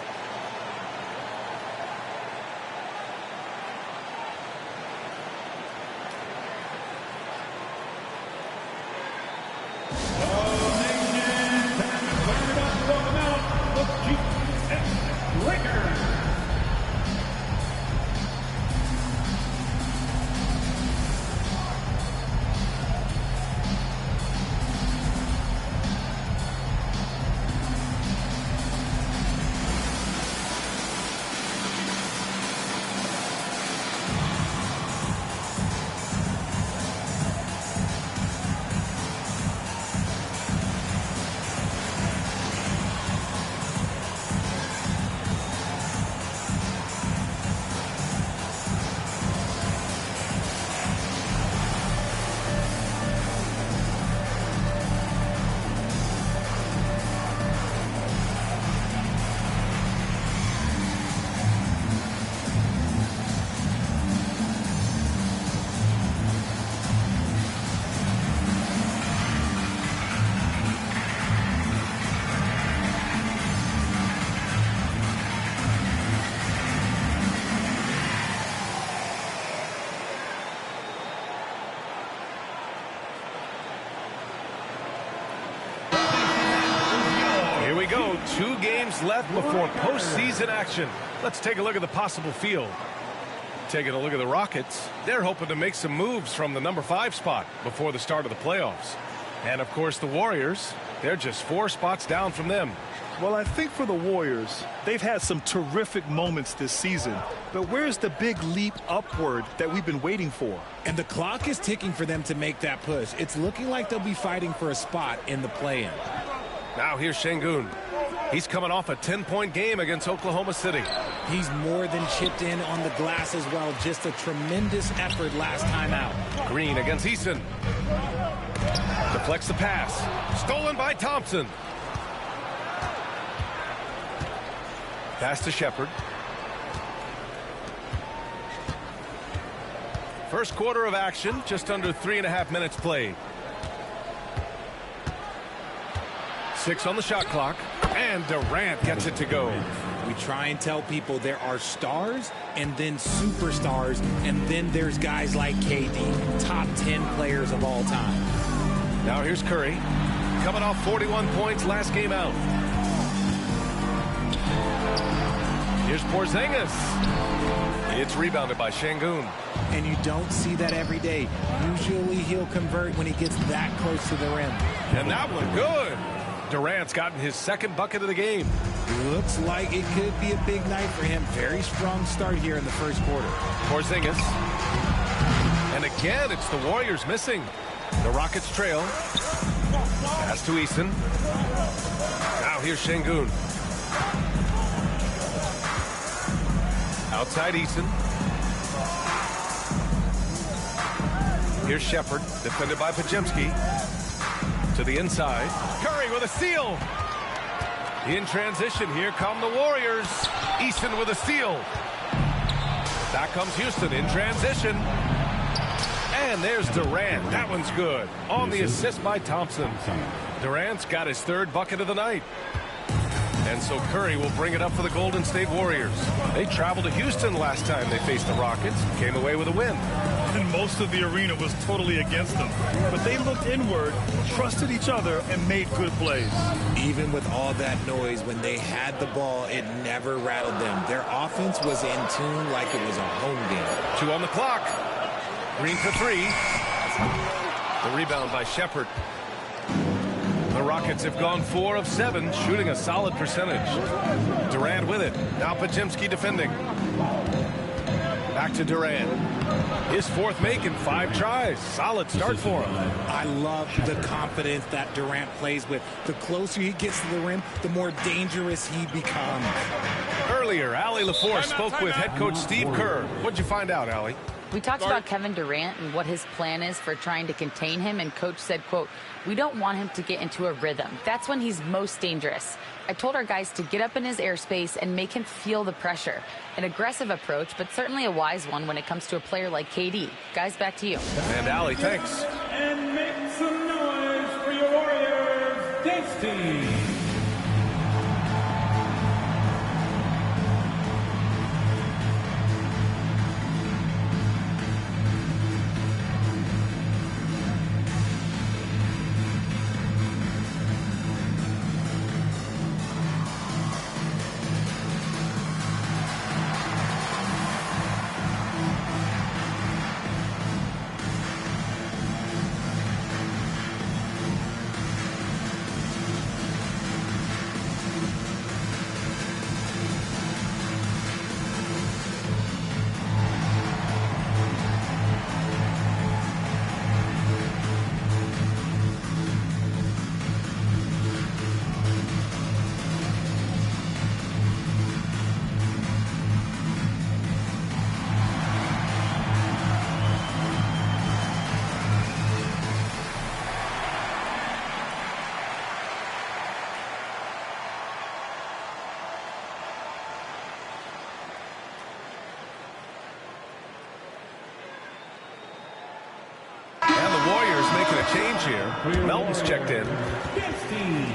We go. 2 games left before postseason action. Let's take a look at the possible field. Taking a look at the Rockets, they're hoping to make some moves from the number 5 spot before the start of the playoffs. And of course the Warriors, they're just 4 spots down from them. Well, I think for the Warriors, they've had some terrific moments this season. But where's the big leap upward that we've been waiting for? And the clock is ticking for them to make that push. It's looking like they'll be fighting for a spot in the play-in. Now here's Şengün. He's coming off a 10-point game against Oklahoma City. He's more than chipped in on the glass as well. Just a tremendous effort last time out. Green against Eason. Deflects the pass. Stolen by Thompson. Pass to Shepard. First quarter of action, just under 3.5 minutes played. 6 on the shot clock, and Durant gets it to go. We try and tell people there are stars and then superstars, and then there's guys like KD, top 10 players of all time. Now here's Curry, coming off 41 points last game out. Here's Porzingis. It's rebounded by Şengün. And you don't see that every day. Usually he'll convert when he gets that close to the rim. And that one good. Durant's gotten his 2nd bucket of the game. Looks like it could be a big night for him. Very strong start here in the first quarter. Porzingis. And again, it's the Warriors missing. The Rockets trail. Pass to Eason. Now here's Şengün. Outside Eason. Here's Shepard, defended by Podziemski. To the inside. Curry with a steal. In transition, here come the Warriors. Eason with a steal. Back comes Houston in transition. And there's Durant. That one's good. On the assist by Thompson. Durant's got his 3rd bucket of the night. And so Curry will bring it up for the Golden State Warriors. They traveled to Houston last time they faced the Rockets, came away with a win. And most of the arena was totally against them. But they looked inward, trusted each other, and made good plays. Even with all that noise, when they had the ball, it never rattled them. Their offense was in tune like it was a home game. 2 on the clock. Green for 3. The rebound by Shepherd. The Rockets have gone 4 of 7, shooting a solid percentage. Durant with it. Now Podziemski defending. Back to Durant. His 4th make in 5 tries. Solid start for him. I love the confidence that Durant plays with. The closer he gets to the rim, the more dangerous he becomes. Earlier, Allie LaForce spoke with head coach Steve Kerr. What'd you find out, Allie? We talked about Kevin Durant and what his plan is for trying to contain him, and coach said, quote, "We don't want him to get into a rhythm. That's when he's most dangerous. I told our guys to get up in his airspace and make him feel the pressure. An aggressive approach, but certainly a wise one when it comes to a player like KD. Guys, back to you." And Allie, thanks. And make some noise for your Warriors dance team. Change here. Melton's checked in.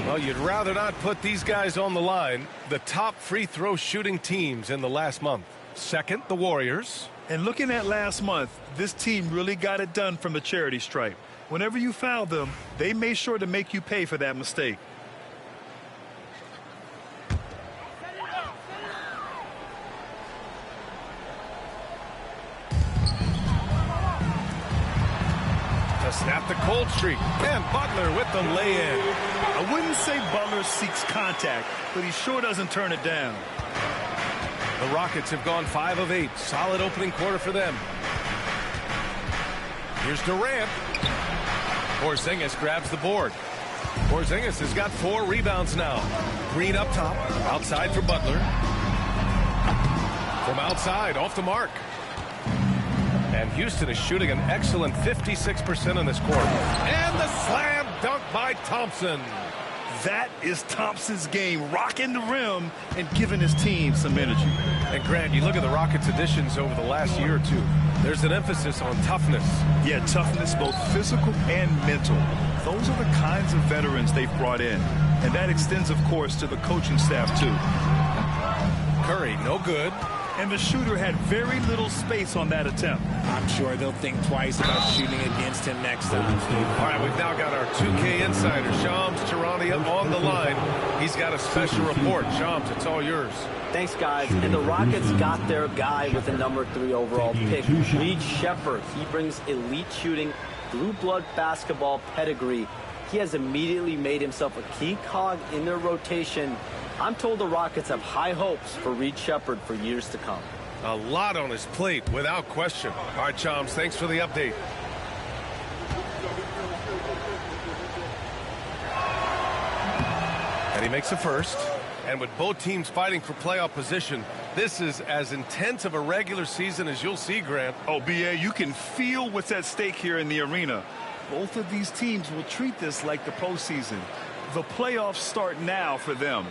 Well, you'd rather not put these guys on the line. The top free throw shooting teams in the last month. Second, the Warriors. And looking at last month, this team really got it done from the charity stripe. Whenever you fouled them, they made sure to make you pay for that mistake. Snap the cold streak. And Butler with the lay-in. I wouldn't say Butler seeks contact, but he sure doesn't turn it down. The Rockets have gone 5 of 8. Solid opening quarter for them. Here's Durant. Porzingis grabs the board. Porzingis has got 4 rebounds now. Green up top. Outside for Butler. From outside, off the mark. And Houston is shooting an excellent 56% in this quarter. And the slam dunk by Thompson. That is Thompson's game, rocking the rim and giving his team some energy. And Grant, you look at the Rockets' additions over the last year or two. There's an emphasis on toughness. Yeah, toughness, both physical and mental. Those are the kinds of veterans they've brought in. And that extends, of course, to the coaching staff, too. Curry, no good. And the shooter had very little space on that attempt. I'm sure they'll think twice about shooting against him next time. All right, we've now got our 2K insider, Shams Charania, on the line. He's got a special report. Shams, it's all yours. Thanks, guys. And the Rockets got their guy with the number 3 overall pick, Reed Shepherd. He brings elite shooting, blue blood basketball pedigree. He has immediately made himself a key cog in their rotation. I'm told the Rockets have high hopes for Reed Shepherd for years to come. A lot on his plate, without question. All right, Shams, thanks for the update. And he makes a first. And with both teams fighting for playoff position, this is as intense of a regular season as you'll see, Grant. Oh, B.A., you can feel what's at stake here in the arena. Both of these teams will treat this like the postseason. The playoffs start now for them.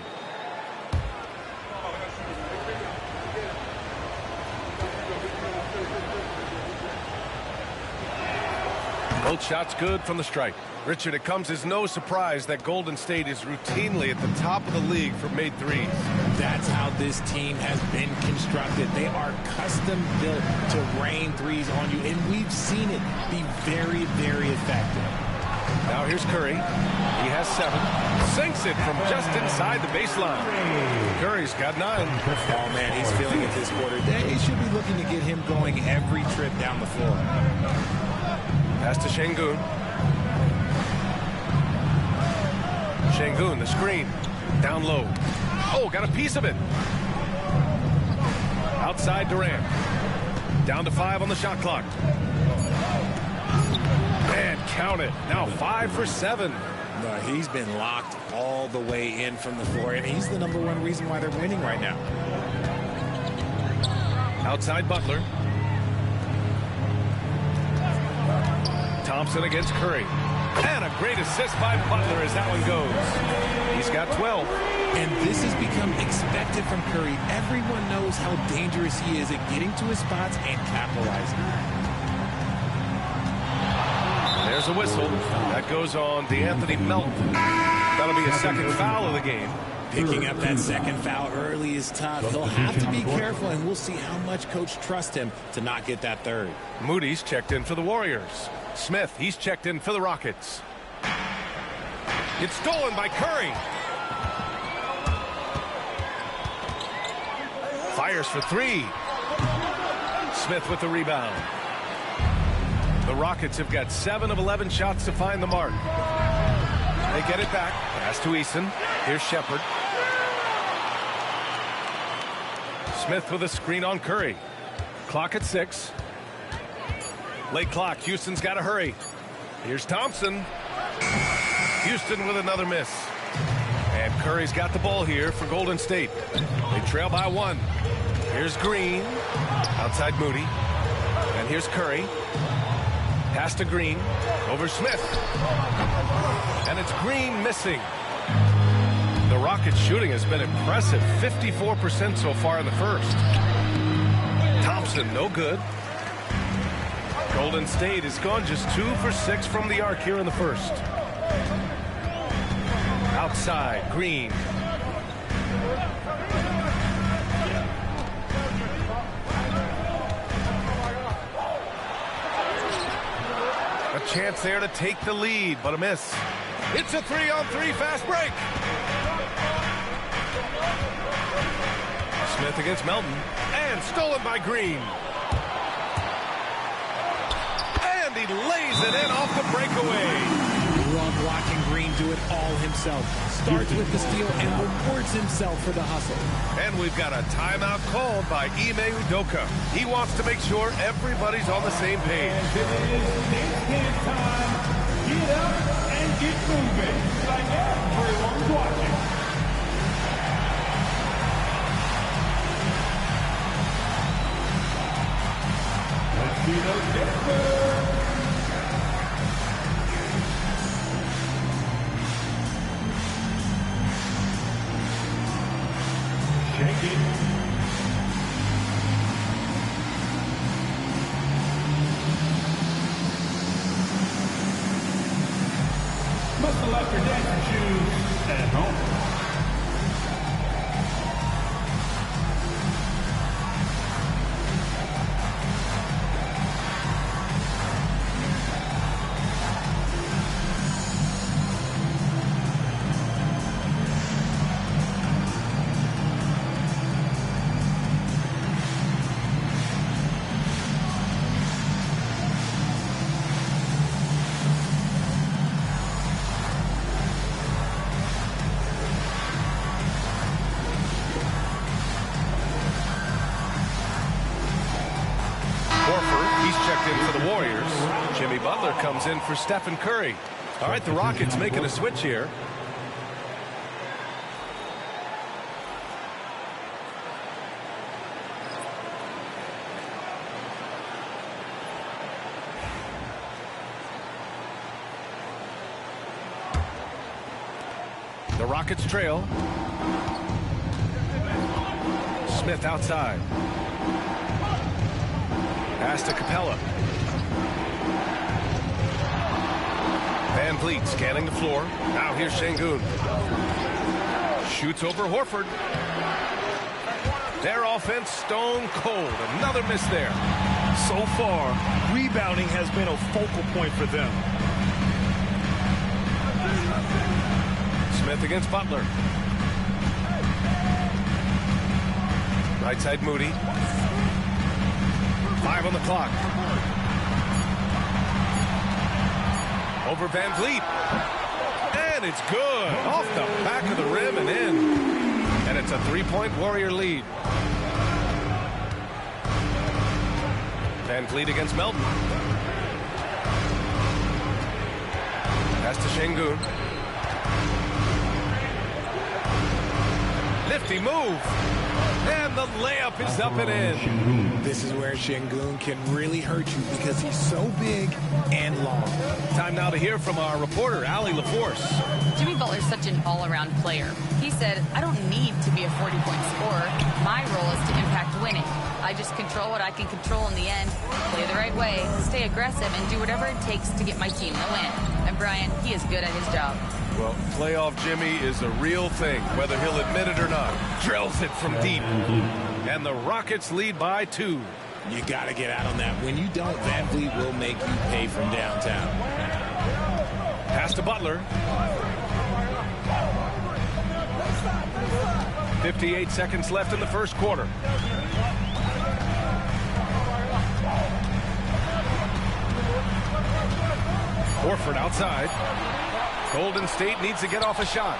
Both shots good from the stripe. Richard, it comes as no surprise that Golden State is routinely at the top of the league for made threes. That's how this team has been constructed. They are custom built to rain threes on you, and we've seen it be very, very effective. Now here's Curry. He has 7. Sinks it from just inside the baseline. Curry's got 9. Oh, man, he's feeling it this quarter. They should be looking to get him going every trip down the floor. Pass to Şengün. Şengün, the screen. Down low. Oh, got a piece of it. Outside Durant. Down to 5 on the shot clock. Man, count it. Now 5 for 7. No, he's been locked all the way in from the floor, and he's the #1 reason why they're winning right now. Outside Butler. Thompson against Curry. And a great assist by Butler as that one goes. He's got 12. And this has become expected from Curry. Everyone knows how dangerous he is at getting to his spots and capitalizing. There's a whistle. That goes on DeAnthony Melton. That'll be a second foul of the game. Picking up that second foul early is tough. He'll have to be careful, and we'll see how much coach trusts him to not get that third. Moody's checked in for the Warriors. Smith, he's checked in for the Rockets. It's stolen by Curry. Fires for 3. Smith with the rebound. The Rockets have got 7 of 11 shots to find the mark. They get it back. Pass to Eason. Here's Shepherd. Smith with a screen on Curry. Clock at 6. Late clock. Houston's got to hurry. Here's Thompson. Houston with another miss. And Curry's got the ball here for Golden State. They trail by 1. Here's Green. Outside Moody. And here's Curry. Pass to Green. Over Smith. And it's Green missing. The Rockets' shooting has been impressive. 54% so far in the first. Thompson, no good. Golden State has gone just 2 for 6 from the arc here in the first. Outside, Green. A chance there to take the lead, but a miss. It's a 3-on-3 fast break. Smith against Melton. And stolen by Green. And he lays it in off the breakaway. Love watching Green do it all himself. Starts with the steal and rewards himself for the hustle. And we've got a timeout called by Ime Udoka. He wants to make sure everybody's on the same page. It is dance time. Get up and get moving like everyone's watching. Let's see those dancers. Shake it. Must have left your dancing shoes at home. Comes in for Stephen Curry. All right, the Rockets making a switch here. The Rockets trail. Smith outside. Pass to Capella. Van Vliet scanning the floor. Now here's Şengün. Shoots over Horford. Their offense stone cold. Another miss there. So far, rebounding has been a focal point for them. Smith against Butler. Right side Moody. 5 on the clock. Over Van Vliet. And it's good. Off the back of the rim and in. And it's a 3-point Warrior lead. Van Vliet against Melton. Pass to Şengün. Lifty move. And the layup is up and in. This is where Şengün can really hurt you because he's so big and long. Time now to hear from our reporter, Allie LaForce. Jimmy Butler's such an all-around player. He said, I don't need to be a 40-point scorer. My role is to impact winning. I just control what I can control in the end, play the right way, stay aggressive, and do whatever it takes to get my team the win. And Brian, he is good at his job. Well, playoff Jimmy is a real thing, whether he'll admit it or not. Drills it from deep. And the Rockets lead by 2. You got to get out on that. When you don't, Van Vliet will make you pay from downtown. Pass to Butler. 58 seconds left in the first quarter. Horford outside. Golden State needs to get off a shot.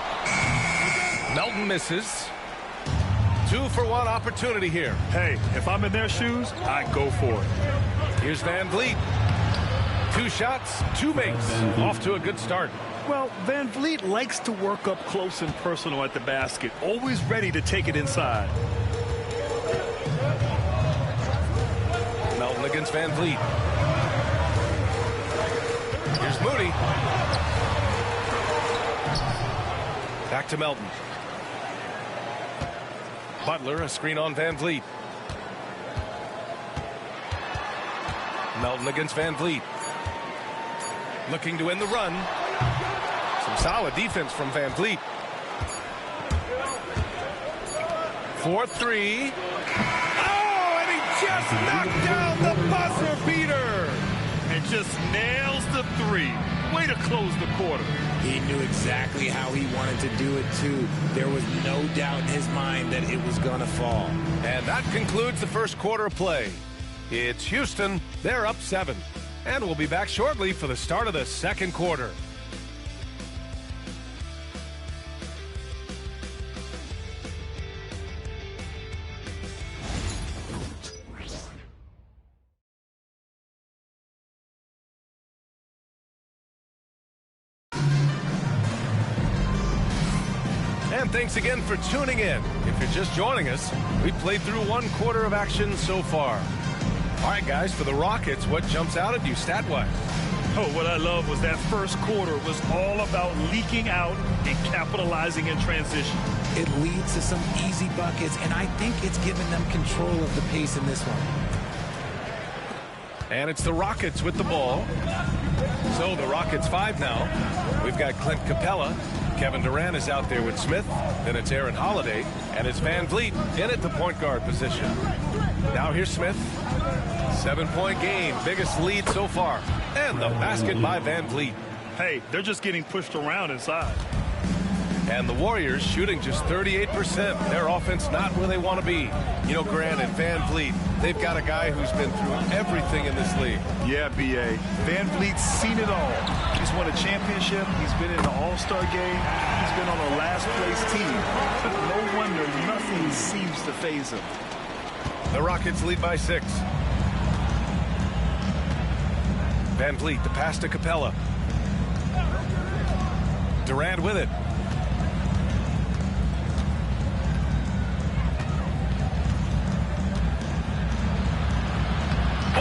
Melton misses. 2-for-1 opportunity here. Hey, if I'm in their shoes, I go for it. Here's Van Vliet. 2 shots, 2 makes. Off to a good start. Well, Van Vliet likes to work up close and personal at the basket. Always ready to take it inside. Melton against Van Vliet. Here's Moody. Back to Melton. Butler, a screen on Van Vliet. Melton against Van Vliet. Looking to end the run. Some solid defense from Van Vliet. 4-3. Oh, and he just knocked down the buzzer beater. And just nails the 3. Way to close the quarter. He knew exactly how he wanted to do it, too. There was no doubt in his mind that it was going to fall. And that concludes the first quarter of play. It's Houston. They're up 7. And we'll be back shortly for the start of the second quarter. And thanks again for tuning in. If you're just joining us, we played through 1 quarter of action so far. All right, guys, for the Rockets, what jumps out at you stat-wise? Oh, what I love was that first quarter was all about leaking out and capitalizing in transition. It leads to some easy buckets, and I think it's given them control of the pace in this one. And it's the Rockets with the ball. So the Rockets 5 now. We've got Clint Capella. Kevin Durant is out there with Smith. Then it's Aaron Holiday. And it's Van Vliet in at the point guard position. Now here's Smith. 7-point game. Biggest lead so far. And the basket by Van Vliet. Hey, they're just getting pushed around inside. And the Warriors shooting just 38%. Their offense not where they want to be. You know, Grant and Van Vliet, they've got a guy who's been through everything in this league. Yeah, B.A. Van Vliet's seen it all. He's won a championship. He's been in the All-Star game. He's been on a last-place team. But no wonder nothing seems to faze him. The Rockets lead by 6. Van Vliet, the pass to Capella. Durant with it.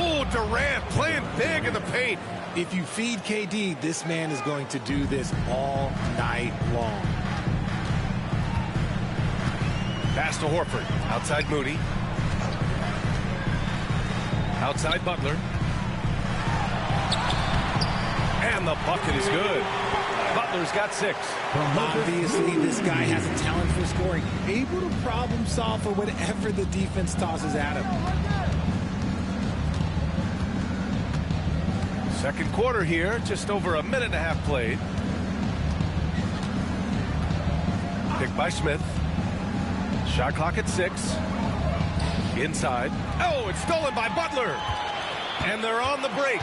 Oh, Durant playing big in the paint. If you feed KD, this man is going to do this all night long. Pass to Horford. Outside Moody. Outside Butler. And And the bucket is good. Butler's got 6. Obviously, this guy has a talent for scoring. Able to problem solve for whatever the defense tosses at him. Second quarter here, just over a minute and a half played. Picked by Smith. Shot clock at 6. Inside. Oh, it's stolen by Butler. And they're on the break.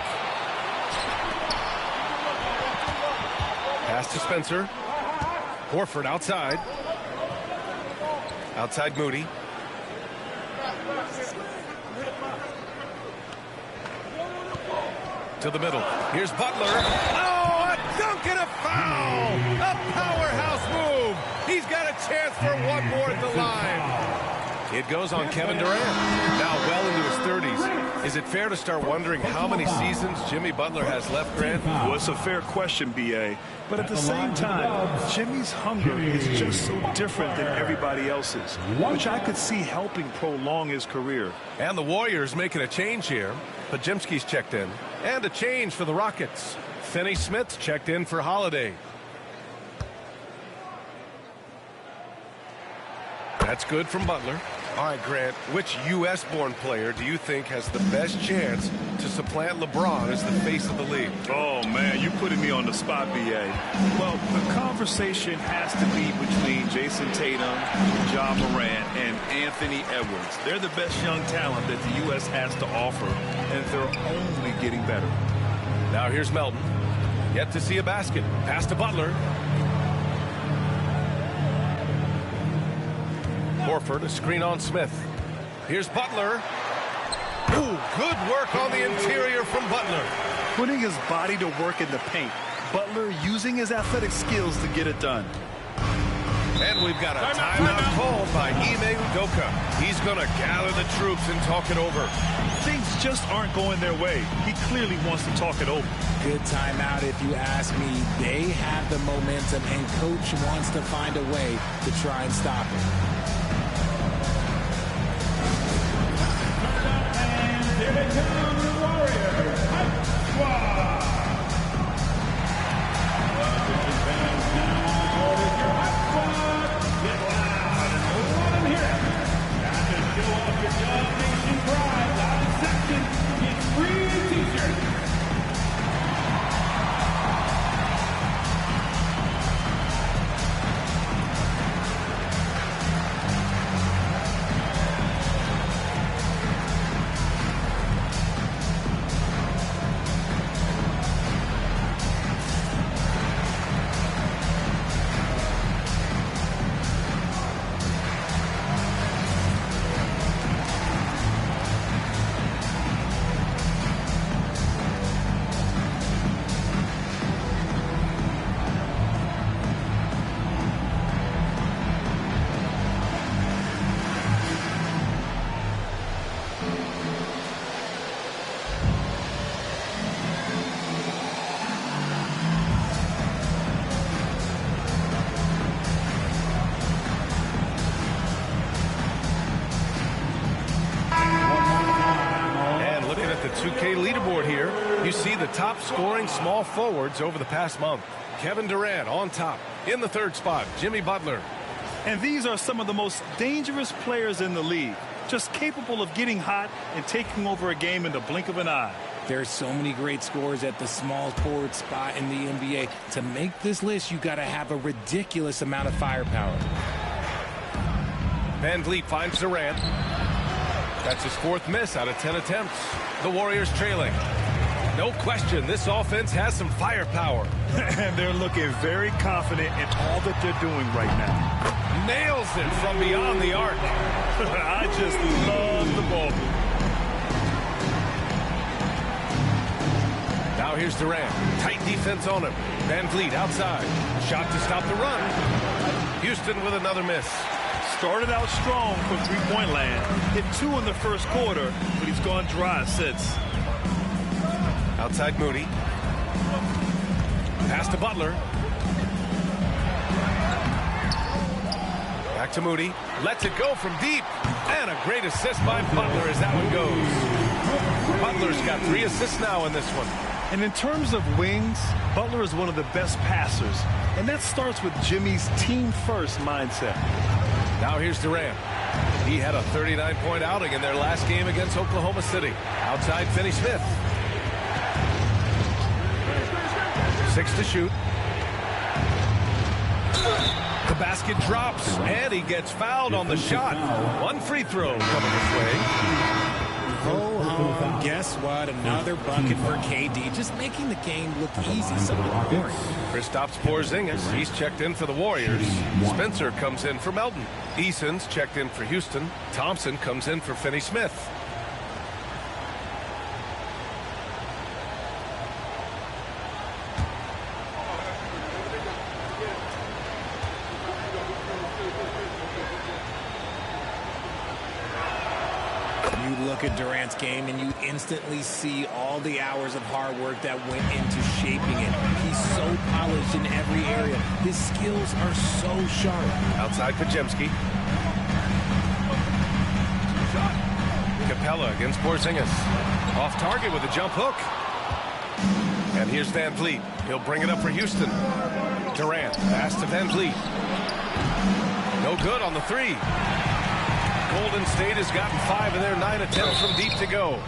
Pass to Spencer. Horford outside. Outside Moody. To the middle. Here's Butler. Oh, a dunk and a foul! A powerhouse move. He's got a chance for one more at the line. It goes on Kevin Durant. Now well into his 30s. Is it fair to start wondering how many seasons Jimmy Butler has left, Grant? Well, it's a fair question, B.A. But at the same time, Jimmy's hunger is just so different than everybody else's, which I could see helping prolong his career. And the Warriors making a change here. Podziemski's checked in. And a change for the Rockets. Finney Smith's checked in for Holiday. That's good from Butler. All right, Grant, which U.S.-born player do you think has the best chance to supplant LeBron as the face of the league? Oh, man, you're putting me on the spot, B.A. Well, the conversation has to be between Jason Tatum, Ja Morant, and Anthony Edwards. They're the best young talent that the U.S. has to offer, and they're only getting better. Now here's Melton. Yet to see a basket. Pass to Butler. Horford, a screen on Smith. Here's Butler. Ooh, good work on the interior from Butler. Putting his body to work in the paint. Butler using his athletic skills to get it done. And we've got a timeout called by Ime Udoka. He's going to gather the troops and talk it over. Things just aren't going their way. He clearly wants to talk it over. Good timeout if you ask me. They have the momentum, and coach wants to find a way to try and stop it. Here they come, the Warriors. Hype Squad. This fans now on the court is your Hype Squad. Get loud and let them hear it. Time to show off your Dub Nation pride. Loud section gets free t-shirts. The top scoring small forwards over the past month. Kevin Durant on top. In the third spot, Jimmy Butler. And these are some of the most dangerous players in the league. Just capable of getting hot and taking over a game in the blink of an eye. There's so many great scorers at the small forward spot in the NBA. To make this list, you got to have a ridiculous amount of firepower. Van Vliet finds Durant. That's his 4th miss out of 10 attempts. The Warriors trailing. No question, this offense has some firepower. And they're looking very confident in all that they're doing right now. Nails it from beyond the arc. I just love the ball. Now here's Durant. Tight defense on him. Van Vliet outside. Shot to stop the run. Houston with another miss. Started out strong from three-point land. Hit 2 in the first quarter, but he's gone dry since. Outside Moody. Pass to Butler. Back to Moody. Lets it go from deep. And a great assist by Butler as that one goes. Butler's got 3 assists now in this one. And in terms of wings, Butler is one of the best passers. And that starts with Jimmy's team-first mindset. Now here's Durant. He had a 39-point outing in their last game against Oklahoma City. Outside, Finney-Smith. 6 to shoot. The basket drops, and he gets fouled on the shot. 1 free throw coming this way. Guess what? Another bucket for KD. Just making the game look easy. Something boring. Kristaps Porzingis, he's checked in for the Warriors. Spencer comes in for Melton. Eason's checked in for Houston. Thompson comes in for Finney-Smith. Look at Durant's game and you instantly see all the hours of hard work that went into shaping it. He's so polished in every area. His skills are so sharp. Outside Podziemski. Capella against Porzingis. Off target with a jump hook. And here's Van Vliet. He'll bring it up for Houston. Durant pass to Van Vliet. No good on the 3. Golden State has gotten 5 of their 9 attempts from deep to go.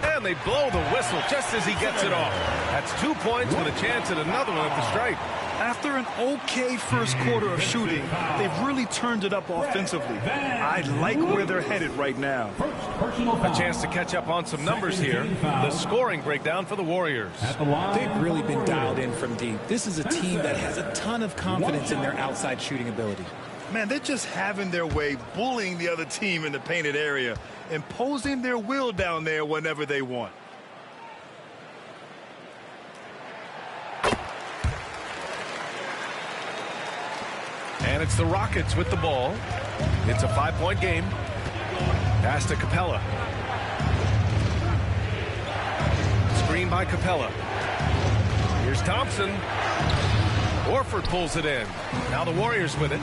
And they blow the whistle just as he gets it off. That's 2 points with a chance at another one at the stripe. After an okay first quarter of shooting, they've really turned it up offensively. I like where they're headed right now. A chance to catch up on some numbers here. The scoring breakdown for the Warriors. They've really been dialed in from deep. This is a team that has a ton of confidence in their outside shooting ability. Man, they're just having their way, bullying the other team in the painted area, imposing their will down there whenever they want. And it's the Rockets with the ball. It's a 5-point game. Pass to Capella. Screen by Capella. Here's Thompson. Horford pulls it in. Now the Warriors with it.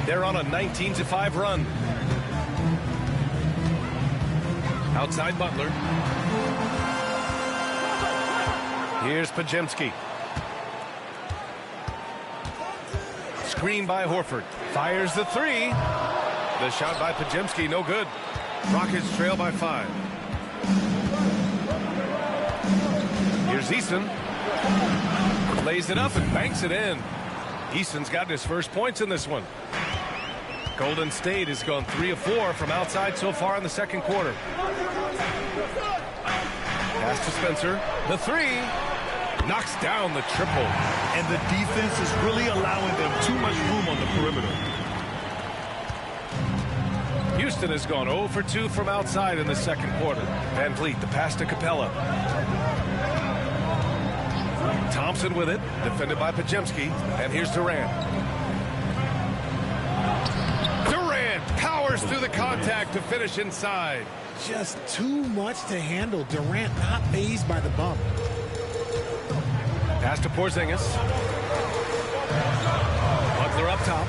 They're on a 19-5 run. Outside Butler. Here's Podziemski. Screen by Horford. Fires the 3. The shot by Podziemski, no good. Rockets trail by 5. Here's Eason. Lays it up and banks it in. Eason's gotten his first points in this one. Golden State has gone 3 of 4 from outside so far in the second quarter. Pass to Spencer. The 3. Knocks down the triple. And the defense is really allowing them too much room on the perimeter. Houston has gone 0 for 2 from outside in the second quarter. Van Vliet, the pass to Capella. Thompson with it, defended by Podziemski. And here's Durant. Durant powers through the contact to finish inside. Just too much to handle. Durant not fazed by the bump. Pass to Porzingis. Butler up top.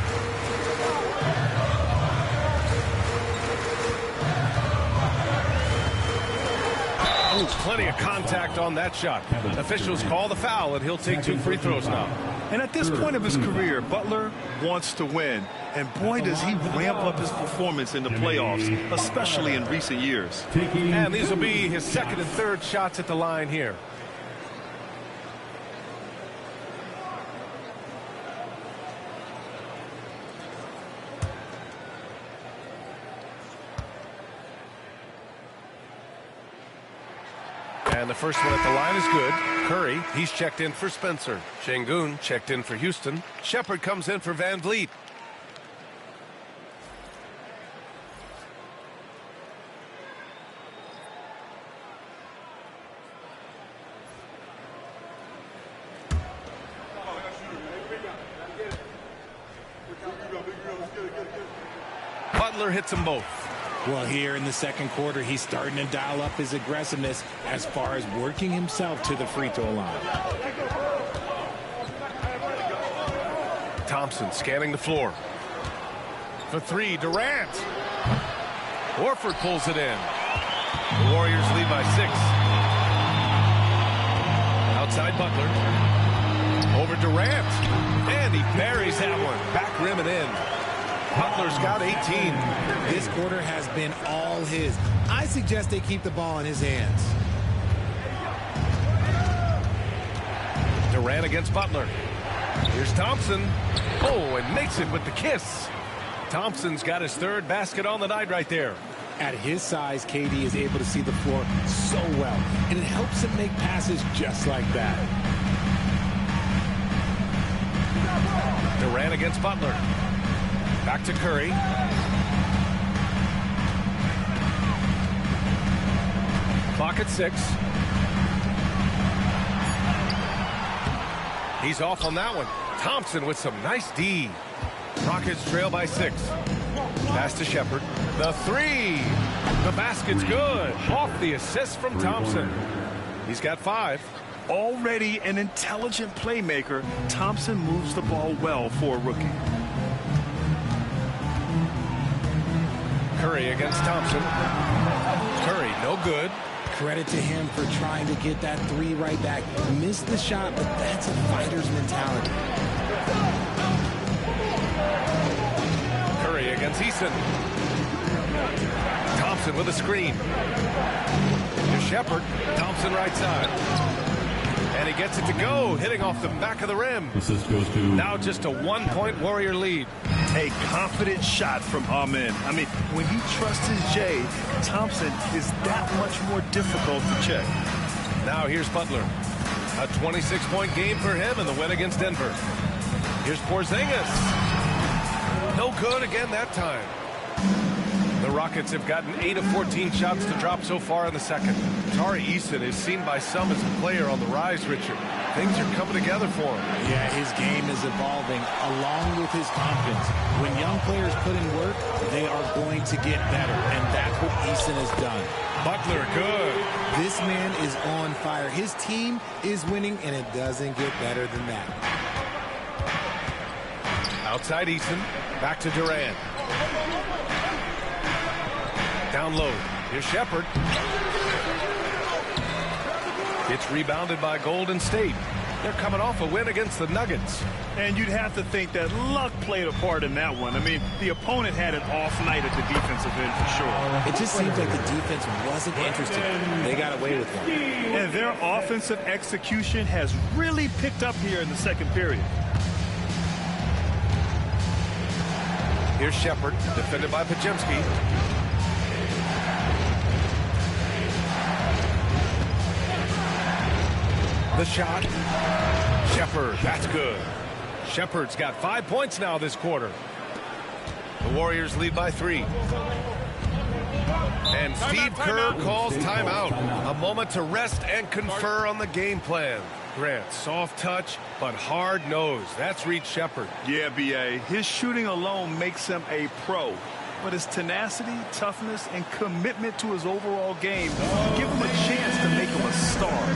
Oh, plenty of contact on that shot. Officials call the foul, and he'll take 2 free throws now. And at this point of his career, Butler wants to win. And boy, does he ramp up his performance in the playoffs, especially in recent years. And these will be his second and third shots at the line here. And the first one at the line is good. Curry, he's checked in for Spencer. Şengün checked in for Houston. Shepard comes in for Van Vliet. Butler hits them both. Well, here in the second quarter, he's starting to dial up his aggressiveness as far as working himself to the free throw line. Thompson scanning the floor. For 3, Durant. Horford pulls it in. The Warriors lead by 6. Outside Butler. Over Durant. And he buries that one. Back rim and in. Butler's got 18. This quarter has been all his. I suggest they keep the ball in his hands. Durant against Butler. Here's Thompson. Oh, and makes it with the kiss. Thompson's got his 3rd basket on the night right there. At his size, KD is able to see the floor so well, and it helps him make passes just like that. Durant against Butler. Back to Curry. Clock at 6. He's off on that one. Thompson with some nice D. Rockets trail by 6. Pass to Shepherd. The 3. The basket's good. Off the assist from Thompson. He's got 5. Already an intelligent playmaker, Thompson moves the ball well for a rookie. Curry against Thompson. Curry, no good. Credit to him for trying to get that 3 right back. Missed the shot, but that's a fighter's mentality. Curry against Eason. Thompson with a screen. To Shepherd. Thompson right side. And he gets it to go, hitting off the back of the rim. Assist goes to... Now just a 1-point Warrior lead. A confident shot from Amen. I mean, when he trusts his J, Thompson is that much more difficult to check. Now here's Butler. A 26-point game for him in the win against Denver. Here's Porzingis. No good again that time. The Rockets have gotten 8 of 14 shots to drop so far in the second. Tari Eason is seen by some as a player on the rise, Richard. Things are coming together for him. Yeah, his game is evolving along with his confidence. When young players put in work, they are going to get better, and that's what Eason has done. Butler, good. This man is on fire. His team is winning, and it doesn't get better than that. Outside Eason, back to Durant. Down low. Here's Shepherd. It's rebounded by Golden State. They're coming off a win against the Nuggets. And you'd have to think that luck played a part in that one. I mean, the opponent had an off night at the defensive end for sure. It just seems like the defense wasn't interested. They got away with one. And their offensive execution has really picked up here in the second period. Here's Shepherd, defended by Pajemski. The shot. Shepherd, that's good. Shepherd's got 5 points now this quarter. The Warriors lead by 3. And Steve Kerr calls timeout. A moment to rest and confer on the game plan. Grant, soft touch, but hard nose. That's Reed Shepherd. Yeah, B.A. His shooting alone makes him a pro. But his tenacity, toughness, and commitment to his overall game give him a chance to make him a star.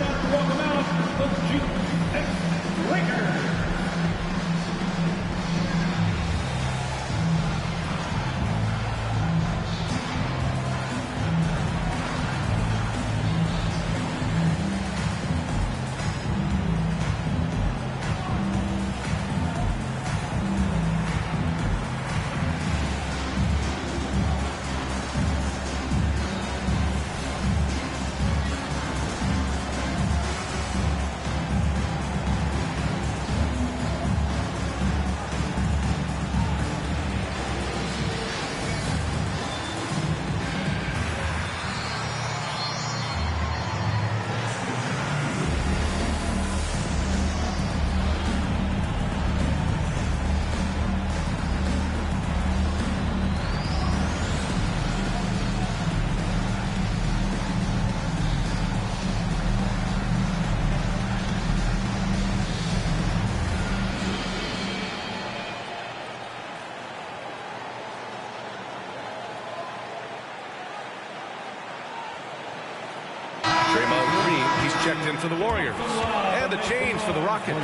Checked in for the Warriors. And a change for the Rockets.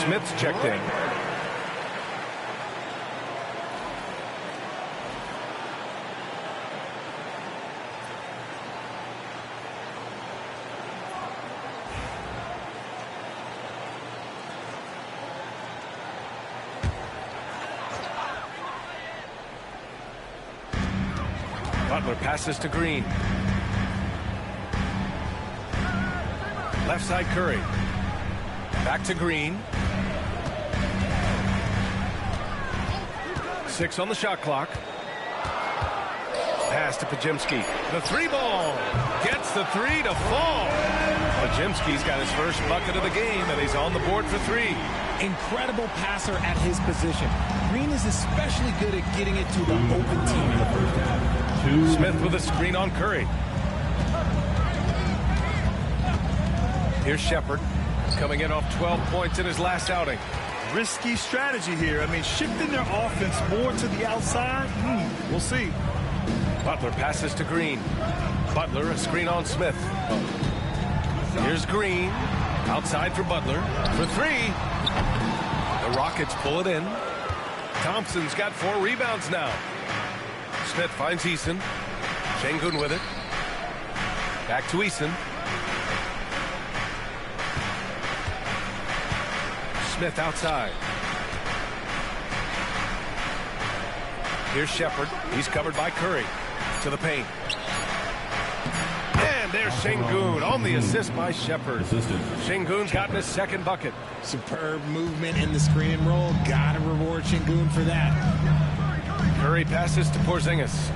Smith's checked in. Butler passes to Green. Left side Curry. Back to Green. 6 on the shot clock. Pass to Pajemski. The 3 ball. Gets the 3 to fall. Pajemski's got his first bucket of the game, and he's on the board for 3. Incredible passer at his position. Green is especially good at getting it to the open team in the first half. Smith with a screen on Curry. Here's Shepard coming in off 12 points in his last outing. Risky strategy here. I mean, shifting their offense more to the outside. We'll see. Butler passes to Green. Butler, a screen on Smith. Here's Green. Outside for Butler. For 3. The Rockets pull it in. Thompson's got 4 rebounds now. Smith finds Eason. Şengün with it. Back to Eason. Smith outside. Here's Shepard. He's covered by Curry. To the paint. And there's Şengün on the assist by Shepard. Şengün's gotten his second bucket. Superb movement in the screen and roll. Gotta reward Şengün for that. Curry passes to Porzingis.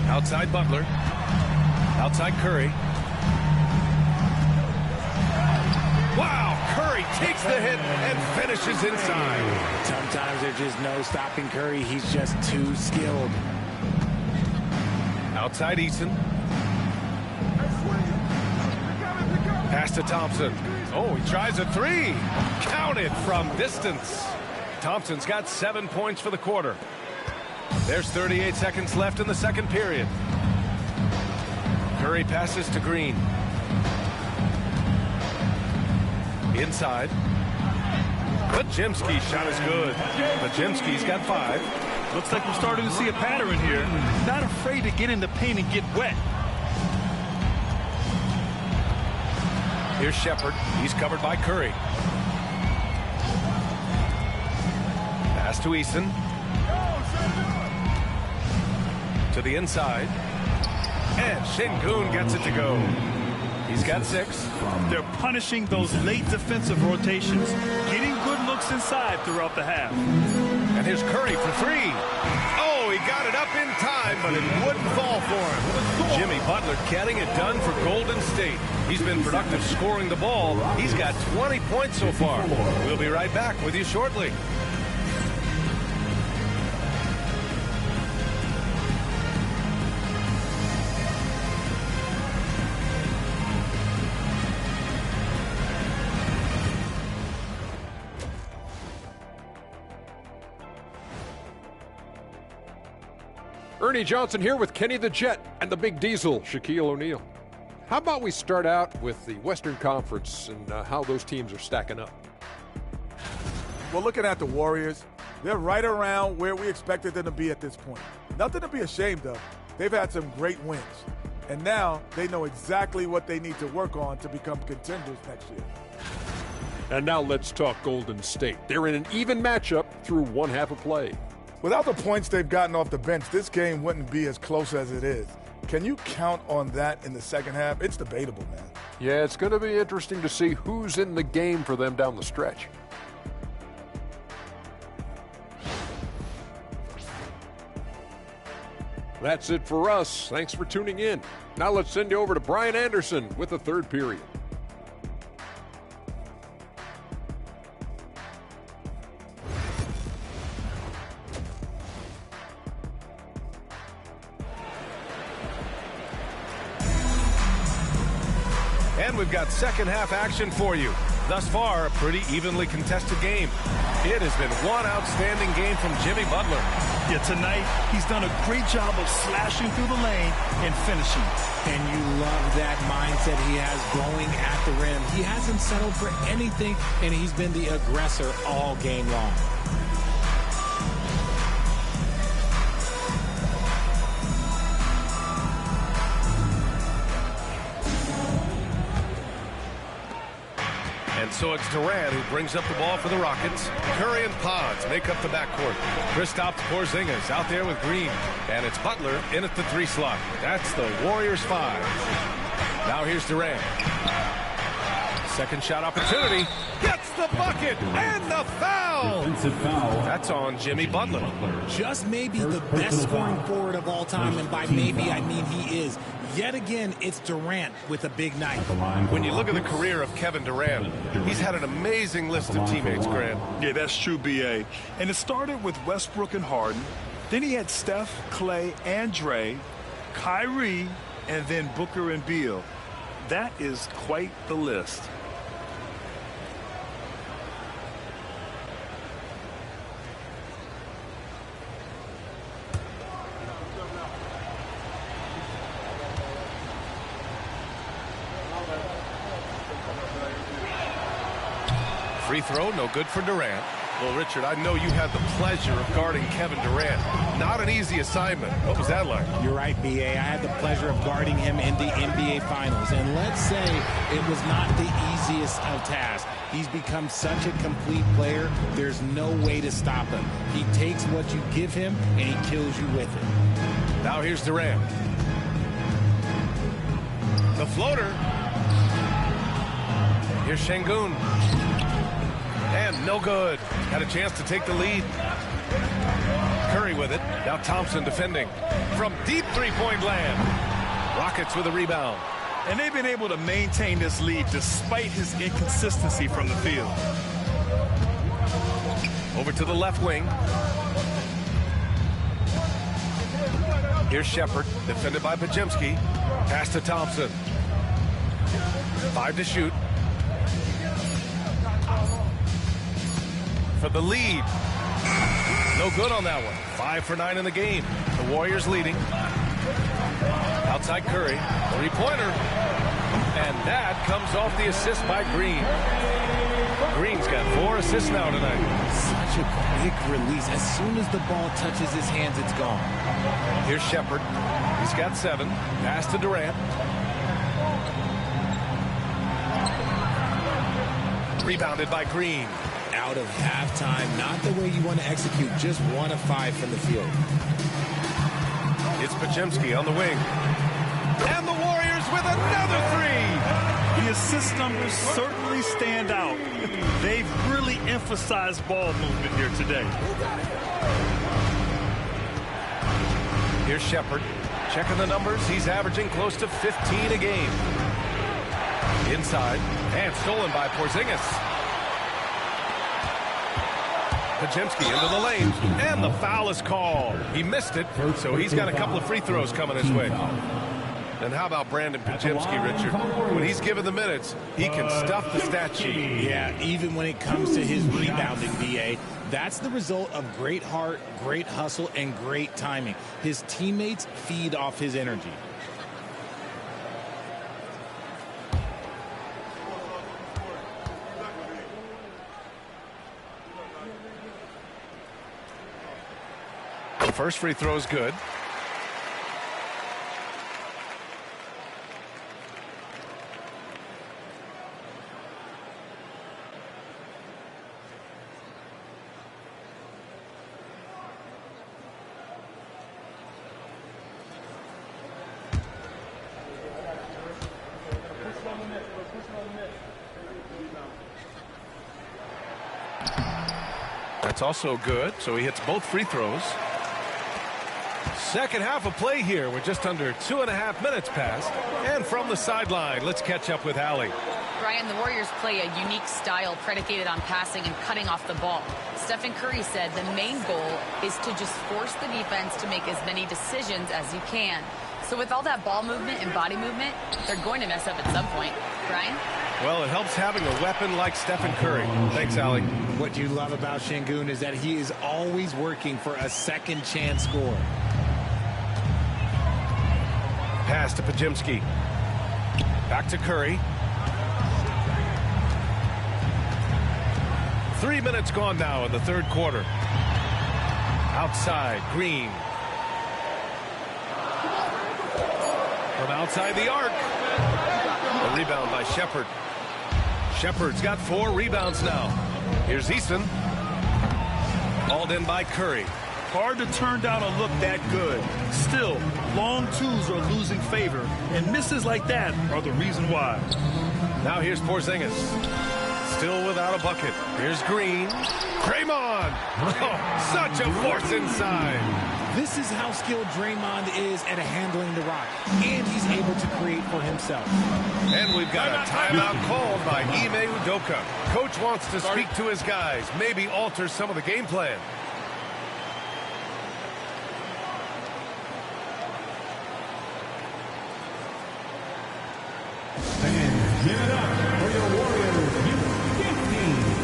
Outside Butler. Outside Curry. Wow, Curry takes the hit and finishes inside. Sometimes there's just no stopping Curry. He's just too skilled. Outside Eason. Pass to Thompson. Oh, he tries a 3. Counted from distance. Thompson's got 7 points for the quarter. There's 38 seconds left in the second period. Curry passes to Green. Inside. Pajemski's shot is good. Pajemski's got 5. Looks like we're starting to see a pattern here. Not afraid to get in the paint and get wet. Here's Shepard. He's covered by Curry. Pass to Eason. To the inside. And Şengün gets it to go. He's got 6. They're punishing those late defensive rotations, getting good looks inside throughout the half. And here's Curry for 3. Oh, he got it up in time, but it wouldn't fall for him. Jimmy Butler getting it done for Golden State. He's been productive scoring the ball. He's got 20 points so far. We'll be right back with you shortly. Ernie Johnson here with Kenny the Jet and the Big Diesel, Shaquille O'Neal. How about we start out with the Western Conference and how those teams are stacking up? Well, looking at the Warriors, they're right around where we expected them to be at this point. Nothing to be ashamed of. They've had some great wins. And now they know exactly what they need to work on to become contenders next year. And now let's talk Golden State. They're in an even matchup through one half of play. Without the points they've gotten off the bench, this game wouldn't be as close as it is. Can you count on that in the second half? It's debatable, man. Yeah, it's going to be interesting to see who's in the game for them down the stretch. That's it for us. Thanks for tuning in. Now let's send you over to Brian Anderson with the third period. And we've got second half action for you. Thus far, a pretty evenly contested game. It has been one outstanding game from Jimmy Butler. Yeah, tonight he's done a great job of slashing through the lane and finishing. And you love that mindset he has going at the rim. He hasn't settled for anything, and he's been the aggressor all game long. And so it's Durant who brings up the ball for the Rockets. Curry and Pods make up the backcourt. Kristaps Porzingis out there with Green. And it's Butler in at the 3 slot. That's the Warriors 5. Now here's Durant. Second shot opportunity. Gets the bucket and the foul. Defensive foul. That's on Jimmy Butler. Just maybe the best scoring forward of all time, and by maybe I mean he is. Yet again, it's Durant with a big night. When you look at the career of Kevin Durant, he's had an amazing list of teammates, Grant. Yeah, that's true, B.A. And it started with Westbrook and Harden. Then he had Steph, Clay, and Dre, Kyrie, and then Booker and Beal. That is quite the list. Free throw, no good for Durant. Well, Richard, I know you had the pleasure of guarding Kevin Durant. Not an easy assignment. What was that like? You're right, B.A. I had the pleasure of guarding him in the NBA Finals. And let's say it was not the easiest of tasks. He's become such a complete player, there's no way to stop him. He takes what you give him, and he kills you with it. Now here's Durant. The floater. Here's Şengün. And no good. Had a chance to take the lead. Curry with it. Now Thompson defending from deep three-point land. Rockets with a rebound. And they've been able to maintain this lead despite his inconsistency from the field. Over to the left wing. Here's Shepard, defended by Podziemski. Pass to Thompson. 5 to shoot. For the lead. No good on that one. 5 for 9 in the game. The Warriors leading. Outside Curry. Three-pointer. And that comes off the assist by Green. Green's got 4 assists now tonight. Such a quick release. As soon as the ball touches his hands, it's gone. Here's Shepard. He's got 7. Pass to Durant. Rebounded by Green. Out of halftime, not the way you want to execute, just 1 of 5 from the field. It's Podziemski on the wing. And the Warriors with another 3. The assist numbers certainly stand out. They've really emphasized ball movement here today. Here's Shepard. Checking the numbers. He's averaging close to 15 a game. Inside. And stolen by Porzingis. Podziemski into the lane, and the foul is called. He missed it, so he's got a couple of free throws coming his way. And how about Brandon Podziemski, Richard? When he's given the minutes, he can stuff the stat sheet. Yeah, even when it comes to his rebounding, B.A., that's the result of great heart, great hustle, and great timing. His teammates feed off his energy. First free throw is good. That's also good, so he hits both free throws. Second half of play here. We're just under 2.5 minutes past. And from the sideline, let's catch up with Allie. Brian, the Warriors play a unique style predicated on passing and cutting off the ball. Stephen Curry said the main goal is to just force the defense to make as many decisions as you can. So with all that ball movement and body movement, they're going to mess up at some point. Brian? Well, it helps having a weapon like Stephen Curry. Thanks, Allie. What you love about Şengün is that he is always working for a second chance score. Pass to Podziemski. Back to Curry. 3 minutes gone now in the third quarter. Outside, Green. From outside the arc. A rebound by Shepard. Shepard's got 4 rebounds now. Here's Easton. Hauled in by Curry. Hard to turn down a look that good. Still, long twos are losing favor, and misses like that are the reason why. Now here's Porzingis. Still without a bucket. Here's Green. Draymond. Oh, such a force inside. This is how skilled Draymond is at handling the rock, and he's able to create for himself. And we've got a timeout called by Ime Udoka. Coach wants to speak to his guys, maybe alter some of the game plan. And give it up for your Warriors U15.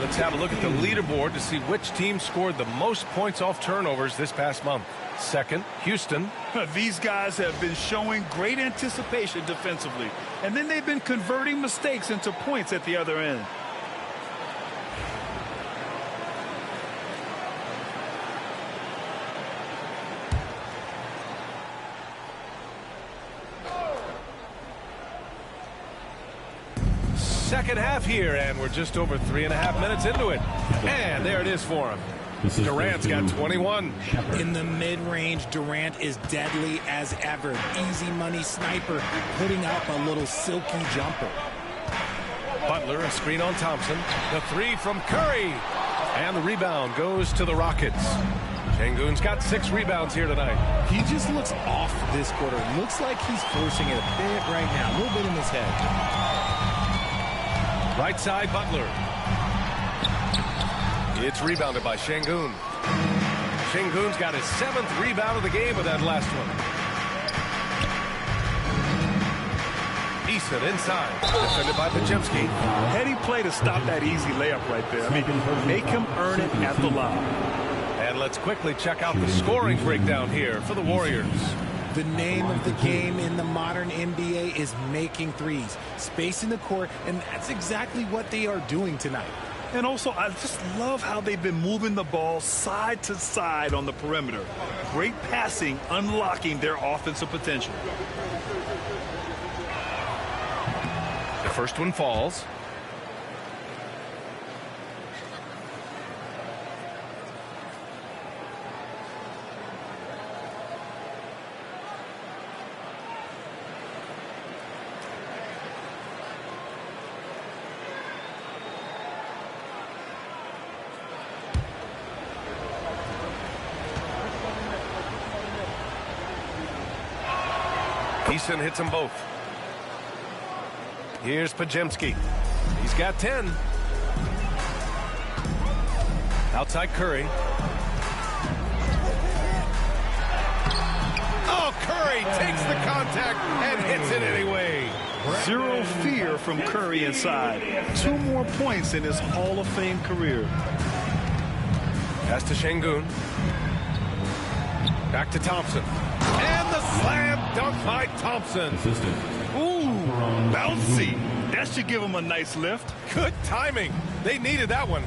Let's have a look at the leaderboard to see which team scored the most points off turnovers this past month. Second, Houston. These guys have been showing great anticipation defensively, and then they've been converting mistakes into points at the other end. Second half here, and we're just over 3.5 minutes into it. And there it is for him. Durant's got 21. In the mid-range, Durant is deadly as ever. Easy money sniper, putting up a little silky jumper. Butler, a screen on Thompson. The 3 from Curry. And the rebound goes to the Rockets. Şengün's got 6 rebounds here tonight. He just looks off this quarter. Looks like he's forcing it a bit right now. A little bit in his head. Right side, Butler. It's rebounded by Şengün. Şengün's got his 7th rebound of the game with that last one. Easton inside. Defended by Podziemski. Heady play to stop that easy layup right there. I mean, make him earn it at the line. And let's quickly check out the scoring breakdown here for the Warriors. The name of the game in the modern NBA is making threes, spacing the court, and that's exactly what they are doing tonight. And also, I just love how they've been moving the ball side to side on the perimeter. Great passing, unlocking their offensive potential. The first one falls. Easton hits them both. Here's Podziemski. He's got 10. Outside Curry. Oh, Curry takes the contact and hits it anyway. Zero fear from Curry inside. 2 more points in his Hall of Fame career. Pass to Şengün. Back to Thompson. And the slam dunk by Thompson. Ooh, bouncy. That should give him a nice lift. Good timing. They needed that one.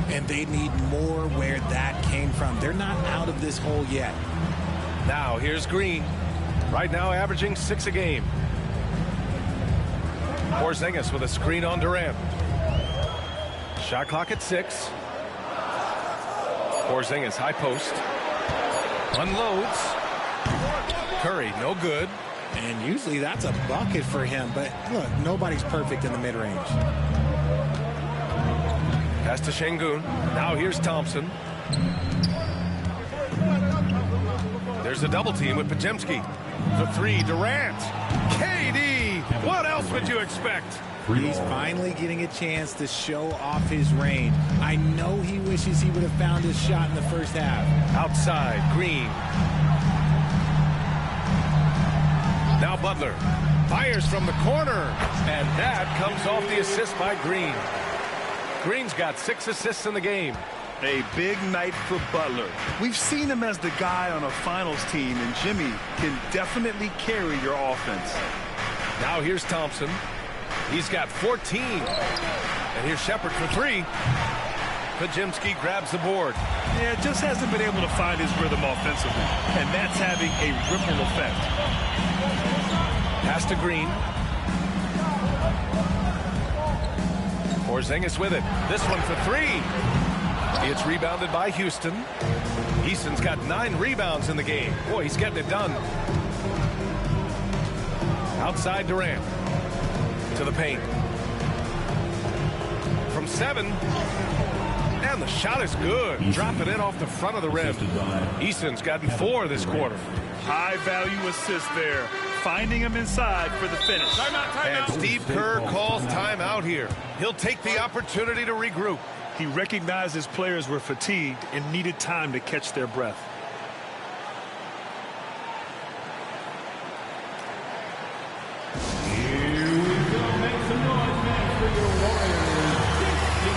And they need more where that came from. They're not out of this hole yet. Now here's Green. Right now averaging 6 a game. Porzingis with a screen on Durant. Shot clock at 6. Porzingis, high post. Unloads. Curry, no good. And usually that's a bucket for him, but look, nobody's perfect in the mid-range. Pass to Şengün. Now here's Thompson. There's a double team with Podziemski. The 3, Durant. KD, what else would you expect? He's finally getting a chance to show off his range. I know he wishes he would have found his shot in the first half. Outside, Green. Now Butler fires from the corner, and that comes off the assist by Green. Green's got 6 assists in the game. A big night for Butler. We've seen him as the guy on a finals team, and Jimmy can definitely carry your offense. Now here's Thompson. He's got 14. And here's Shepard for 3. Podziemski grabs the board. Yeah, just hasn't been able to find his rhythm offensively, and that's having a ripple effect. Pass to Green. Porzingis with it. This one for 3. It's rebounded by Houston. Easton's got 9 rebounds in the game. Boy, he's getting it done. Outside Durant. To the paint. From 7. And the shot is good. Dropping it off the front of the rim. Easton's gotten 4 this quarter. High value assist there. Finding him inside for the finish. Timeout. And Steve Kerr calls timeout here. He'll take the opportunity to regroup. He recognized his players were fatigued and needed time to catch their breath. Here we go. Make some noise, man, for your Warriors. 16.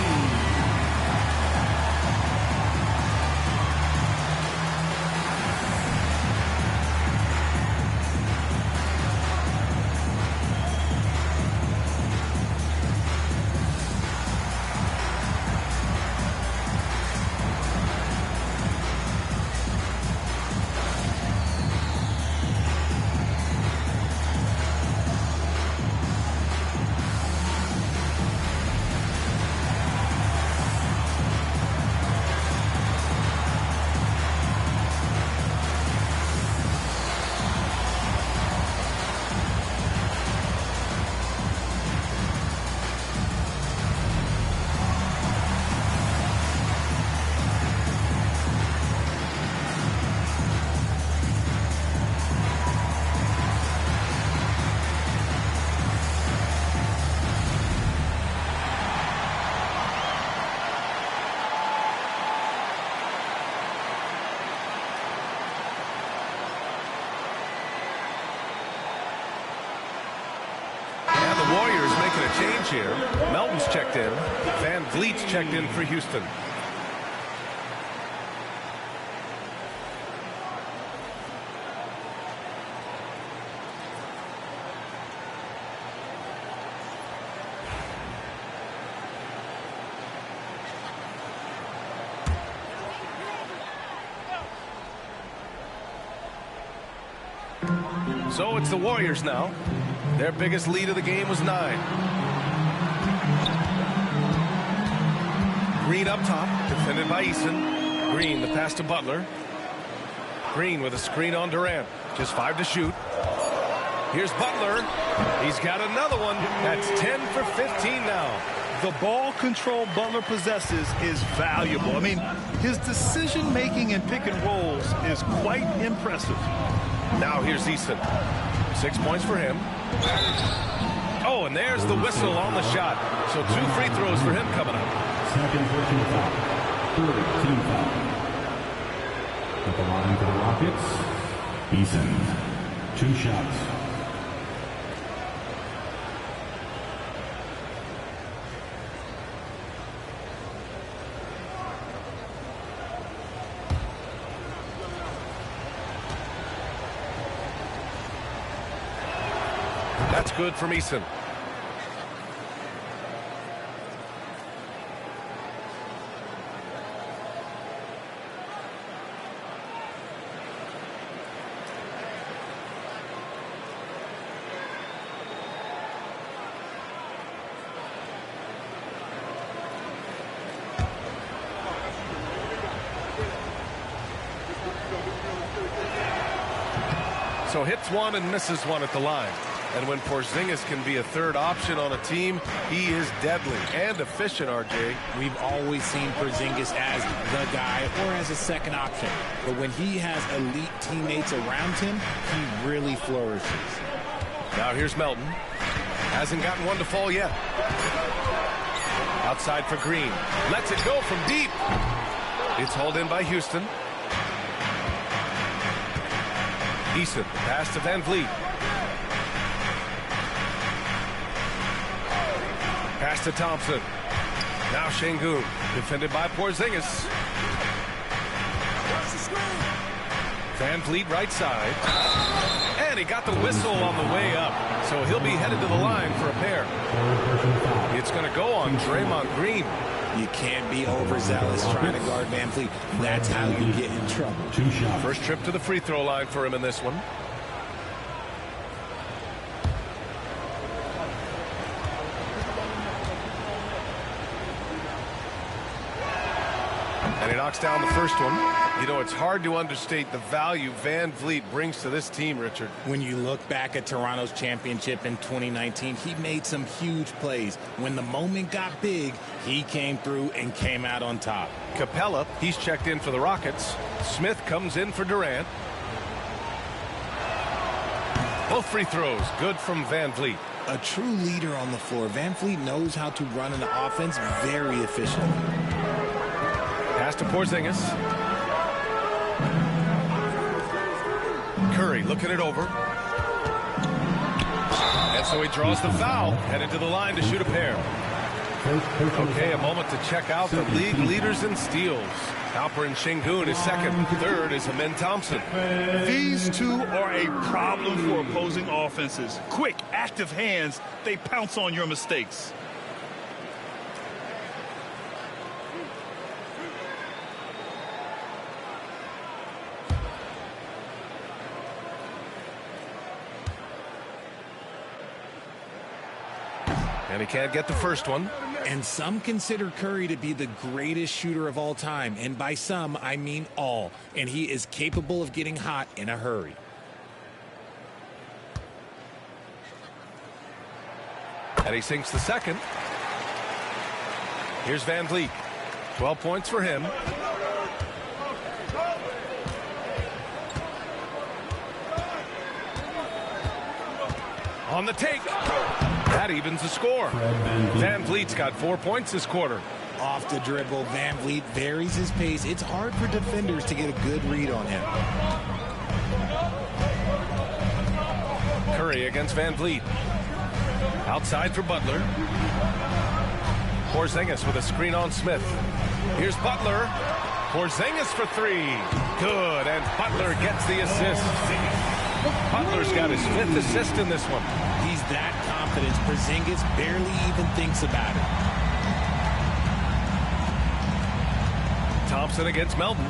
Change here. Melton's checked in. Van Vliet's checked in for Houston. So it's the Warriors now. Their biggest lead of the game was 9. Green up top, defended by Easton. Green, the pass to Butler. Green with a screen on Durant. Just 5 to shoot. Here's Butler. He's got another one. That's 10 for 15 now. The ball control Butler possesses is valuable. I mean, his decision-making in pick and rolls is quite impressive. Now here's Easton. 6 points for him. Oh, and there's the whistle on the shot. So 2 free throws for him coming up. Second for team foul. Third team foul. At the line for the Rockets, Eason. 2 shots. That's good from Easton. So hits one and misses one at the line. And when Porzingis can be a third option on a team, he is deadly and efficient, RJ. We've always seen Porzingis as the guy or as a second option. But when he has elite teammates around him, he really flourishes. Now here's Melton. Hasn't gotten one to fall yet. Outside for Green. Lets it go from deep. It's hauled in by Houston. Eason, pass to Van Vliet. Pass to Thompson. Now Şengün, defended by Porzingis. Van Vliet right side. And he got the whistle on the way up. So he'll be headed to the line for a pair. It's going to go on Draymond Green. You can't be overzealous trying to guard Van Vliet. That's how you get in trouble. First trip to the free throw line for him in this one. And he knocks down the first one. You know, it's hard to understate the value Van Vliet brings to this team, Richard. When you look back at Toronto's championship in 2019, he made some huge plays. When the moment got big, he came through and came out on top. Capella, he's checked in for the Rockets. Smith comes in for Durant. Both free throws, good from Van Vliet. A true leader on the floor. Van Vliet knows how to run an offense very efficiently. Pass to Porzingis. Curry looking it over. And so he draws the foul. Headed to the line to shoot a pair. Okay, a moment to check out the league leaders in steals. Alperen Şengün is second. Third is Amen Thompson. These two are a problem for opposing offenses. Quick, active hands, they pounce on your mistakes. And he can't get the first one. And some consider Curry to be the greatest shooter of all time. And by some, I mean all. And he is capable of getting hot in a hurry. And he sinks the second. Here's Van Vliet. 12 points for him. On the take. That evens the score. Van Vliet's got 4 points this quarter. Off the dribble, Van Vliet varies his pace. It's hard for defenders to get a good read on him. Curry against Van Vliet. Outside for Butler. Porzingis with a screen on Smith. Here's Butler. Porzingis for three. Good, and Butler gets the assist. Butler's got his 5th assist in this one. He's that confident. Porzingis barely even thinks about it. Thompson against Melton.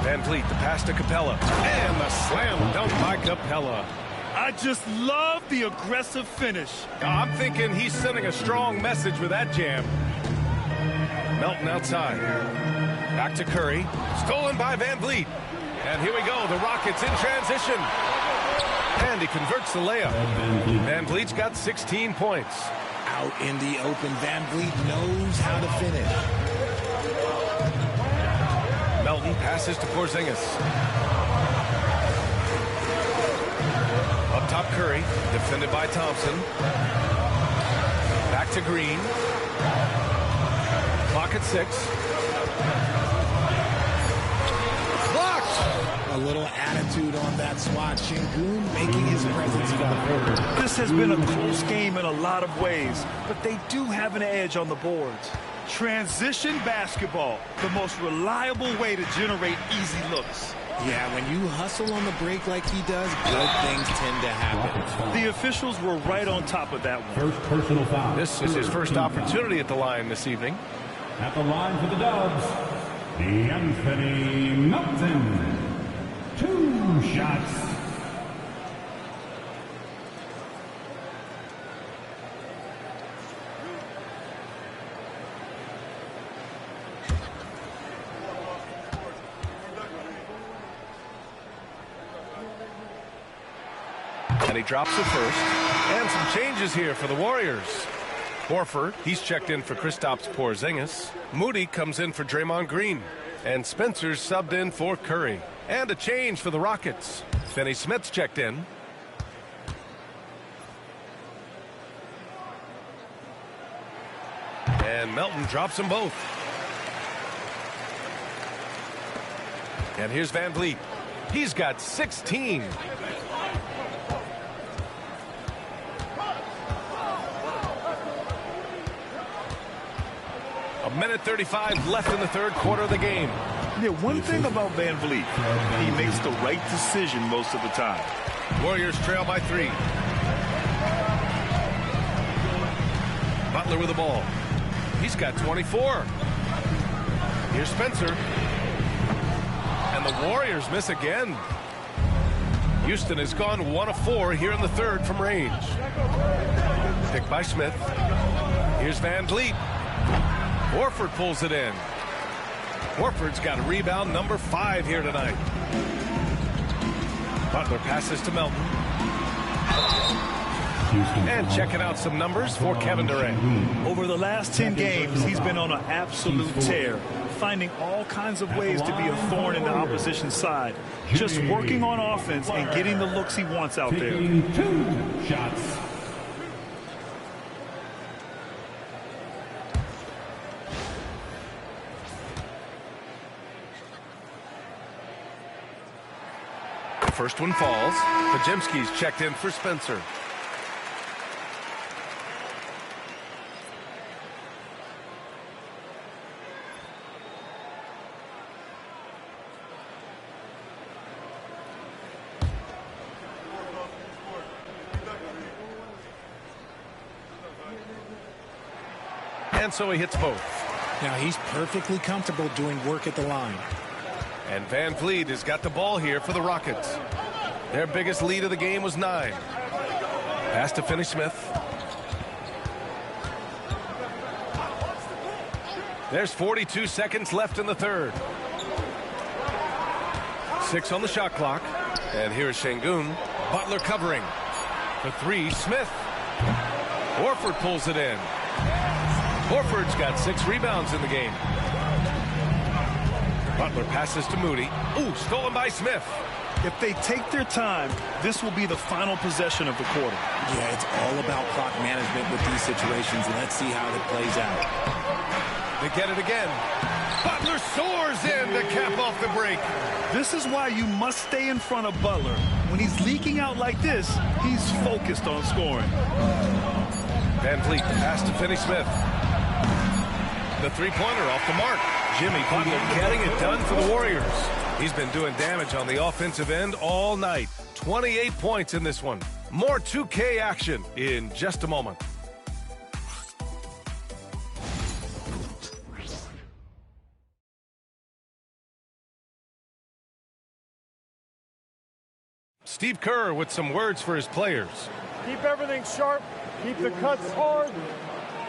Van Vliet, the pass to Capella. And the slam dunk by Capella. I just love the aggressive finish. I'm thinking he's sending a strong message with that jam. Melton outside. Back to Curry. Stolen by Van Vliet. And here we go, the Rockets in transition. And he converts the layup. Van Vliet's got 16 points. Out in the open, Van Vliet knows how to finish. Melton passes to Porzingis. Up top, Curry, defended by Thompson. Back to Green. Clock at 6. A little attitude on that swat. Şengün making his presence felt. This has been a close game in a lot of ways, but they do have an edge on the boards. Transition basketball, the most reliable way to generate easy looks. Yeah, when you hustle on the break like he does, good things tend to happen. The officials were right on top of that one. First personal foul. This is his first opportunity at the line this evening. At the line for the Dubs, Anthony Melton. 2 shots. And he drops it first. And some changes here for the Warriors. Horford, he's checked in for Kristaps Porzingis. Moody comes in for Draymond Green. And Spencer's subbed in for Curry. And a change for the Rockets. Finney Smith's checked in. And Melton drops them both. And here's Van Vliet. He's got 16. A minute 35 left in the third quarter of the game. Yeah, one thing about Van Vliet, he makes the right decision most of the time. Warriors trail by 3. Butler with the ball. He's got 24. Here's Spencer. And the Warriors miss again. Houston has gone 1 of 4 here in the third from range. Picked by Smith. Here's Van Vliet. Horford pulls it in. Horford's got a rebound number 5 here tonight. Butler passes to Melton. And checking out some numbers for Kevin Durant. Over the last 10 games, he's been on an absolute tear, finding all kinds of ways to be a thorn in the opposition side. Just working on offense and getting the looks he wants out there. 2 shots. First one falls. Podziemski's checked in for Spencer. And so he hits both. Now he's perfectly comfortable doing work at the line. And Van Vliet has got the ball here for the Rockets. Their biggest lead of the game was 9. Pass to Finney Smith. There's 42 seconds left in the third. 6 on the shot clock. And here's Şengün. Butler covering. For 3, Smith. Horford pulls it in. Horford's got 6 rebounds in the game. Butler passes to Moody. Ooh, stolen by Smith. If they take their time, this will be the final possession of the quarter. Yeah, it's all about clock management with these situations. Let's see how it plays out. They get it again. Butler soars in to cap off the break. This is why you must stay in front of Butler. When he's leaking out like this, he's focused on scoring. Van Vliet pass to Finney Smith. The three-pointer off the mark. Jimmy Butler getting it done for the Warriors. He's been doing damage on the offensive end all night. 28 points in this one. More 2K action in just a moment. Steve Kerr with some words for his players. Keep everything sharp. Keep the cuts hard.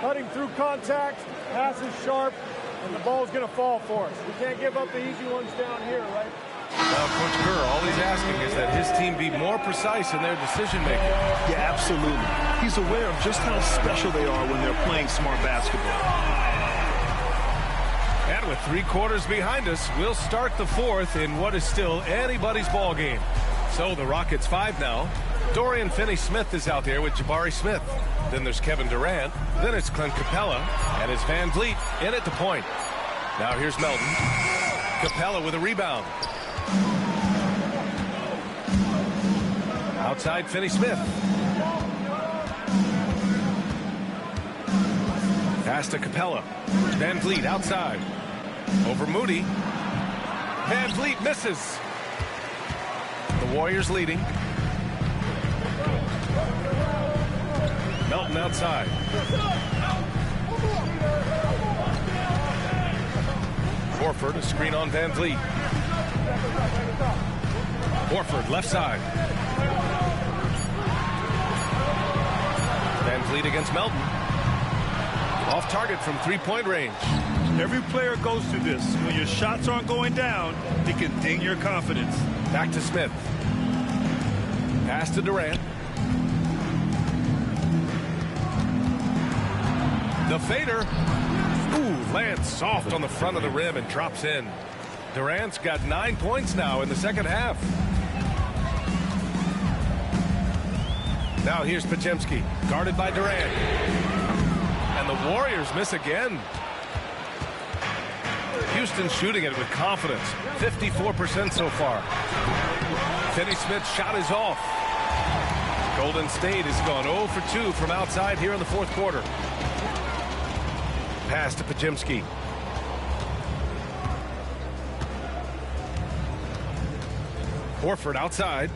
Cutting through contact. Passes sharp. And the ball's going to fall for us. We can't give up the easy ones down here, right? Now, Coach Kerr, all he's asking is that his team be more precise in their decision-making. Yeah, absolutely. He's aware of just how special they are when they're playing smart basketball. And with 3 quarters behind us, we'll start the fourth in what is still anybody's ball game. So the Rockets 5 now. Dorian Finney-Smith is out there with Jabari Smith. Then there's Kevin Durant. Then it's Clint Capella. And it's Van Vliet in at the point. Now here's Melton. Capella with a rebound. Outside Finney-Smith. Pass to Capella. Van Vliet outside. Over Moody. Van Vliet misses. The Warriors leading. Melton outside. Horford, a screen on Van Vliet. Horford, left side. Van Vliet against Melton. Off target from three-point range. Every player goes through this. When your shots aren't going down, it can ding your confidence. Back to Smith. Pass to Durant. The fader. Ooh, lands soft on the front of the rim and drops in. Durant's got 9 points now in the second half. Now here's Podziemski, guarded by Durant. And the Warriors miss again. Houston shooting it with confidence. 54% so far. Finney-Smith's shot is off. Golden State has gone 0 for 2 from outside here in the fourth quarter. Pass to Podziemski. Horford outside.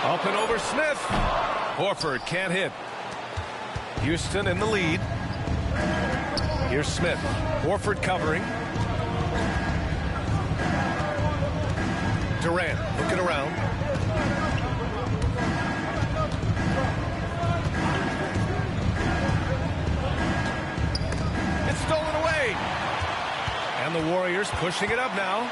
Up and over Smith. Horford can't hit. Houston in the lead. Here's Smith. Horford covering. Durant looking around. It's stolen away. And the Warriors pushing it up now.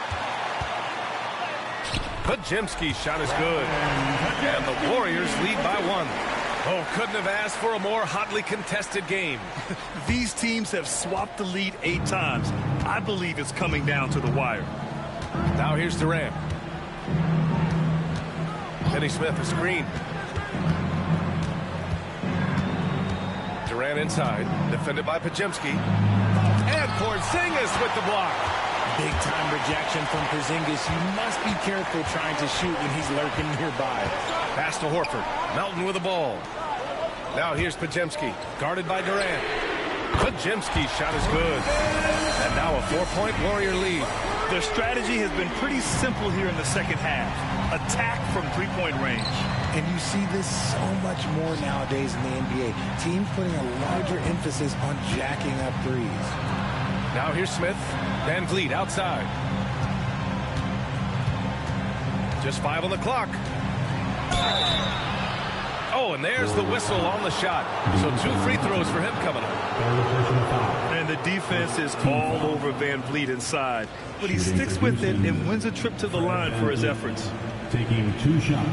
Podziemski's shot is good. And the Warriors lead by 1. Oh, couldn't have asked for a more hotly contested game. These teams have swapped the lead 8 times. I believe it's coming down to the wire. Now here's Durant. Finney-Smith, a screen. Durant inside, defended by Podziemski. And Porzingis with the block. Big-time rejection from Porzingis. You must be careful trying to shoot when he's lurking nearby. Pass to Horford. Melton with the ball. Now here's Podziemski, guarded by Durant. Podziemski's shot is good. And now a 4-point Warrior lead. Their strategy has been pretty simple here in the second half. Attack from 3-point range. And you see this so much more nowadays in the NBA. Teams putting a larger emphasis on jacking up threes. Now here's Smith. Van Vliet outside. Just 5 on the clock. Oh, and there's the whistle on the shot. So 2 free throws for him coming up. And the defense is all over Van Vliet inside. But he sticks with it and wins a trip to the line for his efforts. Taking 2 shots.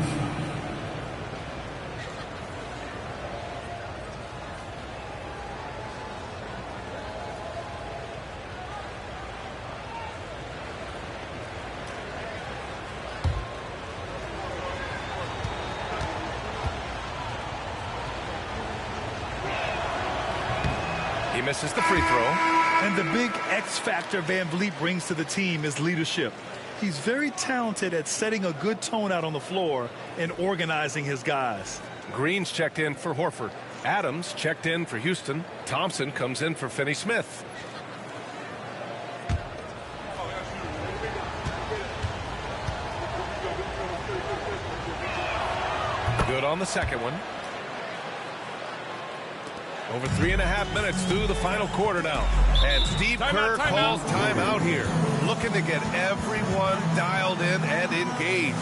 He misses the free throw. And the big X factor Van Vliet brings to the team is leadership. He's very talented at setting a good tone out on the floor and organizing his guys. Green's checked in for Horford. Adams checked in for Houston. Thompson comes in for Finney-Smith. Good on the second one. Over 3.5 minutes through the final quarter now. And Steve Kerr calls timeout here. Looking to get everyone dialed in and engaged.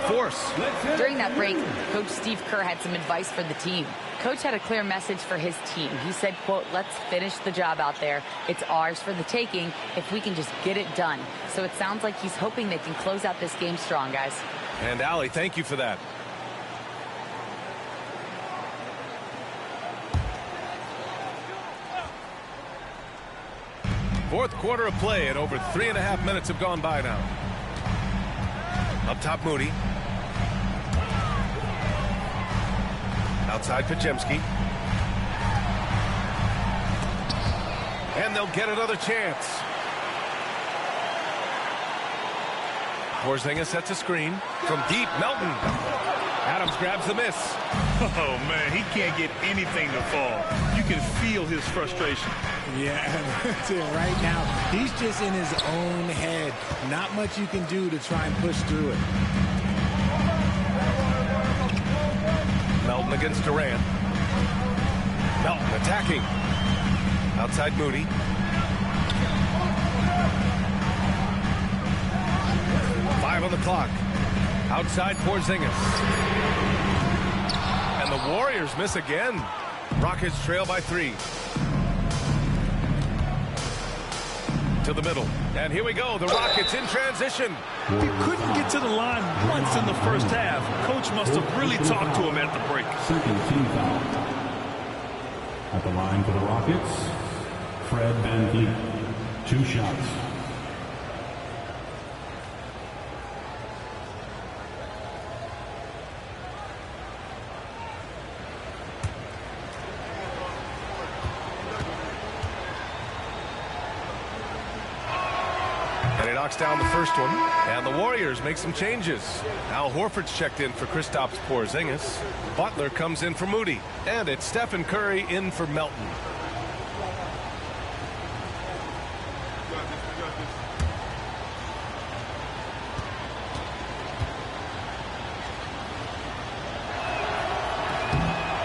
force. During that break, Coach Steve Kerr had some advice for the team. Coach had a clear message for his team. He said, quote, let's finish the job out there. It's ours for the taking if we can just get it done. So it sounds like he's hoping they can close out this game strong, guys. And Allie, thank you for that. Fourth quarter of play, and over 3.5 minutes have gone by now. Up top, Moody. Outside, Pajemski. And they'll get another chance. Porzingis sets a screen. From deep, Melton. Adams grabs the miss. Oh, man, he can't get anything to fall. You can feel his frustration. Yeah, that's it. Right now, he's just in his own head. Not much you can do to try and push through it. Melton against Durant. Melton attacking. Outside Moody. Five on the clock. Outside Porzingis. And the Warriors miss again. Rockets trail by 3. To the middle. And here we go. The Rockets in transition. He couldn't get to the line once in the first half. Coach must have really talked to him at the break. Second team foul. At the line for the Rockets, Fred VanVleet. 2 shots. Knocks down the first one, and the Warriors make some changes. Al Horford's checked in for Kristaps Porzingis. Butler comes in for Moody, and it's Stephen Curry in for Melton.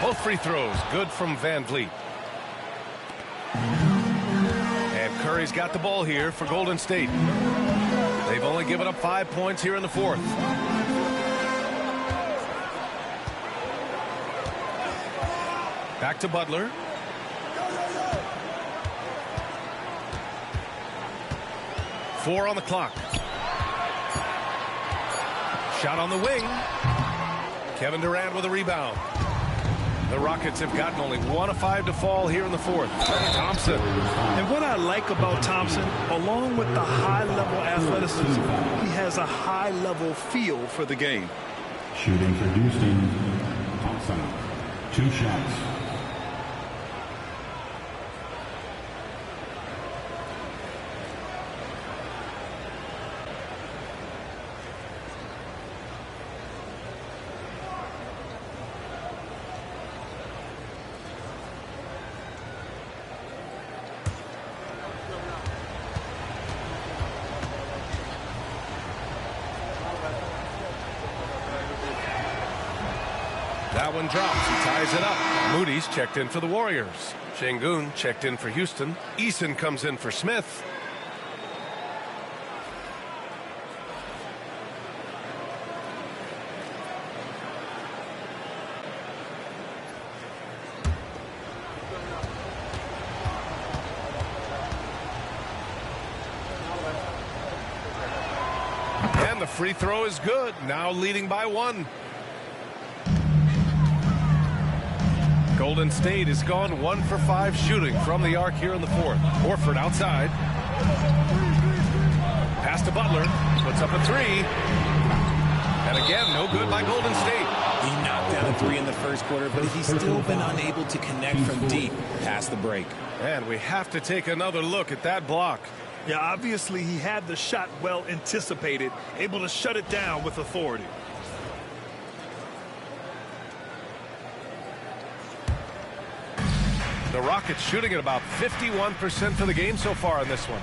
Both free throws good from VanVleet. Curry's got the ball here for Golden State. They've only given up 5 points here in the fourth. Back to Butler. Four on the clock. Shot on the wing. Kevin Durant with a rebound. The Rockets have gotten only 1 of 5 to fall here in the fourth. Thompson. And what I like about Thompson, along with the high-level athleticism, he has a high-level feel for the game. Shooting for Houston, Thompson. 2 shots. That one drops. He ties it up. Moody's checked in for the Warriors. Şengün checked in for Houston. Eason comes in for Smith. And the free throw is good. Now leading by 1. Golden State has gone 1 for 5 shooting from the arc here in the fourth. Horford outside. Pass to Butler. Puts up a 3. And again, no good by Golden State. He knocked down a 3 in the first quarter, but he's still been unable to connect from deep past the break. And we have to take another look at that block. Yeah, obviously he had the shot well anticipated, able to shut it down with authority. The Rockets shooting at about 51% for the game so far in this one.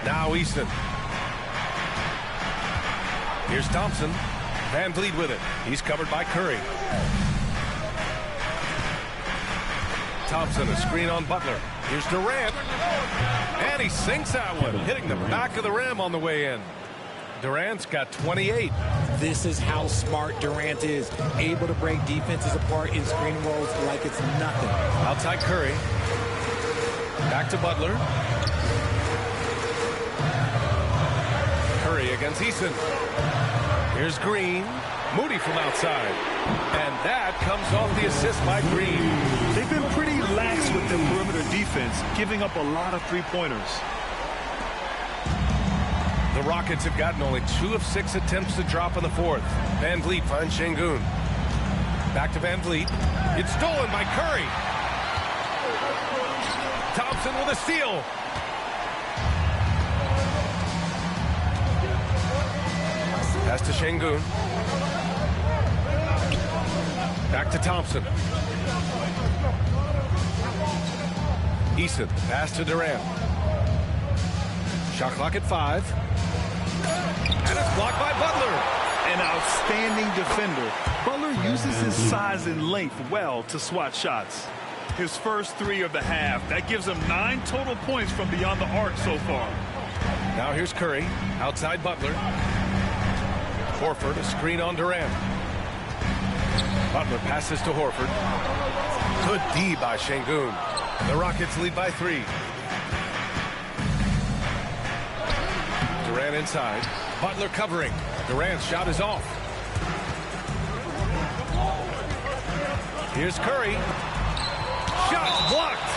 Now Eason. Here's Thompson. VanVleet with it. He's covered by Curry. Thompson, a screen on Butler. Here's Durant. And he sinks that one, hitting the back of the rim on the way in. Durant's got 28. This is how smart Durant is. Able to break defenses apart in screen rolls like it's nothing. Outside Curry. Back to Butler. Curry against Eason. Here's Green. Moody from outside. And that comes off the assist by Green. They've been pretty lax with their perimeter defense, giving up a lot of three-pointers. The Rockets have gotten only 2 of 6 attempts to drop in the fourth. Van Vliet finds Şengün. Back to Van Vliet. It's stolen by Curry. Thompson with a steal. Pass to Şengün. Back to Thompson. Eason, pass to Durant. Shot clock at 5. And it's blocked by Butler. An outstanding defender. Butler uses his size and length well to swat shots. His first 3 of the half. That gives him 9 total points from beyond the arc so far. Now here's Curry. Outside Butler. Horford, a screen on Durant. Butler passes to Horford. Good D by Şengün. The Rockets lead by 3. Durant inside. Butler covering. Durant's shot is off. Here's Curry. Shot blocked.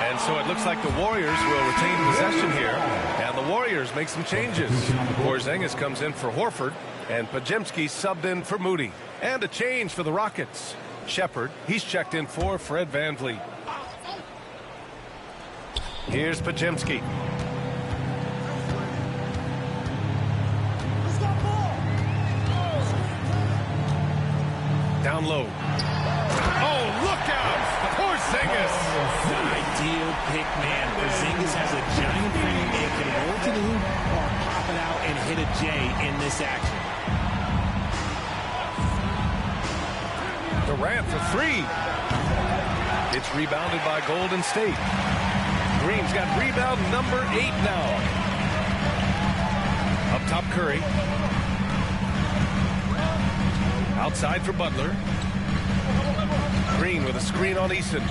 And so it looks like the Warriors will retain possession here. And the Warriors make some changes. Porzingis comes in for Horford. And Podziemski subbed in for Moody. And a change for the Rockets. Shepherd, he's checked in for Fred VanVleet. Here's Podziemski. Down low. Oh, look out! Porzingis! The ideal pick man. Porzingis has a giant frame and can roll to the hoop or pop it out and hit a J in this action. Durant for 3. It's rebounded by Golden State. Green's got rebound number 8 now. Up top, Curry. Outside for Butler. Green with a screen on Eason.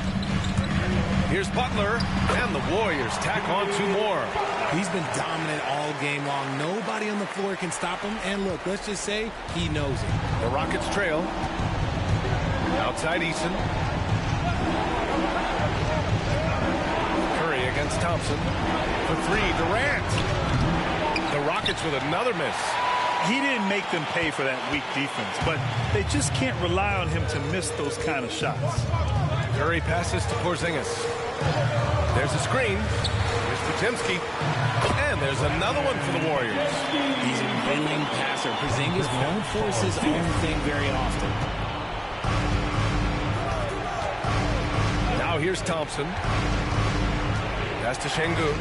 Here's Butler, and the Warriors tack on 2 more. He's been dominant all game long. Nobody on the floor can stop him. And look, let's just say he knows it. The Rockets trail. Outside Eason. Curry against Thompson. For 3, Durant. The Rockets with another miss. He didn't make them pay for that weak defense, but they just can't rely on him to miss those kind of shots. Curry passes to Porzingis. There's a screen. Here's Podziemski. And there's another one for the Warriors. He's a willing passer. Porzingis won't force his own thing very often. Now here's Thompson. Pass to Şengün.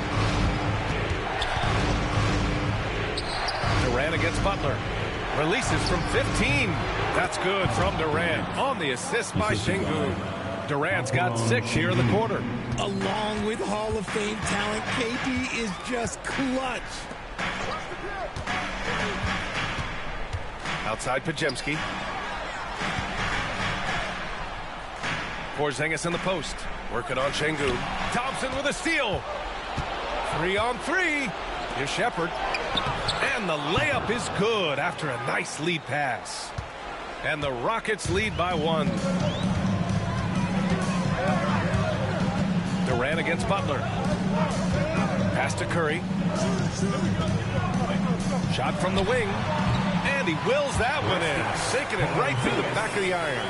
Durant against Butler. Releases from 15. That's good from Durant. On the assist by Şengün. Durant's got 6 here in the quarter. Along with Hall of Fame talent, KP is just clutch. Outside Podziemski. Porzingis in the post. Working on Şengün. Thompson with a steal. 3 on 3. Here's Shepherd. And the layup is good after a nice lead pass. And the Rockets lead by 1. Durant against Butler. Pass to Curry. Shot from the wing. And he wills that one in. Sinking it right through the back of the iron.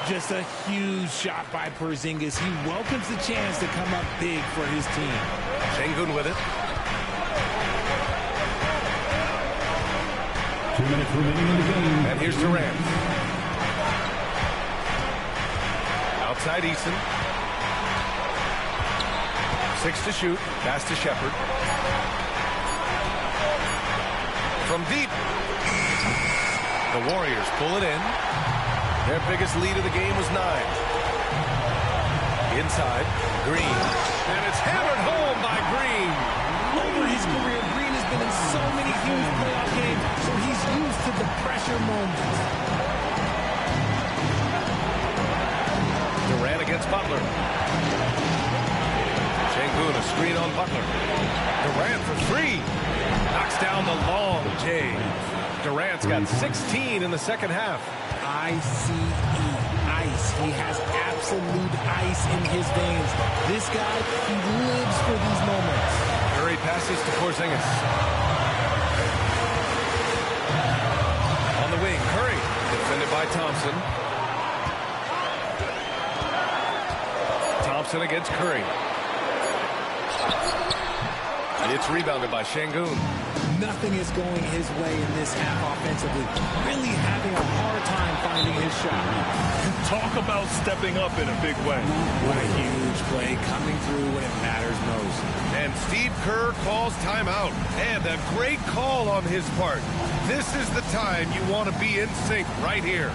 Just a huge shot by Porzingis. He welcomes the chance to come up big for his team. Şengün with it. 2 minutes remaining in the game. And here's Durant. Outside Eason. 6 to shoot. Pass to Shepherd. From deep. The Warriors pull it in. Their biggest lead of the game was 9. Inside, Green. And it's hammered home by Green. Over his career, Green has been in so many huge playoff games, so he's used to the pressure moments. Durant against Butler. Şengün, a screen on Butler. Durant for three. Knocks down the long J. Durant's got 16 in the second half. ICE, ice. He has absolute ice in his veins. This guy, he lives for these moments. Curry passes to Porzingis. On the wing, Curry, defended by Thompson. Thompson against Curry. It's rebounded by Şengün. Nothing is going his way in this half offensively. Really having a hard time finding his shot. Talk about stepping up in a big way. What a huge play coming through when it matters most. And Steve Kerr calls timeout. And a great call on his part. This is the time you want to be in sync right here.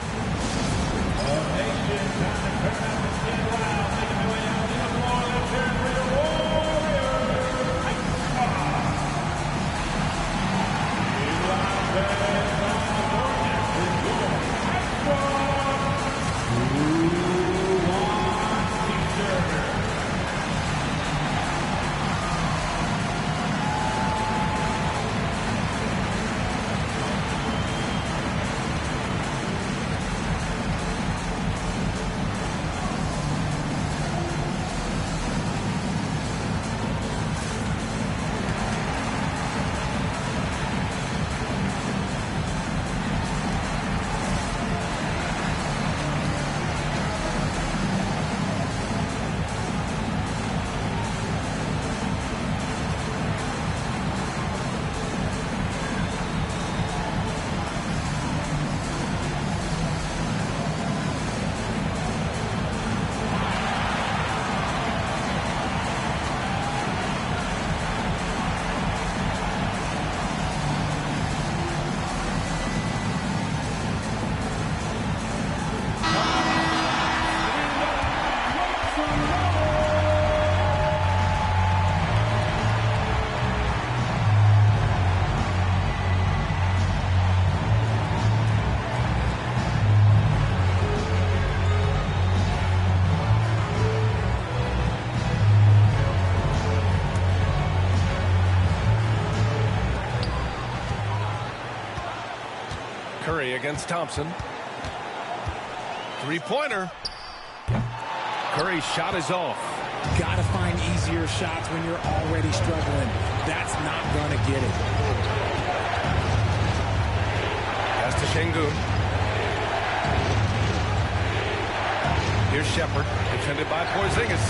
Curry against Thompson. Three-pointer. Curry's shot is off. Gotta find easier shots when you're already struggling. That's not gonna get it. Pass to Şengün. Here's Shepherd, defended by Porzingis.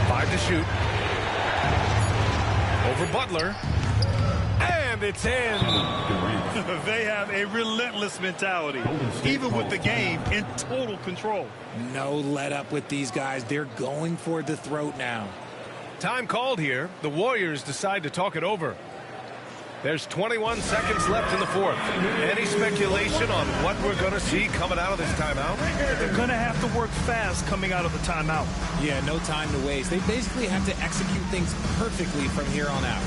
5 to shoot. Over Butler. And it's in. They have a relentless mentality, even with the game in total control. No let up with these guys. They're going for the throat now. Time called here. The Warriors decide to talk it over. There's 21 seconds left in the fourth. Any speculation on what we're going to see coming out of this timeout? They're going to have to work fast coming out of the timeout. Yeah, no time to waste. They basically have to execute things perfectly from here on out.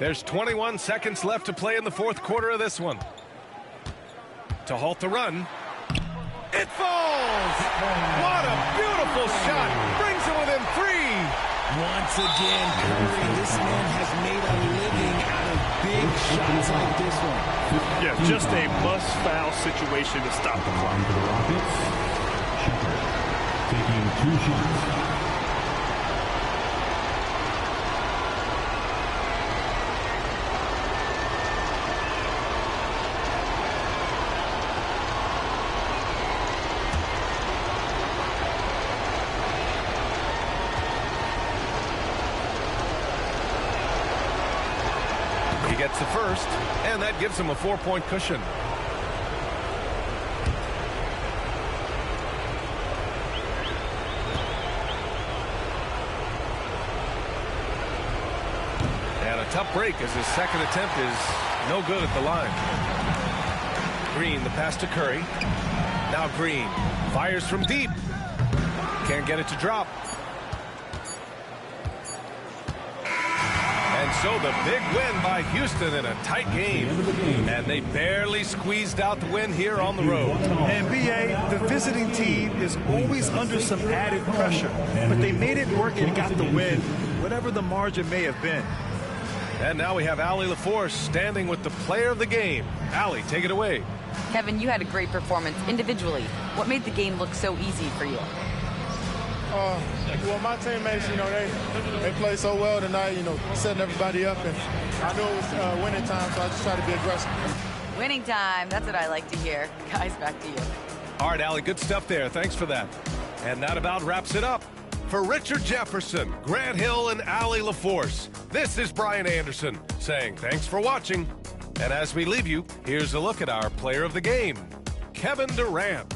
There's 21 seconds left to play in the fourth quarter of this one. To halt the run. It falls! What a beautiful shot! Brings it within 3. Once again, Curry, this man has made a living out of big shots like this one. Yeah, just a must-foul situation to stop the clock. For the Rockets, Shepard taking 2 shots. He gets the first, and that gives him a 4-point cushion. And a tough break as his second attempt is no good at the line. Green, the pass to Curry. Now Green fires from deep. Can't get it to drop. And so the big win by Houston in a tight game. And they barely squeezed out the win here on the road. And B.A., the visiting team is always under some added pressure. But they made it work and got the win, whatever the margin may have been. And now we have Allie LaForce standing with the player of the game. Allie, take it away. Kevin, you had a great performance individually. What made the game look so easy for you? Well, my teammates, they played so well tonight, setting everybody up. And I knew it was winning time, so I just tried to be aggressive. Winning time. That's what I like to hear. Guys, back to you. All right, Allie, good stuff there. Thanks for that. And that about wraps it up. For Richard Jefferson, Grant Hill, and Allie LaForce, this is Brian Anderson saying thanks for watching. And as we leave you, here's a look at our player of the game, Kevin Durant.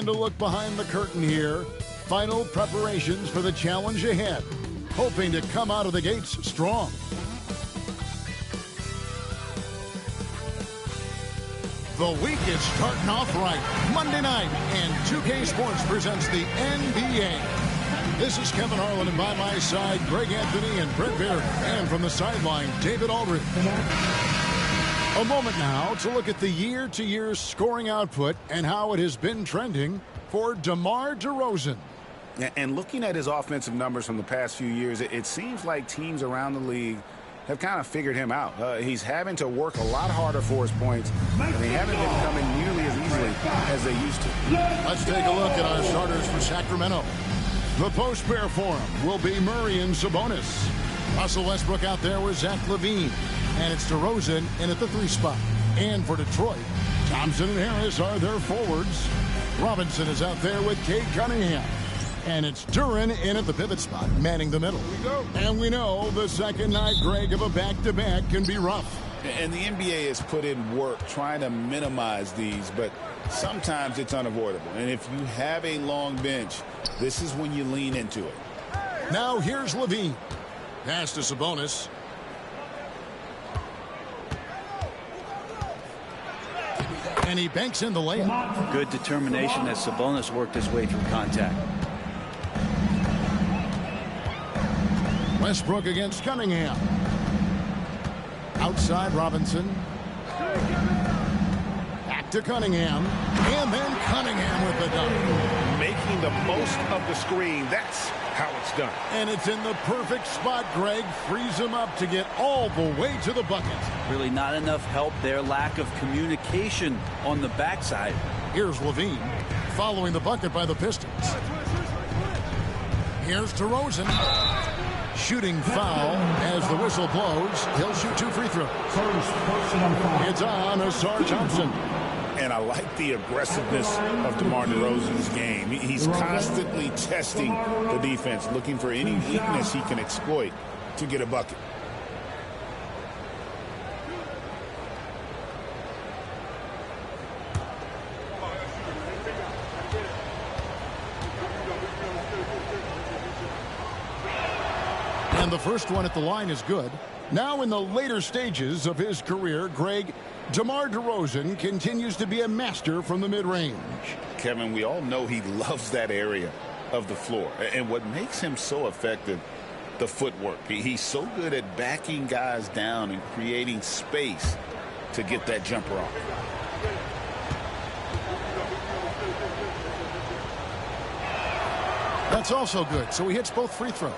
And a look behind the curtain here. Final preparations for the challenge ahead. Hoping to come out of the gates strong. The week is starting off right. Monday night, and 2K Sports presents the NBA. This is Kevin Harlan, and by my side, Greg Anthony and Brett Baird. And from the sideline, David Aldridge. A moment now to look at the year-to-year scoring output and how it has been trending for DeMar DeRozan. And looking at his offensive numbers from the past few years, it seems like teams around the league have kind of figured him out. He's having to work a lot harder for his points, and they haven't been coming nearly as easily as they used to. Let's take a look at our starters for Sacramento. The post pair for him will be Murray and Sabonis. Russell Westbrook out there with Zach LaVine. And it's DeRozan in at the 3 spot. And for Detroit, Thompson and Harris are their forwards. Robinson is out there with Cade Cunningham. And it's Duren in at the pivot spot, manning the middle. And we know the second night, Greg, of a back-to-back can be rough. And the NBA has put in work trying to minimize these, but sometimes it's unavoidable. And if you have a long bench, this is when you lean into it. Now here's LaVine. Pass to Sabonis. And he banks in the layup. Good determination as Sabonis worked his way through contact. Westbrook against Cunningham. Outside Robinson. Back to Cunningham. And then Cunningham with the dunk. Making the most of the screen. That's how it's done. And it's in the perfect spot, Greg. Frees him up to get all the way to the bucket. Really not enough help there. Lack of communication on the backside. Here's LaVine following the bucket by the Pistons. Here's DeRozan. Shooting foul as the whistle blows. He'll shoot 2 free throws. It's on Asar Thompson. And I like the aggressiveness of DeMar DeRozan's game. He's constantly testing the defense, looking for any weakness he can exploit to get a bucket. And the first one at the line is good. Now in the later stages of his career, Greg, DeMar DeRozan continues to be a master from the mid-range. Kevin, we all know he loves that area of the floor. And what makes him so effective, the footwork. He's so good at backing guys down and creating space to get that jumper off. That's also good. So he hits both free throws.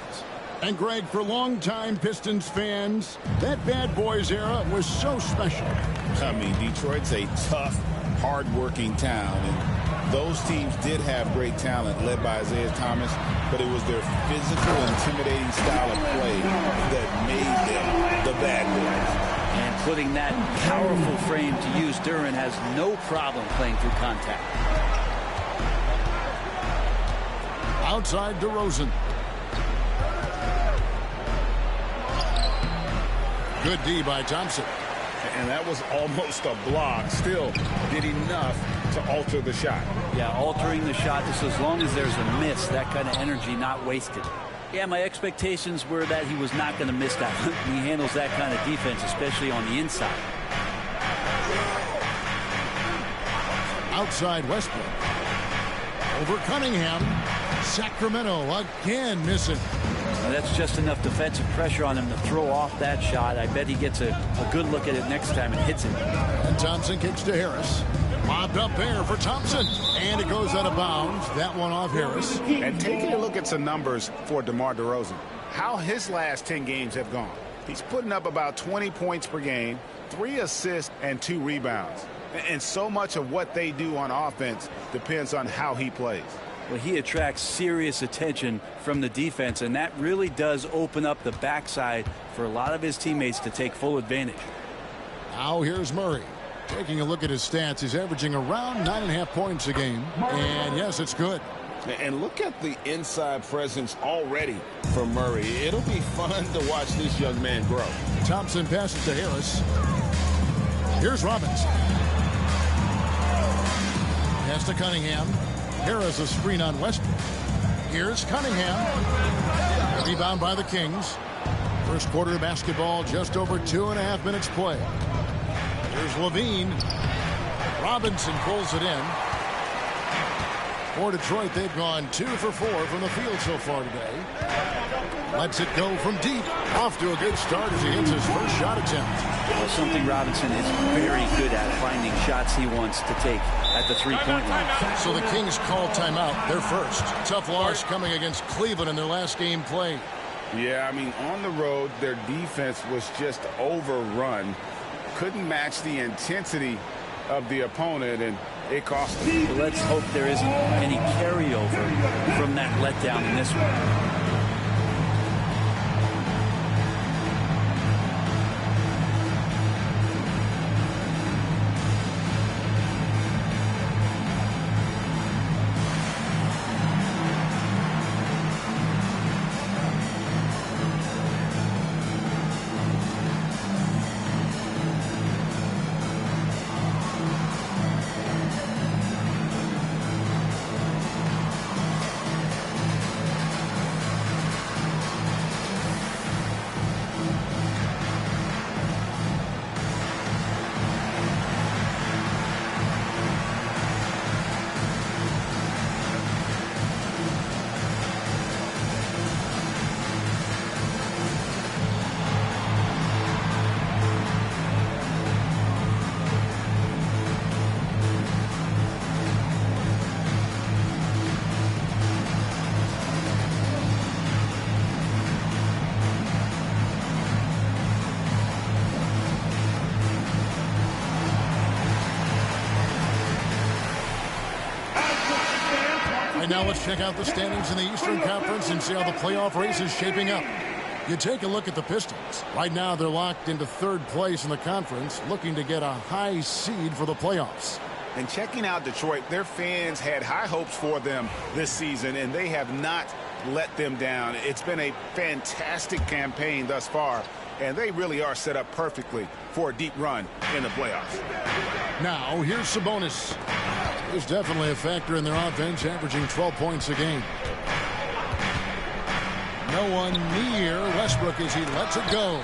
And Greg, for longtime Pistons fans, that bad boys era was so special. I mean, Detroit's a tough, hard-working town, and those teams did have great talent led by Isaiah Thomas, but it was their physical, intimidating style of play that made them the bad boys. And putting that powerful frame to use, Duren has no problem playing through contact. Outside DeRozan. Good D by Thompson. And that was almost a block. Still did enough to alter the shot. Yeah, altering the shot just as long as there's a miss, that kind of energy not wasted. Yeah, my expectations were that he was not going to miss that. He handles that kind of defense, especially on the inside. Outside Westbrook. Over Cunningham. Sacramento again missing. Now that's just enough defensive pressure on him to throw off that shot. I bet he gets a good look at it next time and hits it. And Thompson kicks to Harris. Lobbed up there for Thompson. And it goes out of bounds. That one off Harris. And taking a look at some numbers for DeMar DeRozan. How his last 10 games have gone. He's putting up about 20 points per game, 3 assists, and 2 rebounds. And so much of what they do on offense depends on how he plays. Well, he attracts serious attention from the defense, and that really does open up the backside for a lot of his teammates to take full advantage. Now here's Murray. Taking a look at his stats, he's averaging around 9.5 points a game. And yes, it's good. And look at the inside presence already for Murray. It'll be fun to watch this young man grow. Thompson passes to Harris. Here's Robinson. Pass to Cunningham. Harris a screen on Westbrook. Here's Cunningham. Rebound by the Kings. First quarter basketball, just over 2.5 minutes play. Here's Levine. Robinson pulls it in. For Detroit, they've gone 2 for 4 from the field so far today. Lets it go from deep. Off to a good start as he hits his first shot attempt. Well, something Robinson is very good at, finding shots he wants to take at the three-point line. So the Kings call timeout, their first. Tough loss coming against Cleveland in their last game played. Yeah, I mean, on the road, their defense was just overrun. Couldn't match the intensity of the opponent, and it cost them. Well, let's hope there isn't any carryover from that letdown in this one. Right now, let's check out the standings in the Eastern Conference and see how the playoff race is shaping up. You take a look at the Pistons. Right now, they're locked into third place in the conference, looking to get a high seed for the playoffs. And checking out Detroit, their fans had high hopes for them this season, and they have not let them down. It's been a fantastic campaign thus far, and they really are set up perfectly for a deep run in the playoffs. Now, here's Sabonis. There's definitely a factor in their offense, averaging 12 points a game. No one near Westbrook as he lets it go.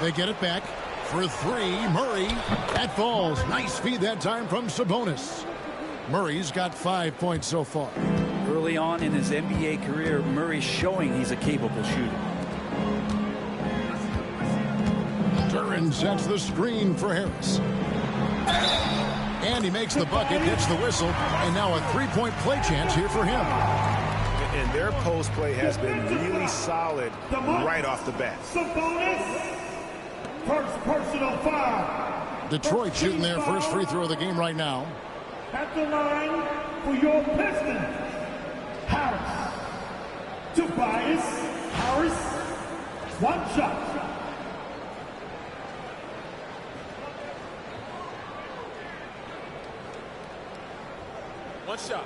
They get it back for three. Murray. That falls. Nice feed that time from Sabonis. Murray's got 5 points so far. Early on in his NBA career, Murray's showing he's a capable shooter. Duran sets the screen for Harris. And he makes the bucket, gets the whistle, and now a three-point play chance here for him. And their post play has been really solid right off the bat. First personal foul. Detroit shooting their first free throw of the game right now. At the line for your Pistons, Harris. Tobias Harris. One shot. One shot.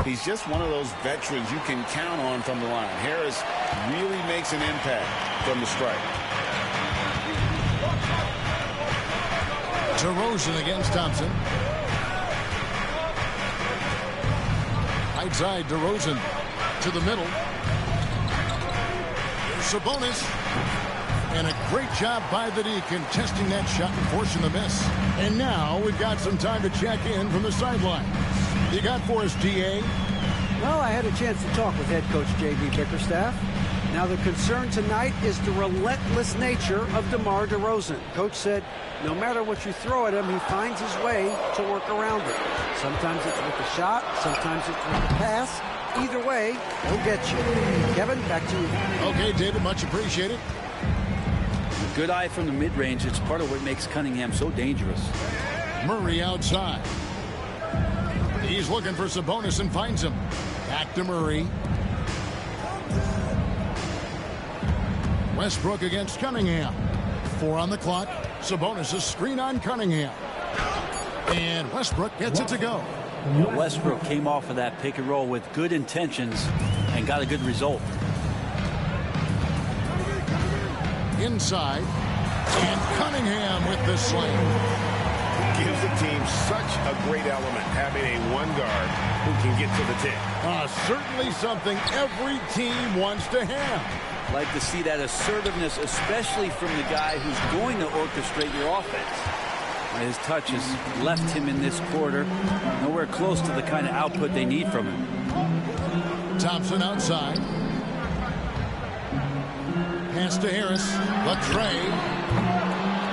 He's just one of those veterans you can count on from the line. Harris really makes an impact from the stripe. DeRozan against Thompson. Right side, DeRozan to the middle. There's Sabonis. And a great job by the D contesting that shot and forcing the miss. And now we've got some time to check in from the sideline. You got for us, DA? Well, I had a chance to talk with head coach J.B. Bickerstaff. Now, the concern tonight is the relentless nature of DeMar DeRozan. Coach said no matter what you throw at him, he finds his way to work around it. Sometimes it's with the shot, sometimes it's with the pass. Either way, he'll get you. Kevin, back to you. Okay, David, much appreciated. A good eye from the mid-range. It's part of what makes Cunningham so dangerous. Murray outside. He's looking for Sabonis and finds him. Back to Murray. Westbrook against Cunningham. 4 on the clock. Sabonis' screen on Cunningham. And Westbrook gets it to go. Westbrook came off of that pick and roll with good intentions, and got a good result. Inside, and Cunningham with the slam. Gives the team such a great element, having a one guard who can get to the tip. Certainly something every team wants to have. Like to see that assertiveness, especially from the guy who's going to orchestrate your offense. His touch has left him in this quarter nowhere close to the kind of output they need from him. Thompson outside. Pass to Harris. Latre.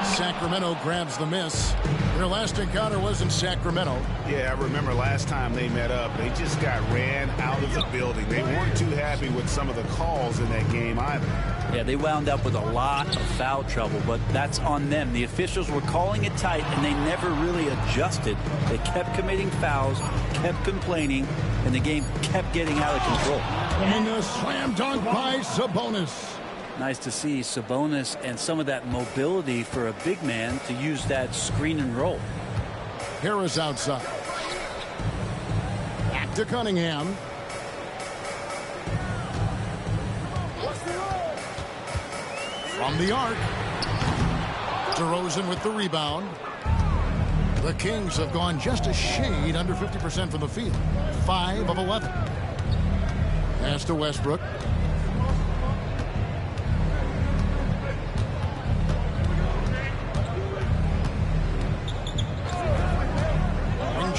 Sacramento grabs the miss. Their last encounter was in Sacramento. Yeah, I remember last time they met up, they just got ran out of the building. They weren't too happy with some of the calls in that game either. Yeah, they wound up with a lot of foul trouble, but that's on them. The officials were calling it tight, and they never really adjusted. They kept committing fouls, kept complaining, and the game kept getting out of control. And a slam dunk by Sabonis. Nice to see Sabonis and some of that mobility for a big man to use that screen and roll. Harris outside. Back to Cunningham. From the arc. DeRozan with the rebound. The Kings have gone just a shade under 50% from the field. 5 of 11. Pass to Westbrook.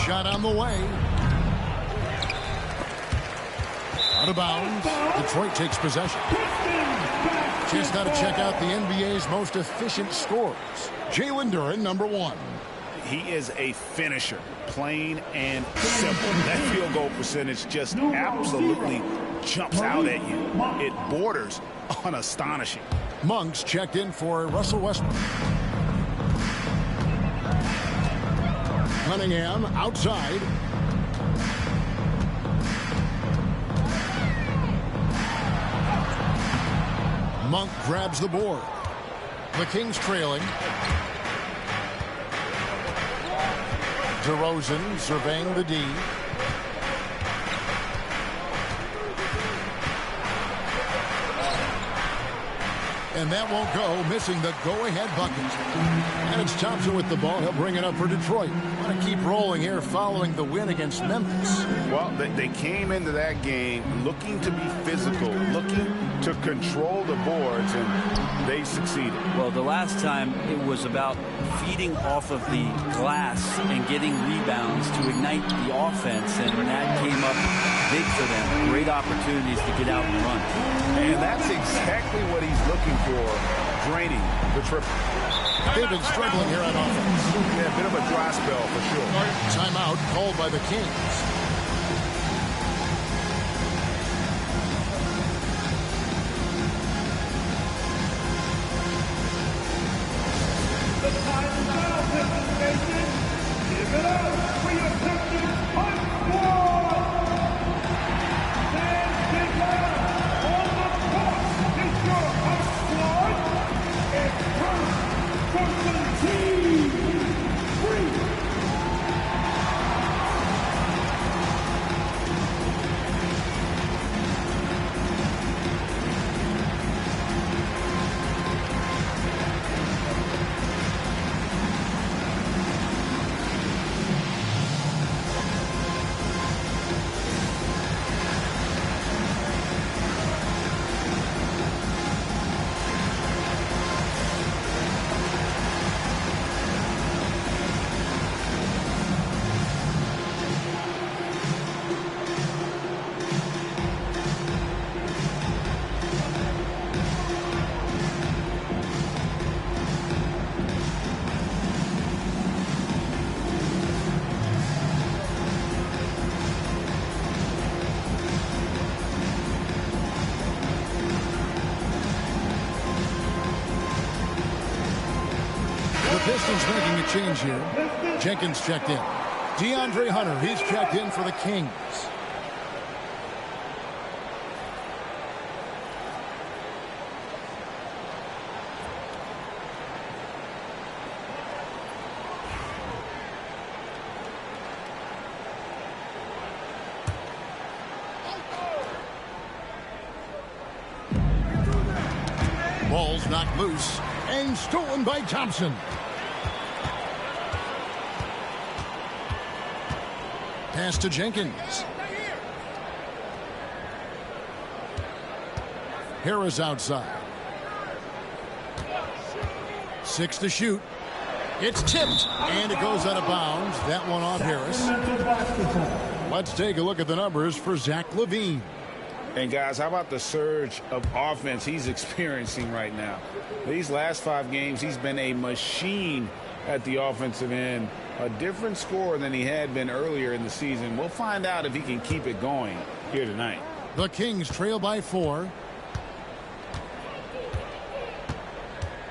Shot on the way. Out of bounds. Detroit takes possession. Chance now to check out the NBA's most efficient scorers. Jalen Duren, number 1. He is a finisher, plain and simple. That field goal percentage just absolutely jumps out at you. It borders on astonishing. Monks checked in for Russell Westbrook. Cunningham outside. Monk grabs the board. The Kings trailing. DeRozan surveying the D. And that won't go, missing the go-ahead bucket. And it's Thompson with the ball. He'll bring it up for Detroit. Want to keep rolling here following the win against Memphis. Well, they came into that game looking to be physical, looking to control the boards, and they succeeded. Well, the last time it was about feeding off of the glass and getting rebounds to ignite the offense, and that came up big for them. Great opportunities to get out and run. And that's exactly what he's looking for, draining the triple. They've been struggling here on offense. Yeah, a bit of a dry spell for sure. Timeout called by the Kings. The time is now, Pistons Nation. Give it up for your Pistons Punch Squad. Stand big up on the court is your Punch Squad. It's first Constantine Free. Pistons making a change here. Jenkins checked in. DeAndre Hunter, he's checked in for the Kings. Ball's knocked loose and stolen by Thompson. Pass to Jenkins. Harris outside. 6 to shoot. It's tipped, and it goes out of bounds. That one off Harris. Let's take a look at the numbers for Zach LaVine. And guys, how about the surge of offense he's experiencing right now? These last 5 games, he's been a machine at the offensive end. A different scorer than he had been earlier in the season. We'll find out if he can keep it going here tonight. The Kings trail by 4.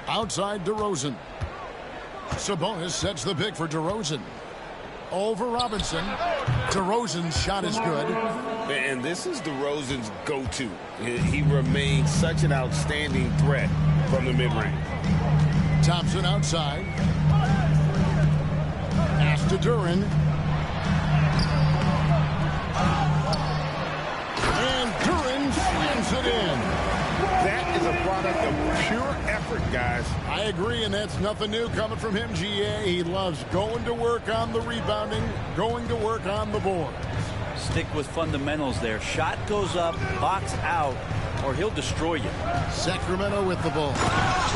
Outside DeRozan. Sabonis sets the pick for DeRozan. Over Robinson. DeRozan's shot is good. And this is DeRozan's go-to. He remains such an outstanding threat from the mid-range. Thompson outside. Pass to Duran. And Duran slams it in. That is a product of pure effort, guys. I agree, and that's nothing new coming from him, GA. He loves going to work on the rebounding, going to work on the board. Stick with fundamentals there. Shot goes up, box out, or he'll destroy you. Sacramento with the ball.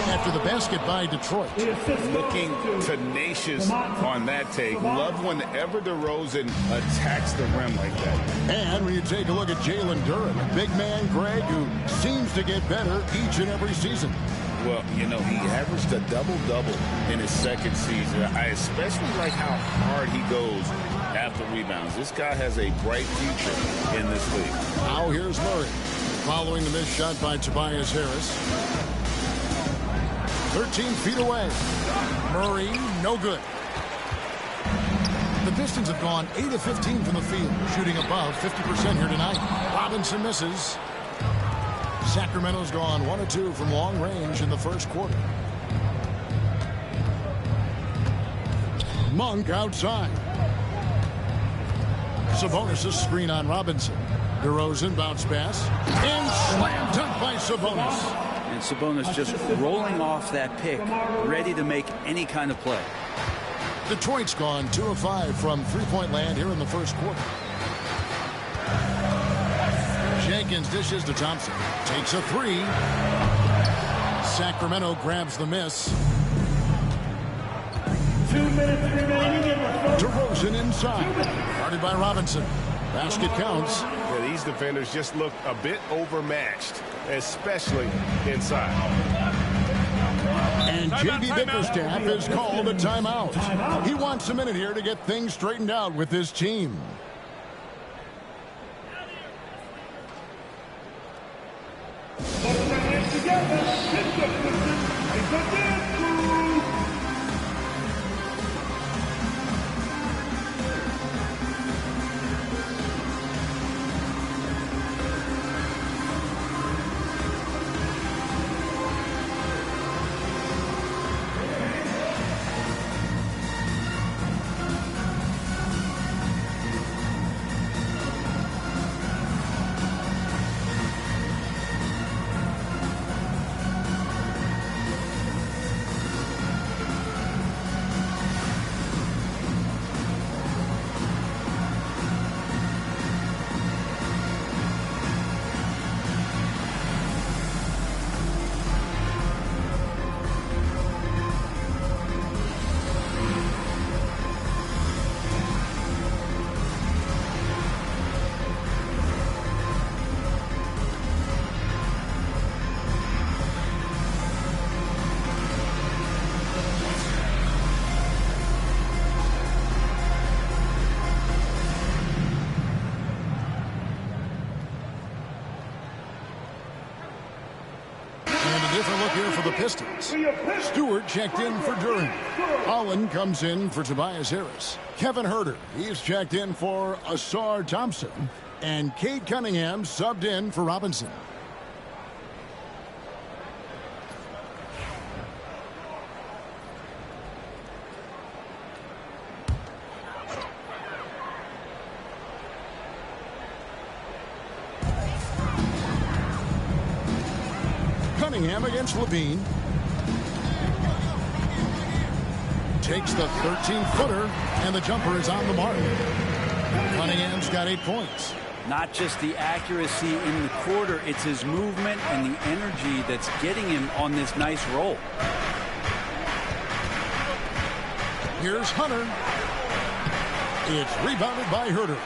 After the basket by Detroit. Looking tenacious on that take. Love whenever DeRozan attacks the rim like that. And when you take a look at Jalen Duran, big man Greg, who seems to get better each and every season. Well, you know, he averaged a double-double in his second season. I especially like how hard he goes after rebounds. This guy has a bright future in this league. Now here's Murray. Following the missed shot by Tobias Harris. 13 feet away. Murray, no good. The Pistons have gone 8 of 15 from the field, shooting above 50% here tonight. Robinson misses. Sacramento's gone 1 of 2 from long range in the first quarter. Monk outside. Sabonis' screen on Robinson. DeRozan bounce pass. And slam dunk by Sabonis. And Sabonis just rolling off that pick, ready to make any kind of play. Detroit's gone 2 of 5 from three-point land here in the first quarter. Jenkins dishes to Thompson. Takes a 3. Sacramento grabs the miss. 2 minutes remaining in the DeRozan inside. Guarded by Robinson. Basket counts. Yeah, these defenders just look a bit overmatched, especially inside. And J.B. Bickerstaff has called a timeout. He wants a minute here to get things straightened out with his team. Different look here for the Pistons. Stewart checked in for Duran. Holland comes in for Tobias Harris. Kevin Huerter, he's checked in for Asar Thompson. And Cade Cunningham subbed in for Robinson. Cunningham against Levine. Takes the 13-footer, and the jumper is on the mark. Cunningham's got 8 points. Not just the accuracy in the quarter, it's his movement and the energy that's getting him on this nice roll. Here's Hunter. It's rebounded by Herter.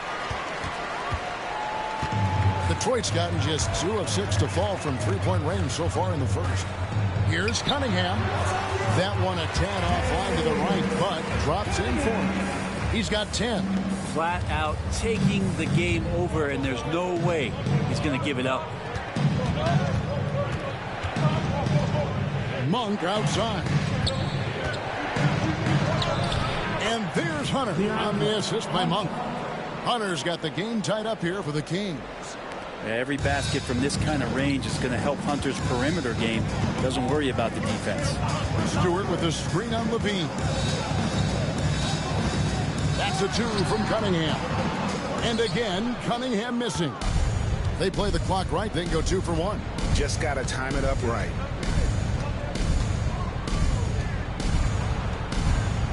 Detroit's gotten just 2 of 6 to fall from three-point range so far in the first. Here's Cunningham. That one a tad offline to the right, but drops in for him. He's got 10. Flat out taking the game over, and there's no way he's going to give it up. Monk outside. And there's Hunter on the assist by Monk. Hunter's got the game tied up here for the Kings. Every basket from this kind of range is going to help Hunter's perimeter game. Doesn't worry about the defense. Stewart with the screen on Levine. That's a 2 from Cunningham. And again, Cunningham missing. They play the clock right, they can go 2 for 1. Just got to time it up right.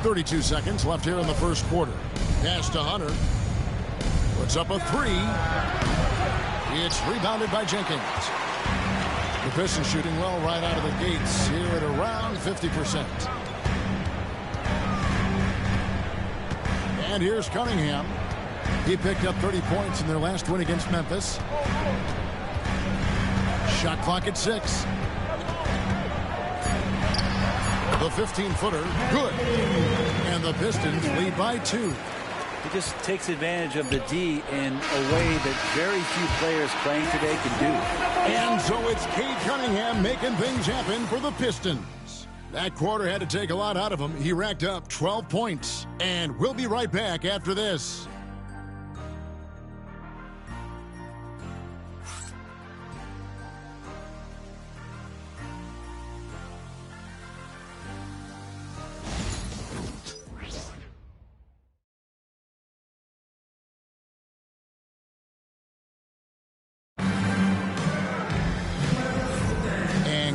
32 seconds left here in the first quarter. Pass to Hunter. Puts up a 3. It's rebounded by Jenkins. The Pistons shooting well right out of the gates here at around 50%. And here's Cunningham. He picked up 30 points in their last win against Memphis. Shot clock at 6. The 15-footer, good. And the Pistons lead by 2. He just takes advantage of the D in a way that very few players playing today can do. And so it's Cade Cunningham making things happen for the Pistons. That quarter had to take a lot out of him. He racked up 12 points. And we'll be right back after this.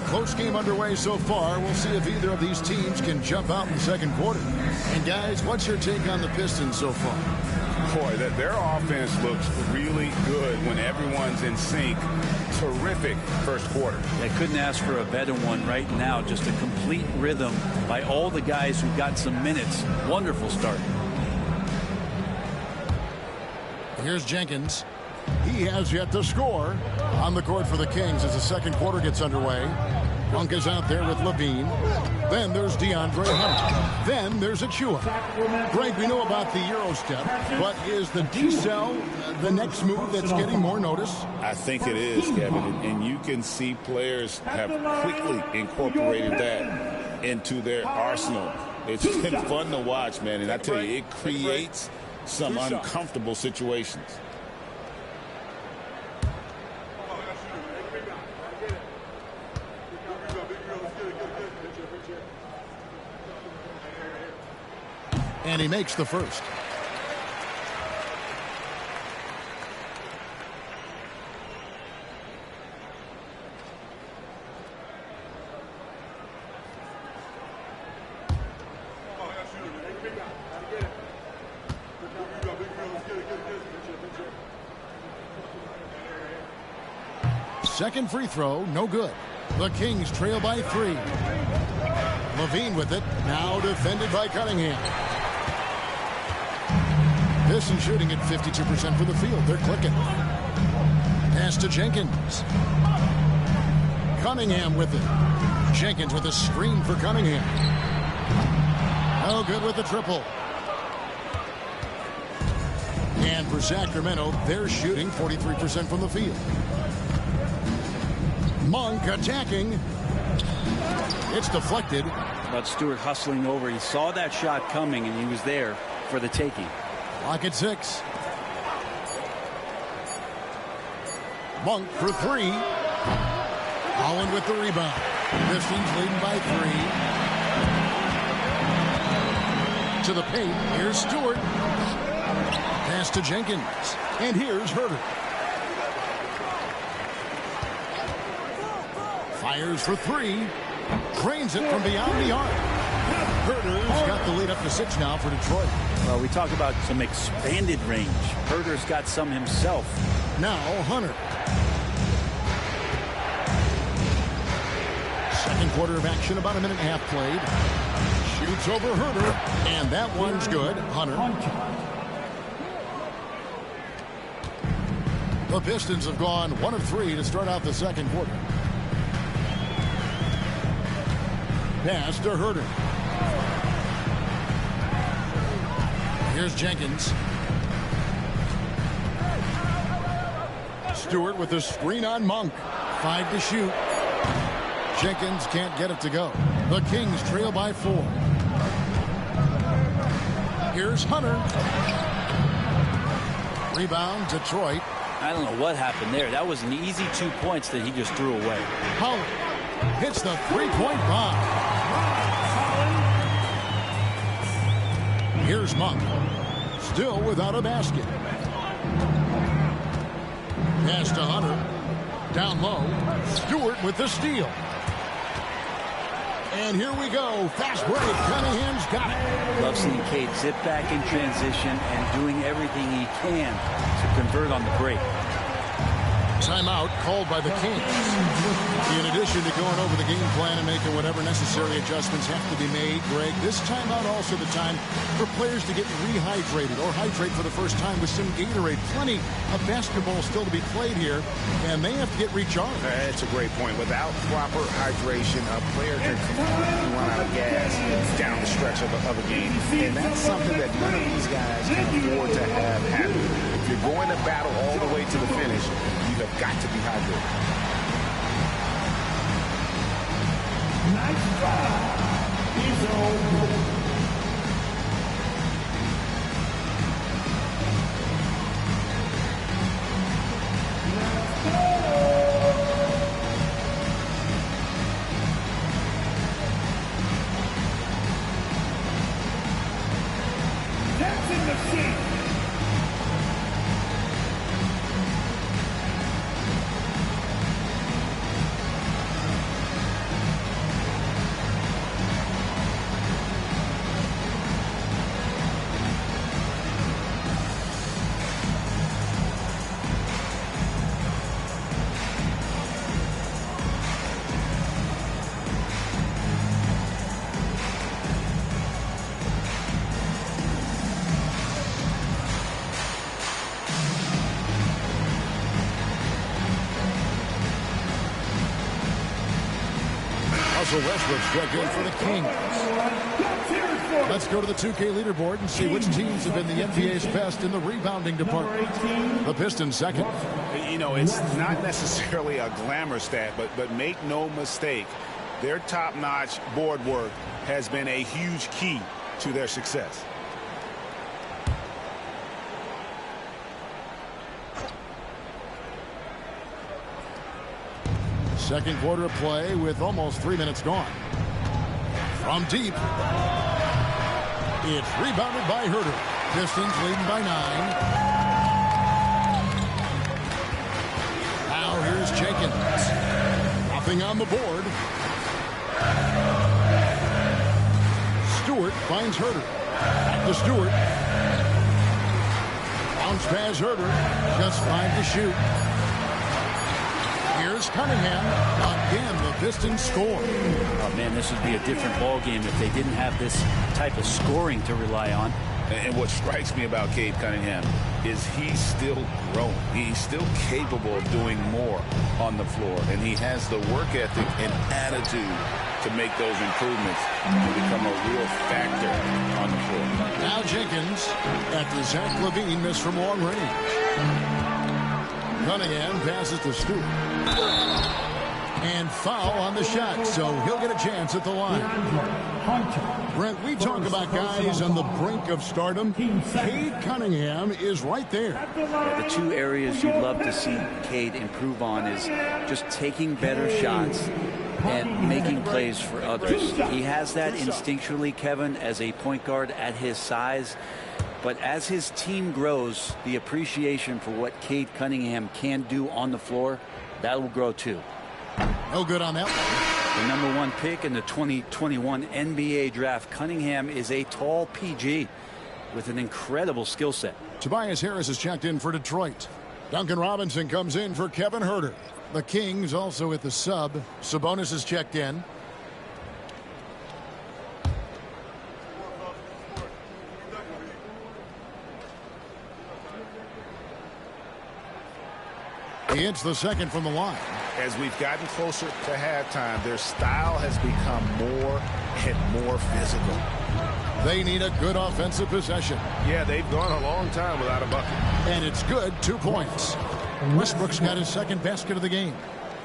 Close game underway so far. We'll see if either of these teams can jump out in the second quarter. And guys, what's your take on the Pistons so far? Boy, their offense looks really good when everyone's in sync. Terrific first quarter. I couldn't ask for a better one right now. Just a complete rhythm by all the guys who got some minutes. Wonderful start. Here's Jenkins. He has yet to score on the court for the Kings as the second quarter gets underway. Monk is out there with Levine. Then there's DeAndre Hunter. Then there's Achua. Greg, we know about the Euro step, but is the D-cell the next move that's getting more notice? I think it is, Kevin, and you can see players have quickly incorporated that into their arsenal. It's been fun to watch, man, and I tell you, it creates some uncomfortable situations. And he makes the first. Second free throw, no good. The Kings trail by 3. Levine with it, now defended by Cunningham. Pistons shooting at 52% for the field. They're clicking. Pass to Jenkins. Cunningham with it. Jenkins with a screen for Cunningham. No good with the triple. And for Sacramento, they're shooting 43% from the field. Monk attacking. It's deflected. But Stewart hustling over. He saw that shot coming, and he was there for the taking. Clock at 6. Monk for 3. Holland with the rebound. Pistons leading by 3. To the paint. Here's Stewart. Pass to Jenkins. And here's Herter. Fires for three. Drains it from beyond the arc. Herter's got the lead up to 6 now for Detroit. Well, we talk about some expanded range. Herter's got some himself. Now Hunter. Second quarter of action, about a minute and a half played. Shoots over Herter, and that one's good. Hunter. The Pistons have gone 1 of 3 to start out the second quarter. Pass to Herter. Here's Jenkins. Stewart with the screen on Monk. 5 to shoot. Jenkins can't get it to go. The Kings trail by 4. Here's Hunter. Rebound, Detroit. I don't know what happened there. That was an easy 2 points that he just threw away. Howard hits the three-point bomb. Here's Monk. Still without a basket. Pass to Hunter. Down low. Stewart with the steal. And here we go. Fast break. Cunningham's got it. Love seeing Cade zip back in transition and doing everything he can to convert on the break. Timeout called by the Kings. In addition to going over the game plan and making whatever necessary adjustments have to be made, Greg, this timeout also the time for players to get rehydrated or hydrate for the first time with some Gatorade. Plenty of basketball still to be played here, and they have to get recharged. That's a great point. Without proper hydration, a player can completely run out of gas down the stretch of a game. And that's something that none of these guys can afford to have happen. If you're going to battle all the way to the finish, you have got to be hydrated. Nice try. He's over. That's in the seat. Russell Westbrook struck in for the Kings. Let's go to the 2K leaderboard and see which teams have been the NBA's best in the rebounding department. The Pistons second. You know, it's not necessarily a glamour stat, but make no mistake, their top-notch board work has been a huge key to their success. Second quarter of play with almost 3 minutes gone. From deep. It's rebounded by Herter. Pistons leading by 9. Now here's Jenkins. Nothing on the board. Stewart finds Herter. Back to Stewart. Bounce pass Herter. Just 5 to shoot. Here's Cunningham. Again, the Pistons score. Oh, man, this would be a different ball game if they didn't have this type of scoring to rely on. And what strikes me about Cade Cunningham is he's still growing. He's still capable of doing more on the floor. And he has the work ethic and attitude to make those improvements to become a real factor on the floor. Now Jenkins after Zach LaVine missed from long range. Cunningham passes to Stewart. And foul on the shot, so he'll get a chance at the line. Brent, we talk about guys on the brink of stardom. Cade Cunningham is right there. Yeah, the two areas you'd love to see Cade improve on is just taking better shots and making plays for others. He has that instinctually, Kevin, as a point guard at his size. But as his team grows, the appreciation for what Cade Cunningham can do on the floor, that will grow too. No good on that one. The number 1 pick in the 2021 NBA draft. Cunningham is a tall PG with an incredible skill set. Tobias Harris is checked in for Detroit. Duncan Robinson comes in for Kevin Huerter. The Kings also at the sub. Sabonis is checked in. He hits the second from the line. As we've gotten closer to halftime, their style has become more and more physical. They need a good offensive possession. Yeah, they've gone a long time without a bucket. And it's good. 2 points. Westbrook's got his second basket of the game.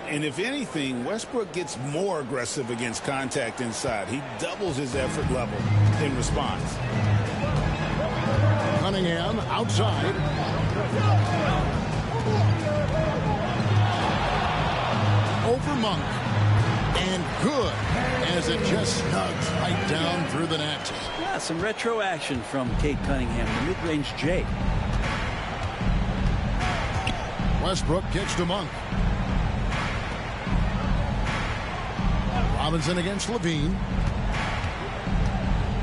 And if anything, Westbrook gets more aggressive against contact inside. He doubles his effort level in response. Cunningham outside. Over Monk. And good as it just snugs right down through the net. Yeah, some retro action from Cade Cunningham, the mid-range J. Westbrook kicks to Monk. Robinson against Levine.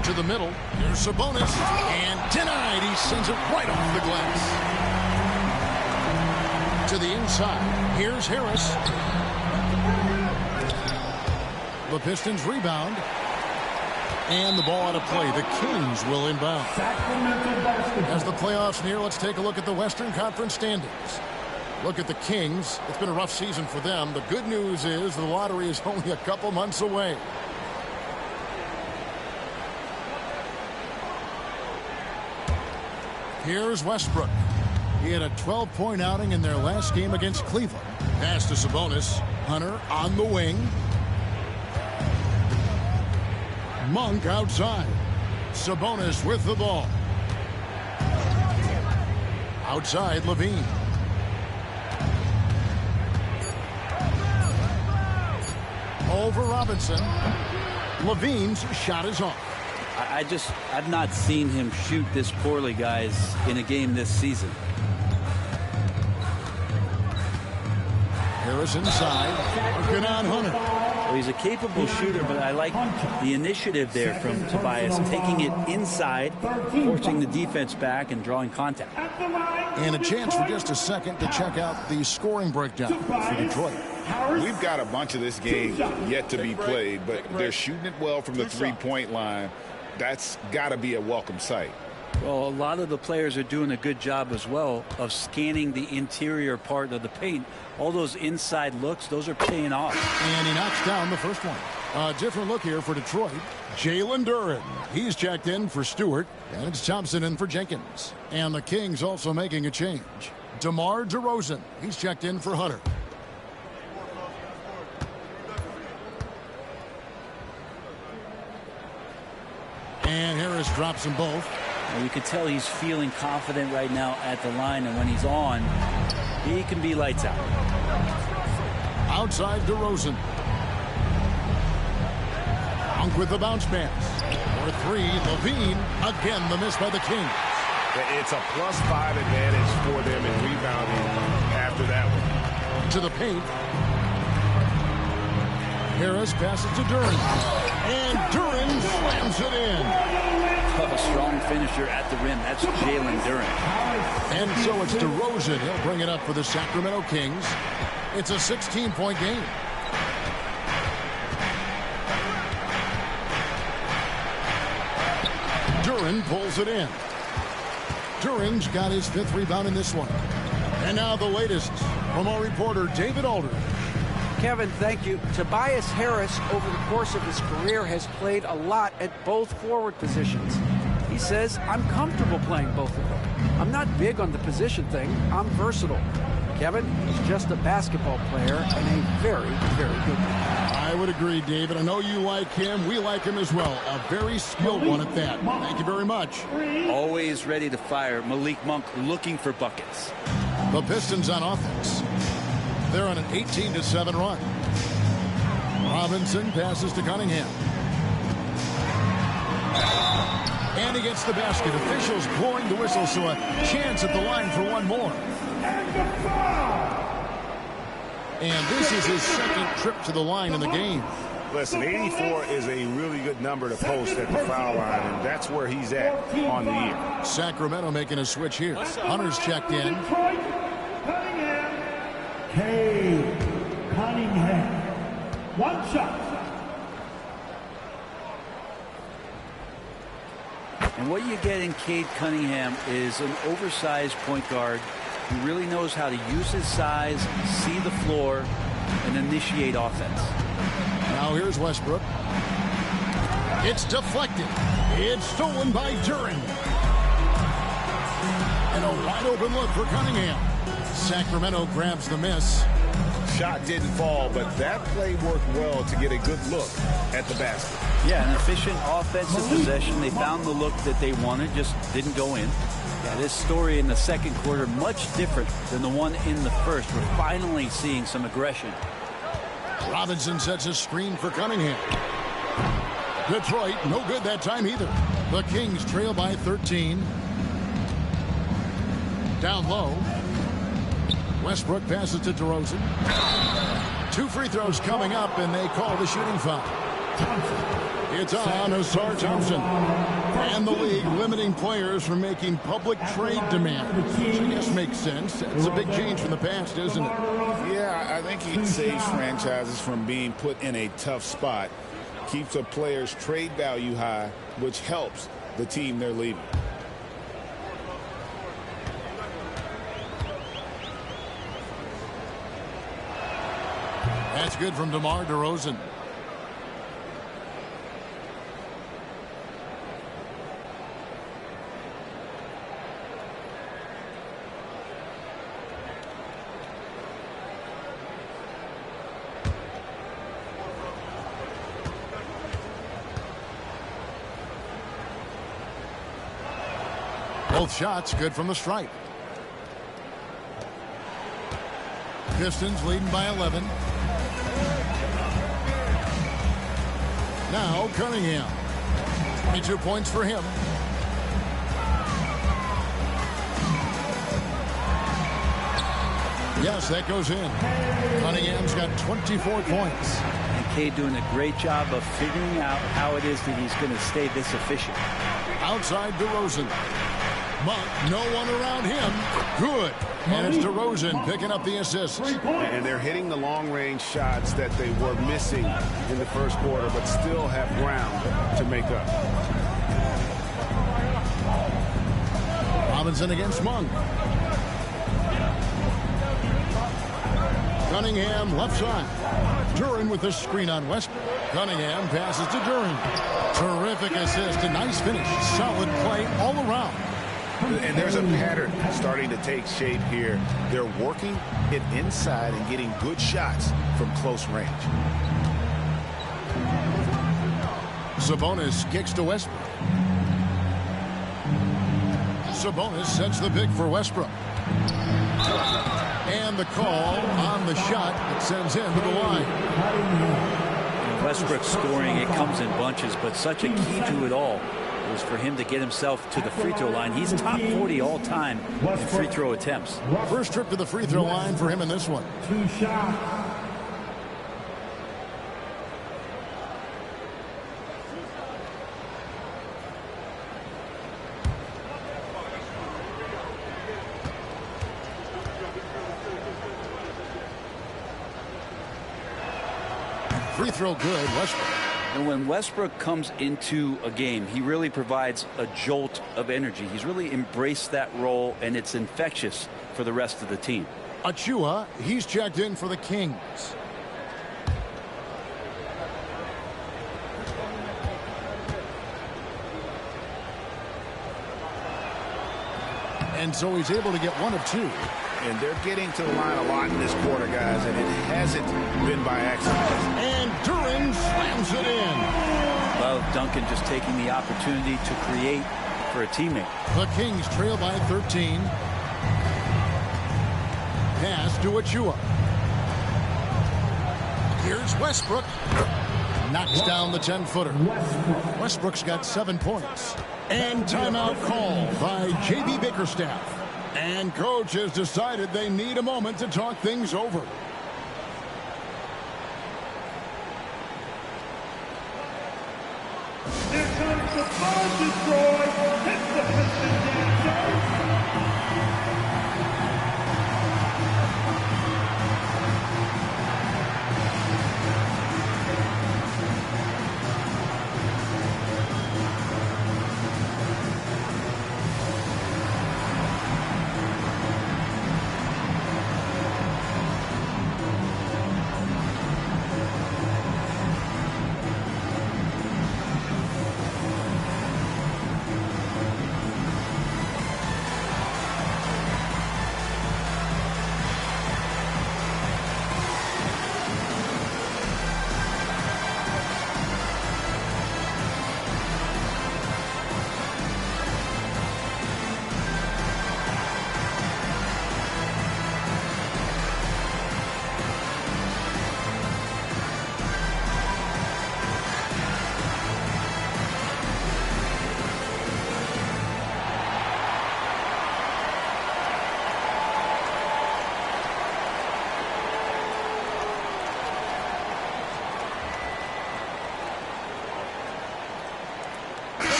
To the middle. Here's Sabonis. And denied. He sends it right off the glass. To the inside. Here's Harris. The Pistons rebound. And the ball out of play. The Kings will inbound. As the playoffs near, let's take a look at the Western Conference standings. Look at the Kings. It's been a rough season for them. The good news is the lottery is only a couple months away. Here's Westbrook. He had a 12-point outing in their last game against Cleveland. Pass to Sabonis. Hunter on the wing. Monk outside. Sabonis with the ball. Outside, Levine. Over Robinson. Levine's shot is off. I've not seen him shoot this poorly, guys, in a game this season. Harris inside. Working on Hunter. Well, he's a capable shooter, but I like the initiative there from Tobias, taking it inside, forcing the defense back, and drawing contact. And a chance for just a second to check out the scoring breakdown for Detroit. We've got a bunch of this game yet to be played, but they're shooting it well from the three-point line. That's got to be a welcome sight. Well, a lot of the players are doing a good job as well of scanning the interior part of the paint. All those inside looks, those are paying off. And he knocks down the first one. A different look here for Detroit. Jalen Duren. He's checked in for Stewart. And it's Thompson in for Jenkins. And the Kings also making a change. DeMar DeRozan. He's checked in for Hunter. And Harris drops them both. And you can tell he's feeling confident right now at the line, and when he's on, he can be lights out. Outside DeRozan. Monk with the bounce pass. For three, Levine. Again, the miss by the Kings. It's a +5 advantage for them in rebounding after that one. To the paint. Harris passes to Duren. And Duren slams it in. A strong finisher at the rim. That's Jalen Duren. And so it's DeRozan. He'll bring it up for the Sacramento Kings. It's a 16-point game. Duren pulls it in. Duren's got his 5th rebound in this one. And now the latest from our reporter, David Aldridge. Kevin, thank you. Tobias Harris, over the course of his career, has played a lot at both forward positions. He says, I'm comfortable playing both of them. I'm not big on the position thing. I'm versatile. Kevin, he's just a basketball player and a very, very good one. I would agree, David. I know you like him. We like him as well. A very skilled one at that. Thank you very much. Always ready to fire. Malik Monk looking for buckets. The Pistons on offense. They're on an 18-7 run. Robinson passes to Cunningham. And he gets the basket. Officials blowing the whistle, so a chance at the line for one more. And this is his second trip to the line in the game. Listen, 84 is a really good number to post at the foul line, and that's where he's at on the year. Sacramento making a switch here. Hunter's checked in. Cade Cunningham. One shot. And what you get in Cade Cunningham is an oversized point guard who really knows how to use his size, see the floor, and initiate offense. Now here's Westbrook. It's deflected. It's stolen by Duren. And a wide open look for Cunningham. Sacramento grabs the miss. Shot didn't fall, but that play worked well to get a good look at the basket. Yeah, an efficient offensive possession. They found the look that they wanted, just didn't go in. Yeah, this story in the second quarter much different than the one in the first. We're finally seeing some aggression. Robinson sets a screen for Cunningham. Detroit, no good that time either. The Kings trail by 13. Down low. Westbrook passes to DeRozan. 2 free throws coming up, and they call the shooting foul. It's on Asar Thompson. And the league limiting players from making public trade demands. Which I guess makes sense. It's a big change from the past, isn't it? Yeah, I think it saves franchises from being put in a tough spot. Keeps a player's trade value high, which helps the team they're leaving. That's good from DeMar DeRozan. Both shots good from the stripe. Pistons leading by 11. Now Cunningham. 22 points for him. Yes, that goes in. Cunningham's got 24 points. And Cade doing a great job of figuring out how it is that he's going to stay this efficient. Outside DeRozan. Monk, no one around him. Good. And it's DeRozan picking up the assist. And they're hitting the long-range shots that they were missing in the first quarter, but still have ground to make up. Robinson against Monk. Cunningham left side. Duren with the screen on Westbrook. Cunningham passes to Duren. Terrific assist. A nice finish. Solid play all around. And there's a pattern starting to take shape here. They're working it inside and getting good shots from close range. Sabonis kicks to Westbrook. Sabonis sets the pick for Westbrook. And the call on the shot that sends him to the line. Westbrook scoring, it comes in bunches, but such a key to it all was for him to get himself to the free throw line. He's top 40 all time in free throw attempts. First trip to the free throw line for him in this one. 2 shots. Free throw good, Westbrook. And when Westbrook comes into a game, he really provides a jolt of energy. He's really embraced that role, and it's infectious for the rest of the team. Achua, he's checked in for the Kings. And so he's able to get 1 of 2. And they're getting to the line a lot in this quarter, guys, and it hasn't been by accident. And Duren slams it in. Love Duncan just taking the opportunity to create for a teammate. The Kings trail by 13. Pass to Achua. Here's Westbrook. Knocks down the 10-footer. Westbrook's got 7 points. And timeout call by J.B. Bickerstaff. And coach has decided they need a moment to talk things over. Here comes the Bone Destroy. Hits the Piston Dancer.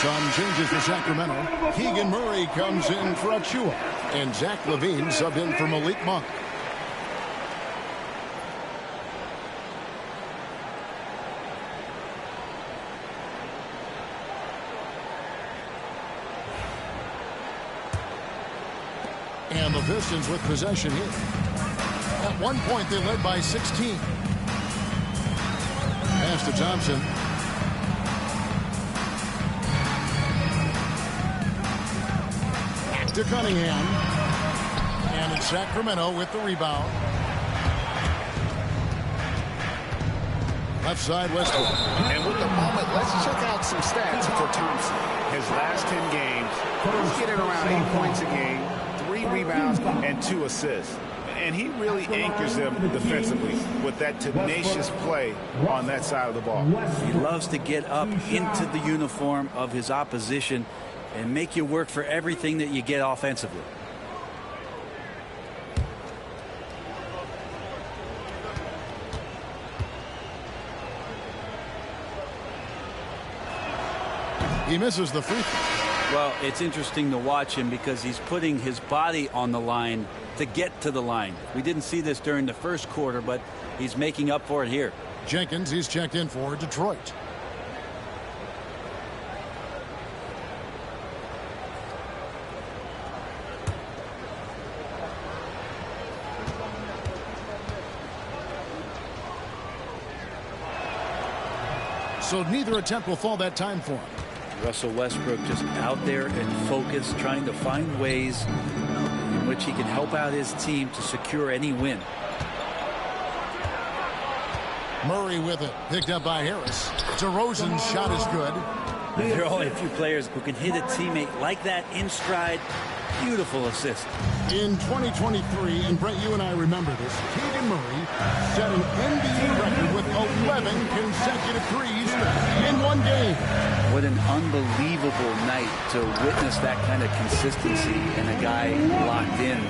Some changes for Sacramento. Keegan Murray comes in for Achua. And Zach LaVine subbed in for Malik Monk. And the Pistons with possession here. At one point, they led by 16. Pass to Thompson. To Cunningham. And it's Sacramento with the rebound. Left side, Westbrook. And with the moment, let's check out some stats for Thompson. His last 10 games, he's getting around 8 points a game, 3 rebounds, and 2 assists. And he really anchors them defensively with that tenacious play on that side of the ball. He loves to get up into the uniform of his opposition and make you work for everything that you get offensively. He misses the free throw. Well, it's interesting to watch him because he's putting his body on the line to get to the line. We didn't see this during the first quarter, but he's making up for it here. Jenkins, he's checked in for Detroit. So neither attempt will fall that time for him. Russell Westbrook just out there and focused, trying to find ways in which he can help out his team to secure any win. Murray with it, picked up by Harris. DeRozan's shot is good. There are only a few players who can hit a teammate like that in stride. Beautiful assist. In 2023, and Brent, you and I remember this, Keegan Murray set an NBA record with 11 consecutive threes in one game. What an unbelievable night to witness that kind of consistency and a guy locked in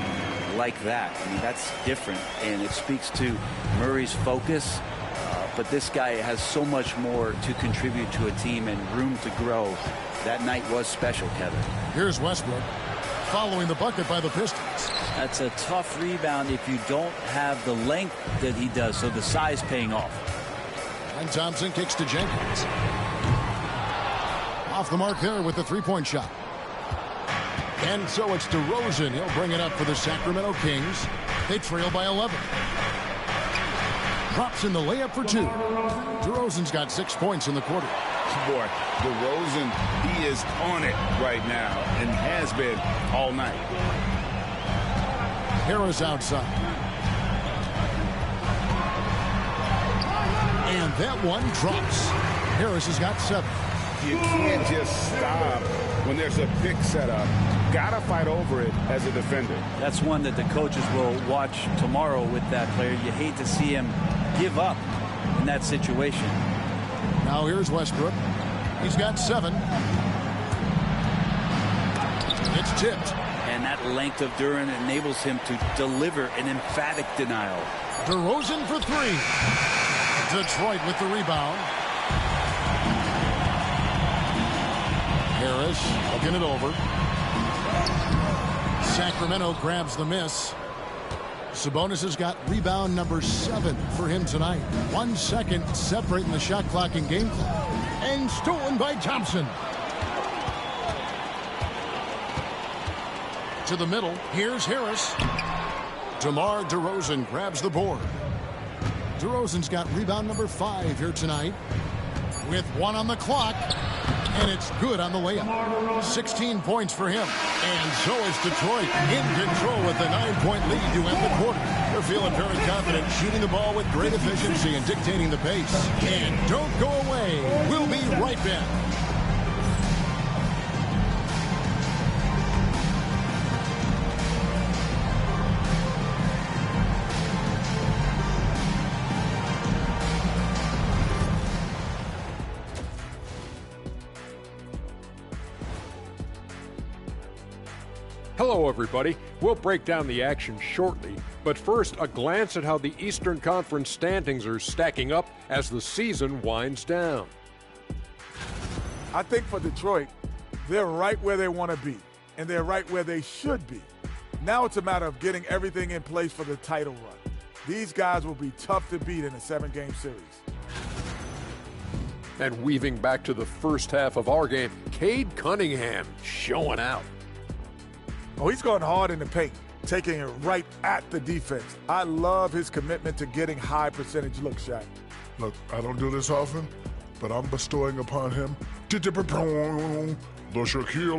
like that. I mean, that's different, and it speaks to Murray's focus. But this guy has so much more to contribute to a team and room to grow. That night was special, Kevin. Here's Westbrook following the bucket by the Pistons. That's a tough rebound if you don't have the length that he does, so the size paying off. And Thompson kicks to Jenkins. Off the mark there with the three-point shot. And so it's DeRozan. He'll bring it up for the Sacramento Kings. They trail by 11. Drops in the layup for 2. DeRozan's got 6 points in the quarter. Boy, DeRozan, he is on it right now and has been all night. Harris outside. And that one drops. Harris has got 7. You can't just stop when there's a pick set up. Gotta fight over it as a defender. That's one that the coaches will watch tomorrow with that player. You hate to see him give up in that situation. Now here's Westbrook. He's got 7. It's tipped. And that length of Duran enables him to deliver an emphatic denial. DeRozan for 3. Detroit with the rebound. Harris looking it over. Sacramento grabs the miss. Sabonis has got rebound number 7 for him tonight. 1 second separating the shot clock and game clock. And stolen by Thompson. To the middle. Here's Harris. DeMar DeRozan grabs the board. DeRozan's got rebound number 5 here tonight. With 1 on the clock. And it's good on the layup. 16 points for him. And so is Detroit in control with a 9-point lead to end the quarter. They're feeling very confident, shooting the ball with great efficiency and dictating the pace. And don't go away. We'll be right back. Hello, everybody. We'll break down the action shortly, but first, a glance at how the Eastern Conference standings are stacking up as the season winds down. I think for Detroit, they're right where they want to be, and they're right where they should be. Now it's a matter of getting everything in place for the title run. These guys will be tough to beat in a 7-game series. And weaving back to the first half of our game, Cade Cunningham showing out. Oh, he's going hard in the paint, taking it right at the defense. I love his commitment to getting high percentage looks, Shaq. Look, I don't do this often, but I'm bestowing upon him the Shaquille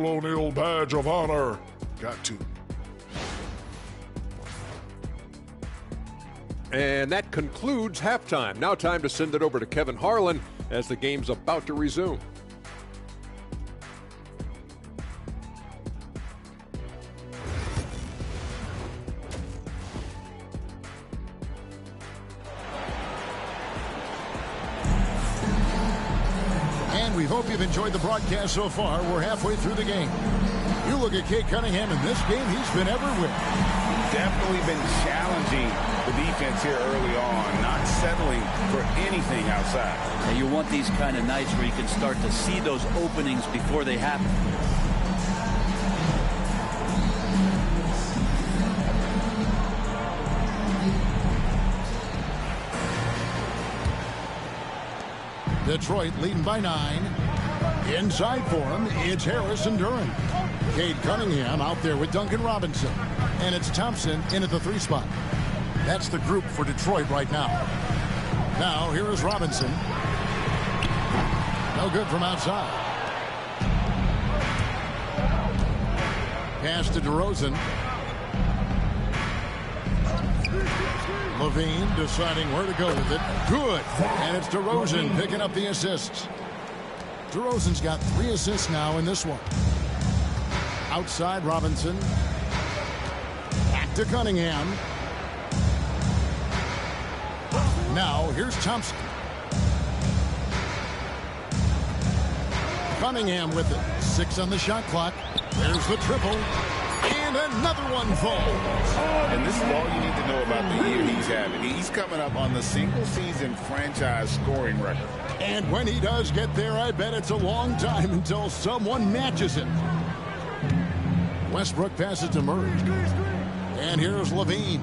O'Neal badge of honor. Got to. And that concludes halftime. Now time to send it over to Kevin Harlan as the game's about to resume. We hope you've enjoyed the broadcast so far. We're halfway through the game. You look at Cade Cunningham in this game, he's been everywhere. Definitely been challenging the defense here early on, not settling for anything outside. And you want these kind of nights where you can start to see those openings before they happen. Detroit leading by 9. Inside for him, it's Harris and Duran. Cade Cunningham out there with Duncan Robinson. And it's Thompson in at the 3 spot. That's the group for Detroit right now. Now, here is Robinson. No good from outside. Pass to DeRozan. Levine deciding where to go with it. Good. And it's DeRozan picking up the assists. DeRozan's got 3 assists now in this one. Outside Robinson. Back to Cunningham. Now here's Thompson. Cunningham with it. 6 on the shot clock. There's the triple. And another one falls. And this is all you need to know about the year he's having. He's coming up on the single-season franchise scoring record. And when he does get there, I bet it's a long time until someone matches it. Westbrook passes to Murray. And here's Levine.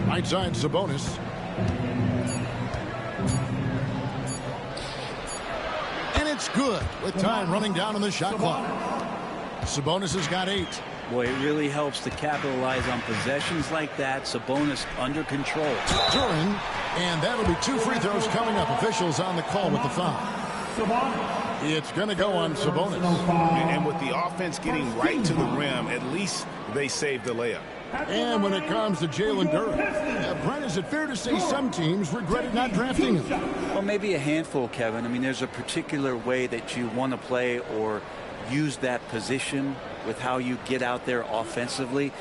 Right side Sabonis. It's good with time running down on the shot clock. Sabonis has got 8. Boy, it really helps to capitalize on possessions like that. Sabonis under control. Duran, and that'll be 2 free throws coming up. Officials on the call with the foul. It's going to go on Sabonis. And with the offense getting right to the rim, at least they saved the layup. And when it comes to Jalen Duran, Brent, is it fair to say some teams regretted not drafting him? Well, maybe a handful, Kevin. I mean, there's a particular way that you want to play or use that position with how you get out there offensively.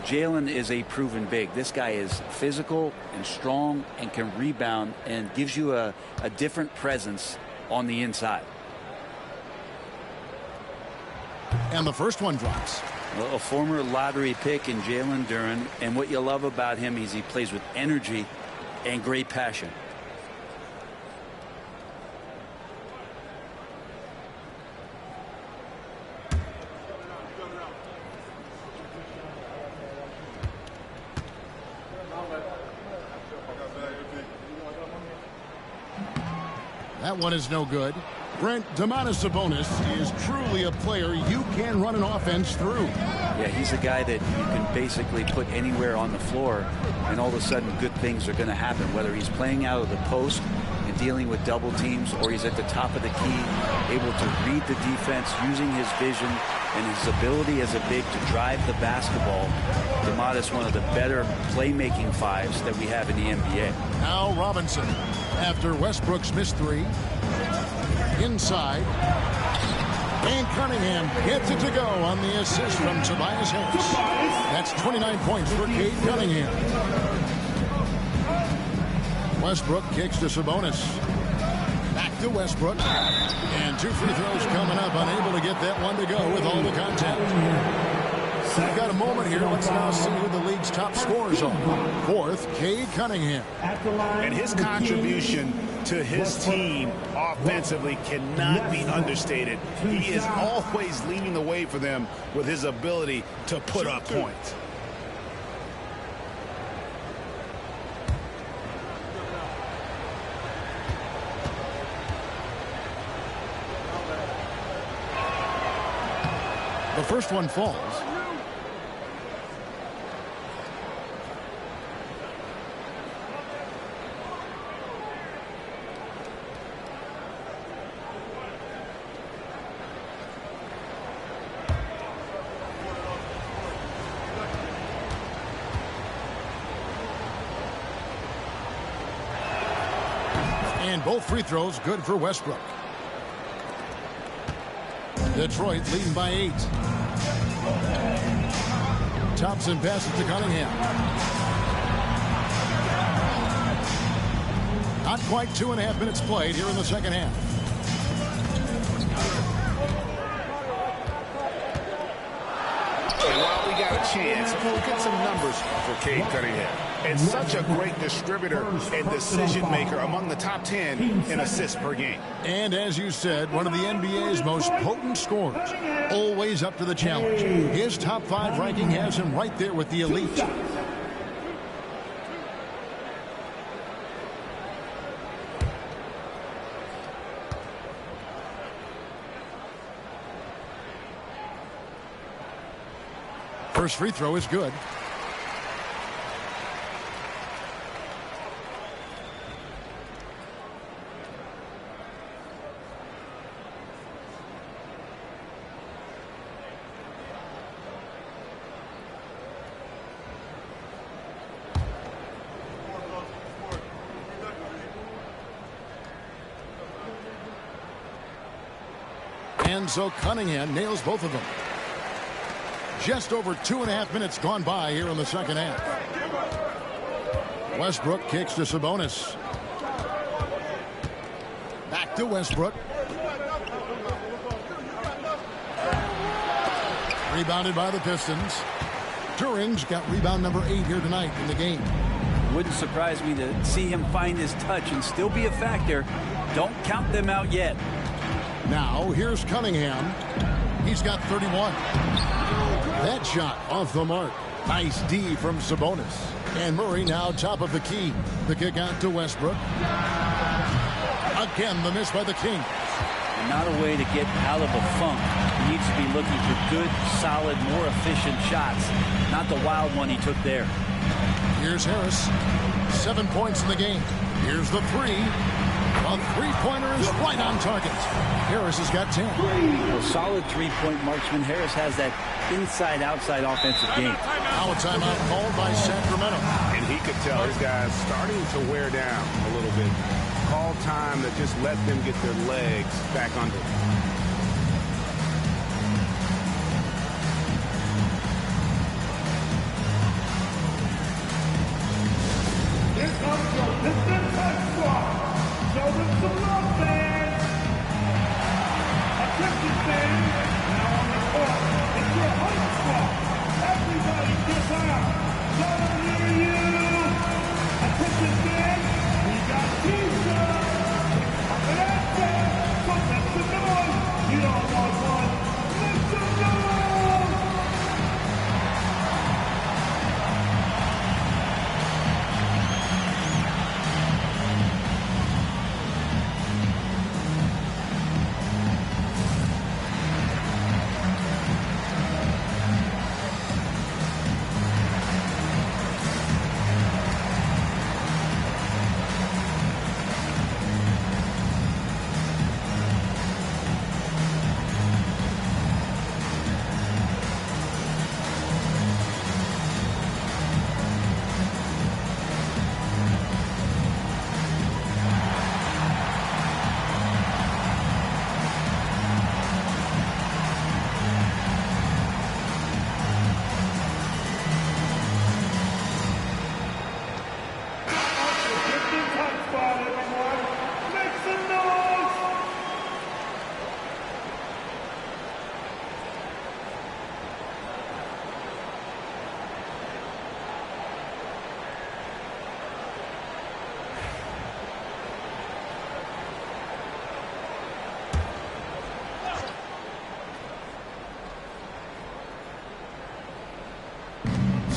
Jalen is a proven big. This guy is physical and strong and can rebound and gives you a different presence on the inside. And the first one drops. Well, a former lottery pick in Jalen Duran, and what you love about him is he plays with energy and great passion. That one is no good. Brent, Domantas Sabonis is truly a player you can run an offense through. Yeah, he's a guy that you can basically put anywhere on the floor, and all of a sudden good things are going to happen, whether he's playing out of the post and dealing with double teams, or he's at the top of the key, able to read the defense, using his vision and his ability as a big to drive the basketball. Domantas, one of the better playmaking fives that we have in the NBA. Now Robinson, after Westbrook's missed three. Inside. And Cunningham gets it to go on the assist from Tobias Harris. That's 29 points for Cade Cunningham. Westbrook kicks to Sabonis. Back to Westbrook. And 2 free throws coming up. Unable to get that one to go with all the contact. We've got a moment here. Let's now see who the league's top scorers are. Fourth, Cade Cunningham. And his contribution to his team offensively cannot be understated. He is always leading the way for them with his ability to put up points. The first one falls. And both free throws good for Westbrook. Detroit leading by 8. Thompson passes to Cunningham. Not quite 2.5 minutes played here in the second half. And while we got a chance, look at some numbers for Cade Cunningham. And such a great distributor and decision maker, among the top 10 in assists per game. And as you said, one of the NBA's most potent scorers. Always up to the challenge. His top 5 ranking has him right there with the elite. First free throw is good. And so Cunningham nails both of them. Just over 2.5 minutes gone by here in the second half. Westbrook kicks to Sabonis. Back to Westbrook. Rebounded by the Pistons. Turing's got rebound number 8 here tonight in the game. Wouldn't surprise me to see him find his touch and still be a factor. Don't count them out yet. Now here's Cunningham. He's got 31. That shot off the mark. Nice D from Sabonis. And Murray now top of the key. The kick out to Westbrook. Again, the miss by the King. Not a way to get out of a funk. He needs to be looking for good, solid, more efficient shots. Not the wild one he took there. Here's Harris. 7 points in the game. Here's the 3. A three-pointer is right on target. Harris has got 10. Well, solid three-point marksman. Harris has that inside-outside offensive game. Now a timeout called by Sacramento. And he could tell his guys starting to wear down a little bit. Call time to just let them get their legs back under. Here comes your Pistons squad. Show them some love, fans. Attention, fans. Now on the court, it's your home squad. Everybody get out. Show them near you. Attention, fans. We got T-shirts. Up and out there. So make some noise.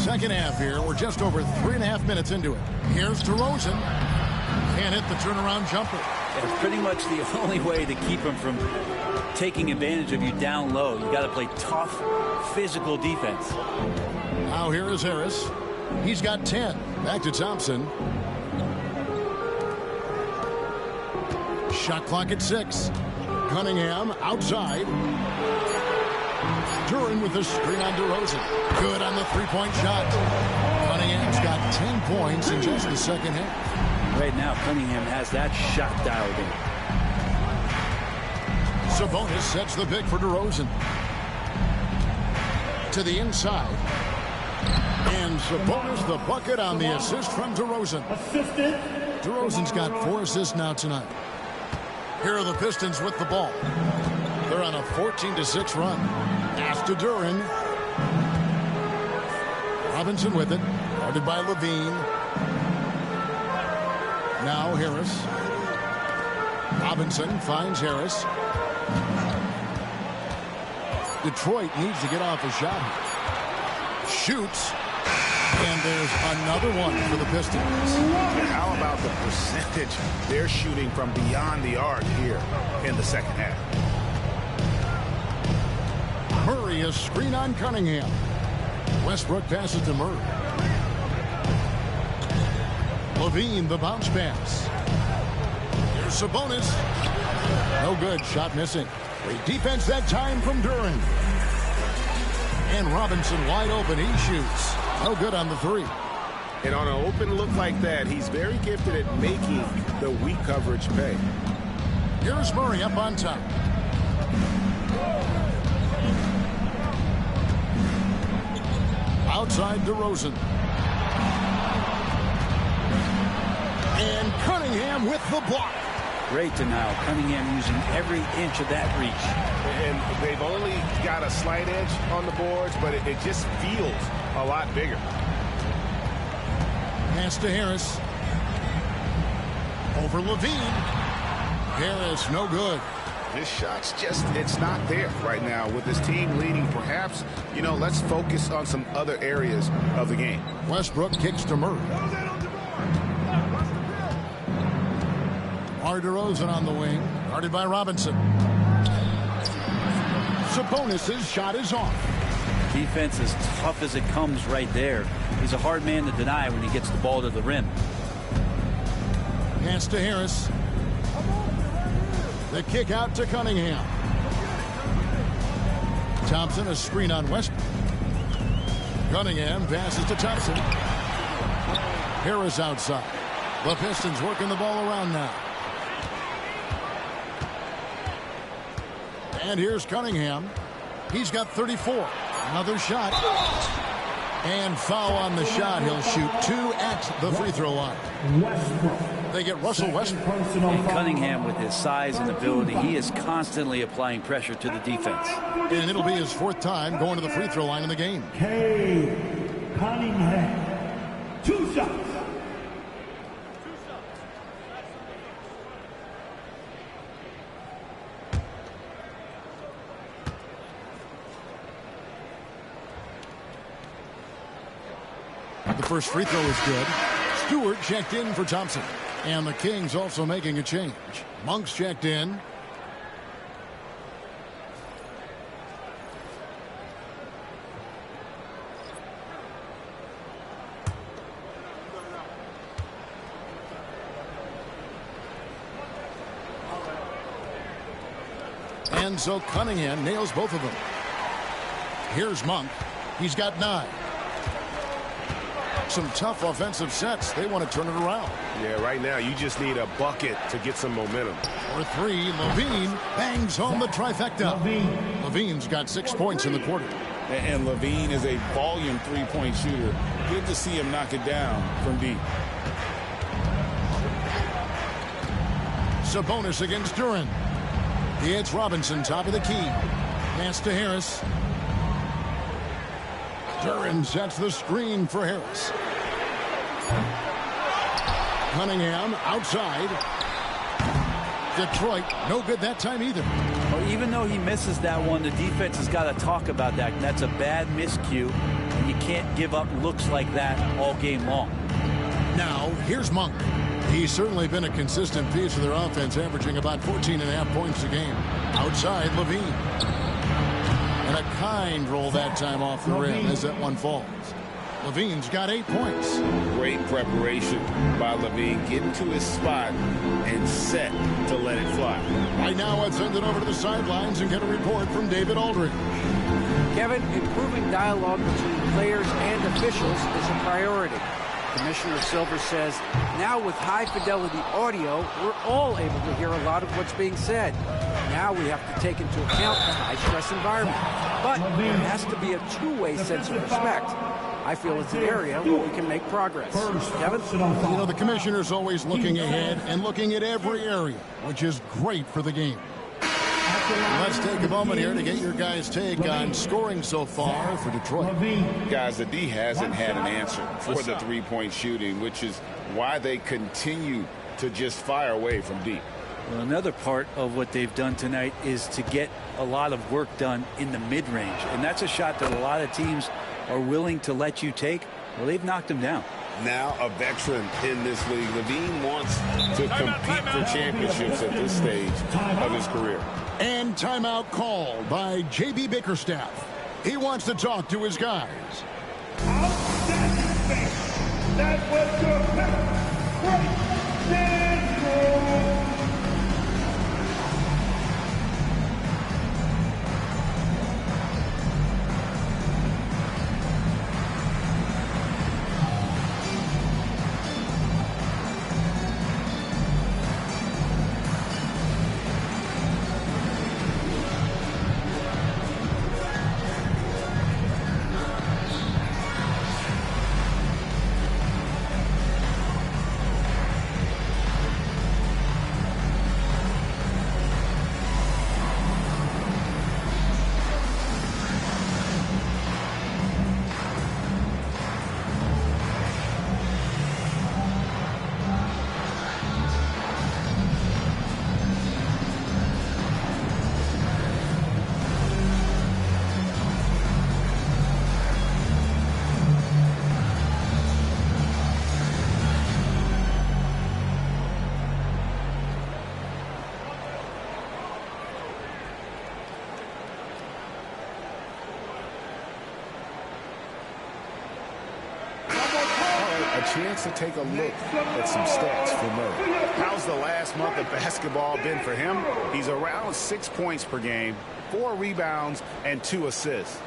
second half here. We're just over 3.5 minutes into it. Here's DeRozan. Can't hit the turnaround jumper. It's pretty much the only way to keep him from taking advantage of you down low. You got to play tough, physical defense. Now here is Harris. He's got 10. Back to Thompson. Shot clock at 6. Cunningham outside. Duran with the screen on DeRozan. Good on the three-point shot. Cunningham's got 10 points in just the second half. Right now, Cunningham has that shot dialed in. Sabonis sets the pick for DeRozan. To the inside. And Sabonis the bucket on the assist from DeRozan. DeRozan's got 4 assists now tonight. Here are the Pistons with the ball. They're on a 14-6 run. Pass to Duran. Robinson with it. Guarded by Levine. Now Harris. Robinson finds Harris. Detroit needs to get off a shot. Shoots. And there's another one for the Pistons. How about the percentage they're shooting from beyond the arc here in the second half? Murray, a screen on Cunningham. Westbrook passes to Murray. Levine, the bounce pass. Here's Sabonis. No good. Shot missing. Great defense that time from Duran. And Robinson wide open. He shoots. No good on the 3. And on an open look like that, he's very gifted at making the weak coverage pay. Here's Murray up on top. Outside DeRozan. And Cunningham with the block. Great denial. Cunningham using every inch of that reach. And they've only got a slight edge on the boards, but it just feels a lot bigger. Pass to Harris. Over Levine. Harris, no good. This shot's just, it's not there right now with this team leading. Perhaps, let's focus on some other areas of the game. Westbrook kicks to Murray. DeRozan on the wing, guarded by Robinson. Sabonis' shot is off. Defense as tough as it comes right there. He's a hard man to deny when he gets the ball to the rim. Pass to Harris. The kick out to Cunningham. Thompson, a screen on Westbrook. Cunningham passes to Thompson. Harris outside. The Pistons working the ball around now. And here's Cunningham. He's got 34. Another shot. And foul on the shot. He'll shoot 2 at the free throw line. They get Russell Westbrook. And Cunningham, with his size and ability, he is constantly applying pressure to the defense. And it'll be his 4th time going to the free throw line in the game. Cunningham. 2 shots. The first free throw is good. Stewart checked in for Thompson. And the Kings also making a change. Monk's checked in. And so Cunningham nails both of them. Here's Monk. He's got 9. Some tough offensive sets. They want to turn it around. Yeah, right now you just need a bucket to get some momentum. For 3, Levine bangs home the trifecta. Levine's got 6 points in the quarter. And Levine is a volume three-point shooter. Good to see him knock it down from deep. Sabonis against Duran. It's Robinson, top of the key. Pass to Harris. Duran sets the screen for Harris. Cunningham outside. Detroit, no good that time either. Well, even though he misses that one, the defense has got to talk about that. That's a bad miscue. and you can't give up looks like that all game long. Now, here's Monk. He's certainly been a consistent piece of their offense, averaging about 14.5 points a game. Outside, Levine. And a kind roll that time off the rim as that one falls. Levine's got 8 points. Great preparation by Levine, getting to his spot and set to let it fly. Right now, let's send it over to the sidelines and get a report from David Aldridge. Kevin, improving dialogue between players and officials is a priority. Commissioner Silver says, now with high-fidelity audio, we're all able to hear a lot of what's being said. Now we have to take into account the high-stress environment. But there has to be a two-way sense of respect. I feel it's an area where we can make progress. Kevin? You know, the commissioner's always looking ahead and looking at every area, which is great for the game. Let's take a moment here to get your guys' take on scoring so far for Detroit. Guys, the D hasn't had an answer for the three-point shooting, which is why they continue to just fire away from deep. Well, another part of what they've done tonight is to get a lot of work done in the mid-range. And that's a shot that a lot of teams are willing to let you take. Well, they've knocked them down. Now a veteran in this league, Levine wants to compete for championships at this stage of his career. And timeout called by J.B. Bickerstaff. He wants to talk to his guys. That was your pick. Great. Chance to take a look at some stats for Murray. How's the last month of basketball been for him? He's around 6 points per game, 4 rebounds, and 2 assists.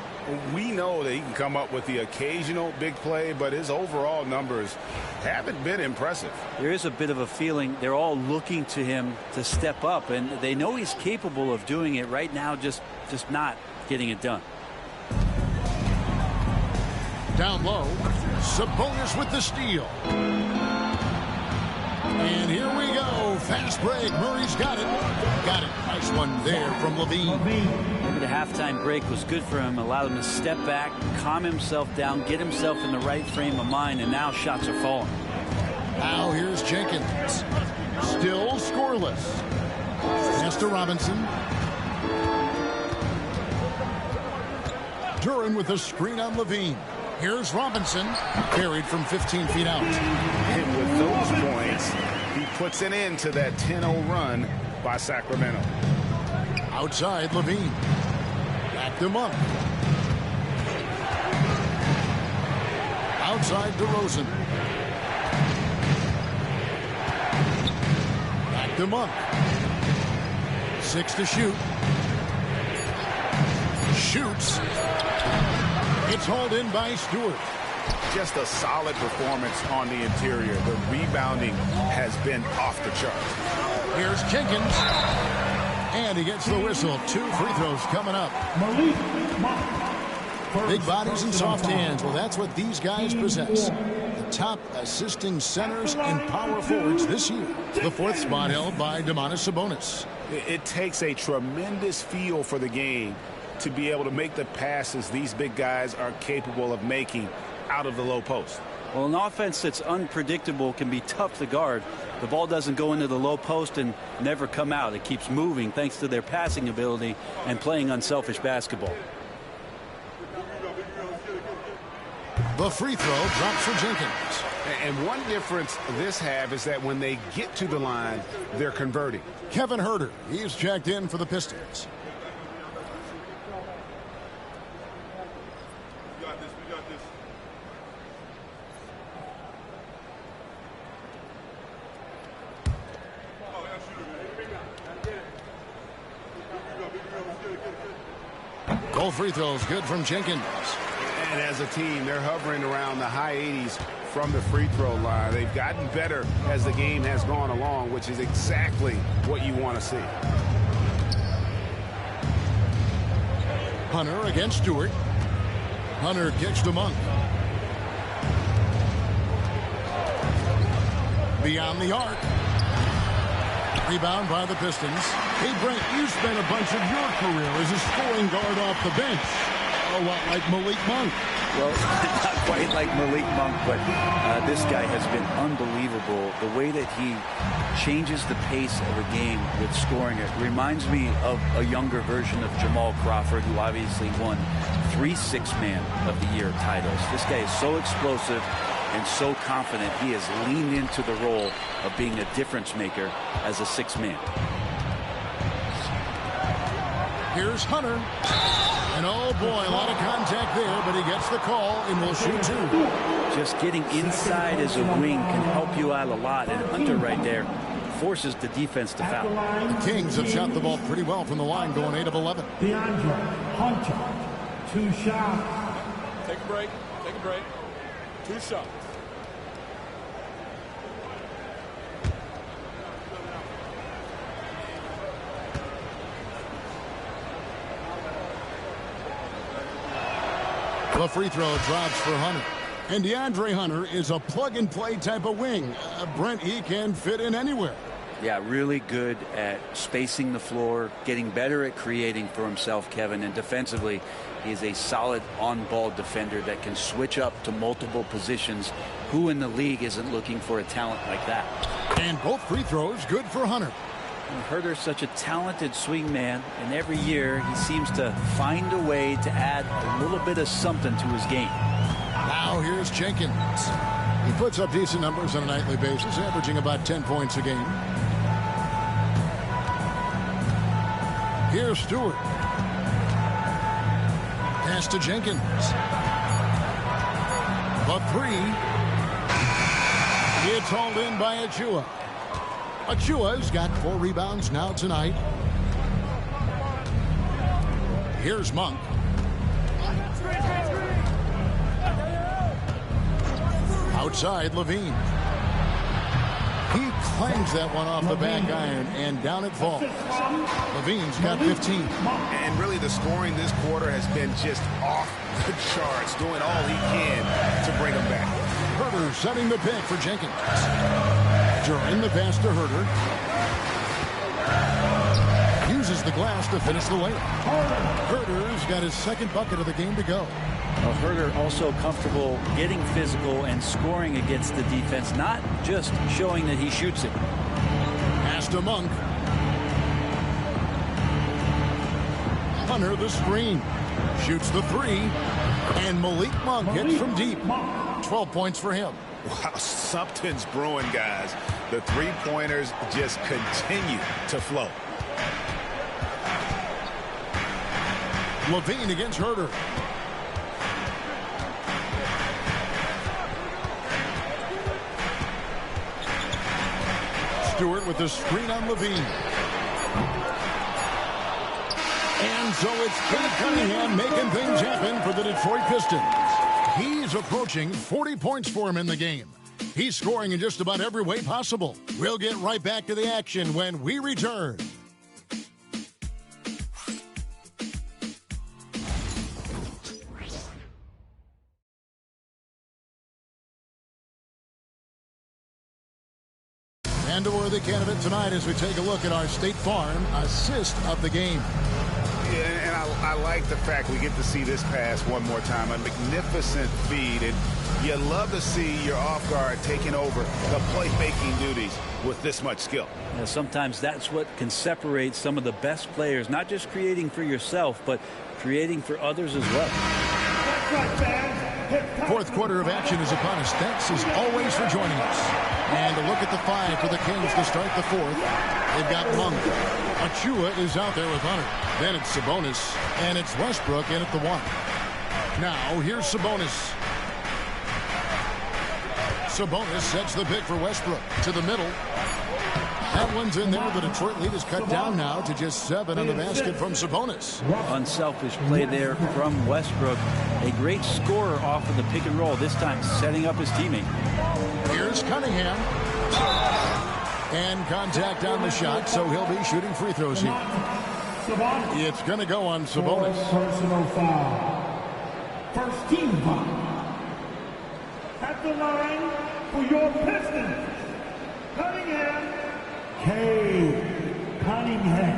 We know that he can come up with the occasional big play, but his overall numbers haven't been impressive. There is a bit of a feeling they're all looking to him to step up, and they know he's capable of doing it right now, just not getting it done. Down low, Sabonis with the steal. And here we go. Fast break. Murray's got it. Got it. Nice one there from Levine. Maybe the halftime break was good for him. Allowed him to step back, calm himself down, get himself in the right frame of mind, and now shots are falling. Now here's Jenkins. Still scoreless. Pass to Robinson. Duran with a screen on Levine. Here's Robinson, carried from 15 feet out. And with those points, he puts an end to that 10-0 run by Sacramento. Outside, Levine. Back to Monk. Outside, DeRozan. Back to Monk. 6 to shoot. Shoots. It's hauled in by Stewart. Just a solid performance on the interior. The rebounding has been off the charts. Here's Jenkins. And he gets the whistle. 2 free throws coming up. Big bodies and soft hands. Well, that's what these guys possess. The top assisting centers and power forwards this year. The 4th spot held by Domantas Sabonis. It takes a tremendous feel for the game to be able to make the passes these big guys are capable of making out of the low post. Well, an offense that's unpredictable can be tough to guard. The ball doesn't go into the low post and never come out. It keeps moving thanks to their passing ability and playing unselfish basketball. The free throw drops for Jenkins. And one difference this half is that when they get to the line, they're converting. Kevin Huerter, he's checked in for the Pistons. Goal free throws good from Jenkins. And as a team, they're hovering around the high 80s from the free throw line. They've gotten better as the game has gone along, which is exactly what you want to see. Hunter against Stewart. Hunter kicks to Monk. Beyond the arc. Rebound by the Pistons. Hey, Brent, you spent a bunch of your career as a scoring guard off the bench. A lot like Malik Monk. Well, not quite like Malik Monk, but this guy has been unbelievable. The way that he changes the pace of a game with scoring, it reminds me of a younger version of Jamal Crawford, who obviously won 3 Six-Man of the Year titles. This guy is so explosive and so confident. He has leaned into the role of being a difference maker as a six-man. Here's Hunter. And oh boy, a lot of contact there, but he gets the call and will shoot 2. Just getting inside as a wing can help you out a lot, and Hunter right there forces the defense to foul. The Kings have shot the ball pretty well from the line, going 8 of 11. DeAndre Hunter, 2 shots. Take a break. Take a break. 2 shots. The free throw drops for Hunter. And DeAndre Hunter is a plug-and-play type of wing. Brent, he can fit in anywhere. Yeah, really good at spacing the floor, getting better at creating for himself, Kevin. And defensively, he's a solid on-ball defender that can switch up to multiple positions. Who in the league isn't looking for a talent like that? And both free throws good for Hunter. Huerter's such a talented swing man, and every year he seems to find a way to add a little bit of something to his game. Now here's Jenkins. He puts up decent numbers on a nightly basis, averaging about 10 points a game. Here's Stewart. Pass to Jenkins. The 3. It's hauled in by Achua. Achua's got 4 rebounds now tonight. Here's Monk. Outside, Levine. He clangs that one off the back iron, and down it falls. Levine's got 15. And really the scoring this quarter has been just off the charts, doing all he can to bring them back. Huerter setting the pick for Jenkins. During the pass to Huerter. Uses the glass to finish the layup. Huerter's got his second bucket of the game to go. Well, Huerter also comfortable getting physical and scoring against the defense, not just showing that he shoots it. Pass to Monk. Hunter the screen. Shoots the 3. And Malik Monk hits from deep. 12 points for him. Wow, something's brewing, guys. The three-pointers just continue to flow. Levine against Huerter. Stewart with the screen on Levine. And so it's Kenneth Cunningham making things happen for the Detroit Pistons. He's approaching 40 points for him in the game. He's scoring in just about every way possible. We'll get right back to the action when we return. And a worthy candidate tonight as we take a look at our State Farm assist of the game. Yeah, and I like the fact we get to see this pass one more time. A magnificent feed, and you love to see your off guard taking over the playmaking duties with this much skill. Yeah, sometimes that's what can separate some of the best players, not just creating for yourself, but creating for others as well. That's right, fans. Fourth quarter of action is upon us. Thanks as always for joining us. And a look at the 5 for the Kings to start the fourth. They've got Monk. Achua is out there with Hunter. Then it's Sabonis. And it's Westbrook in at the 1. Now here's Sabonis. Sabonis sets the pick for Westbrook to the middle. That one's in there. The Detroit lead is cut down now to just 7 on the basket from Sabonis. Unselfish play there from Westbrook. A great scorer off of the pick and roll, this time setting up his teammate. Here's Cunningham. And contact on the shot, so he'll be shooting free throws here. It's going to go on Sabonis. Personal foul. First team foul. At the line for your Pistons, Cunningham. Cunningham.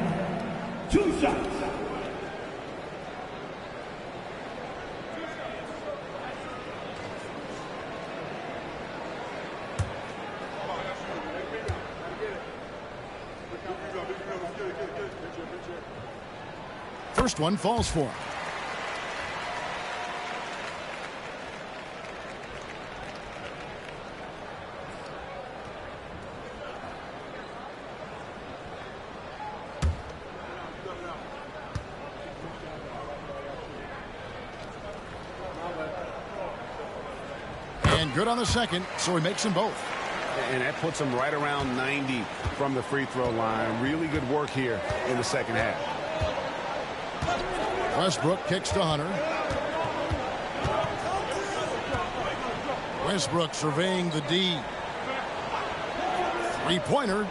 2 shots. First one falls for him. And good on the second, so he makes them both. And that puts him right around 90 from the free throw line. Really good work here in the second half. Westbrook kicks to Hunter. Westbrook surveying the D. Three-pointer.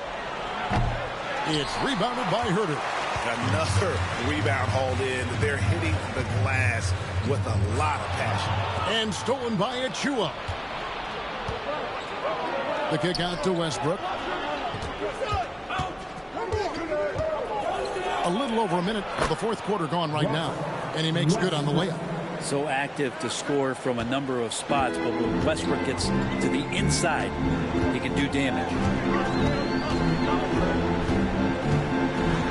It's rebounded by Herter. Another rebound hauled in. They're hitting the glass with a lot of passion. And stolen by Achua. The kick out to Westbrook. A little over a minute of the fourth quarter gone right now. And he makes good on the layup. So active to score from a number of spots, but when Westbrook gets to the inside, he can do damage.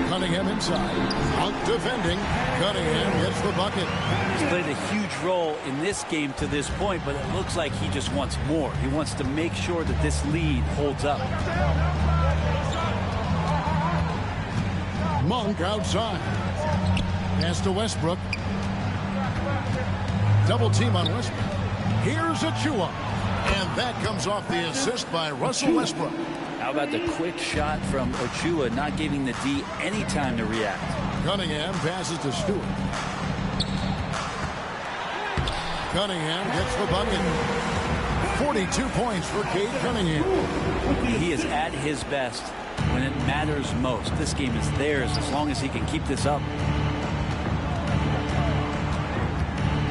Cunningham inside. Monk defending. Cunningham gets the bucket. He's played a huge role in this game to this point, but it looks like he just wants more. He wants to make sure that this lead holds up. Monk outside. Pass to Westbrook. Double team on Westbrook. Here's Achua. And that comes off the assist by Russell Westbrook. How about the quick shot from Achua, not giving the D any time to react. Cunningham passes to Stewart. Cunningham gets the bucket. 42 points for Cade Cunningham. He is at his best when it matters most. This game is theirs as long as he can keep this up.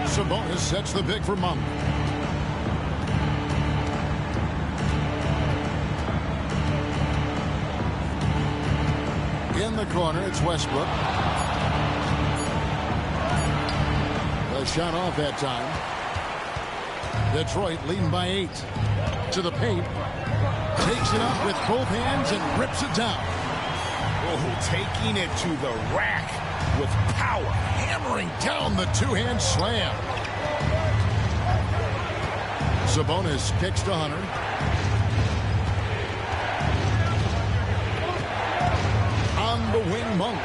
Sabonis sets the pick for Monk. In the corner, it's Westbrook. The shot off that time. Detroit leading by 8. To the paint. Takes it up with both hands and rips it down. Oh, taking it to the rack with power. Hammering down the two-hand slam. Sabonis kicks to Hunter. On the wing, Monk.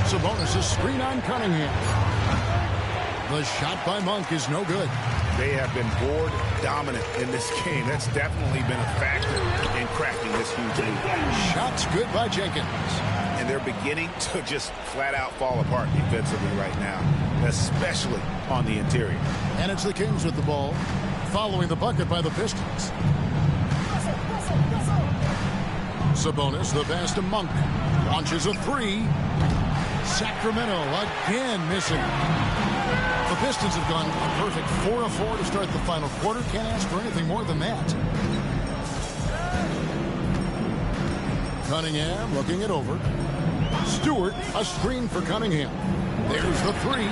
Sabonis' screen on Cunningham. The shot by Monk is no good. They have been board dominant in this game. That's definitely been a factor in cracking this huge lead. Shots good by Jenkins. And they're beginning to just flat out fall apart defensively right now, especially on the interior. And it's the Kings with the ball, following the bucket by the Pistons. Sabonis, the pass to Monk. Launches a three. Sacramento again missing. The Pistons have gone a perfect 4 of 4 to start the final quarter. Can't ask for anything more than that. Cunningham looking it over. Stewart, a screen for Cunningham. There's the three.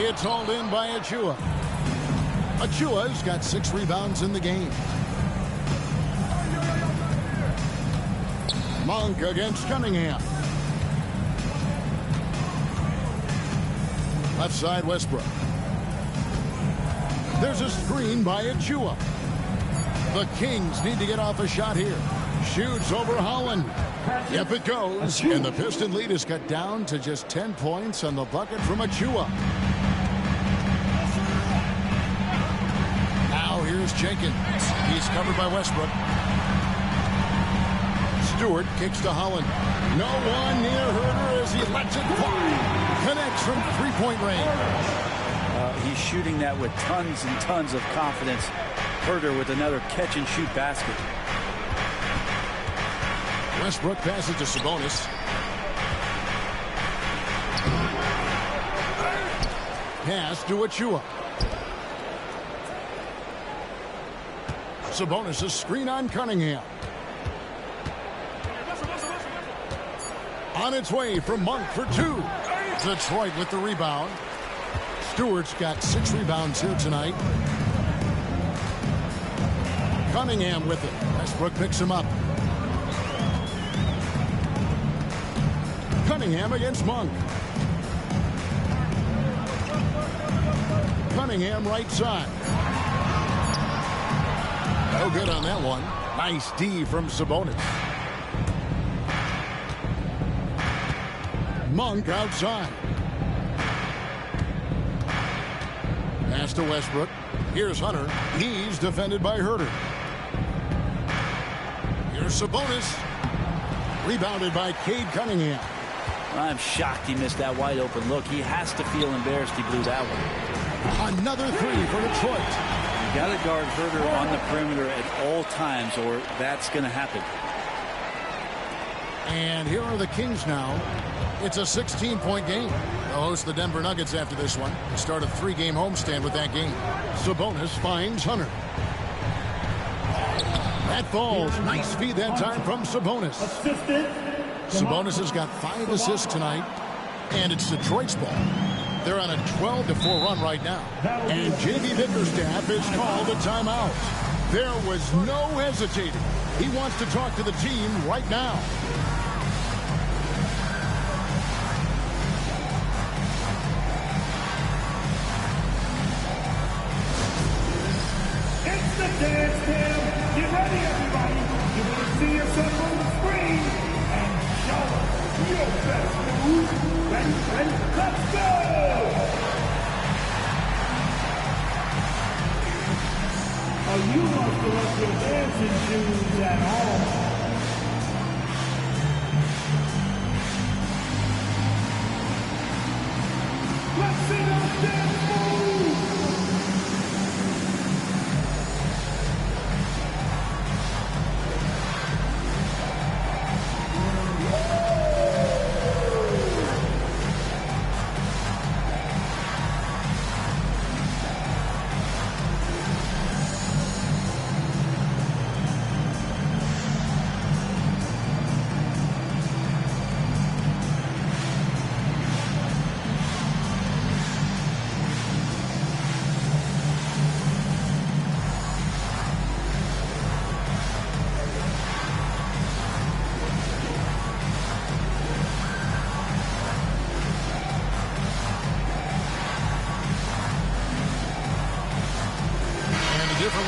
It's hauled in by Achua. Achua's got 6 rebounds in the game. Monk against Cunningham. Left side, Westbrook. There's a screen by Achua. The Kings need to get off a shot here. Shoots over Holland. Yep, it goes. And the Piston lead is cut down to just 10 points on the bucket from Achua. Now here's Jenkins. He's covered by Westbrook. Stewart kicks to Holland. No one near Herder as he lets it fly. Connects from three-point range. He's shooting that with tons and tons of confidence. Herder with another catch-and-shoot basket. Westbrook passes to Sabonis. Pass to Achua. Sabonis' screen on Cunningham. On its way from Monk for two. Detroit with the rebound. Stewart's got 6 rebounds here tonight. Cunningham with it. Westbrook picks him up. Cunningham against Monk. Cunningham right side. No good on that one. Nice D from Sabonis. Monk outside. Pass to Westbrook. Here's Hunter. He's defended by Herder. Here's Sabonis. Rebounded by Cade Cunningham. I'm shocked he missed that wide open look. He has to feel embarrassed he blew that one. Another three for Detroit. You got to guard Herder on the perimeter at all times or that's going to happen. And here are the Kings now. It's a 16-point game. They'll host the Denver Nuggets after this one. Start a 3-game homestand with that game. Sabonis finds Hunter. That falls. Nice feed that time from Sabonis. Sabonis has got 5 assists tonight. And it's Detroit's ball. They're on a 12-4 run right now. And J.B. Bickerstaff has called a timeout. There was no hesitating. He wants to talk to the team right now. It's the dance cam. Get ready, everybody. You want to see yourself on the screen and show us your best move. Ready, let's go! Oh, you must have left your dancing shoes at home. Let's see those dance moves!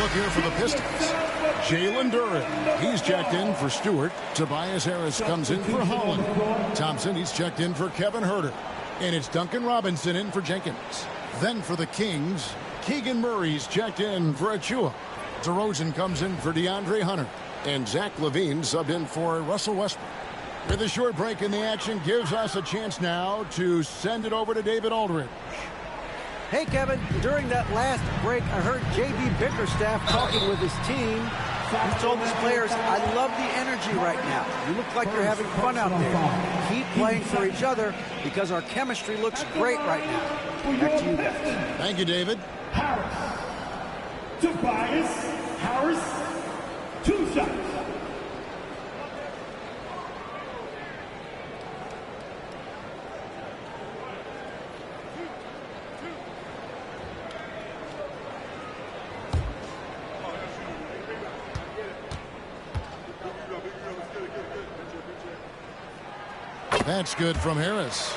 Look here for the Pistons. Jalen Duren. He's checked in for Stewart. Tobias Harris comes in for Holland. Thompson, he's checked in for Kevin Herter. And it's Duncan Robinson in for Jenkins. Then for the Kings, Keegan Murray's checked in for Achua. DeRozan comes in for DeAndre Hunter. And Zach LaVine subbed in for Russell Westbrook. With a short break in the action gives us a chance now to send it over to David Aldridge. Hey, Kevin, during that last break, I heard J.B. Bickerstaff talking with his team. He told his players, I love the energy right now. You look like you're having fun out there. Keep playing for each other because our chemistry looks great right now. Back to you guys. Thank you, David. Harris. Tobias Harris. 2 shots. That's good from Harris.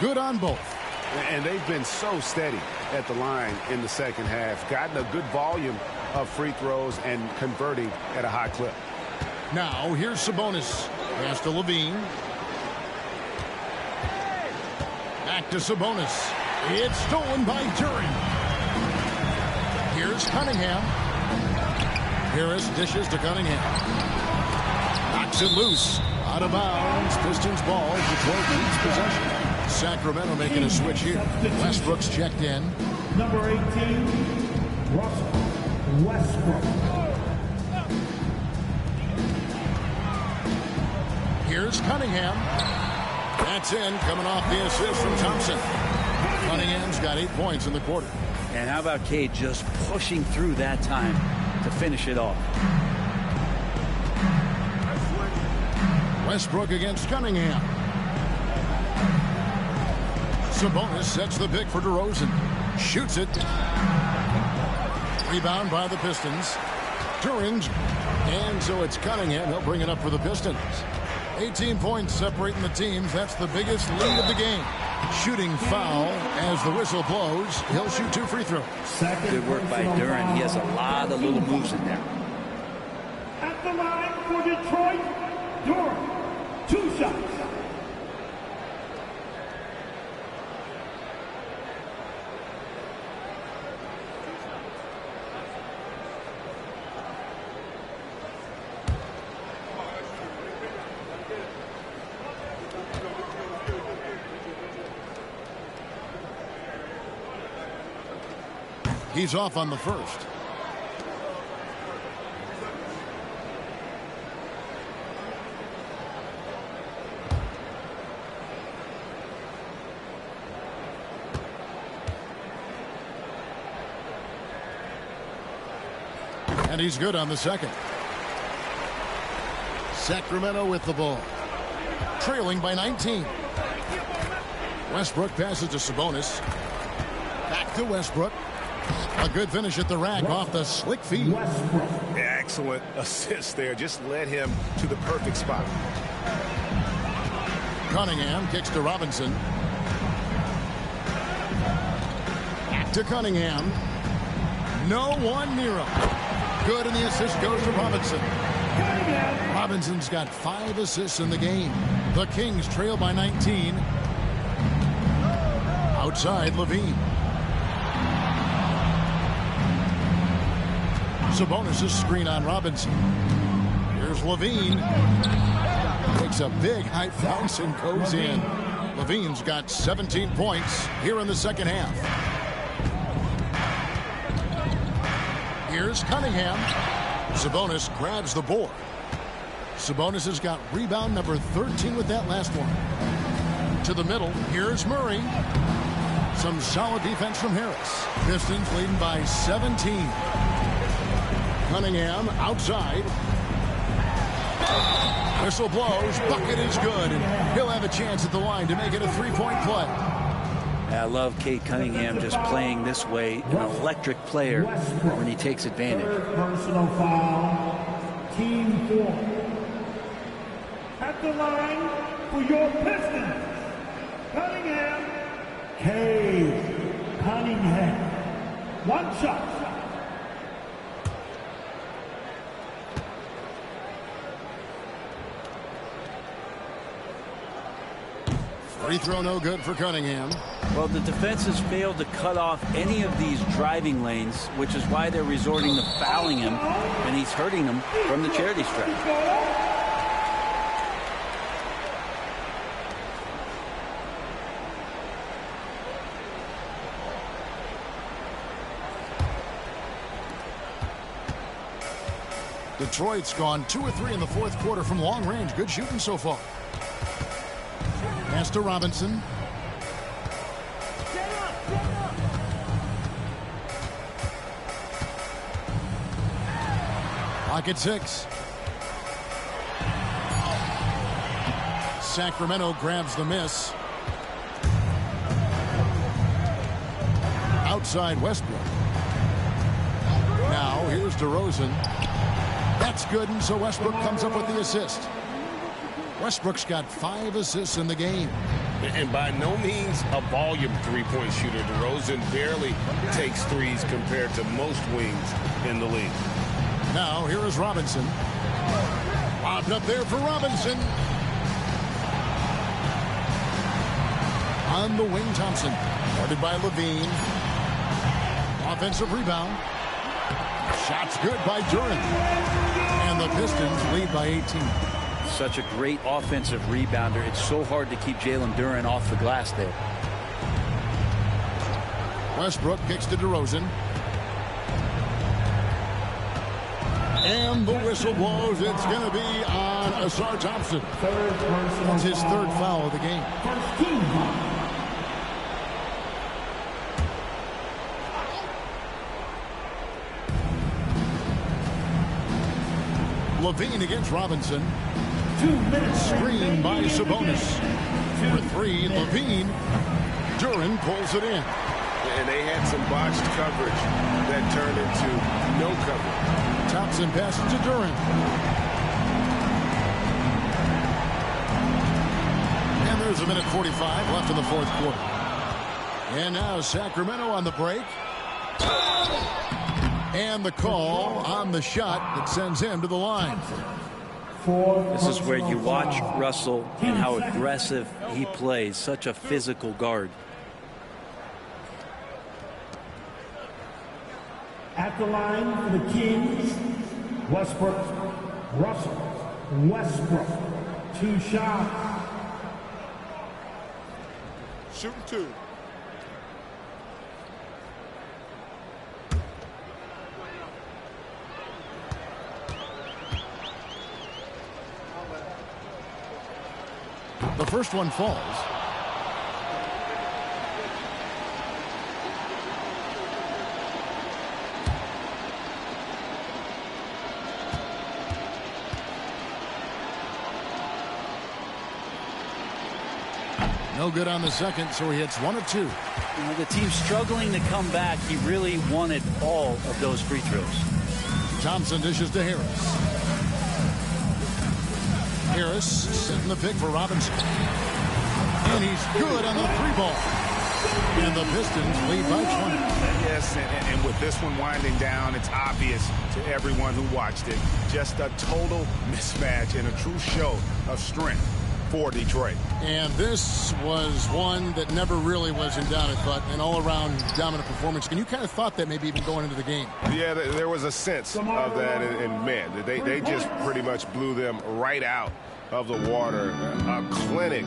Good on both. And they've been so steady at the line in the second half. Gotten a good volume of free throws and converting at a high clip. Now, here's Sabonis. Pass to Levine. Back to Sabonis. It's stolen by Duren. Here's Cunningham. Harris dishes to Cunningham. Knocks it loose. Out of bounds. Pistons ball. Detroit keeps possession. Sacramento making a switch here. Westbrook's checked in. Number 18, Russell Westbrook. Here's Cunningham. That's in, coming off the assist from Thompson. Cunningham's got 8 points in the quarter. And how about Cade just pushing through that time to finish it off? Westbrook against Cunningham. Sabonis sets the pick for DeRozan. Shoots it. Rebound by the Pistons. Duren. And so it's Cunningham. He'll bring it up for the Pistons. 18 points separating the teams. That's the biggest lead of the game. Shooting foul as the whistle blows. He'll shoot 2 free throws. Good work by Duren. He has a lot of little moves in there. At the line for Detroit, Duren. 2 shots. He's off on the first. And he's good on the second. Sacramento with the ball. Trailing by 19. Westbrook passes to Sabonis. Back to Westbrook. A good finish at the rack off the slick feed. Excellent assist there. Just led him to the perfect spot. Cunningham kicks to Robinson. Back to Cunningham. No one near him. Good, and the assist goes to Robinson. Robinson's got 5 assists in the game. The Kings trail by 19. Outside, Levine. Sabonis' screen on Robinson. Here's Levine. Takes a big high bounce and goes in. Levine's got 17 points here in the second half. Here's Cunningham. Sabonis grabs the board. Sabonis has got rebound number 13 with that last one. To the middle. Here's Murray. Some solid defense from Harris. Pistons leading by 17. Cunningham outside. Whistle blows. Bucket is good. And he'll have a chance at the line to make it a 3-point play. I love Cade Cunningham just playing this way. An electric player when he takes advantage. Personal foul. Team 4. At the line for your Pistons, Cunningham. Cade Cunningham. 1 shot. Free throw no good for Cunningham. Well, the defense has failed to cut off any of these driving lanes, which is why they're resorting to fouling him, and he's hurting them from the charity stripe. Detroit's gone 2 or 3 in the fourth quarter from long range. Good shooting so far. Pass to Robinson. Pocket 6. Sacramento grabs the miss. Outside Westbrook. Now here's DeRozan. That's good, and so Westbrook comes up with the assist. Westbrook's got 5 assists in the game. And by no means a volume three-point shooter. DeRozan barely takes threes compared to most wings in the league. Now, here is Robinson. Lobbed up there for Robinson. On the wing, Thompson. Guarded by Levine. Offensive rebound. Shot's good by Duren. And the Pistons lead by 18. Such a great offensive rebounder. It's so hard to keep Jalen Duren off the glass there. Westbrook kicks to DeRozan. And the whistle blows. It's going to be on Asar Thompson. That's his third foul of the game. Levine against Robinson. 2 minutes. Screen by Sabonis. For three, Levine. Duren pulls it in. And they had some botched coverage that turned into no coverage. Thompson passes to Duren. And there's a minute 45 left in the fourth quarter. And now Sacramento on the break. And the call on the shot that sends him to the line. This is where you watch Russell and how aggressive he plays. Such a physical guard. At the line for the Kings, Westbrook, Russell, Westbrook. 2 shots. Shooting 2. The first one falls. No good on the second, so he hits 1 of 2. The team's struggling to come back. He really wanted all of those free throws. Thompson dishes to Harris. Harris setting the pick for Robinson. And he's good on the 3-ball. And the Pistons lead by 20. Yes, and with this one winding down, it's obvious to everyone who watched it. Just a total mismatch and a true show of strength for Detroit. And this was one that never really was in doubt, I thought, an all-around dominant performance. And you kind of thought that maybe even going into the game. Yeah, there was a sense of that, and man, they just pretty much blew them right out of the water. A clinic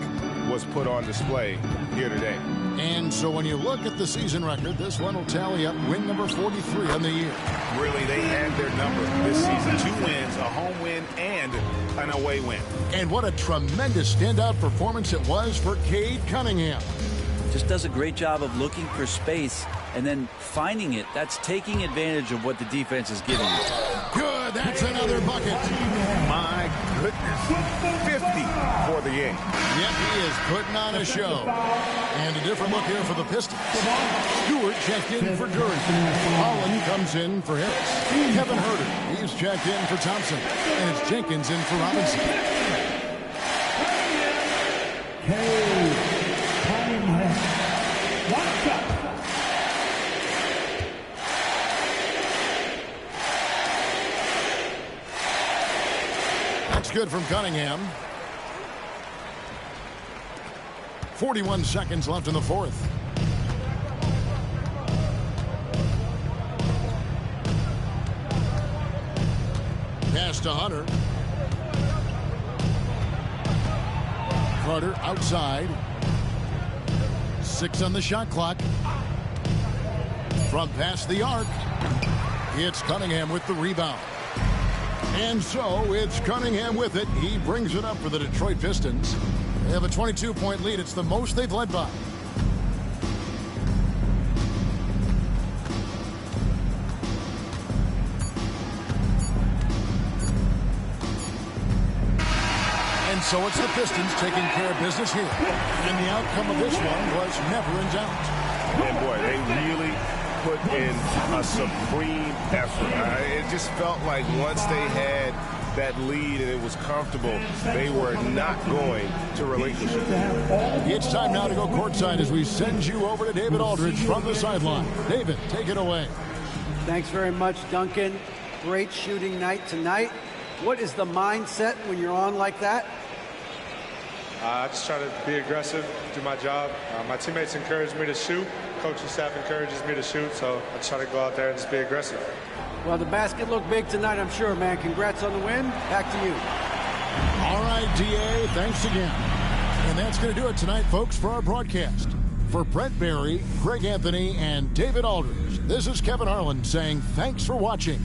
was put on display here today. And so when you look at the season record, this one will tally up win number 43 on the year. Really, they had their number this season. 2 wins, a home win, and an away win. And what a tremendous standout performance it was for Cade Cunningham. Just does a great job of looking for space and then finding it. That's taking advantage of what the defense is giving you. Good, that's another bucket. My goodness, 50 for the game. Yep, he is putting on a show. And a different look here for the Pistons. Stewart checked in for Duren. Holland comes in for Harris. Kevin Herter, he's checked in for Thompson. And it's Jenkins in for Robinson. That's good from Cunningham. 41 seconds left in the fourth. Pass to Hunter. Carter outside. 6 on the shot clock. From past the arc. It's Cunningham with the rebound. And so it's Cunningham with it. He brings it up for the Detroit Pistons. They have a 22-point lead. It's the most they've led by. And so it's the Pistons taking care of business here. And the outcome of this one was never in doubt. And boy, they really put in a supreme effort. It just felt like once they had that lead and it was comfortable, they were not going to relinquish it. It's time now to go courtside as we send you over to David Aldridge from the sideline. David, take it away. Thanks very much, Duncan. Great shooting night tonight. What is the mindset when you're on like that? I just try to be aggressive, do my job. My teammates encourage me to shoot. Coaching staff encourages me to shoot, so I just try to go out there and just be aggressive. Well, the basket looked big tonight, I'm sure, man. Congrats on the win. Back to you. All right, D.A., thanks again. And that's going to do it tonight, folks, for our broadcast. For Brent Barry, Greg Anthony, and David Aldridge, this is Kevin Harlan saying thanks for watching.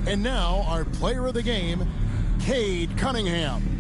And now, our player of the game, Cade Cunningham.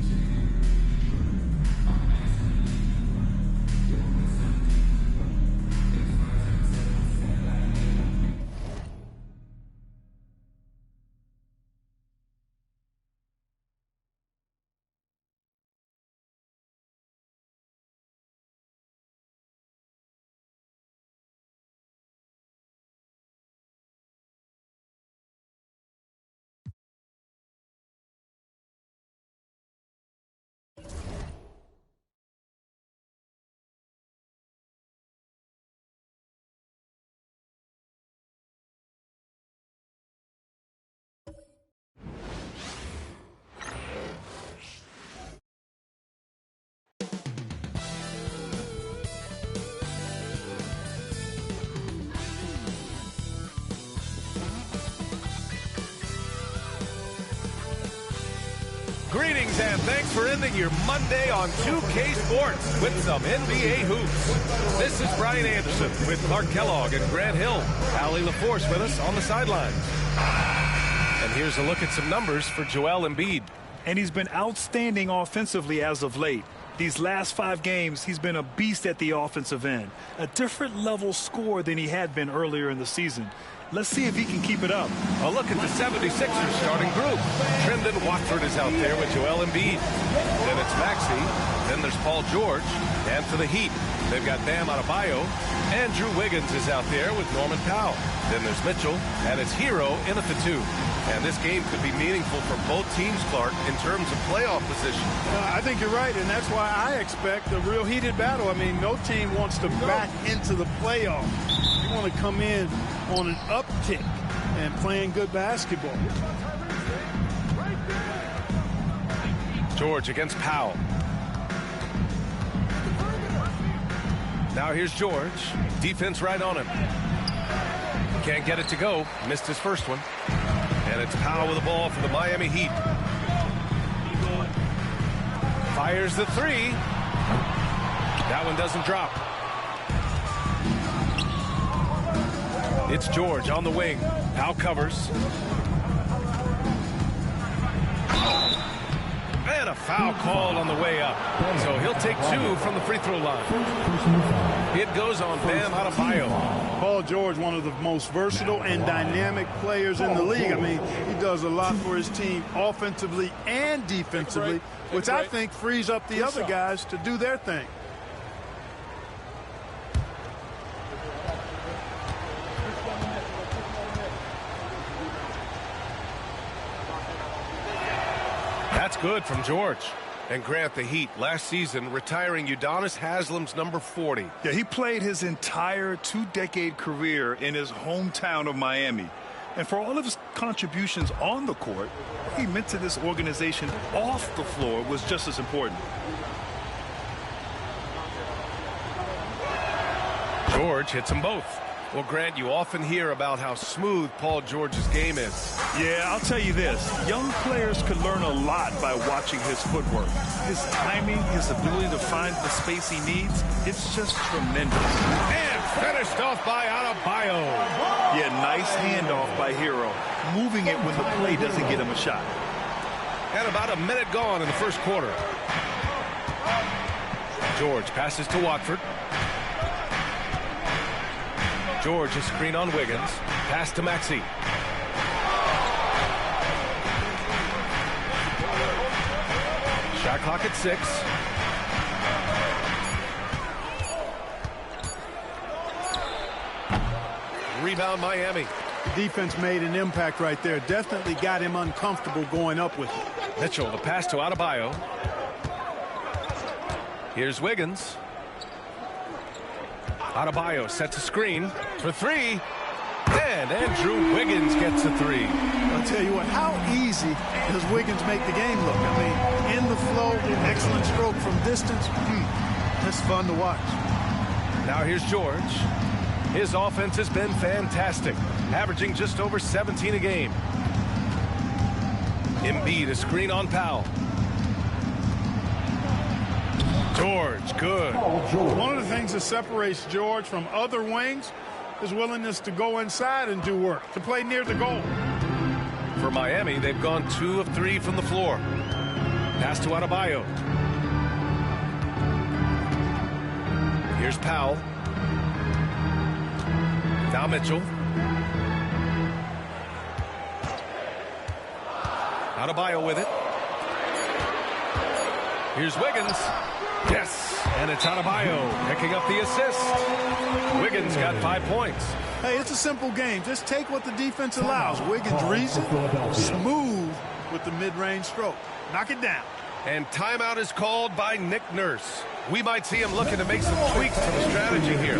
Greetings and thanks for ending your Monday on 2K Sports with some NBA hoops. This is Brian Anderson with Clark Kellogg and Grant Hill. Allie LaForce with us on the sidelines. And here's a look at some numbers for Joel Embiid. And he's been outstanding offensively as of late. These last 5 games, he's been a beast at the offensive end. A different level score than he had been earlier in the season. Let's see if he can keep it up. A look at the 76ers starting group. Trendon Watford is out there with Joel Embiid. Then it's Maxey. Then there's Paul George. And for the Heat, they've got Bam Adebayo. Andrew Wiggins is out there with Norman Powell. Then there's Mitchell. And it's Hero in at the 2. And this game could be meaningful for both teams, Clark, in terms of playoff position. I think you're right, and that's why I expect a real heated battle. I mean, no team wants to back into the playoffs. You want to come in on an uptick and playing good basketball. George against Powell. Now here's George. Defense right on him. Can't get it to go. Missed his first one. And it's Powell with the ball for the Miami Heat. Fires the 3. That one doesn't drop. It's George on the wing. Powell covers. And a foul called on the way up. So he'll take 2 from the free throw line. It goes on Bam Adebayo. Paul George, one of the most versatile and dynamic players in the league. I mean, he does a lot for his team offensively and defensively, which I think frees up the other guys to do their thing. That's good from George. And Grant, the Heat last season retiring Udonis Haslam's number 40. Yeah, he played his entire 2-decade career in his hometown of Miami. And for all of his contributions on the court, what he meant to this organization off the floor was just as important. George hits them both. Well, Grant, you often hear about how smooth Paul George's game is. Yeah, I'll tell you this. Young players could learn a lot by watching his footwork. His timing, his ability to find the space he needs, it's just tremendous. And finished off by Adebayo. Yeah, nice handoff by Hero. Moving it when the play doesn't get him a shot. And about a minute gone in the first quarter. George passes to Watford. George a screen on Wiggins. Pass to Maxey. Shot clock at 6. Rebound Miami. The defense made an impact right there. Definitely got him uncomfortable going up with it. Mitchell, the pass to Adebayo. Here's Wiggins. Adebayo sets a screen for three. And Andrew Wiggins gets a three. I'll tell you what, how easy does Wiggins make the game look? I mean, in the flow, excellent stroke from distance. That's fun to watch. Now here's George. His offense has been fantastic, averaging just over 17 a game. Embiid, a screen on Powell. George, good. One of the things that separates George from other wings is willingness to go inside and do work, to play near the goal. For Miami, they've gone 2 of 3 from the floor. Pass to Adebayo. Here's Powell. Now Mitchell. Adebayo with it. Here's Wiggins. Yes, and it's Adebayo picking up the assist. Wiggins got 5 points. Hey, it's a simple game. Just take what the defense allows. Wiggins reads it, smooth with the mid-range stroke. Knock it down. And timeout is called by Nick Nurse. We might see him looking to make some tweaks to the strategy here.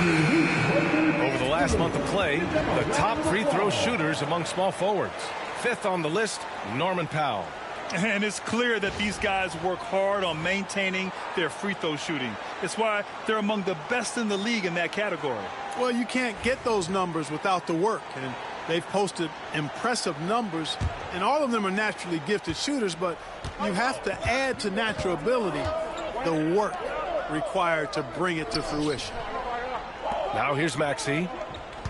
Over the last month of play, the top free throw shooters among small forwards. 5th on the list, Norman Powell. And it's clear that these guys work hard on maintaining their free throw shooting. It's why they're among the best in the league in that category. Well, you can't get those numbers without the work, and they've posted impressive numbers, and all of them are naturally gifted shooters, but you have to add to natural ability the work required to bring it to fruition. Now here's Maxey,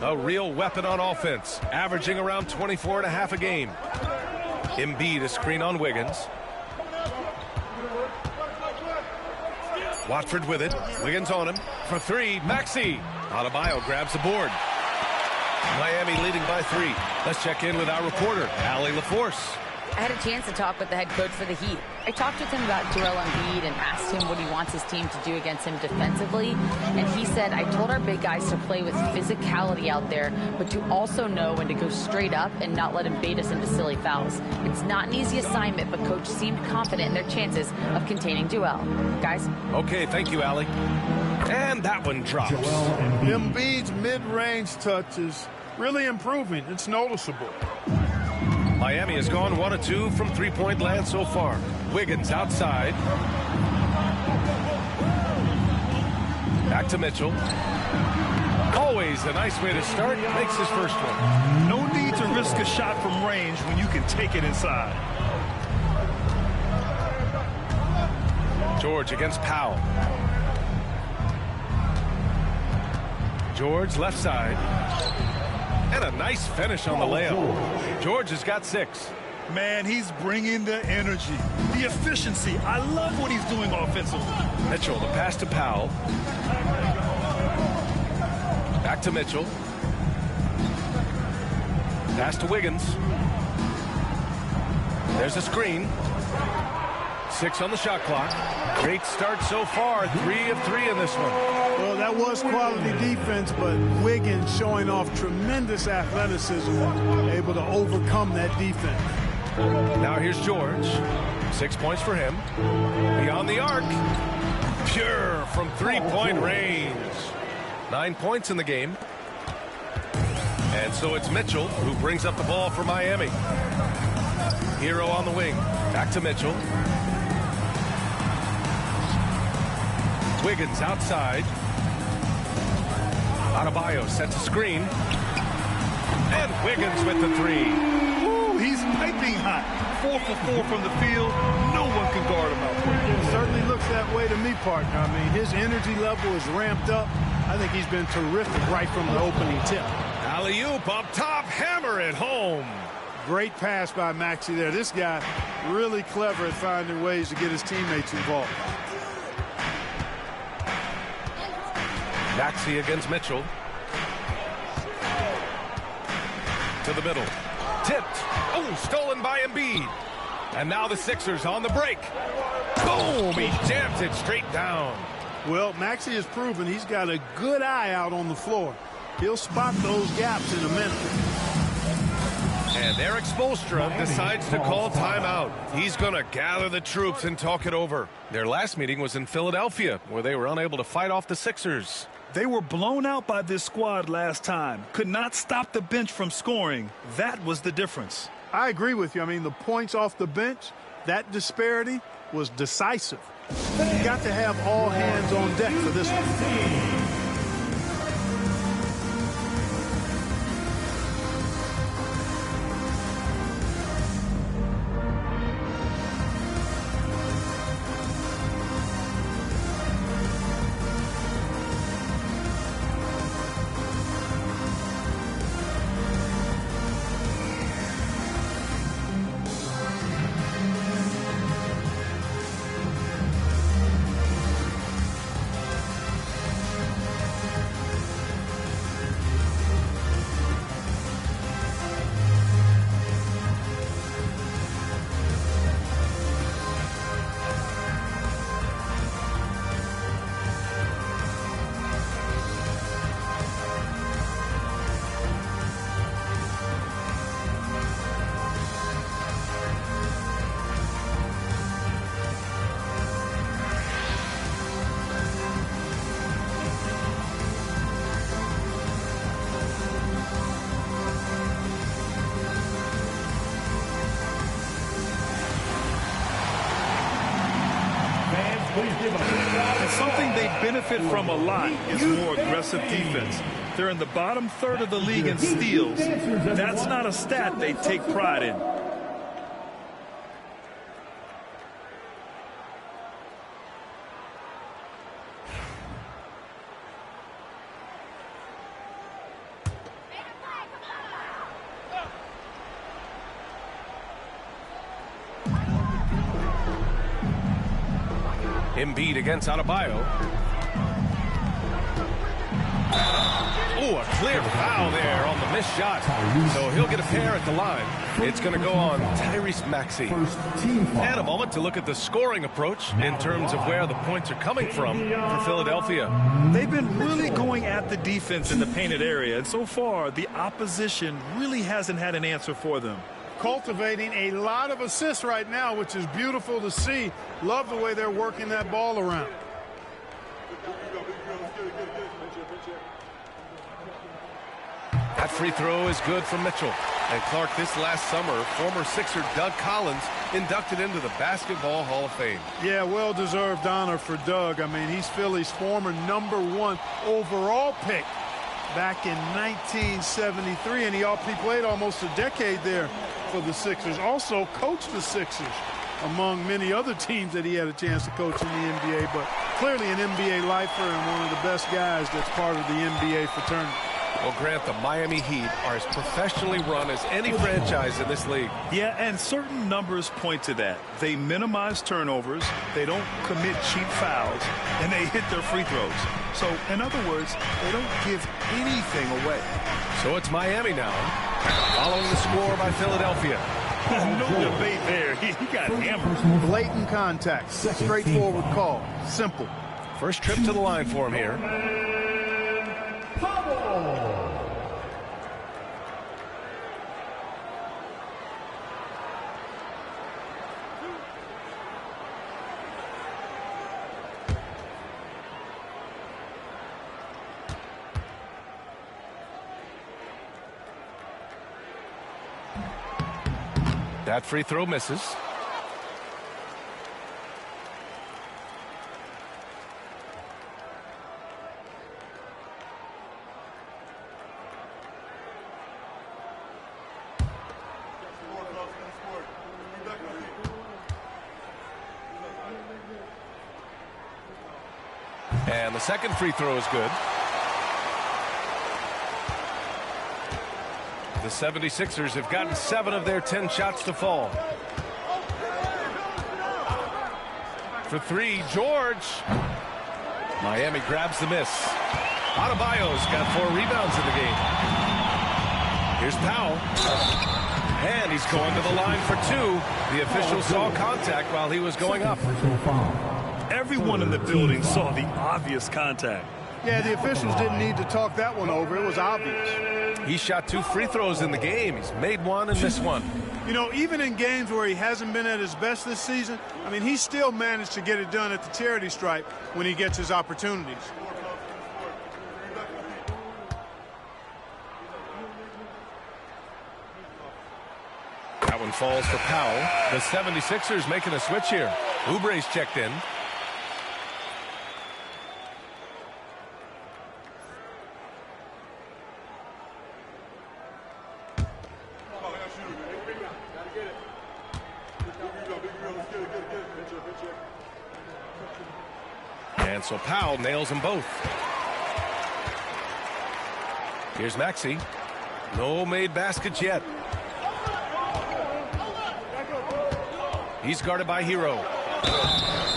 a real weapon on offense, averaging around 24.5 a game. Embiid, a screen on Wiggins. Watford with it. Wiggins on him for 3. Maxey. Adebayo grabs the board. Miami leading by 3. Let's check in with our reporter, Allie LaForce. I had a chance to talk with the head coach for the Heat. I talked with him about Joel Embiid and asked him what he wants his team to do against him defensively. And he said, I told our big guys to play with physicality out there, but to also know when to go straight up and not let him bait us into silly fouls. It's not an easy assignment, but coach seemed confident in their chances of containing Joel. Guys? Okay, thank you, Allie. And that one drops. Embiid's mid-range touch is really improving. It's noticeable. Miami has gone 1 of 2 from three-point land so far. Wiggins outside. Back to Mitchell. Always a nice way to start. Makes his first one. No need to risk a shot from range when you can take it inside. George against Powell. George left side. And a nice finish on the layup. George has got 6. Man, he's bringing the energy, the efficiency. I love what he's doing offensively. Mitchell, the pass to Powell. Back to Mitchell. Pass to Wiggins. There's a screen. 6 on the shot clock. Great start so far. 3 of 3 in this one. Well, that was quality defense, but Wiggins showing off tremendous athleticism, able to overcome that defense. Now here's George. 6 points for him. Beyond the arc. Pure from three-point range. 9 points in the game. And so it's Mitchell who brings up the ball for Miami. Hero on the wing. Back to Mitchell. Wiggins outside. Adebayo sets a screen. And Wiggins with the three. Ooh, he's piping hot. 4 for 4 from the field. No one can guard him out there. It certainly looks that way to me, partner. I mean, his energy level is ramped up. I think he's been terrific right from the opening tip. Alley-oop up top, hammer it home. Great pass by Maxey there. This guy really clever at finding ways to get his teammates involved. Maxey against Mitchell. To the middle. Tipped. Oh, stolen by Embiid. And now the Sixers on the break. Boom! He jams it straight down. Well, Maxey has proven he's got a good eye out on the floor. He'll spot those gaps in a minute. And Eric Spoelstra decides to call timeout. He's going to gather the troops and talk it over. Their last meeting was in Philadelphia, where they were unable to fight off the Sixers. They were blown out by this squad last time. Could not stop the bench from scoring. That was the difference. I agree with you. I mean, the points off the bench, that disparity was decisive. You got to have all hands on deck for this one. And something they benefit from a lot is more aggressive defense. They're in the bottom third of the league in steals. That's not a stat they take pride in. Embiid against Adebayo. Oh, a clear foul there on the missed shot. So he'll get a pair at the line. It's going to go on Tyrese Maxey. And a moment to look at the scoring approach in terms of where the points are coming from for Philadelphia. They've been really going at the defense in the painted area, and so far the opposition really hasn't had an answer for them. Cultivating a lot of assists right now, which is beautiful to see. Love the way they're working that ball around. That free throw is good from Mitchell. And Clark, this last summer, former Sixer Doug Collins inducted into the Basketball Hall of Fame. Yeah, well-deserved honor for Doug. I mean, he's Philly's former #1 overall pick back in 1973, and he played almost a decade there for the Sixers. Also coached the Sixers among many other teams that he had a chance to coach in the NBA, but clearly an NBA lifer and one of the best guys that's part of the NBA fraternity. Well, Grant, the Miami Heat are as professionally run as any franchise in this league. Yeah, and certain numbers point to that. They minimize turnovers, they don't commit cheap fouls, and they hit their free throws. So, in other words, they don't give anything away. So it's Miami now, following the score by Philadelphia. No debate there. He got hammered. Blatant contact. Straightforward call. Simple. First trip to the line for him here. That free throw misses. And the second free throw is good. The 76ers have gotten 7 of their 10 shots to fall. For 3, George. Miami grabs the miss. Adebayo's got 4 rebounds in the game. Here's Powell. And he's going to the line for 2. The official saw contact while he was going up. Everyone in the building saw the obvious contact. Yeah, the officials didn't need to talk that one over. It was obvious. He shot 2 free throws in the game. He's made 1 and missed 1. You know, even in games where he hasn't been at his best this season, I mean, he still managed to get it done at the charity stripe when he gets his opportunities. That one falls for Powell. The 76ers making a switch here. Oubre's checked in. And so Powell nails them both. Here's Maxey. No made baskets yet. He's guarded by Hero.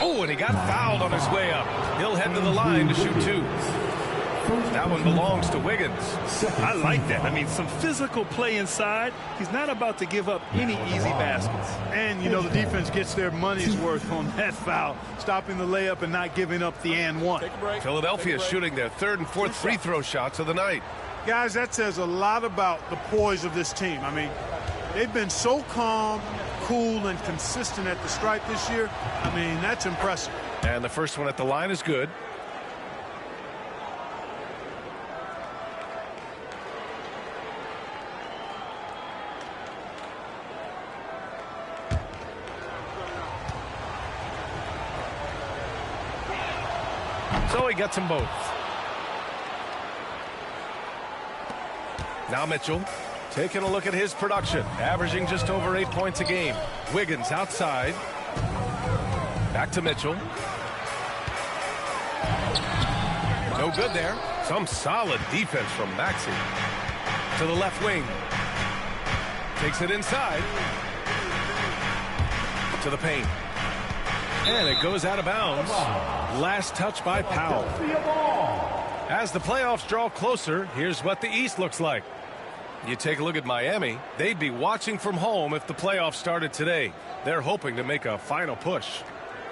Oh, and he got fouled on his way up. He'll head to the line to shoot 2. That one belongs to Wiggins. I like that. I mean, some physical play inside. He's not about to give up any easy baskets. And, you know, the defense gets their money's worth on that foul, stopping the layup and not giving up the and one. Philadelphia shooting their 3rd and 4th free throw shots of the night. Guys, that says a lot about the poise of this team. I mean, they've been so calm, cool, and consistent at the stripe this year. I mean, that's impressive. And the first one at the line is good. So he gets them both. Now Mitchell taking a look at his production, averaging just over 8 points a game. Wiggins outside. Back to Mitchell. No good there. Some solid defense from Maxey. To the left wing. Takes it inside. To the paint. And it goes out of bounds. Last touch by Powell. As the playoffs draw closer, here's what the East looks like. You take a look at Miami. They'd be watching from home if the playoffs started today. They're hoping to make a final push.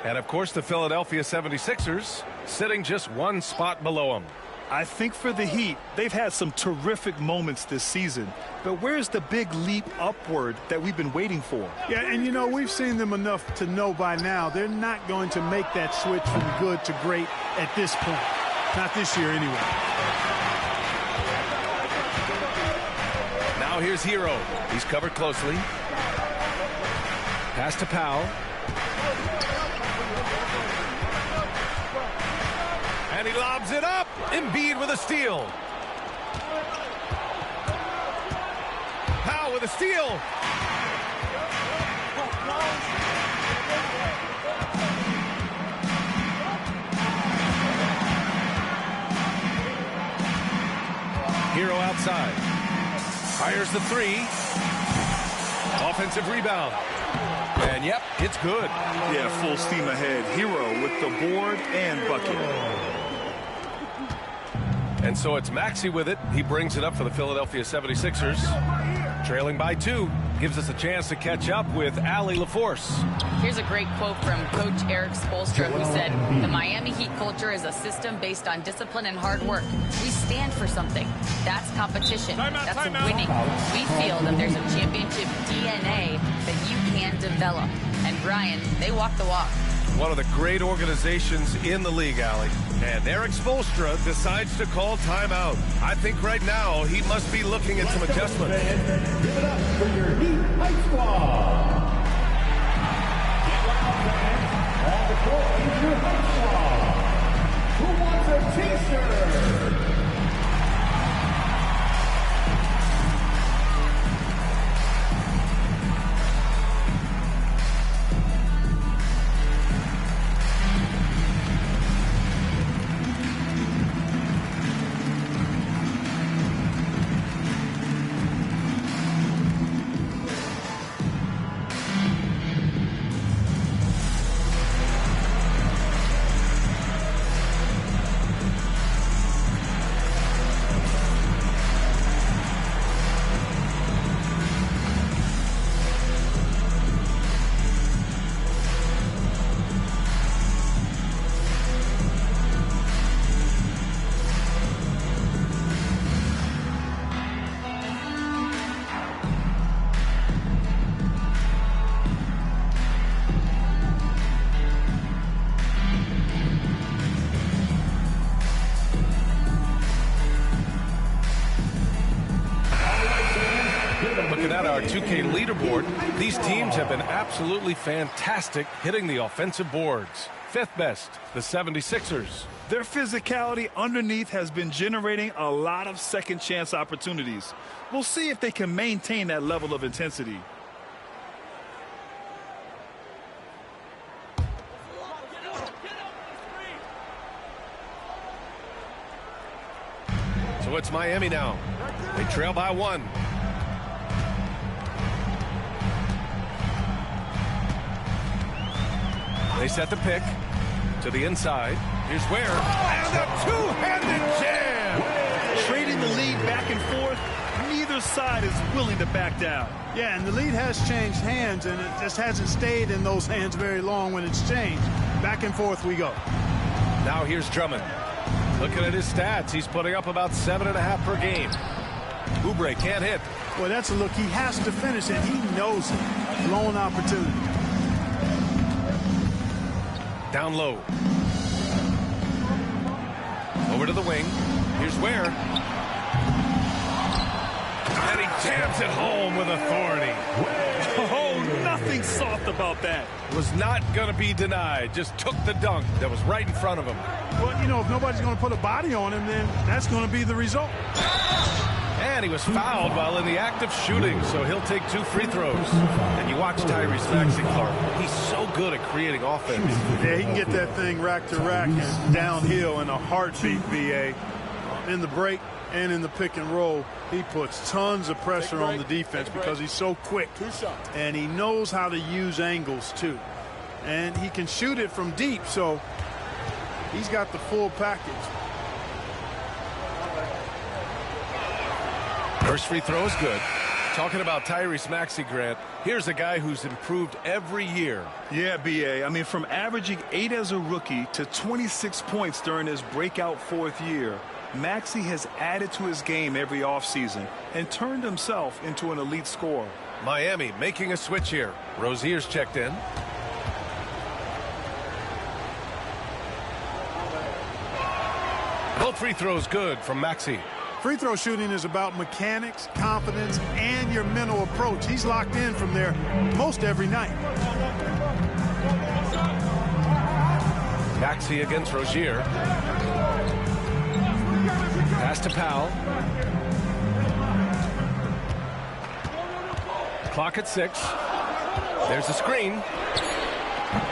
And, of course, the Philadelphia 76ers sitting just 1 spot below them. I think for the Heat, they've had some terrific moments this season. But where's the big leap upward that we've been waiting for? Yeah, and, you know, we've seen them enough to know by now they're not going to make that switch from good to great at this point. Not this year, anyway. Now here's Hero. He's covered closely. Pass to Powell. And he lobs it up. Embiid with a steal. Powell with a steal. Hero outside. Fires the 3. Offensive rebound. And, yep, it's good. Yeah, full steam ahead. Hero with the board and bucket. And so it's Maxey with it. He brings it up for the Philadelphia 76ers. Trailing by 2. Gives us a chance to catch up with Allie LaForce. Here's a great quote from Coach Eric Spoelstra, who said, "The Miami Heat culture is a system based on discipline and hard work. We stand for something. That's competition. That's winning. We feel that there's a championship DNA that you can develop." And Brian, they walk the walk. one of the great organizations in the league, Allie. And Eric Spoelstra decides to call timeout. I think right now he must be looking at some adjustments. Give it up for your Heat High Squad. On the court is your High Squad. Who wants a t-shirt? Looking at our 2K leaderboard, these teams have been absolutely fantastic hitting the offensive boards. Fifth best, the 76ers. Their physicality underneath has been generating a lot of second chance opportunities. We'll see if they can maintain that level of intensity. So it's Miami now. They trail by 1. They set the pick to the inside. Here's where. And a two-handed jam. Trading the lead back and forth. Neither side is willing to back down. Yeah, and the lead has changed hands, and it just hasn't stayed in those hands very long when it's changed. Back and forth we go. Now here's Drummond. Looking at his stats, he's putting up about 7.5 per game. Oubre can't hit. Well, that's a look. He has to finish it. He knows it. Blown opportunity. Down low. Over to the wing. Here's where. And he jams it home with authority. Oh, nothing soft about that. Was not going to be denied. Just took the dunk that was right in front of him. Well, you know, if nobody's going to put a body on him, then that's going to be the result. And he was fouled while in the act of shooting, so he'll take 2 free throws. And you watch Tyrese Maxey, Clark. He's so good at creating offense. Yeah, he can get that thing rack to rack and downhill in a heartbeat, BA. In the break and in the pick and roll, he puts tons of pressure on the defense because he's so quick. And he knows how to use angles, too. And he can shoot it from deep, so he's got the full package. First free throw is good. Talking about Tyrese Maxey, Grant, here's a guy who's improved every year. Yeah, BA. I mean, from averaging 8 as a rookie to 26 points during his breakout 4th year, Maxey has added to his game every offseason and turned himself into an elite scorer. Miami making a switch here. Rozier's checked in. Both free throws good from Maxey. Free throw shooting is about mechanics, confidence, and your mental approach. He's locked in from there most every night. Maxey against Rozier. Pass to Powell. Clock at 6. There's a screen.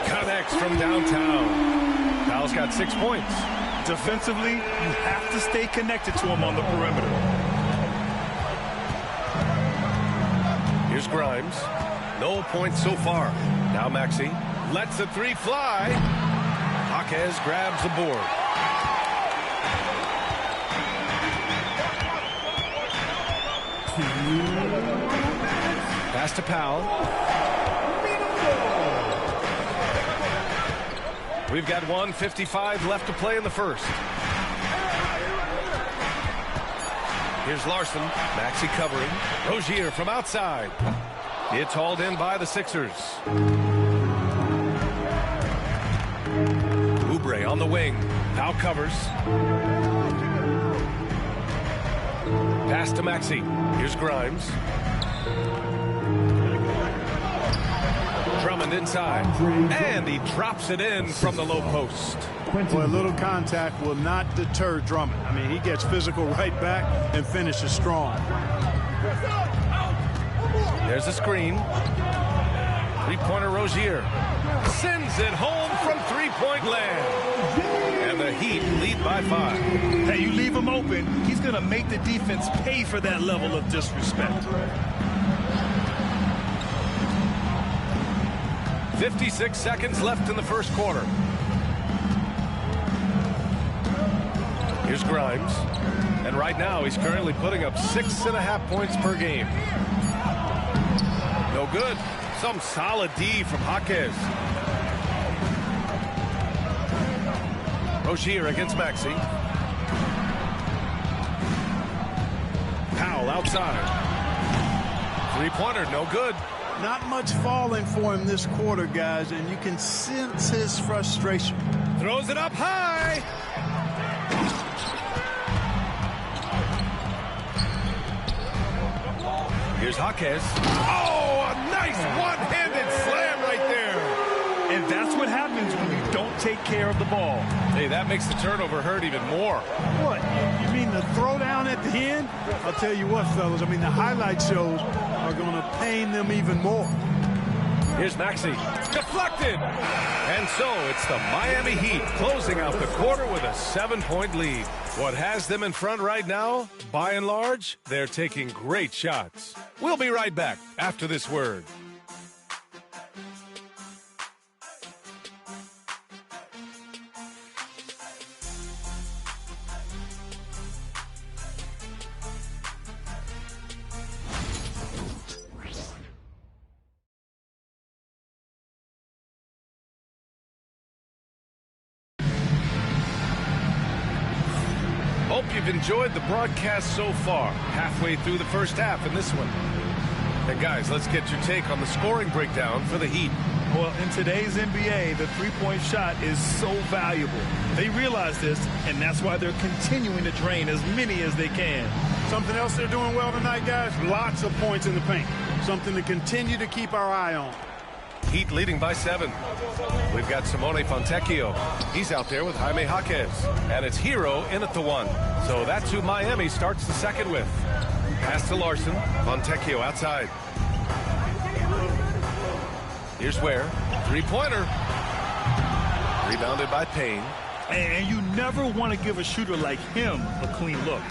Connects from downtown. Powell's got 6 points. Defensively, you have to stay connected to him on the perimeter. Here's Grimes. No points so far. Now Maxey lets the 3 fly. Jaquez grabs the board. Pass to Powell. We've got 1:55 left to play in the first. Here's Larson. Maxey covering. Rozier from outside. It's hauled in by the Sixers. On the wing, Powell covers. Pass to Maxey. Here's Grimes. Drummond inside. And he drops it in from the low post. Boy, a little contact will not deter Drummond. I mean, he gets physical right back and finishes strong. There's a screen. Three-pointer Rozier. Sends it home from three-point land. And the Heat lead by 5. Hey, you leave him open, he's going to make the defense pay for that level of disrespect. 56 seconds left in the first quarter. Here's Grimes. And right now, he's currently putting up 6.5 points per game. No good. Some solid D from Jaquez. Rozier against Maxey. Powell outside. Three-pointer, no good. Not much falling for him this quarter, guys, and you can sense his frustration. Throws it up high. Here's Jaquez. Oh, a nice one-handed slam right there. And that's what happens when you don't take care of the ball. Hey, that makes the turnover hurt even more. What? You mean the throwdown at the end? I'll tell you what, fellas. I mean, the highlight shows are going to pain them even more. Here's Maxey. Deflected. And so it's the Miami Heat closing out the quarter with a 7-point lead. What has them in front right now, by and large, they're taking great shots. We'll be right back after this word. Hope you've enjoyed the broadcast so far. Halfway through the first half in this one. And guys, let's get your take on the scoring breakdown for the Heat. Well, in today's NBA, the three-point shot is so valuable. They realize this, and that's why they're continuing to drain as many as they can. Something else they're doing well tonight, guys? Lots of points in the paint. Something to continue to keep our eye on. Heat leading by 7. We've got Simone Fontecchio. He's out there with Jaime Jaquez. And it's Hero in at the 1. So that's who Miami starts the second with. Pass to Larson. Fontecchio outside. Here's Ware. Three-pointer. Rebounded by Payne. And you never want to give a shooter like him a clean look.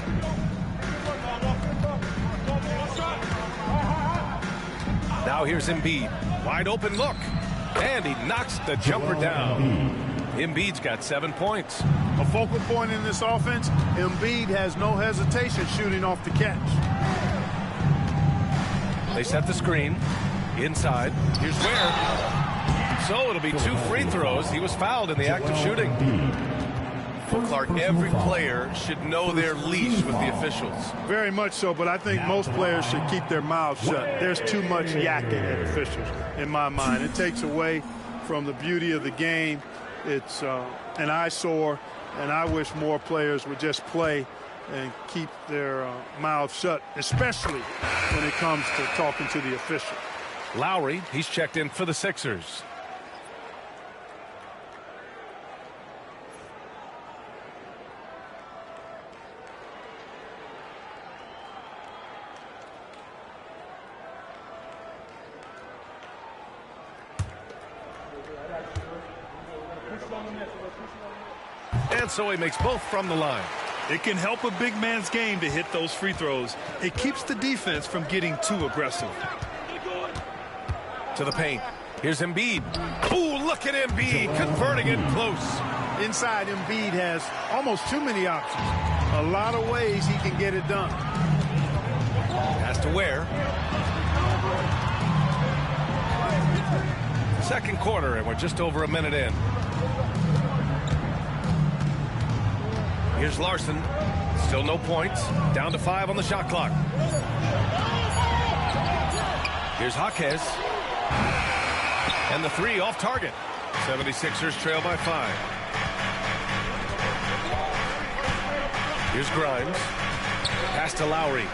Now here's Embiid. Wide open look. And he knocks the jumper down. Embiid's got 7 points. A focal point in this offense, Embiid has no hesitation shooting off the catch. They set the screen. Inside. Here's Ware. So it'll be 2 free throws. He was fouled in the act of shooting. Clark, every player should know their leash with the officials. Very much so, but I think most players should keep their mouths shut. There's too much yakking at officials, in my mind. It takes away from the beauty of the game. It's an eyesore, and I wish more players would just play and keep their mouths shut, especially when it comes to talking to the official. Lowry, he's checked in for the Sixers. And so he makes both from the line. It can help a big man's game to hit those free throws. It keeps the defense from getting too aggressive. To the paint. Here's Embiid. Ooh, look at Embiid converting it close. Inside, Embiid has almost too many options. A lot of ways he can get it done. Pass to Ware. Second quarter, and we're just over a minute in. Here's Larson. Still no points. Down to 5 on the shot clock. Here's Jaquez. And the 3 off target. 76ers trail by 5. Here's Grimes. Pass to Lowry.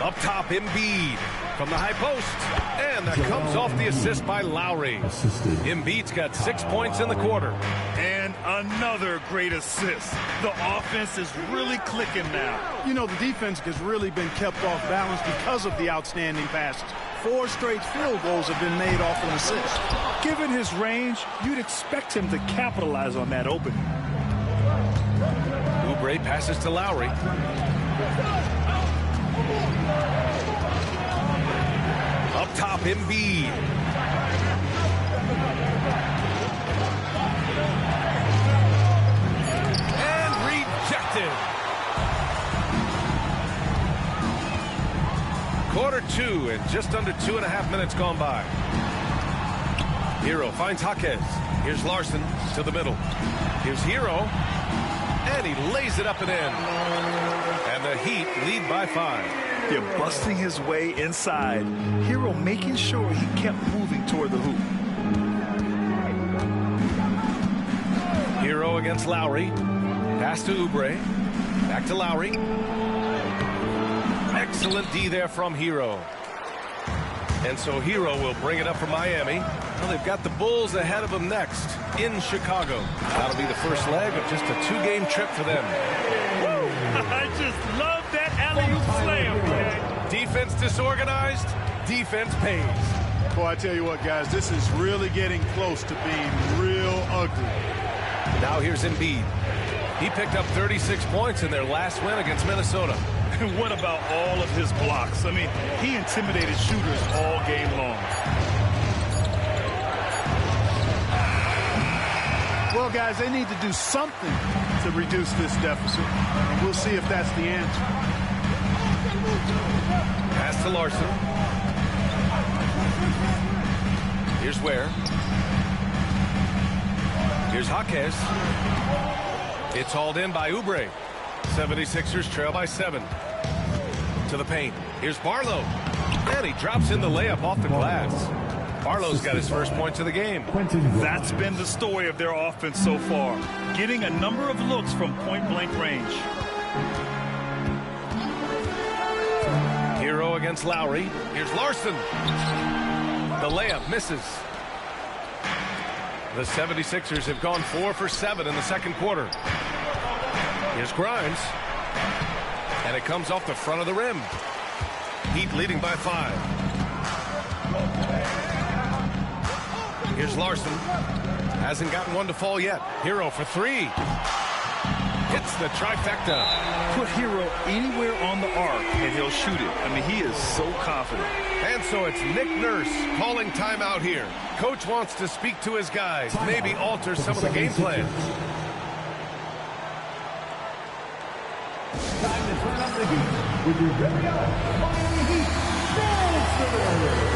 Up top, Embiid from the high post. And that comes off the assist by Lowry. Embiid's got 6 points in the quarter. And another great assist. The offense is really clicking now. You know, the defense has really been kept off balance because of the outstanding passes. 4 straight field goals have been made off an assist. Given his range, you'd expect him to capitalize on that opening. Oubre passes to Lowry. Up top, Embiid. And rejected. Quarter 2 and just under 2.5 minutes gone by. Hero finds Jaquez. Here's Larson to the middle. Here's Hero. And he lays it up and in. And the Heat lead by 5. Yeah, busting his way inside. Hero making sure he kept moving toward the hoop. Hero against Lowry. Pass to Oubre. Back to Lowry. Excellent D there from Hero. And so Hero will bring it up for Miami. Well, they've got the Bulls ahead of them next in Chicago. That'll be the first leg of just a 2-game trip for them. I just love that alley-oop slam, man. Defense disorganized, defense pays. Boy, I tell you what, guys, this is really getting close to being real ugly. Now here's Embiid. He picked up 36 points in their last win against Minnesota. And what about all of his blocks? I mean, he intimidated shooters all game long. Well, guys, they need to do something to reduce this deficit. And we'll see if that's the answer. Pass to Larson. Here's Ware. Here's Jaquez. It's hauled in by Oubre. 76ers trail by 7. To the paint. Here's Barlow. And he drops in the layup off the glass. Barlow's got his first points of the game. That's been the story of their offense so far. Getting a number of looks from point-blank range. Hero against Lowry. Here's Larson. The layup misses. The 76ers have gone 4 for 7 in the second quarter. Here's Grimes. And it comes off the front of the rim. Heat leading by 5. Here's Larson. Hasn't gotten one to fall yet. Hero for 3. Hits the trifecta. Put Hero anywhere on the arc and he'll shoot it. I mean, he is so confident. And so it's Nick Nurse calling timeout here. Coach wants to speak to his guys, maybe alter some of the game plan. Time to turn up the heat with your very own Miami Heat Monster.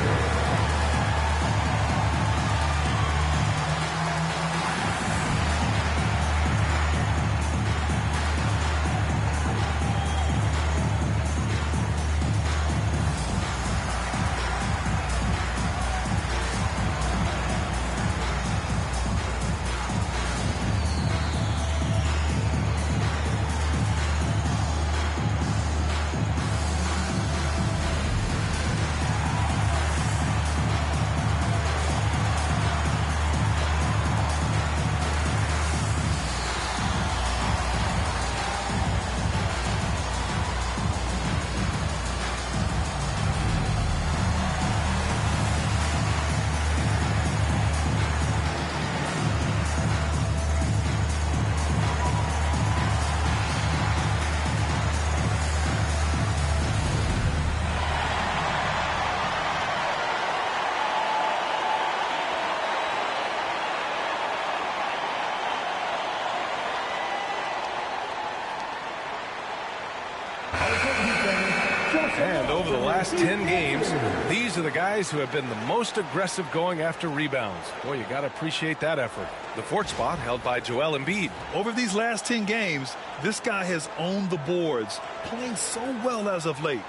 And over the last 10 games, these are the guys who have been the most aggressive going after rebounds. Boy, you got to appreciate that effort. The 4th spot held by Joel Embiid. Over these last 10 games, this guy has owned the boards, playing so well as of late.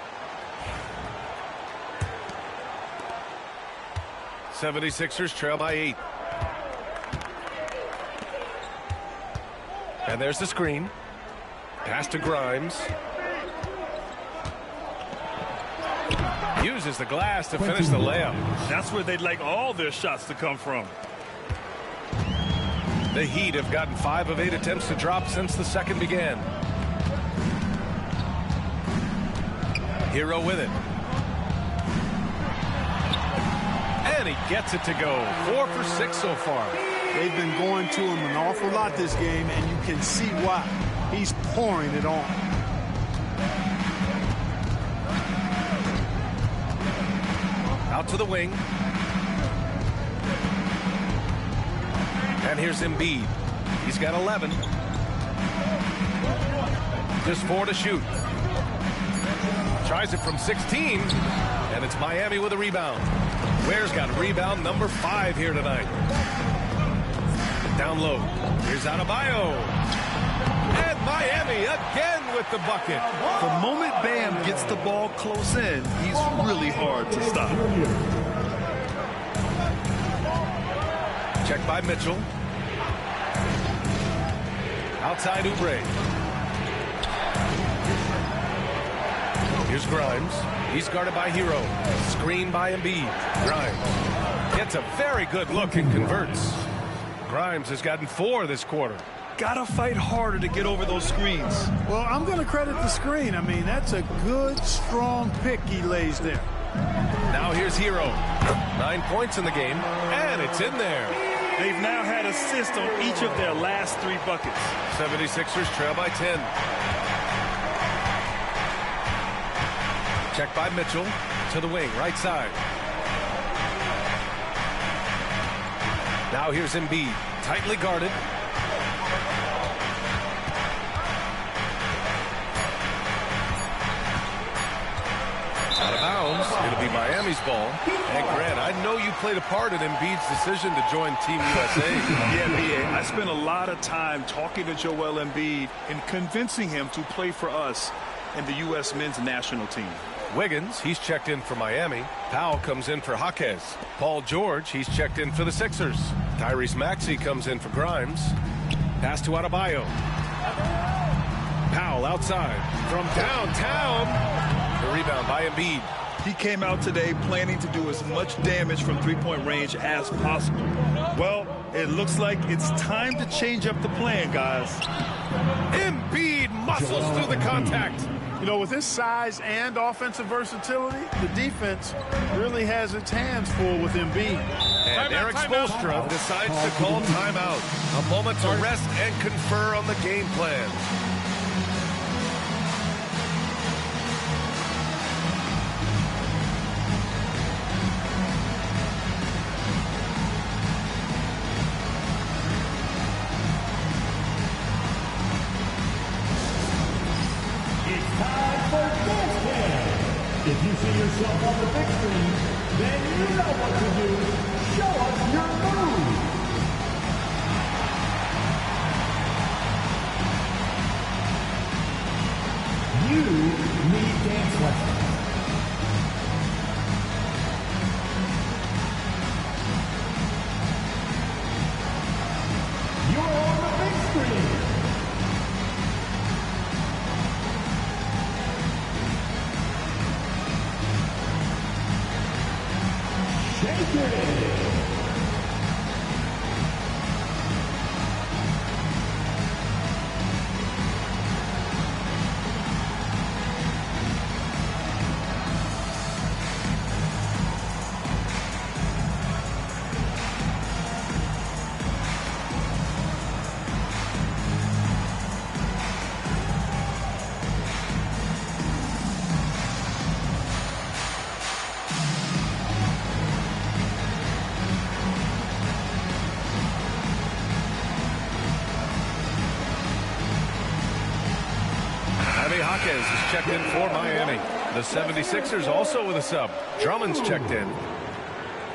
76ers trail by 8. And there's the screen. Pass to Grimes. Uses the glass to finish the layup. That's where they'd like all their shots to come from. The Heat have gotten 5 of 8 attempts to drop since the second began. Hero with it. And he gets it to go. 4 for 6 so far. They've been going to him an awful lot this game, and you can see why. He's pouring it on. Out to the wing. And here's Embiid. He's got 11. Just 4 to shoot. Tries it from 16. And it's Miami with a rebound. Ware's got rebound number 5 here tonight. Down low. Here's Adebayo. And Miami again with the bucket. The moment Bam gets the ball close in, he's really hard to stop. Check by Mitchell. Outside Oubre. Here's Grimes. He's guarded by Hero. Screen by Embiid. Grimes gets a very good look and converts. Grimes has gotten 4 this quarter. Gotta fight harder to get over those screens. Well, I'm going to credit the screen. I mean, that's a good, strong pick he lays there. Now here's Hero. 9 points in the game, and it's in there. They've now had assists on each of their last 3 buckets. 76ers trail by 10. Check by Mitchell to the wing, right side. Now here's Embiid, tightly guarded. Out of bounds. It'll be Miami's ball. And Grant, I know you played a part in Embiid's decision to join Team USA. Yeah, B.A. I spent a lot of time talking to Joel Embiid and convincing him to play for us and the U.S. men's national team. Wiggins, he's checked in for Miami. Powell comes in for Jaquez. Paul George, he's checked in for the Sixers. Tyrese Maxey comes in for Grimes. Pass to Adebayo. Powell outside from downtown. The rebound by Embiid. He came out today planning to do as much damage from three-point range as possible. Well, it looks like it's time to change up the plan, guys. Embiid muscles through the contact. You know, with his size and offensive versatility, the defense really has its hands full with Embiid. And Eric Spoelstra decides to call timeout. A moment to rest and confer on the game plan. If you see yourself on the big screen, then you know what to do. Show us your move. You need dance lessons. You're on the big screen. Shake it! Jaquez is checked in for Miami. The 76ers also with a sub. Drummond's checked in.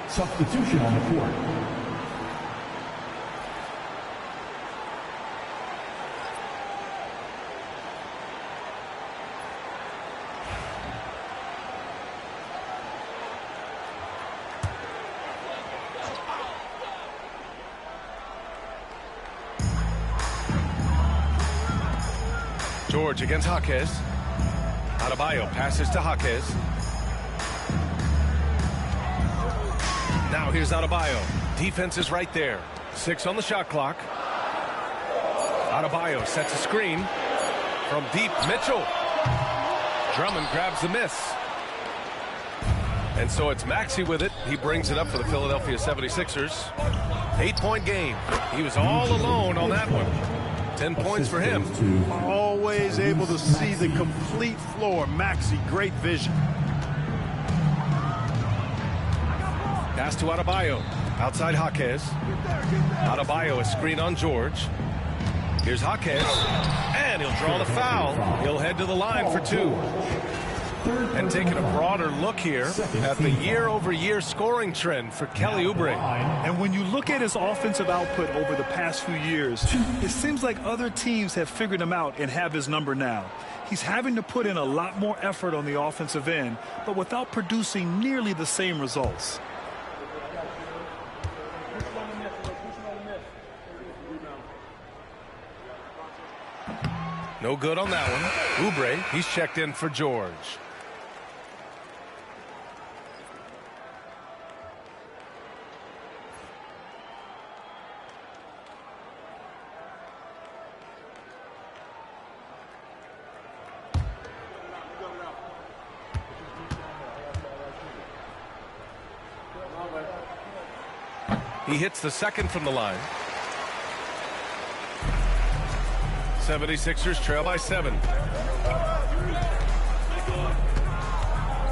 Substitution on the court. George against Jaquez. Adebayo passes to Jaquez. Now here's Adebayo. Defense is right there. 6 on the shot clock. Adebayo sets a screen from deep. Mitchell. Drummond grabs the miss. And so it's Maxey with it. He brings it up for the Philadelphia 76ers. 8-point game. He was all alone on that one. 10 points for him. Always able to see the complete floor. Maxey, great vision. Pass to Adebayo. Outside Jaquez. Adebayo, a screen on George. Here's Jaquez. And he'll draw the foul. He'll head to the line for 2. And taking a broader look here at the year-over-year scoring trend for Kelly Oubre. And when you look at his offensive output over the past few years, it seems like other teams have figured him out and have his number now. He's having to put in a lot more effort on the offensive end, but without producing nearly the same results. No good on that one. Oubre, he's checked in for George. He hits the second from the line. 76ers trail by 7.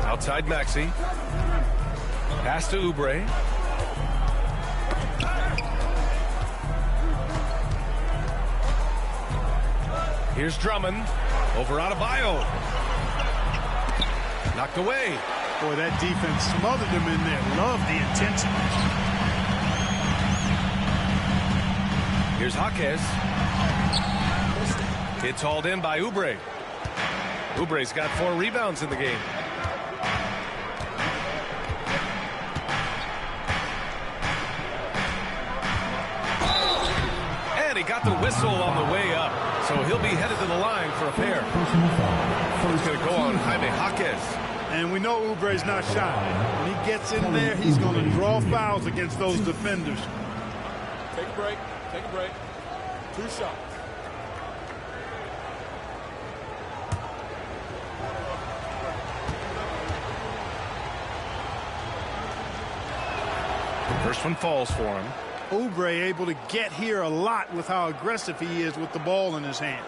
Outside Maxey. Pass to Oubre. Here's Drummond. Over Adebayo. Knocked away. Boy, that defense smothered him in there. Love the intensity. Here's Jaquez. It's hauled in by Oubre. Oubre's got 4 rebounds in the game. And he got the whistle on the way up. So he'll be headed to the line for a pair. He's going to go on Jaime Jaquez. And we know Oubre's not shy. When he gets in there, he's going to draw fouls against those defenders. Take a break. Take a break. 2 shots. First one falls for him. Oubre able to get here a lot with how aggressive he is with the ball in his hand.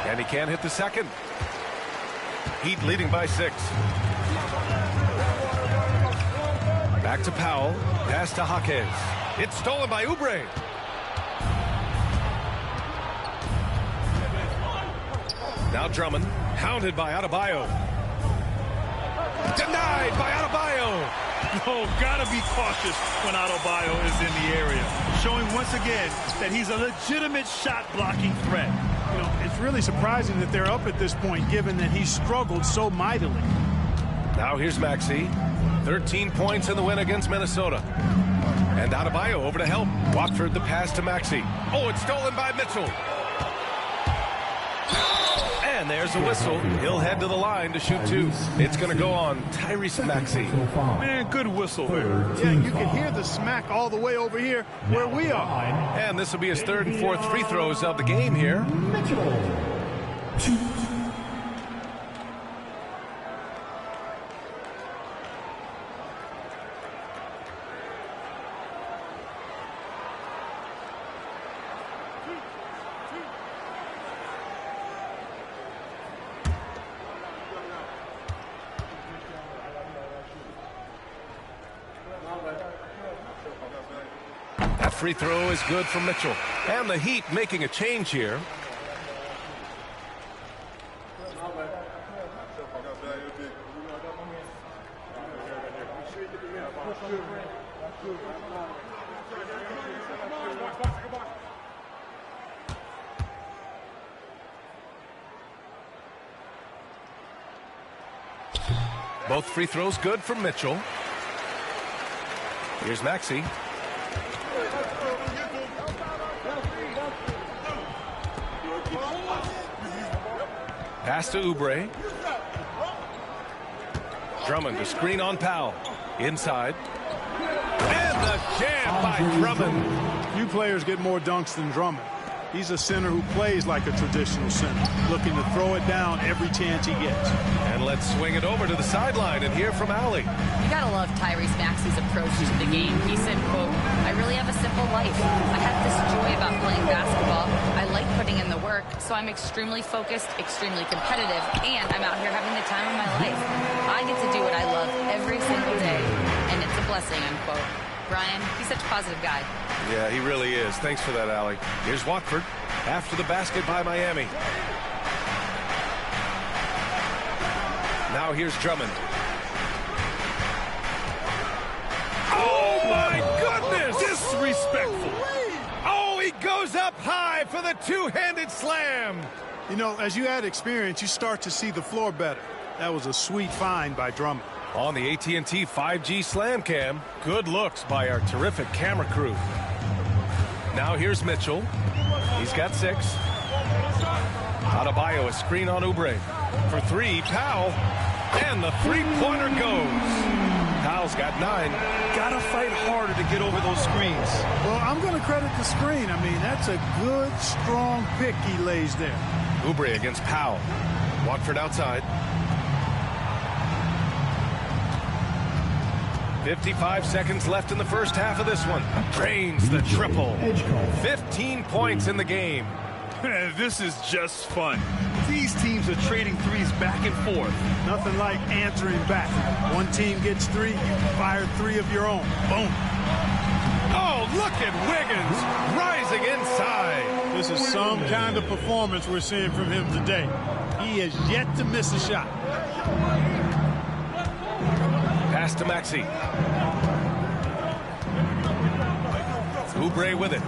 And he can't hit the second. Heat leading by 6. Back to Powell. Pass to Jaquez. It's stolen by Oubre. Now Drummond. Hounded by Adebayo. Denied by Adebayo. Oh, gotta be cautious when Adebayo is in the area. Showing once again that he's a legitimate shot-blocking threat. You know, it's really surprising that they're up at this point, given that he struggled so mightily. Now here's Maxey. 13 points in the win against Minnesota. And Adebayo over to help. Watford the pass to Maxey. Oh, it's stolen by Mitchell. And there's a whistle. He'll head to the line to shoot 2. It's going to go on Tyrese Maxey. Man, good whistle there. Yeah, you can hear the smack all the way over here where we are. And this will be his 3rd and 4th free throws of the game here. That free throw is good for Mitchell. And the Heat making a change here. Both free throws good from Mitchell. Here's Maxey. Pass to Oubre. Drummond to screen on Powell. Inside. And the jam by Drummond. Few players get more dunks than Drummond. He's a center who plays like a traditional center, looking to throw it down every chance he gets. And let's swing it over to the sideline and hear from Allie. You gotta love Tyrese Maxey's approach to the game. He said, quote, "I really have a simple life. I have this joy about playing basketball. I like putting in the work, so I'm extremely focused, extremely competitive, and I'm out here having the time of my life. I get to do what I love every single day, and it's a blessing," unquote. Brian, he's such a positive guy. Yeah, he really is. Thanks for that, Allie. Here's Watford after the basket by Miami. Now here's Drummond. Oh, my goodness! Disrespectful. Oh, he goes up high for the two-handed slam. You know, as you add experience, you start to see the floor better. That was a sweet find by Drummond. On the AT&T 5G Slam Cam, good looks by our terrific camera crew. Now here's Mitchell. He's got 6. Adebayo, a screen on Oubre. For 3, Powell. And the three-pointer goes. Powell's got 9. Gotta fight harder to get over those screens. Well, I'm going to credit the screen. I mean, that's a good, strong pick he lays there. Oubre against Powell. Watford outside. 55 seconds left in the first half of this one. Drains the triple. 15 points in the game. This is just fun. These teams are trading threes back and forth. Nothing like answering back. One team gets 3, you fire 3 of your own. Boom. Oh, look at Wiggins rising inside. This is some kind of performance we're seeing from him today. He has yet to miss a shot. Pass to Maxey. Oubre with it.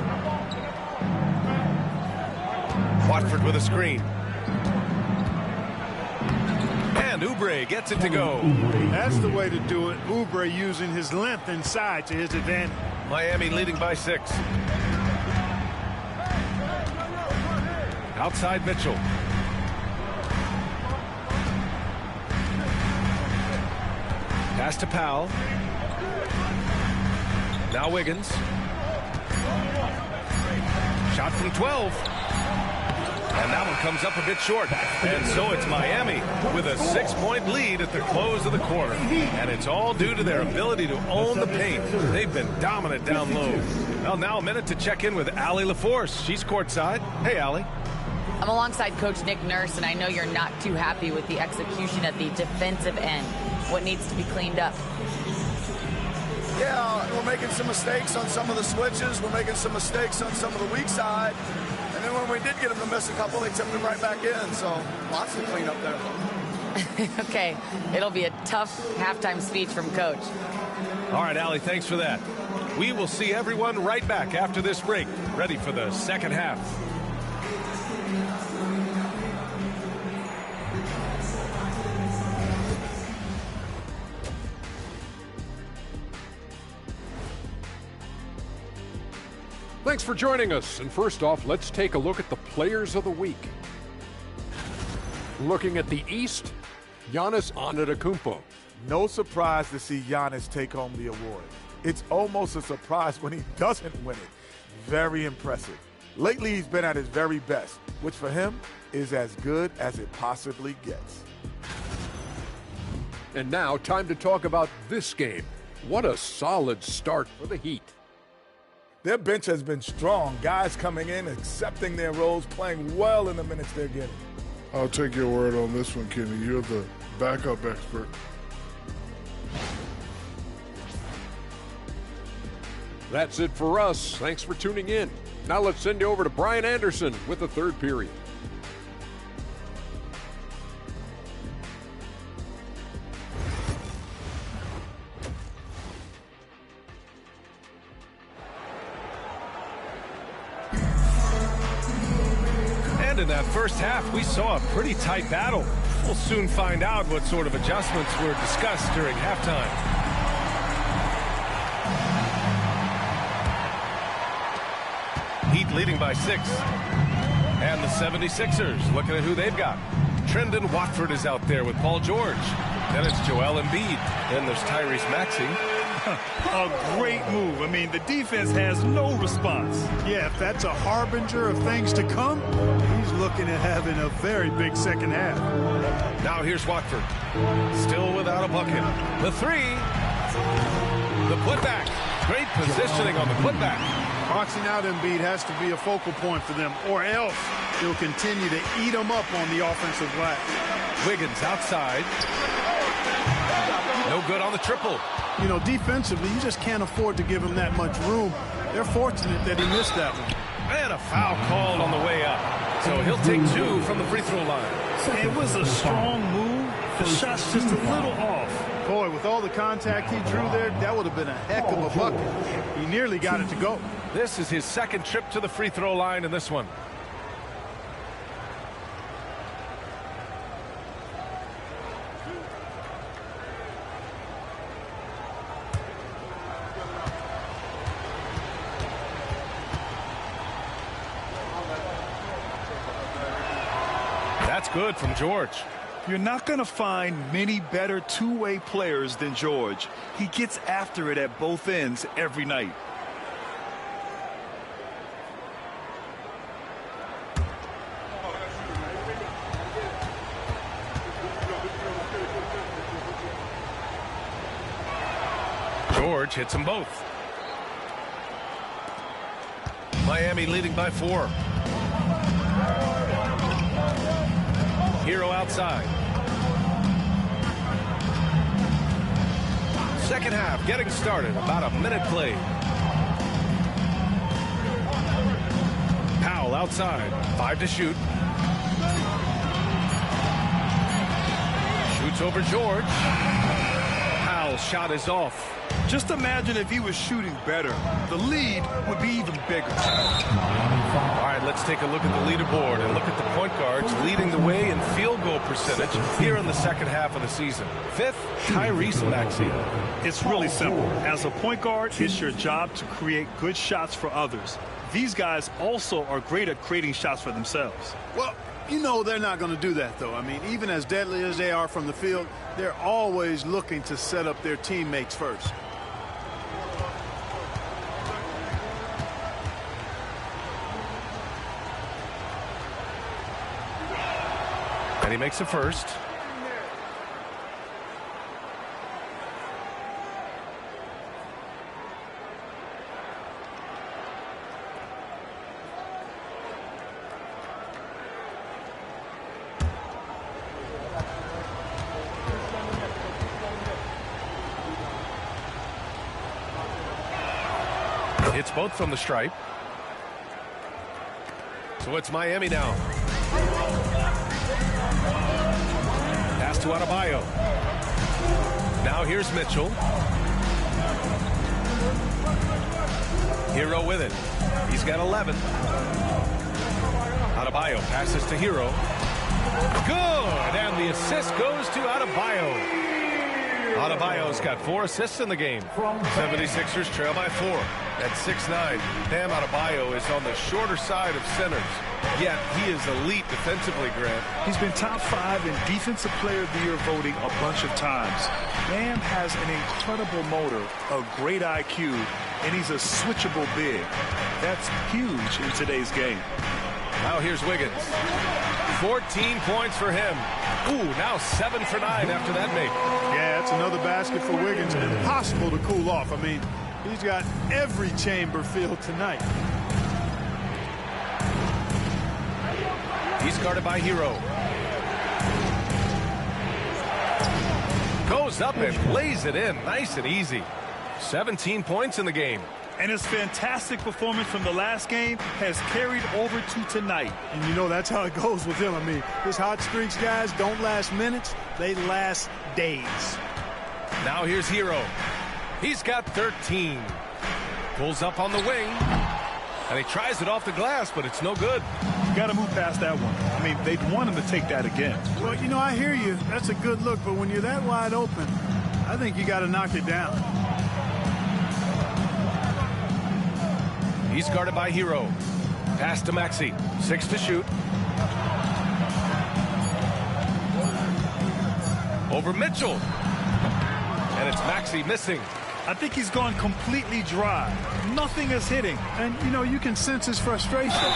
Watford with a screen. And Oubre gets it to go. That's the way to do it. Oubre using his length inside to his advantage. Miami leading by 6. Outside Mitchell. Pass to Powell. Now Wiggins. Shot from 12. And that one comes up a bit short. And so it's Miami with a 6-point lead at the close of the quarter. And it's all due to their ability to own the paint. They've been dominant down low. Well, now a minute to check in with Allie LaForce. She's courtside. Hey, Allie. I'm alongside Coach Nick Nurse, and I know you're not too happy with the execution at the defensive end. What needs to be cleaned up? Yeah, we're making some mistakes on some of the switches. We're making some mistakes on some of the weak side. And then when we did get them to miss a couple, they tipped them right back in. So lots to clean up there. Okay, it'll be a tough halftime speech from Coach. All right, Allie, thanks for that. We will see everyone right back after this break, ready for the second half. Thanks for joining us. And first off, let's take a look at the players of the week. Looking at the East, Giannis Antetokounmpo. No surprise to see Giannis take home the award. It's almost a surprise when he doesn't win it. Very impressive. Lately, he's been at his very best, which for him is as good as it possibly gets. And now, time to talk about this game. What a solid start for the Heat. Their bench has been strong. Guys coming in, accepting their roles, playing well in the minutes they're getting. I'll take your word on this one, Kenny. You're the backup expert. That's it for us. Thanks for tuning in. Now let's send you over to Brian Anderson with the third period. And in that first half, we saw a pretty tight battle. We'll soon find out what sort of adjustments were discussed during halftime. Heat leading by 6. And the 76ers looking at who they've got. Trendon Watford is out there with Paul George. Then it's Joel Embiid. Then there's Tyrese Maxey. A great move. I mean, the defense has no response. Yeah, if that's a harbinger of things to come, he's looking at having a very big second half. Now here's Watford. Still without a bucket. The 3. The putback. Great positioning on the putback. Boxing out Embiid has to be a focal point for them, or else he'll continue to eat them up on the offensive glass. Wiggins outside. No good on the triple. You know, defensively, you just can't afford to give him that much room. They're fortunate that he missed that one. And a foul called on the way up. So he'll take 2 from the free throw line. It was a strong move. The shot's just a little off. Boy, with all the contact he drew there, that would have been a heck of a bucket. He nearly got it to go. This is his second trip to the free throw line in this one. That's good from George. You're not going to find many better two-way players than George. He gets after it at both ends every night. George hits them both. Miami leading by 4. Hero outside. Second half getting started. About a minute played. Powell outside. 5 to shoot. Shoots over George. Powell's shot is off. Just imagine if he was shooting better. The lead would be even bigger. All right, let's take a look at the leaderboard and look at the point guards leading the way in field goal percentage here in the second half of the season. 5th, Tyrese Maxey. It's really simple. As a point guard, it's your job to create good shots for others. These guys also are great at creating shots for themselves. Well, you know they're not going to do that, though. I mean, even as deadly as they are from the field, they're always looking to set up their teammates first. And he makes a first. Hits both from the stripe. So it's Miami now. Pass to Adebayo. Now here's Mitchell. Hero with it. He's got 11. Adebayo passes to Hero. Good! And the assist goes to Adebayo. Adebayo's got 4 assists in the game. 76ers trail by 4 at 6'9". Bam Adebayo is on the shorter side of centers. Yet he is elite defensively, Grant. He's been top 5 in Defensive Player of the Year voting a bunch of times. Bam has an incredible motor, a great IQ, and he's a switchable big. That's huge in today's game. Now here's Wiggins. 14 points for him. Ooh, now 7 for 9 after that make. Yeah, that's another basket for Wiggins. Impossible to cool off. I mean, he's got every chamber filled tonight. He's guarded by Hero. Goes up and lays it in. Nice and easy. 17 points in the game. And his fantastic performance from the last game has carried over to tonight. And you know that's how it goes with him. I mean, his hot streaks, guys, don't last minutes. They last days. Now here's Hero. He's got 13. Pulls up on the wing. And he tries it off the glass, but it's no good. You got to move past that one. I mean, they'd want him to take that again. Well, you know, I hear you. That's a good look, but when you're that wide open, I think you got to knock it down. He's guarded by Hero. Pass to Maxey. 6 to shoot. Over Mitchell. And it's Maxey missing. I think he's gone completely dry. Nothing is hitting. And, you know, you can sense his frustration.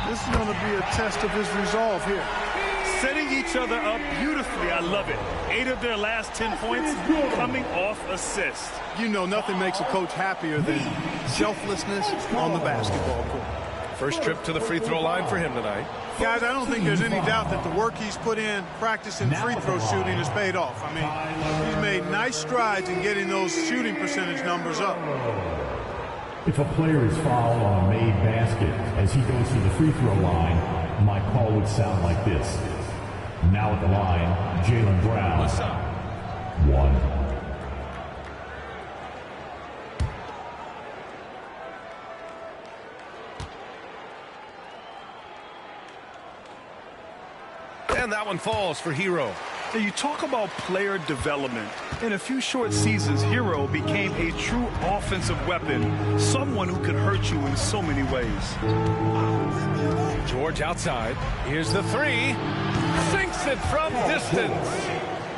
This is going to be a test of his resolve here. Setting each other up beautifully. I love it. 8 of their last 10 points coming off assists. You know, nothing makes a coach happier than selflessness on the basketball court. First trip to the free throw line for him tonight. Guys, I don't think there's any doubt that the work he's put in practicing free throw shooting has paid off. I mean, he's made nice strides in getting those shooting percentage numbers up. If a player is fouled on a made basket as he goes to the free throw line, my call would sound like this. Now at the line, Jaylen Brown. What's up? 1. And that one falls for Hero. Now you talk about player development. In a few short seasons, Hero became a true offensive weapon, someone who could hurt you in so many ways. George outside. Here's the 3. Sinks it from distance.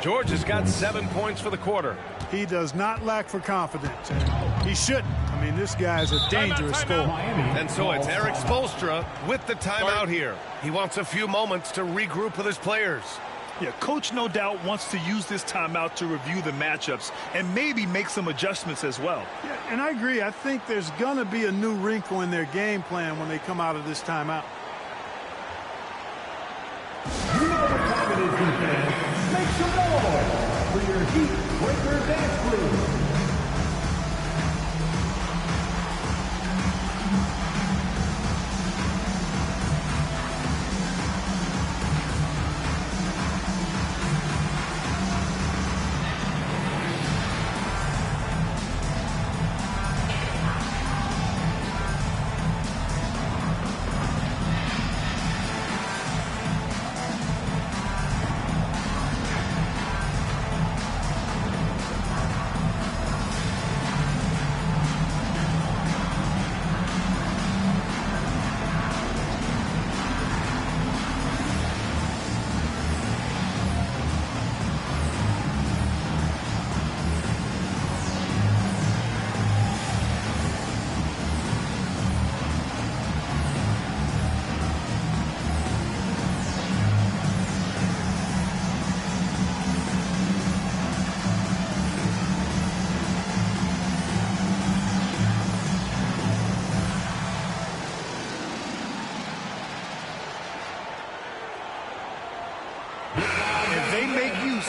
George has got 7 points for the quarter. He does not lack for confidence. He shouldn't. I mean, this guy's a dangerous scorer. And so it's Eric Spoelstra with the timeout here. He wants a few moments to regroup with his players. Yeah, coach no doubt wants to use this timeout to review the matchups and maybe make some adjustments as well. Yeah, and I agree. I think there's going to be a new wrinkle in their game plan when they come out of this timeout. You know what time it is, defense. Make some noise for your Heat Breaker Dance Crew.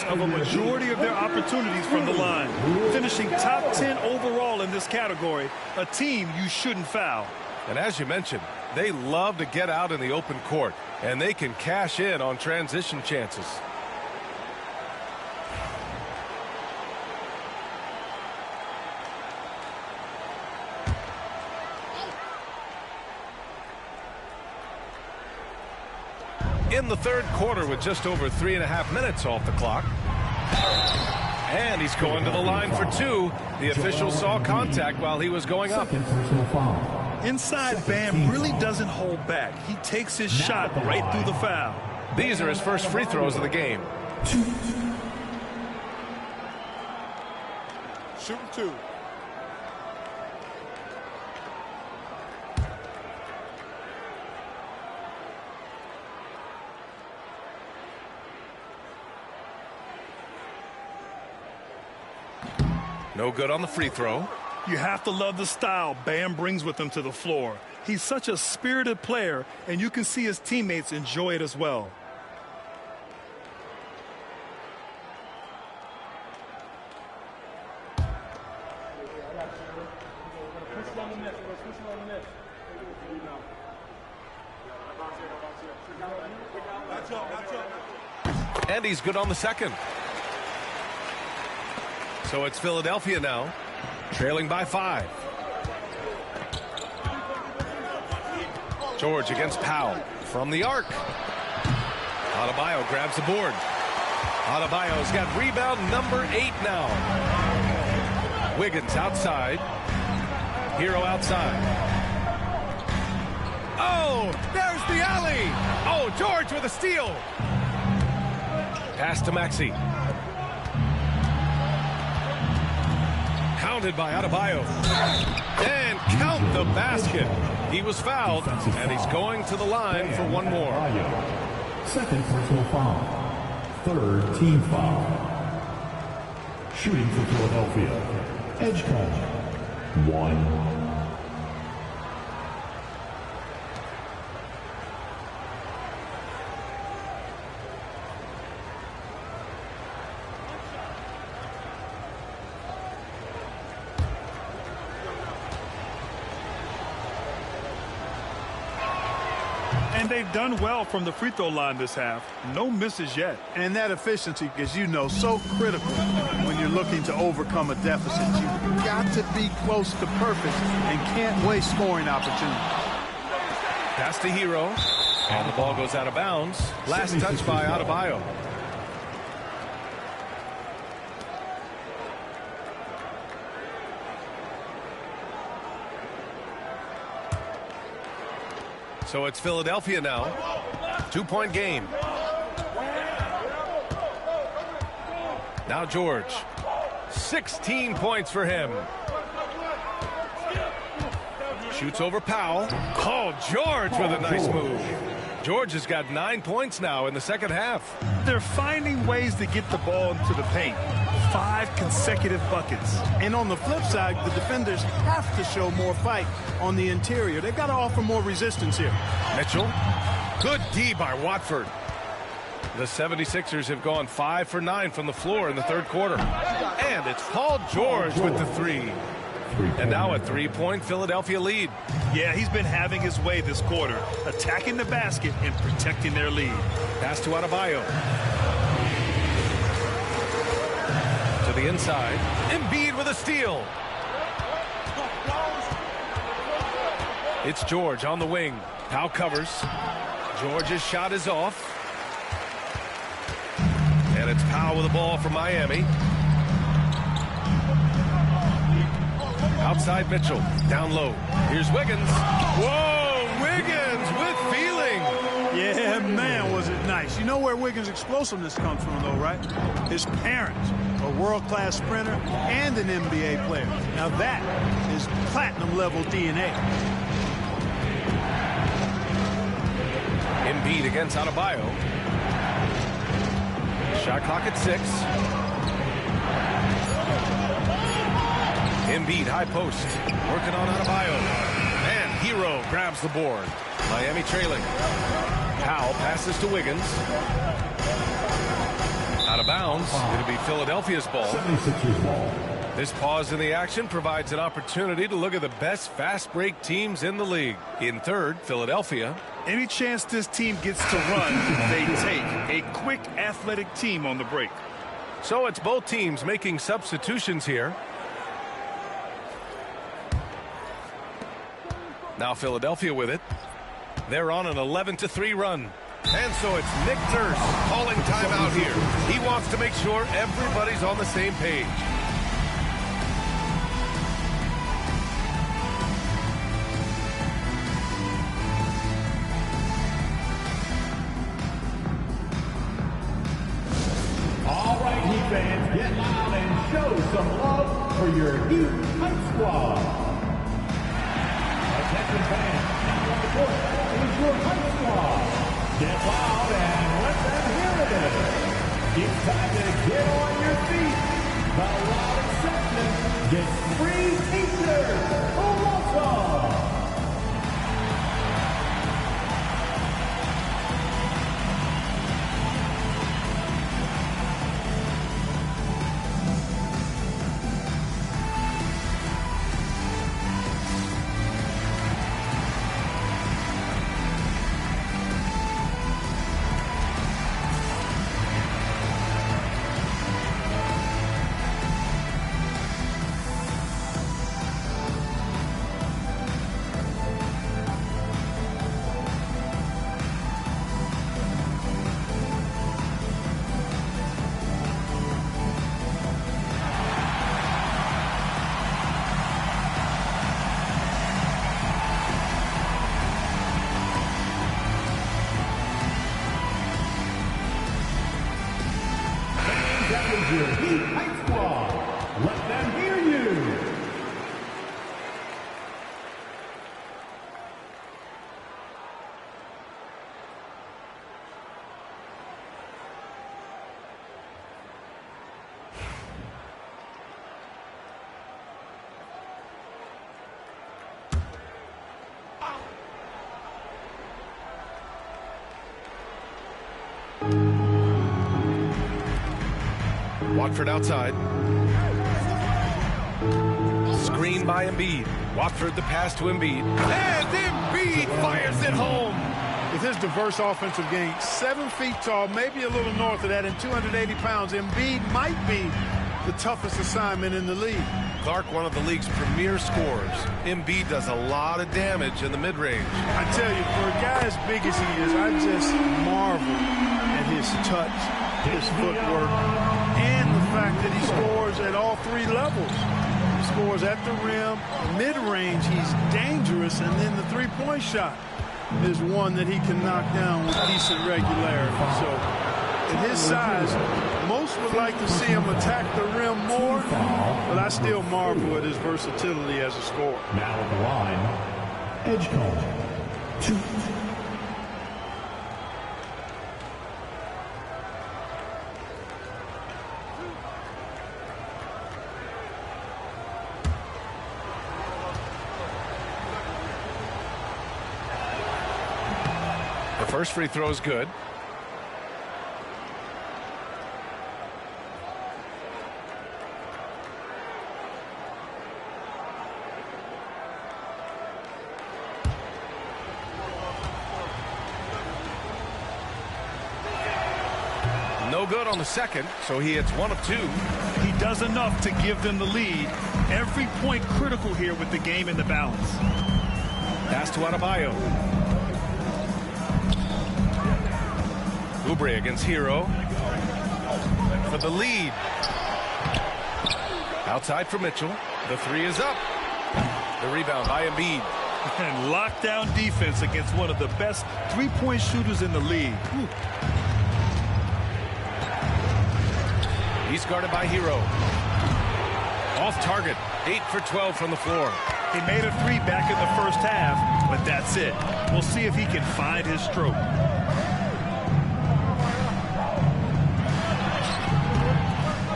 Of a majority of their opportunities from the line, finishing top 10 overall in this category, a team you shouldn't foul. And as you mentioned, they love to get out in the open court, and they can cash in on transition chances. In the third quarter with just over 3.5 minutes off the clock. And he's going to the line for 2. The official saw contact while he was going up. Inside, Bam really doesn't hold back. He takes his shot right through the foul. These are his first free throws of the game. Shooting 2. No good on the free throw. You have to love the style Bam brings with him to the floor. He's such a spirited player, and you can see his teammates enjoy it as well. And he's good on the second. So it's Philadelphia now, trailing by 5. George against Powell from the arc. Adebayo grabs the board. Adebayo's got rebound number 8 now. Wiggins outside. Hero outside. Oh, there's the alley. Oh, George with a steal. Pass to Maxey. Counted by Adebayo. And count the basket. He was fouled, and he's going to the line for one more. Second personal foul. Third team foul. Shooting for Philadelphia. Edgecombe. 1. And they've done well from the free throw line this half. No misses yet. And that efficiency, as you know, so critical when you're looking to overcome a deficit. You've got to be close to perfect and can't waste scoring opportunities. Pass to Hero. And the ball goes out of bounds. Last touch by Adebayo. So it's Philadelphia now. 2-point game. Now George. 16 points for him. Shoots over Powell. Oh, George with a nice move. George has got 9 points now in the second half. They're finding ways to get the ball into the paint. 5 consecutive buckets. And on the flip side, the defenders have to show more fight on the interior. They've got to offer more resistance here. Mitchell. Good D by Watford. The 76ers have gone 5 for 9 from the floor in the third quarter. And it's Paul George with the 3. And now a 3-point Philadelphia lead. Yeah, he's been having his way this quarter, attacking the basket and protecting their lead. Pass to Adebayo. To the inside. Embiid with a steal. It's George on the wing. Powell covers. George's shot is off. And it's Powell with the ball for Miami. Outside Mitchell. Down low. Here's Wiggins. Whoa, Wiggins with feeling. Yeah, man, was it nice. You know where Wiggins' explosiveness comes from, though, right? His parents, a world-class sprinter and an NBA player. Now that is platinum-level DNA. Embiid against Adebayo. Shot clock at 6. Embiid high post. Working on Adebayo. And Hero grabs the board. Miami trailing. Powell passes to Wiggins. Out of bounds. It'll be Philadelphia's ball. 76ers ball. This pause in the action provides an opportunity to look at the best fast break teams in the league. In third, Philadelphia. Any chance this team gets to run, they take. A quick, athletic team on the break. So it's both teams making substitutions here. Now Philadelphia with it. They're on an 11-3 run. And so it's Nick Nurse calling timeout here. He wants to make sure everybody's on the same page. All right, Heat fans, get loud and show some love for your Heat Hype Squad. Attention fans, now on the court is your Hype Squad. Get loud and let them hear it. It's time to get on your feet. The loud section gets free t-shirts. Welcome. Watford outside. Screen by Embiid. Watford the pass to Embiid. And Embiid fires it home. With his diverse offensive game, 7 feet tall, maybe a little north of that, and 280 pounds, Embiid might be the toughest assignment in the league. Clark, one of the league's premier scorers. Embiid does a lot of damage in the mid-range. I tell you, for a guy as big as he is, I just marvel at his touch, his footwork, and the fact that he scores at all 3 levels. He scores at the rim, mid-range, he's dangerous, and then the three-point shot is one that he can knock down with decent regularity. So at his size, most would like to see him attack the rim more, but I still marvel at his versatility as a scorer. Now at the line, edge call. 2. First free throw is good. No good on the second, so he hits 1 of 2. He does enough to give them the lead. Every point critical here with the game in the balance. Pass to Adebayo. Oubre against Hero for the lead. Outside for Mitchell. The 3 is up. The rebound by Embiid. And lockdown defense against one of the best three-point shooters in the league. Whew. He's guarded by Hero. Off target. 8 for 12 from the floor. He made a 3 back in the first half, but that's it. We'll see if he can find his stroke.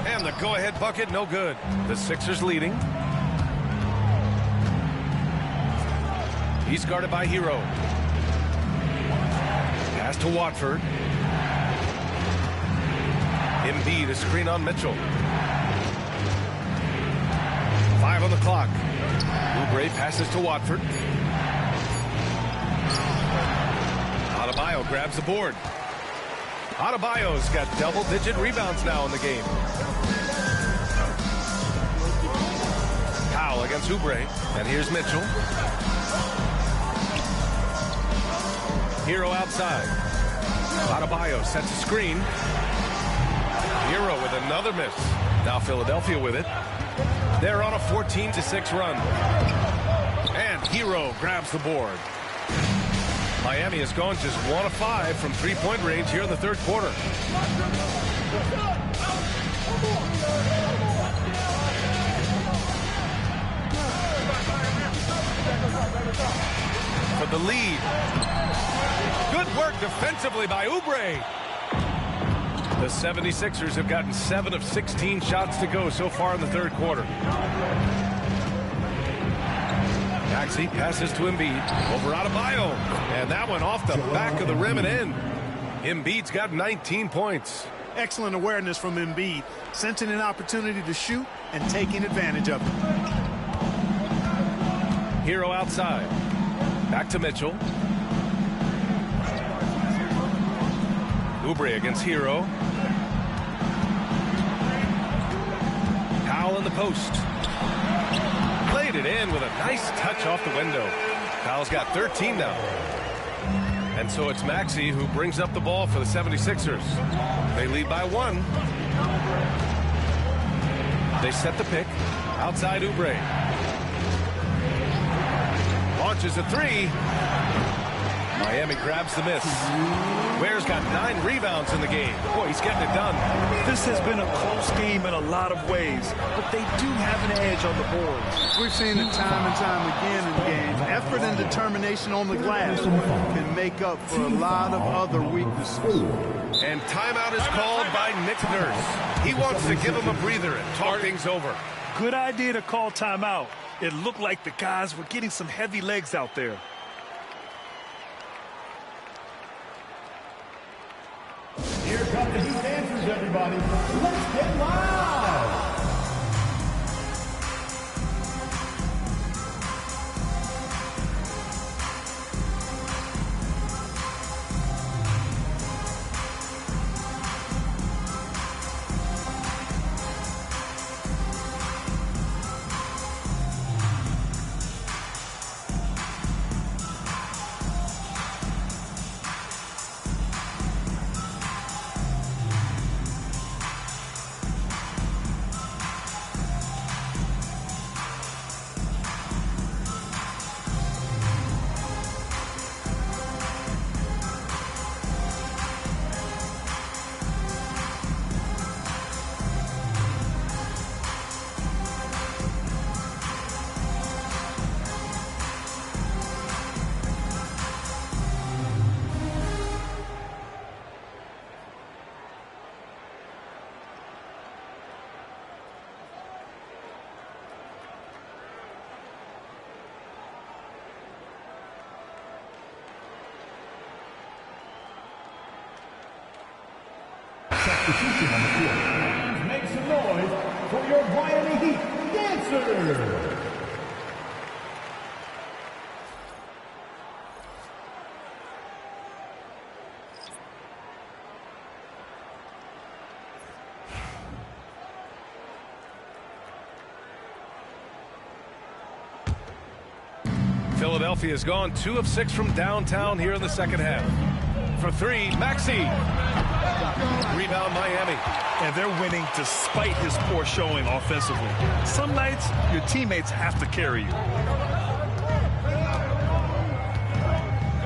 And the go-ahead bucket, no good. The Sixers leading. He's guarded by Hero. Pass to Watford. Embiid, a screen on Mitchell. 5 on the clock. Oubre passes to Watford. Adebayo grabs the board. Adebayo's got double-digit rebounds now in the game. Powell against Oubre. And here's Mitchell. Hero outside. Adebayo sets a screen. Hero with another miss. Now Philadelphia with it. They're on a 14-6 run. And Hero grabs the board. Miami has gone just 1 of 5 from three-point range here in the third quarter. For the lead. Good work defensively by Oubre. The 76ers have gotten 7 of 16 shots to go so far in the third quarter. Maxey passes to Embiid over Adebayo. And that one off the back of the rim and in. Embiid's got 19 points. Excellent awareness from Embiid, sensing an opportunity to shoot and taking advantage of it. Hero outside. Back to Mitchell. Oubre against Hero. Powell in the post. Played it in with a nice touch off the window. Powell's got 13 now. And so it's Maxey who brings up the ball for the 76ers. They lead by 1. They set the pick. Outside Oubre. Launches a 3. Miami grabs the miss. Ware's got 9 rebounds in the game. Boy, he's getting it done. This has been a close game in a lot of ways, but they do have an edge on the boards. We've seen it time and time again in games. Effort and determination on the glass can make up for a lot of other weaknesses. And timeout is called by Nick Nurse. He wants to give him a breather and talk things over. Good idea to call timeout. It looked like the guys were getting some heavy legs out there. Here come the Heat dancers, everybody. Let's get wild! substitution on the field. And make some noise for your Miami Heat dancer. Philadelphia has gone 2 of 6 from downtown here in the second half. For 3, Maxey. Rebound Miami. And they're winning despite his poor showing offensively. Some nights, your teammates have to carry you.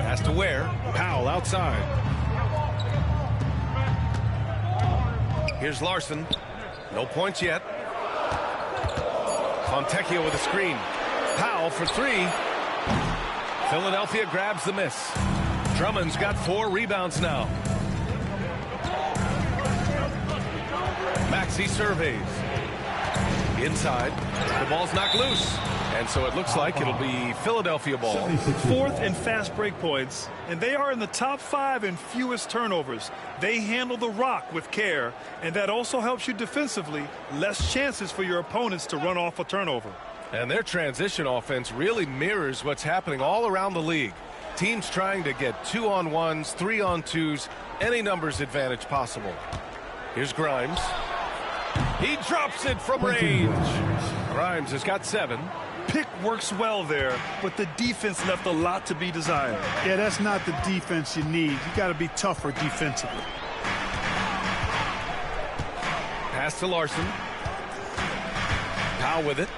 Has to wear. Powell outside. Here's Larson. No points yet. Fontecchio with a screen. Powell for 3. Philadelphia grabs the miss. Drummond's got 4 rebounds now. Maxey surveys. Inside. The ball's knocked loose. And so it looks like it'll be Philadelphia ball. 4th and fast break points. And they are in the top 5 in fewest turnovers. They handle the rock with care. And that also helps you defensively. Less chances for your opponents to run off a turnover. And their transition offense really mirrors what's happening all around the league. Teams trying to get 2-on-1s, 3-on-2s, any numbers advantage possible. Here's Grimes. He drops it from range. Grimes has got 7. Pick works well there, but the defense left a lot to be desired. Yeah, that's not the defense you need. You got to be tougher defensively. Pass to Larson. Powell with it.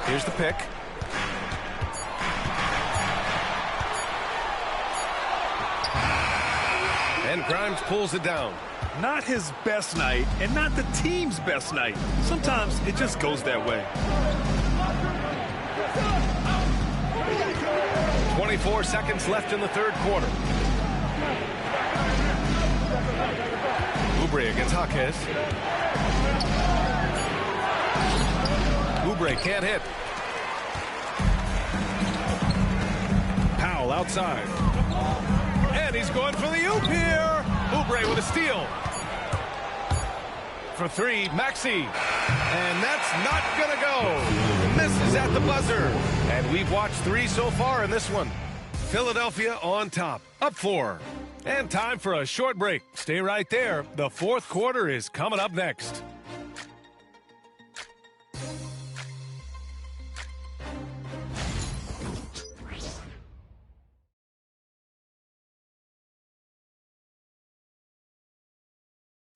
Here's the pick. And Grimes pulls it down. Not his best night, and not the team's best night. Sometimes it just goes that way. 24 seconds left in the third quarter. Oubre against Jaquez. Oubre can't hit. Powell outside. And he's going for the oop here. Oubre with a steal. For 3, Maxey. And that's not going to go. Misses at the buzzer. And we've watched 3 so far in this one. Philadelphia on top. Up 4. And time for a short break. Stay right there. The fourth quarter is coming up next.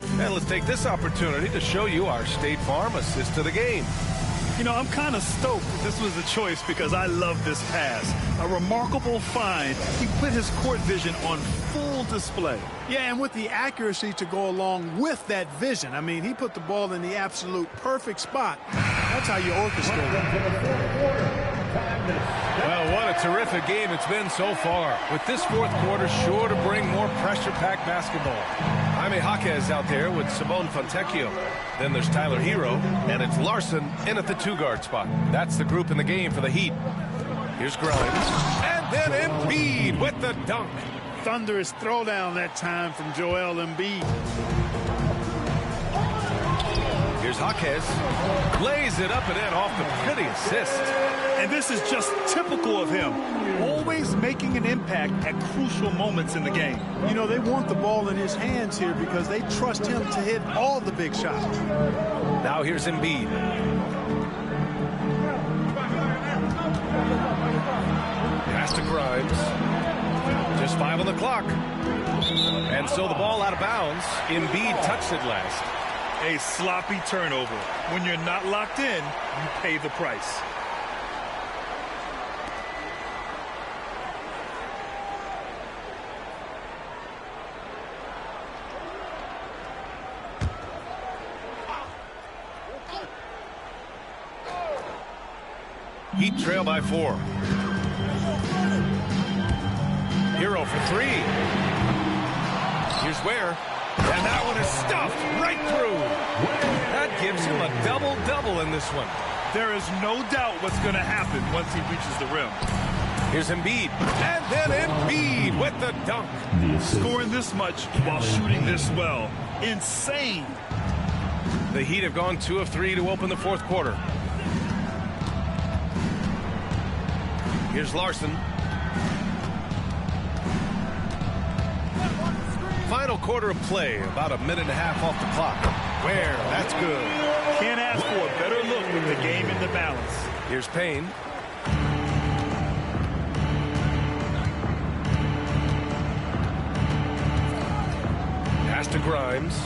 And let's take this opportunity to show you our State Farm assist to the game. You know, I'm kind of stoked that this was a choice because I love this pass. A remarkable find. He put his court vision on full display. Yeah, and with the accuracy to go along with that vision. I mean, he put the ball in the absolute perfect spot. That's how you orchestrate it. Well, what a terrific game it's been so far. With this fourth quarter sure to bring more pressure-packed basketball. Jaime Jaquez out there with Simone Fontecchio. Then there's Tyler Hero, and it's Larson in at the 2-guard spot. That's the group in the game for the Heat. Here's Grimes. And then Embiid with the dunk. Thunderous throwdown that time from Joel Embiid. Here's Jaquez. Lays it up and in off the pretty assist. And this is just typical of him. Always making an impact at crucial moments in the game. You know, they want the ball in his hands here because they trust him to hit all the big shots. Now here's Embiid. Pass to Grimes. Just 5 on the clock. And so the ball out of bounds. Embiid touched it last. A sloppy turnover. When you're not locked in, you pay the price. Heat trail by 4. Hero for 3. Here's Ware. And that one is stuffed right through. That gives him a double-double in this one. There is no doubt what's going to happen once he reaches the rim. Here's Embiid. And then Embiid with the dunk. Scoring this much while shooting this well. Insane. The Heat have gone 2 of 3 to open the fourth quarter. Here's Larson. Final quarter of play, about a minute and a half off the clock. Where? That's good. Can't ask for a better look with the game in the balance. Here's Payne. Pass to Grimes.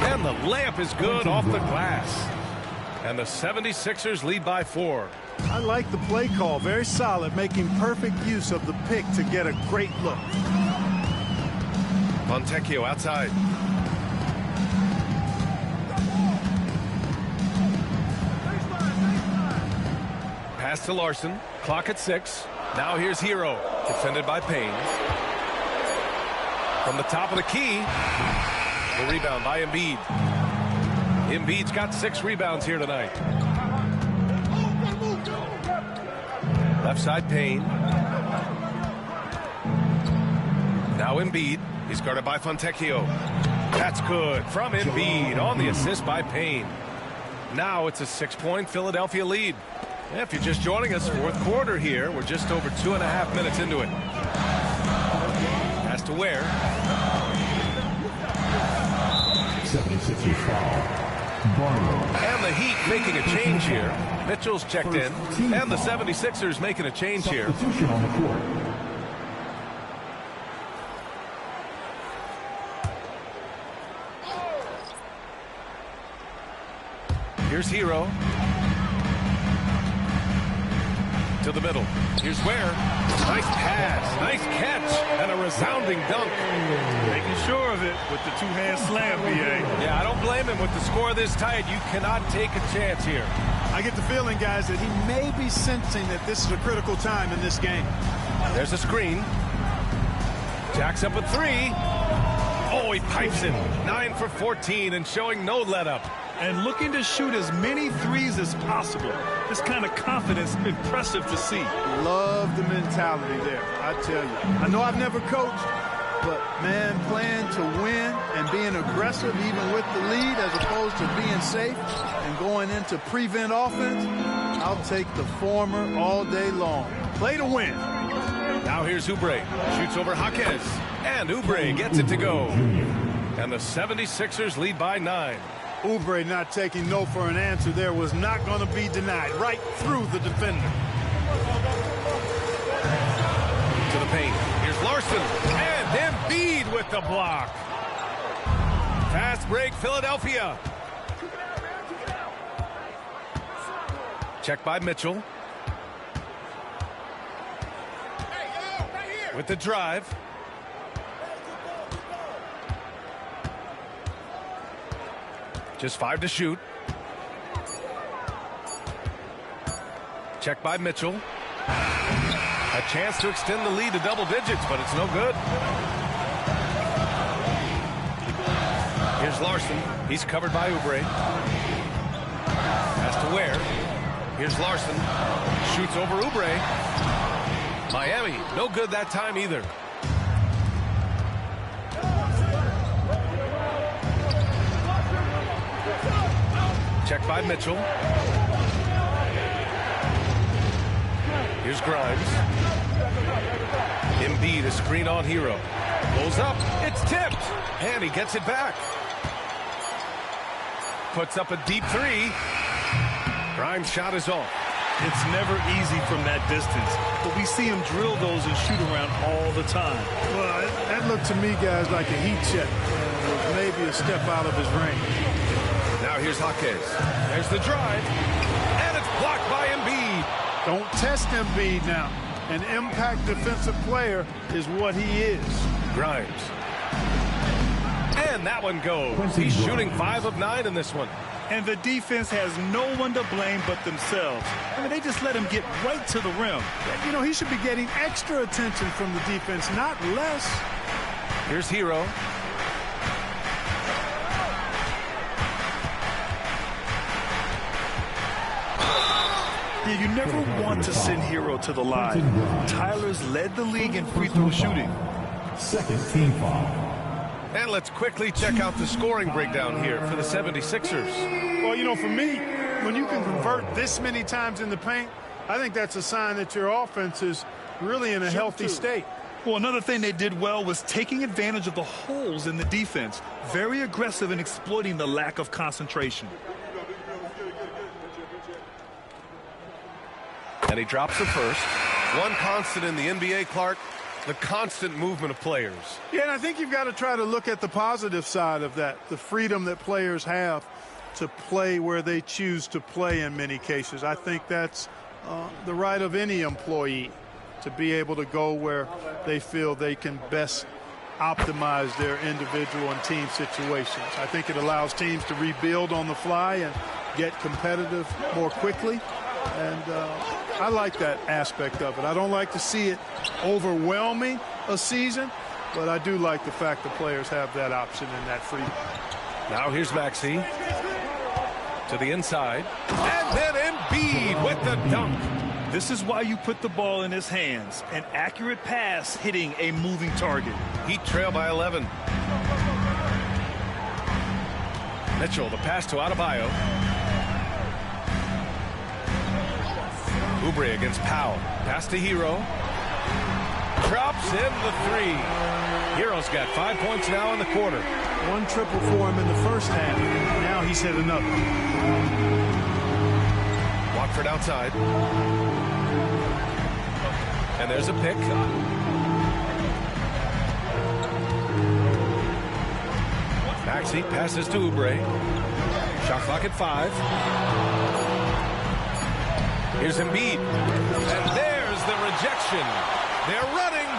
And the layup is good off the glass. And the 76ers lead by 4. I like the play call. Very solid, making perfect use of the pick to get a great look. Fontecchio outside. Pass to Larson. Clock at 6. Now here's Hero. Defended by Payne. From the top of the key. The rebound by Embiid. Embiid's got 6 rebounds here tonight. Left side Payne. Now Embiid. He's guarded by Fontecchio. That's good from Embiid on the assist by Payne. Now it's a 6-point Philadelphia lead. Yeah, if you're just joining us, fourth quarter here. We're just over 2.5 minutes into it. Pass to Ware. 76ers foul. And the Heat making a change here. Mitchell's checked in. And the 76ers making a change here. Substitution on the court. Here's Hero. To the middle. Here's Ware. Nice pass. Nice catch. And a resounding dunk. Making sure of it with the two-hand slam, B.A. Yeah, I don't blame him. With the score this tight, you cannot take a chance here. I get the feeling, guys, that he may be sensing that this is a critical time in this game. There's a screen. Jacks up a 3. Oh, he pipes it. 9 for 14 and showing no let-up. And looking to shoot as many threes as possible. This kind of confidence, impressive to see. Love the mentality there, I tell you. I know I've never coached, but, man, playing to win and being aggressive even with the lead as opposed to being safe and going into prevent offense, I'll take the former all day long. Play to win. Now here's Oubre. Shoots over Jaquez. And Oubre gets it to go. And the 76ers lead by 9. Oubre not taking no for an answer there was not going to be denied. Right through the defender. To the paint. Here's Larson. And Embiid with the block. Fast break, Philadelphia. Check by Mitchell. With the drive. Just 5 to shoot. Check by Mitchell. A chance to extend the lead to double digits, but it's no good. Here's Larson. He's covered by Oubre. Pass to Ware. Here's Larson. Shoots over Oubre. Miami, no good that time either. Check by Mitchell. Here's Grimes. Embiid, a screen on Hero. Goes up. It's tipped. And he gets it back. Puts up a deep 3. Grimes' shot is off. It's never easy from that distance, but we see him drill those and shoot around all the time. Well, that looked to me, guys, like a heat check. Maybe a step out of his range. Now here's Jaquez. There's the drive. And it's blocked by Embiid. Don't test Embiid now. An impact defensive player is what he is. Grimes. And that one goes. He's shooting 5 of 9 in this one. And the defense has no one to blame but themselves. I mean, they just let him get right to the rim. You know, he should be getting extra attention from the defense, not less. Here's Hero. Yeah, you never want to send Hero to the line. Tyler's led the league in free throw shooting. Second team foul. And let's quickly check out the scoring breakdown here for the 76ers. Well, you know, for me, when you can convert this many times in the paint, I think that's a sign that your offense is really in a healthy state. Well, another thing they did well was taking advantage of the holes in the defense. Very aggressive in exploiting the lack of concentration. And he drops the first. One constant in the NBA, Clark, the constant movement of players. Yeah, and I think you've got to try to look at the positive side of that, the freedom that players have to play where they choose to play in many cases. I think that's the right of any employee to be able to go where they feel they can best optimize their individual and team situations. I think it allows teams to rebuild on the fly and get competitive more quickly. And I like that aspect of it. I don't like to see it overwhelming a season, but I do like the fact that players have that option and that freedom. Now here's Maxey to the inside. And then Embiid with the dunk. This is why you put the ball in his hands. An accurate pass hitting a moving target. Heat trail by 11. Mitchell, the pass to Adebayo. Oubre against Powell. Pass to Hero. Drops in the three. Hero's got 5 points now in the quarter. One triple for him in the first half. Now he's hit another. Watford outside. And there's a pick. Maxey passes to Oubre. Shot clock at 5. Here's Embiid. And there's the rejection. They're running.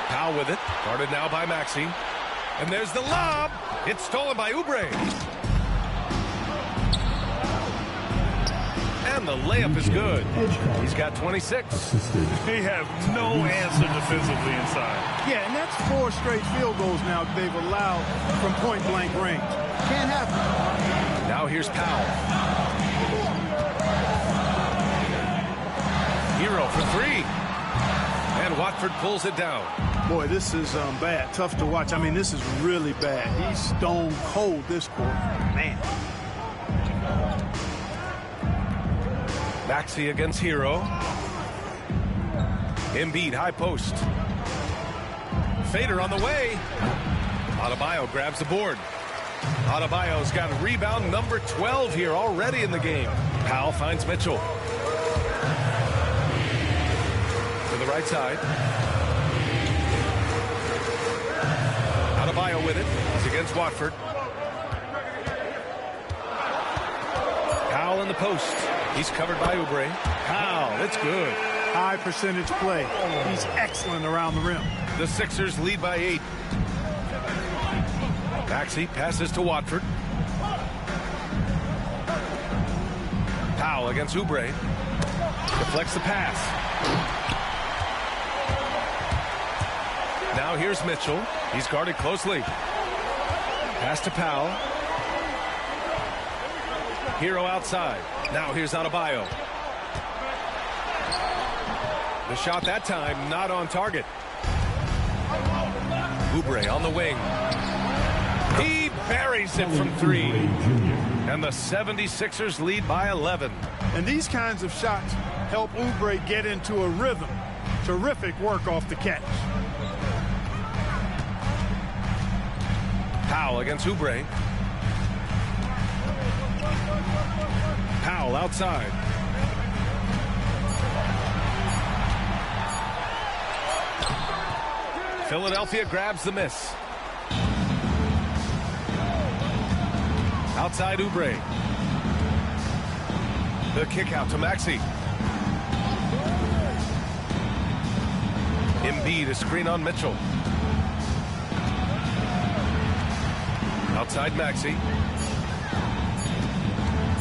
Powell with it. Guarded now by Maxey. And there's the lob. It's stolen by Oubre. And the layup is good. He's got 26. They have no answer defensively inside. Yeah, and that's 4 straight field goals now they've allowed from point-blank range. Can't happen. Now here's Powell. Hero for 3. And Watford pulls it down. Boy, this is bad. Tough to watch. I mean, this is really bad. He's stone cold this quarter. Man. Maxey against Hero. Embiid, high post. Fader on the way. Adebayo grabs the board. Adebayo's got rebound number 12 here already in the game. Powell finds Mitchell. To the right side. Adebayo with it. He's against Watford. Powell in the post. He's covered by Oubre. Powell, it's good. High percentage play. He's excellent around the rim. The Sixers lead by 8. Maxey passes to Watford. Powell against Oubre. Deflects the pass. Now here's Mitchell. He's guarded closely. Pass to Powell. Hero outside. Now here's Adebayo. The shot that time not on target. Oubre on the wing. He buries it from 3. And the 76ers lead by 11. And these kinds of shots help Oubre get into a rhythm. Terrific work off the catch. Powell against Oubre. Powell outside. Philadelphia grabs the miss. Outside Oubre. The kick out to Maxey. Embiid, a screen on Mitchell. Outside Maxey.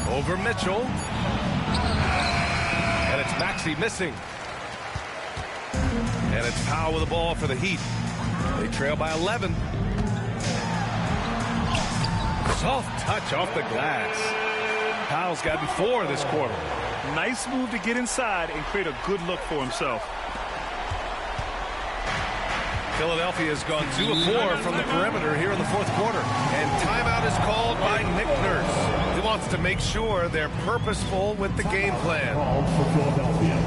Over Mitchell. And it's Maxey missing. And it's Powell with the ball for the Heat. They trail by 11. Soft touch off the glass. Powell's gotten 4 this quarter. Nice move to get inside and create a good look for himself. Philadelphia has gone 2 of 4 from the perimeter here in the fourth quarter. And timeout is called by Nick Nurse. He wants to make sure they're purposeful with the game plan. For Philadelphia.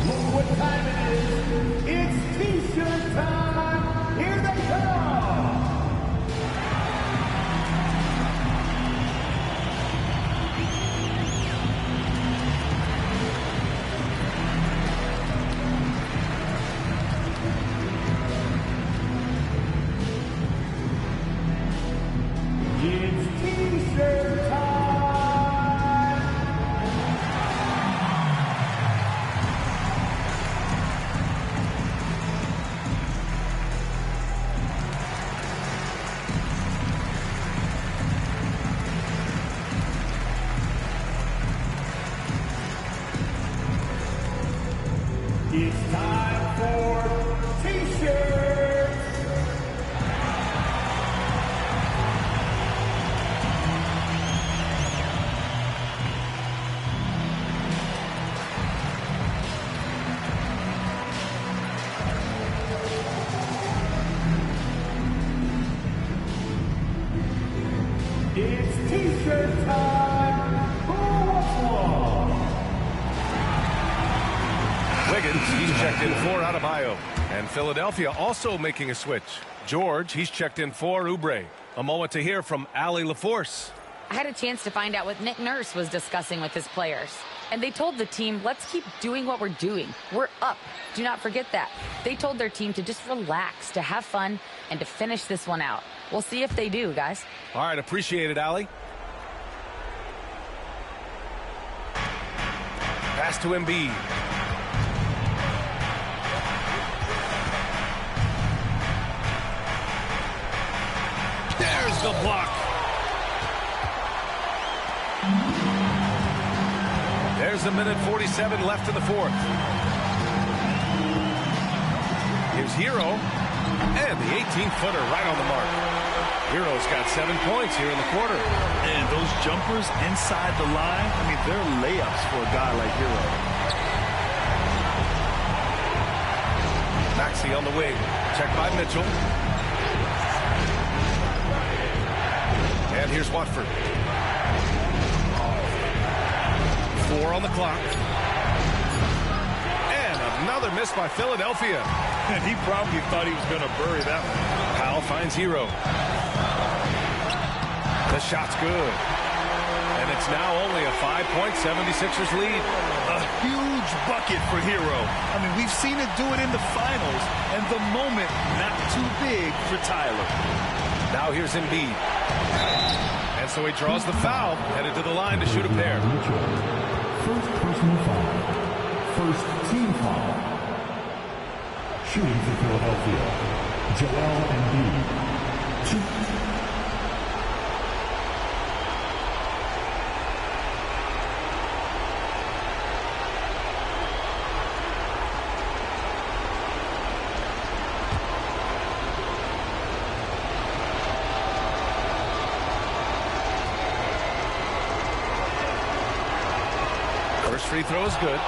Look what time it is. It's T-shirt time. Here they come. It's T-shirt time. It's time for T-shirts. It's T-shirt time. Who wants one? Wiggins, he's checked in for Adebayo. And Philadelphia also making a switch. George, he's checked in for Oubre. A moment to hear from Allie LaForce. I had a chance to find out what Nick Nurse was discussing with his players. And they told the team, let's keep doing what we're doing. We're up. Do not forget that. They told their team to just relax, to have fun, and to finish this one out. We'll see if they do, guys. All right, appreciate it, Allie. Pass to Embiid. There's the block. There's a minute 47 left in the fourth. Here's Hero. And the 18-footer right on the mark. Hero's got 7 points here in the quarter. And those jumpers inside the line, I mean, they're layups for a guy like Hero. Maxey on the wing. Checked by Mitchell. And here's Watford. 4 on the clock. And another miss by Philadelphia. And he probably thought he was going to bury that one. Powell finds Hero. The shot's good. And it's now only a 5-point 76ers lead. A huge bucket for Hero. I mean, we've seen it do it in the finals, and the moment not too big for Tyler. Now here's Embiid. And so he draws the foul, headed to the line to shoot a pair. First personal foul. First team foul. Shooting for Philadelphia, Joel Embiid. 2. First free throw is good,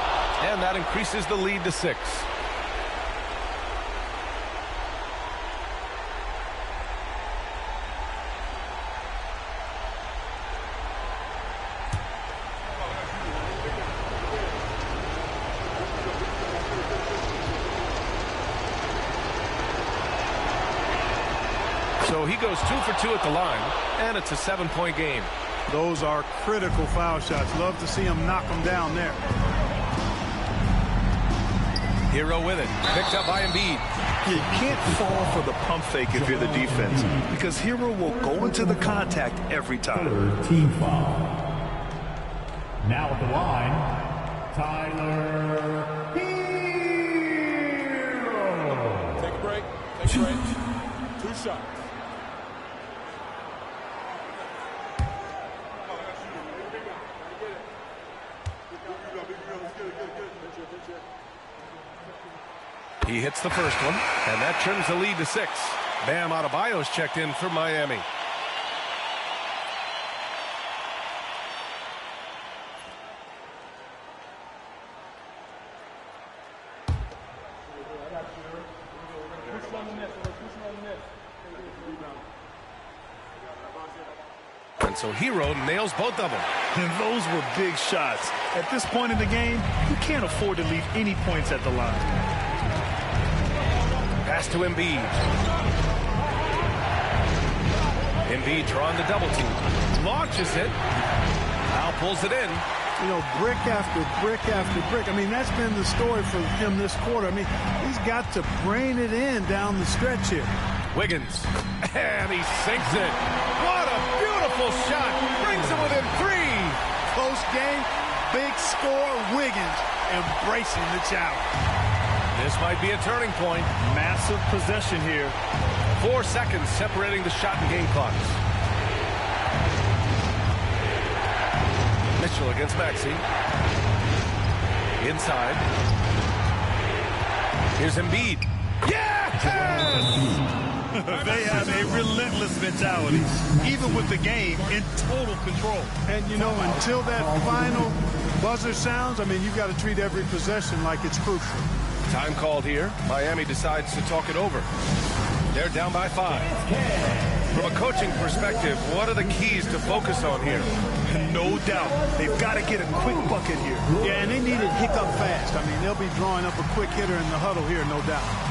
and that increases the lead to 6. So he goes 2 for 2 at the line, and it's a 7-point game. Those are critical foul shots. Love to see him knock them down there. Hero with it. Picked up by Embiid. You can't fall for the pump fake if you're the defense, because Hero will go into the contact every time. Third team foul. Now at the line, Tyler Hero. Take a break. Take a break. 2 shots. He hits the first one, and that trims the lead to 6. Bam Adebayo's checked in for Miami. And so Hero nails both of them. And those were big shots. At this point in the game, you can't afford to leave any points at the line. Pass to Embiid. Embiid drawing the double team. Launches it. Now pulls it in. You know, brick after brick after brick. I mean, that's been the story for him this quarter. I mean, he's got to brain it in down the stretch here. Wiggins. And he sinks it. What a beautiful shot. Brings him within 3. Close game, big score. Wiggins embracing the challenge. This might be a turning point. Massive possession here. 4 seconds separating the shot and game clocks. Mitchell against Maxey. Inside. Here's Embiid. Yes! They have a relentless mentality, even with the game in total control. And, you know, until that final buzzer sounds, I mean, you've got to treat every possession like it's crucial. Time called here. Miami decides to talk it over. They're down by 5. From a coaching perspective, what are the keys to focus on here? No doubt. They've got to get a quick bucket here. Yeah, and they need it hiccup fast. I mean, they'll be drawing up a quick hitter in the huddle here, no doubt.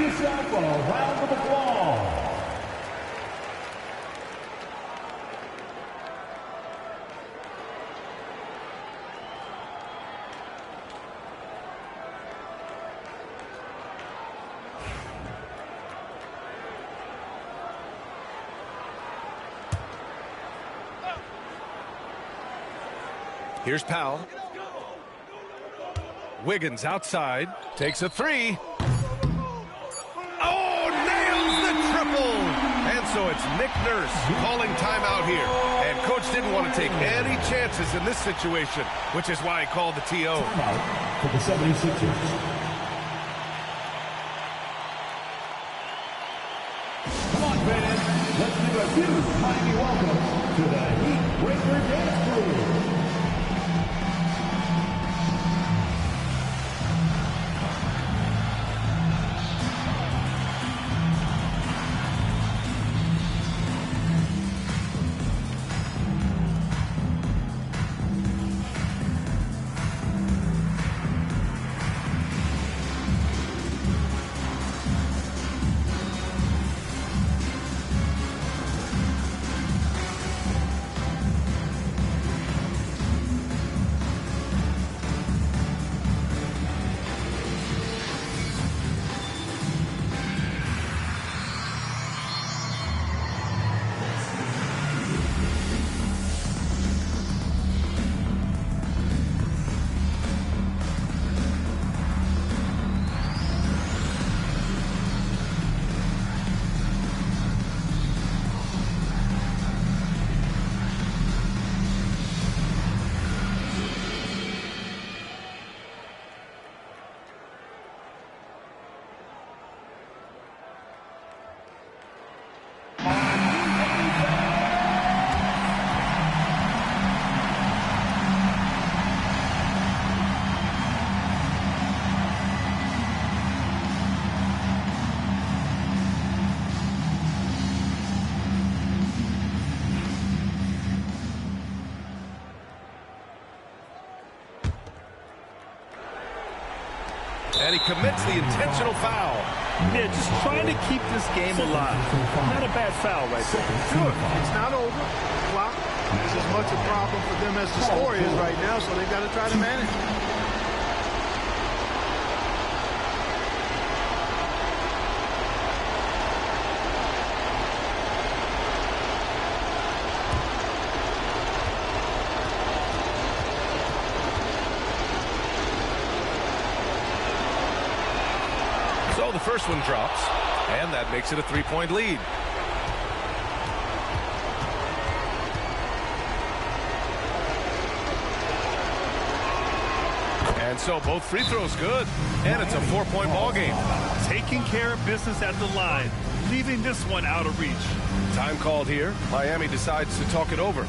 yourself a round of applause. Here's Powell. Wiggins outside, takes a three. Oh, nails the triple! And so it's Nick Nurse calling timeout here. And coach didn't want to take any chances in this situation, which is why he called the TO. Timeout for the 76ers. Come on, fans. Let's do a huge Miami welcome to the Heat Breaker Dance Crew. And he commits the intentional foul. Yeah, just trying to keep this game alive. Not a bad foul right there. Sure, it's not over. Clock is as much a problem for them as the score is right now, so they've got to try to manage it. So the first one drops, and that makes it a 3-point lead. And so both free throws good, and it's a 4-point ball game. Taking care of business at the line, leaving this one out of reach. Time called here. Miami decides to talk it over.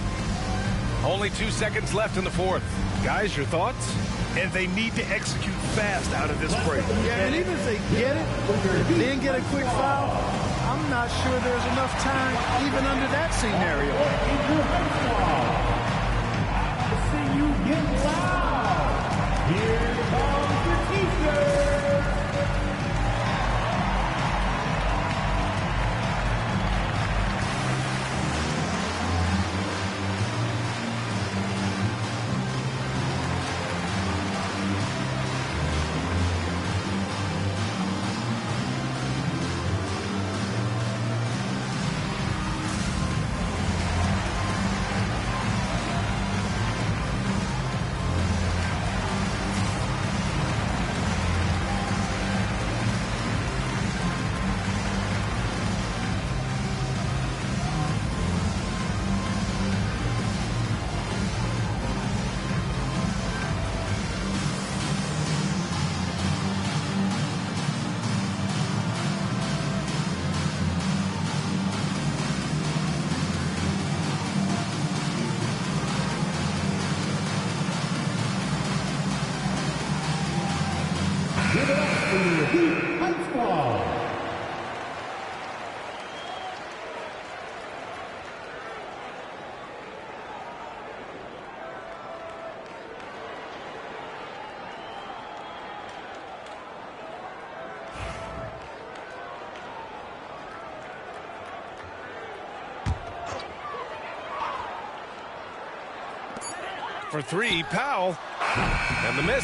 Only 2 seconds left in the fourth. Guys, your thoughts? And they need to execute fast out of this break. Yeah, and even if they get it, then get a quick foul, I'm not sure there's enough time even under that scenario. See you get loud. Here comes the teacher. Give it up for the Heat High Squad. For three, Powell. And the miss.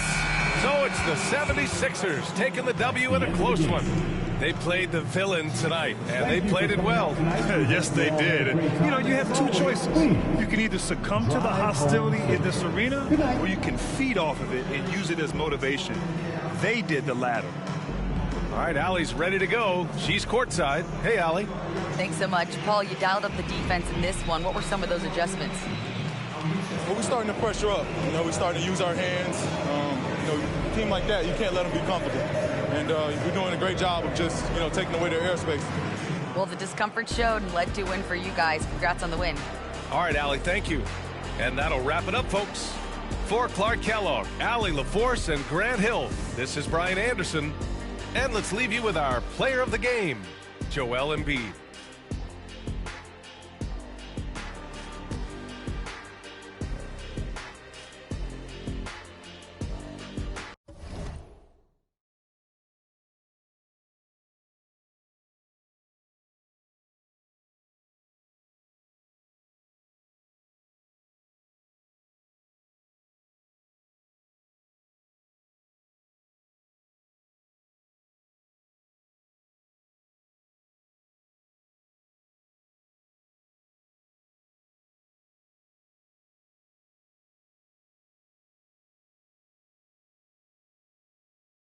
So it's the 76ers taking the W in a close one. They played the villain tonight, and they played it well. Yes, they did. And, you know, you have two choices. You can either succumb to the hostility in this arena, or you can feed off of it and use it as motivation. They did the latter. All right, Allie's ready to go. She's courtside. Hey, Allie. Thanks so much. Paul, you dialed up the defense in this one. What were some of those adjustments? Well, we're starting to pressure up. You know, we're starting to use our hands. You know, a team like that, you can't let them be comfortable. And we're doing a great job of just, you know, taking away their airspace. Well, the discomfort showed and led to a win for you guys. Congrats on the win. All right, Allie, thank you. And that'll wrap it up, folks. For Clark Kellogg, Allie LaForce, and Grant Hill, this is Brian Anderson. And let's leave you with our player of the game, Joel Embiid.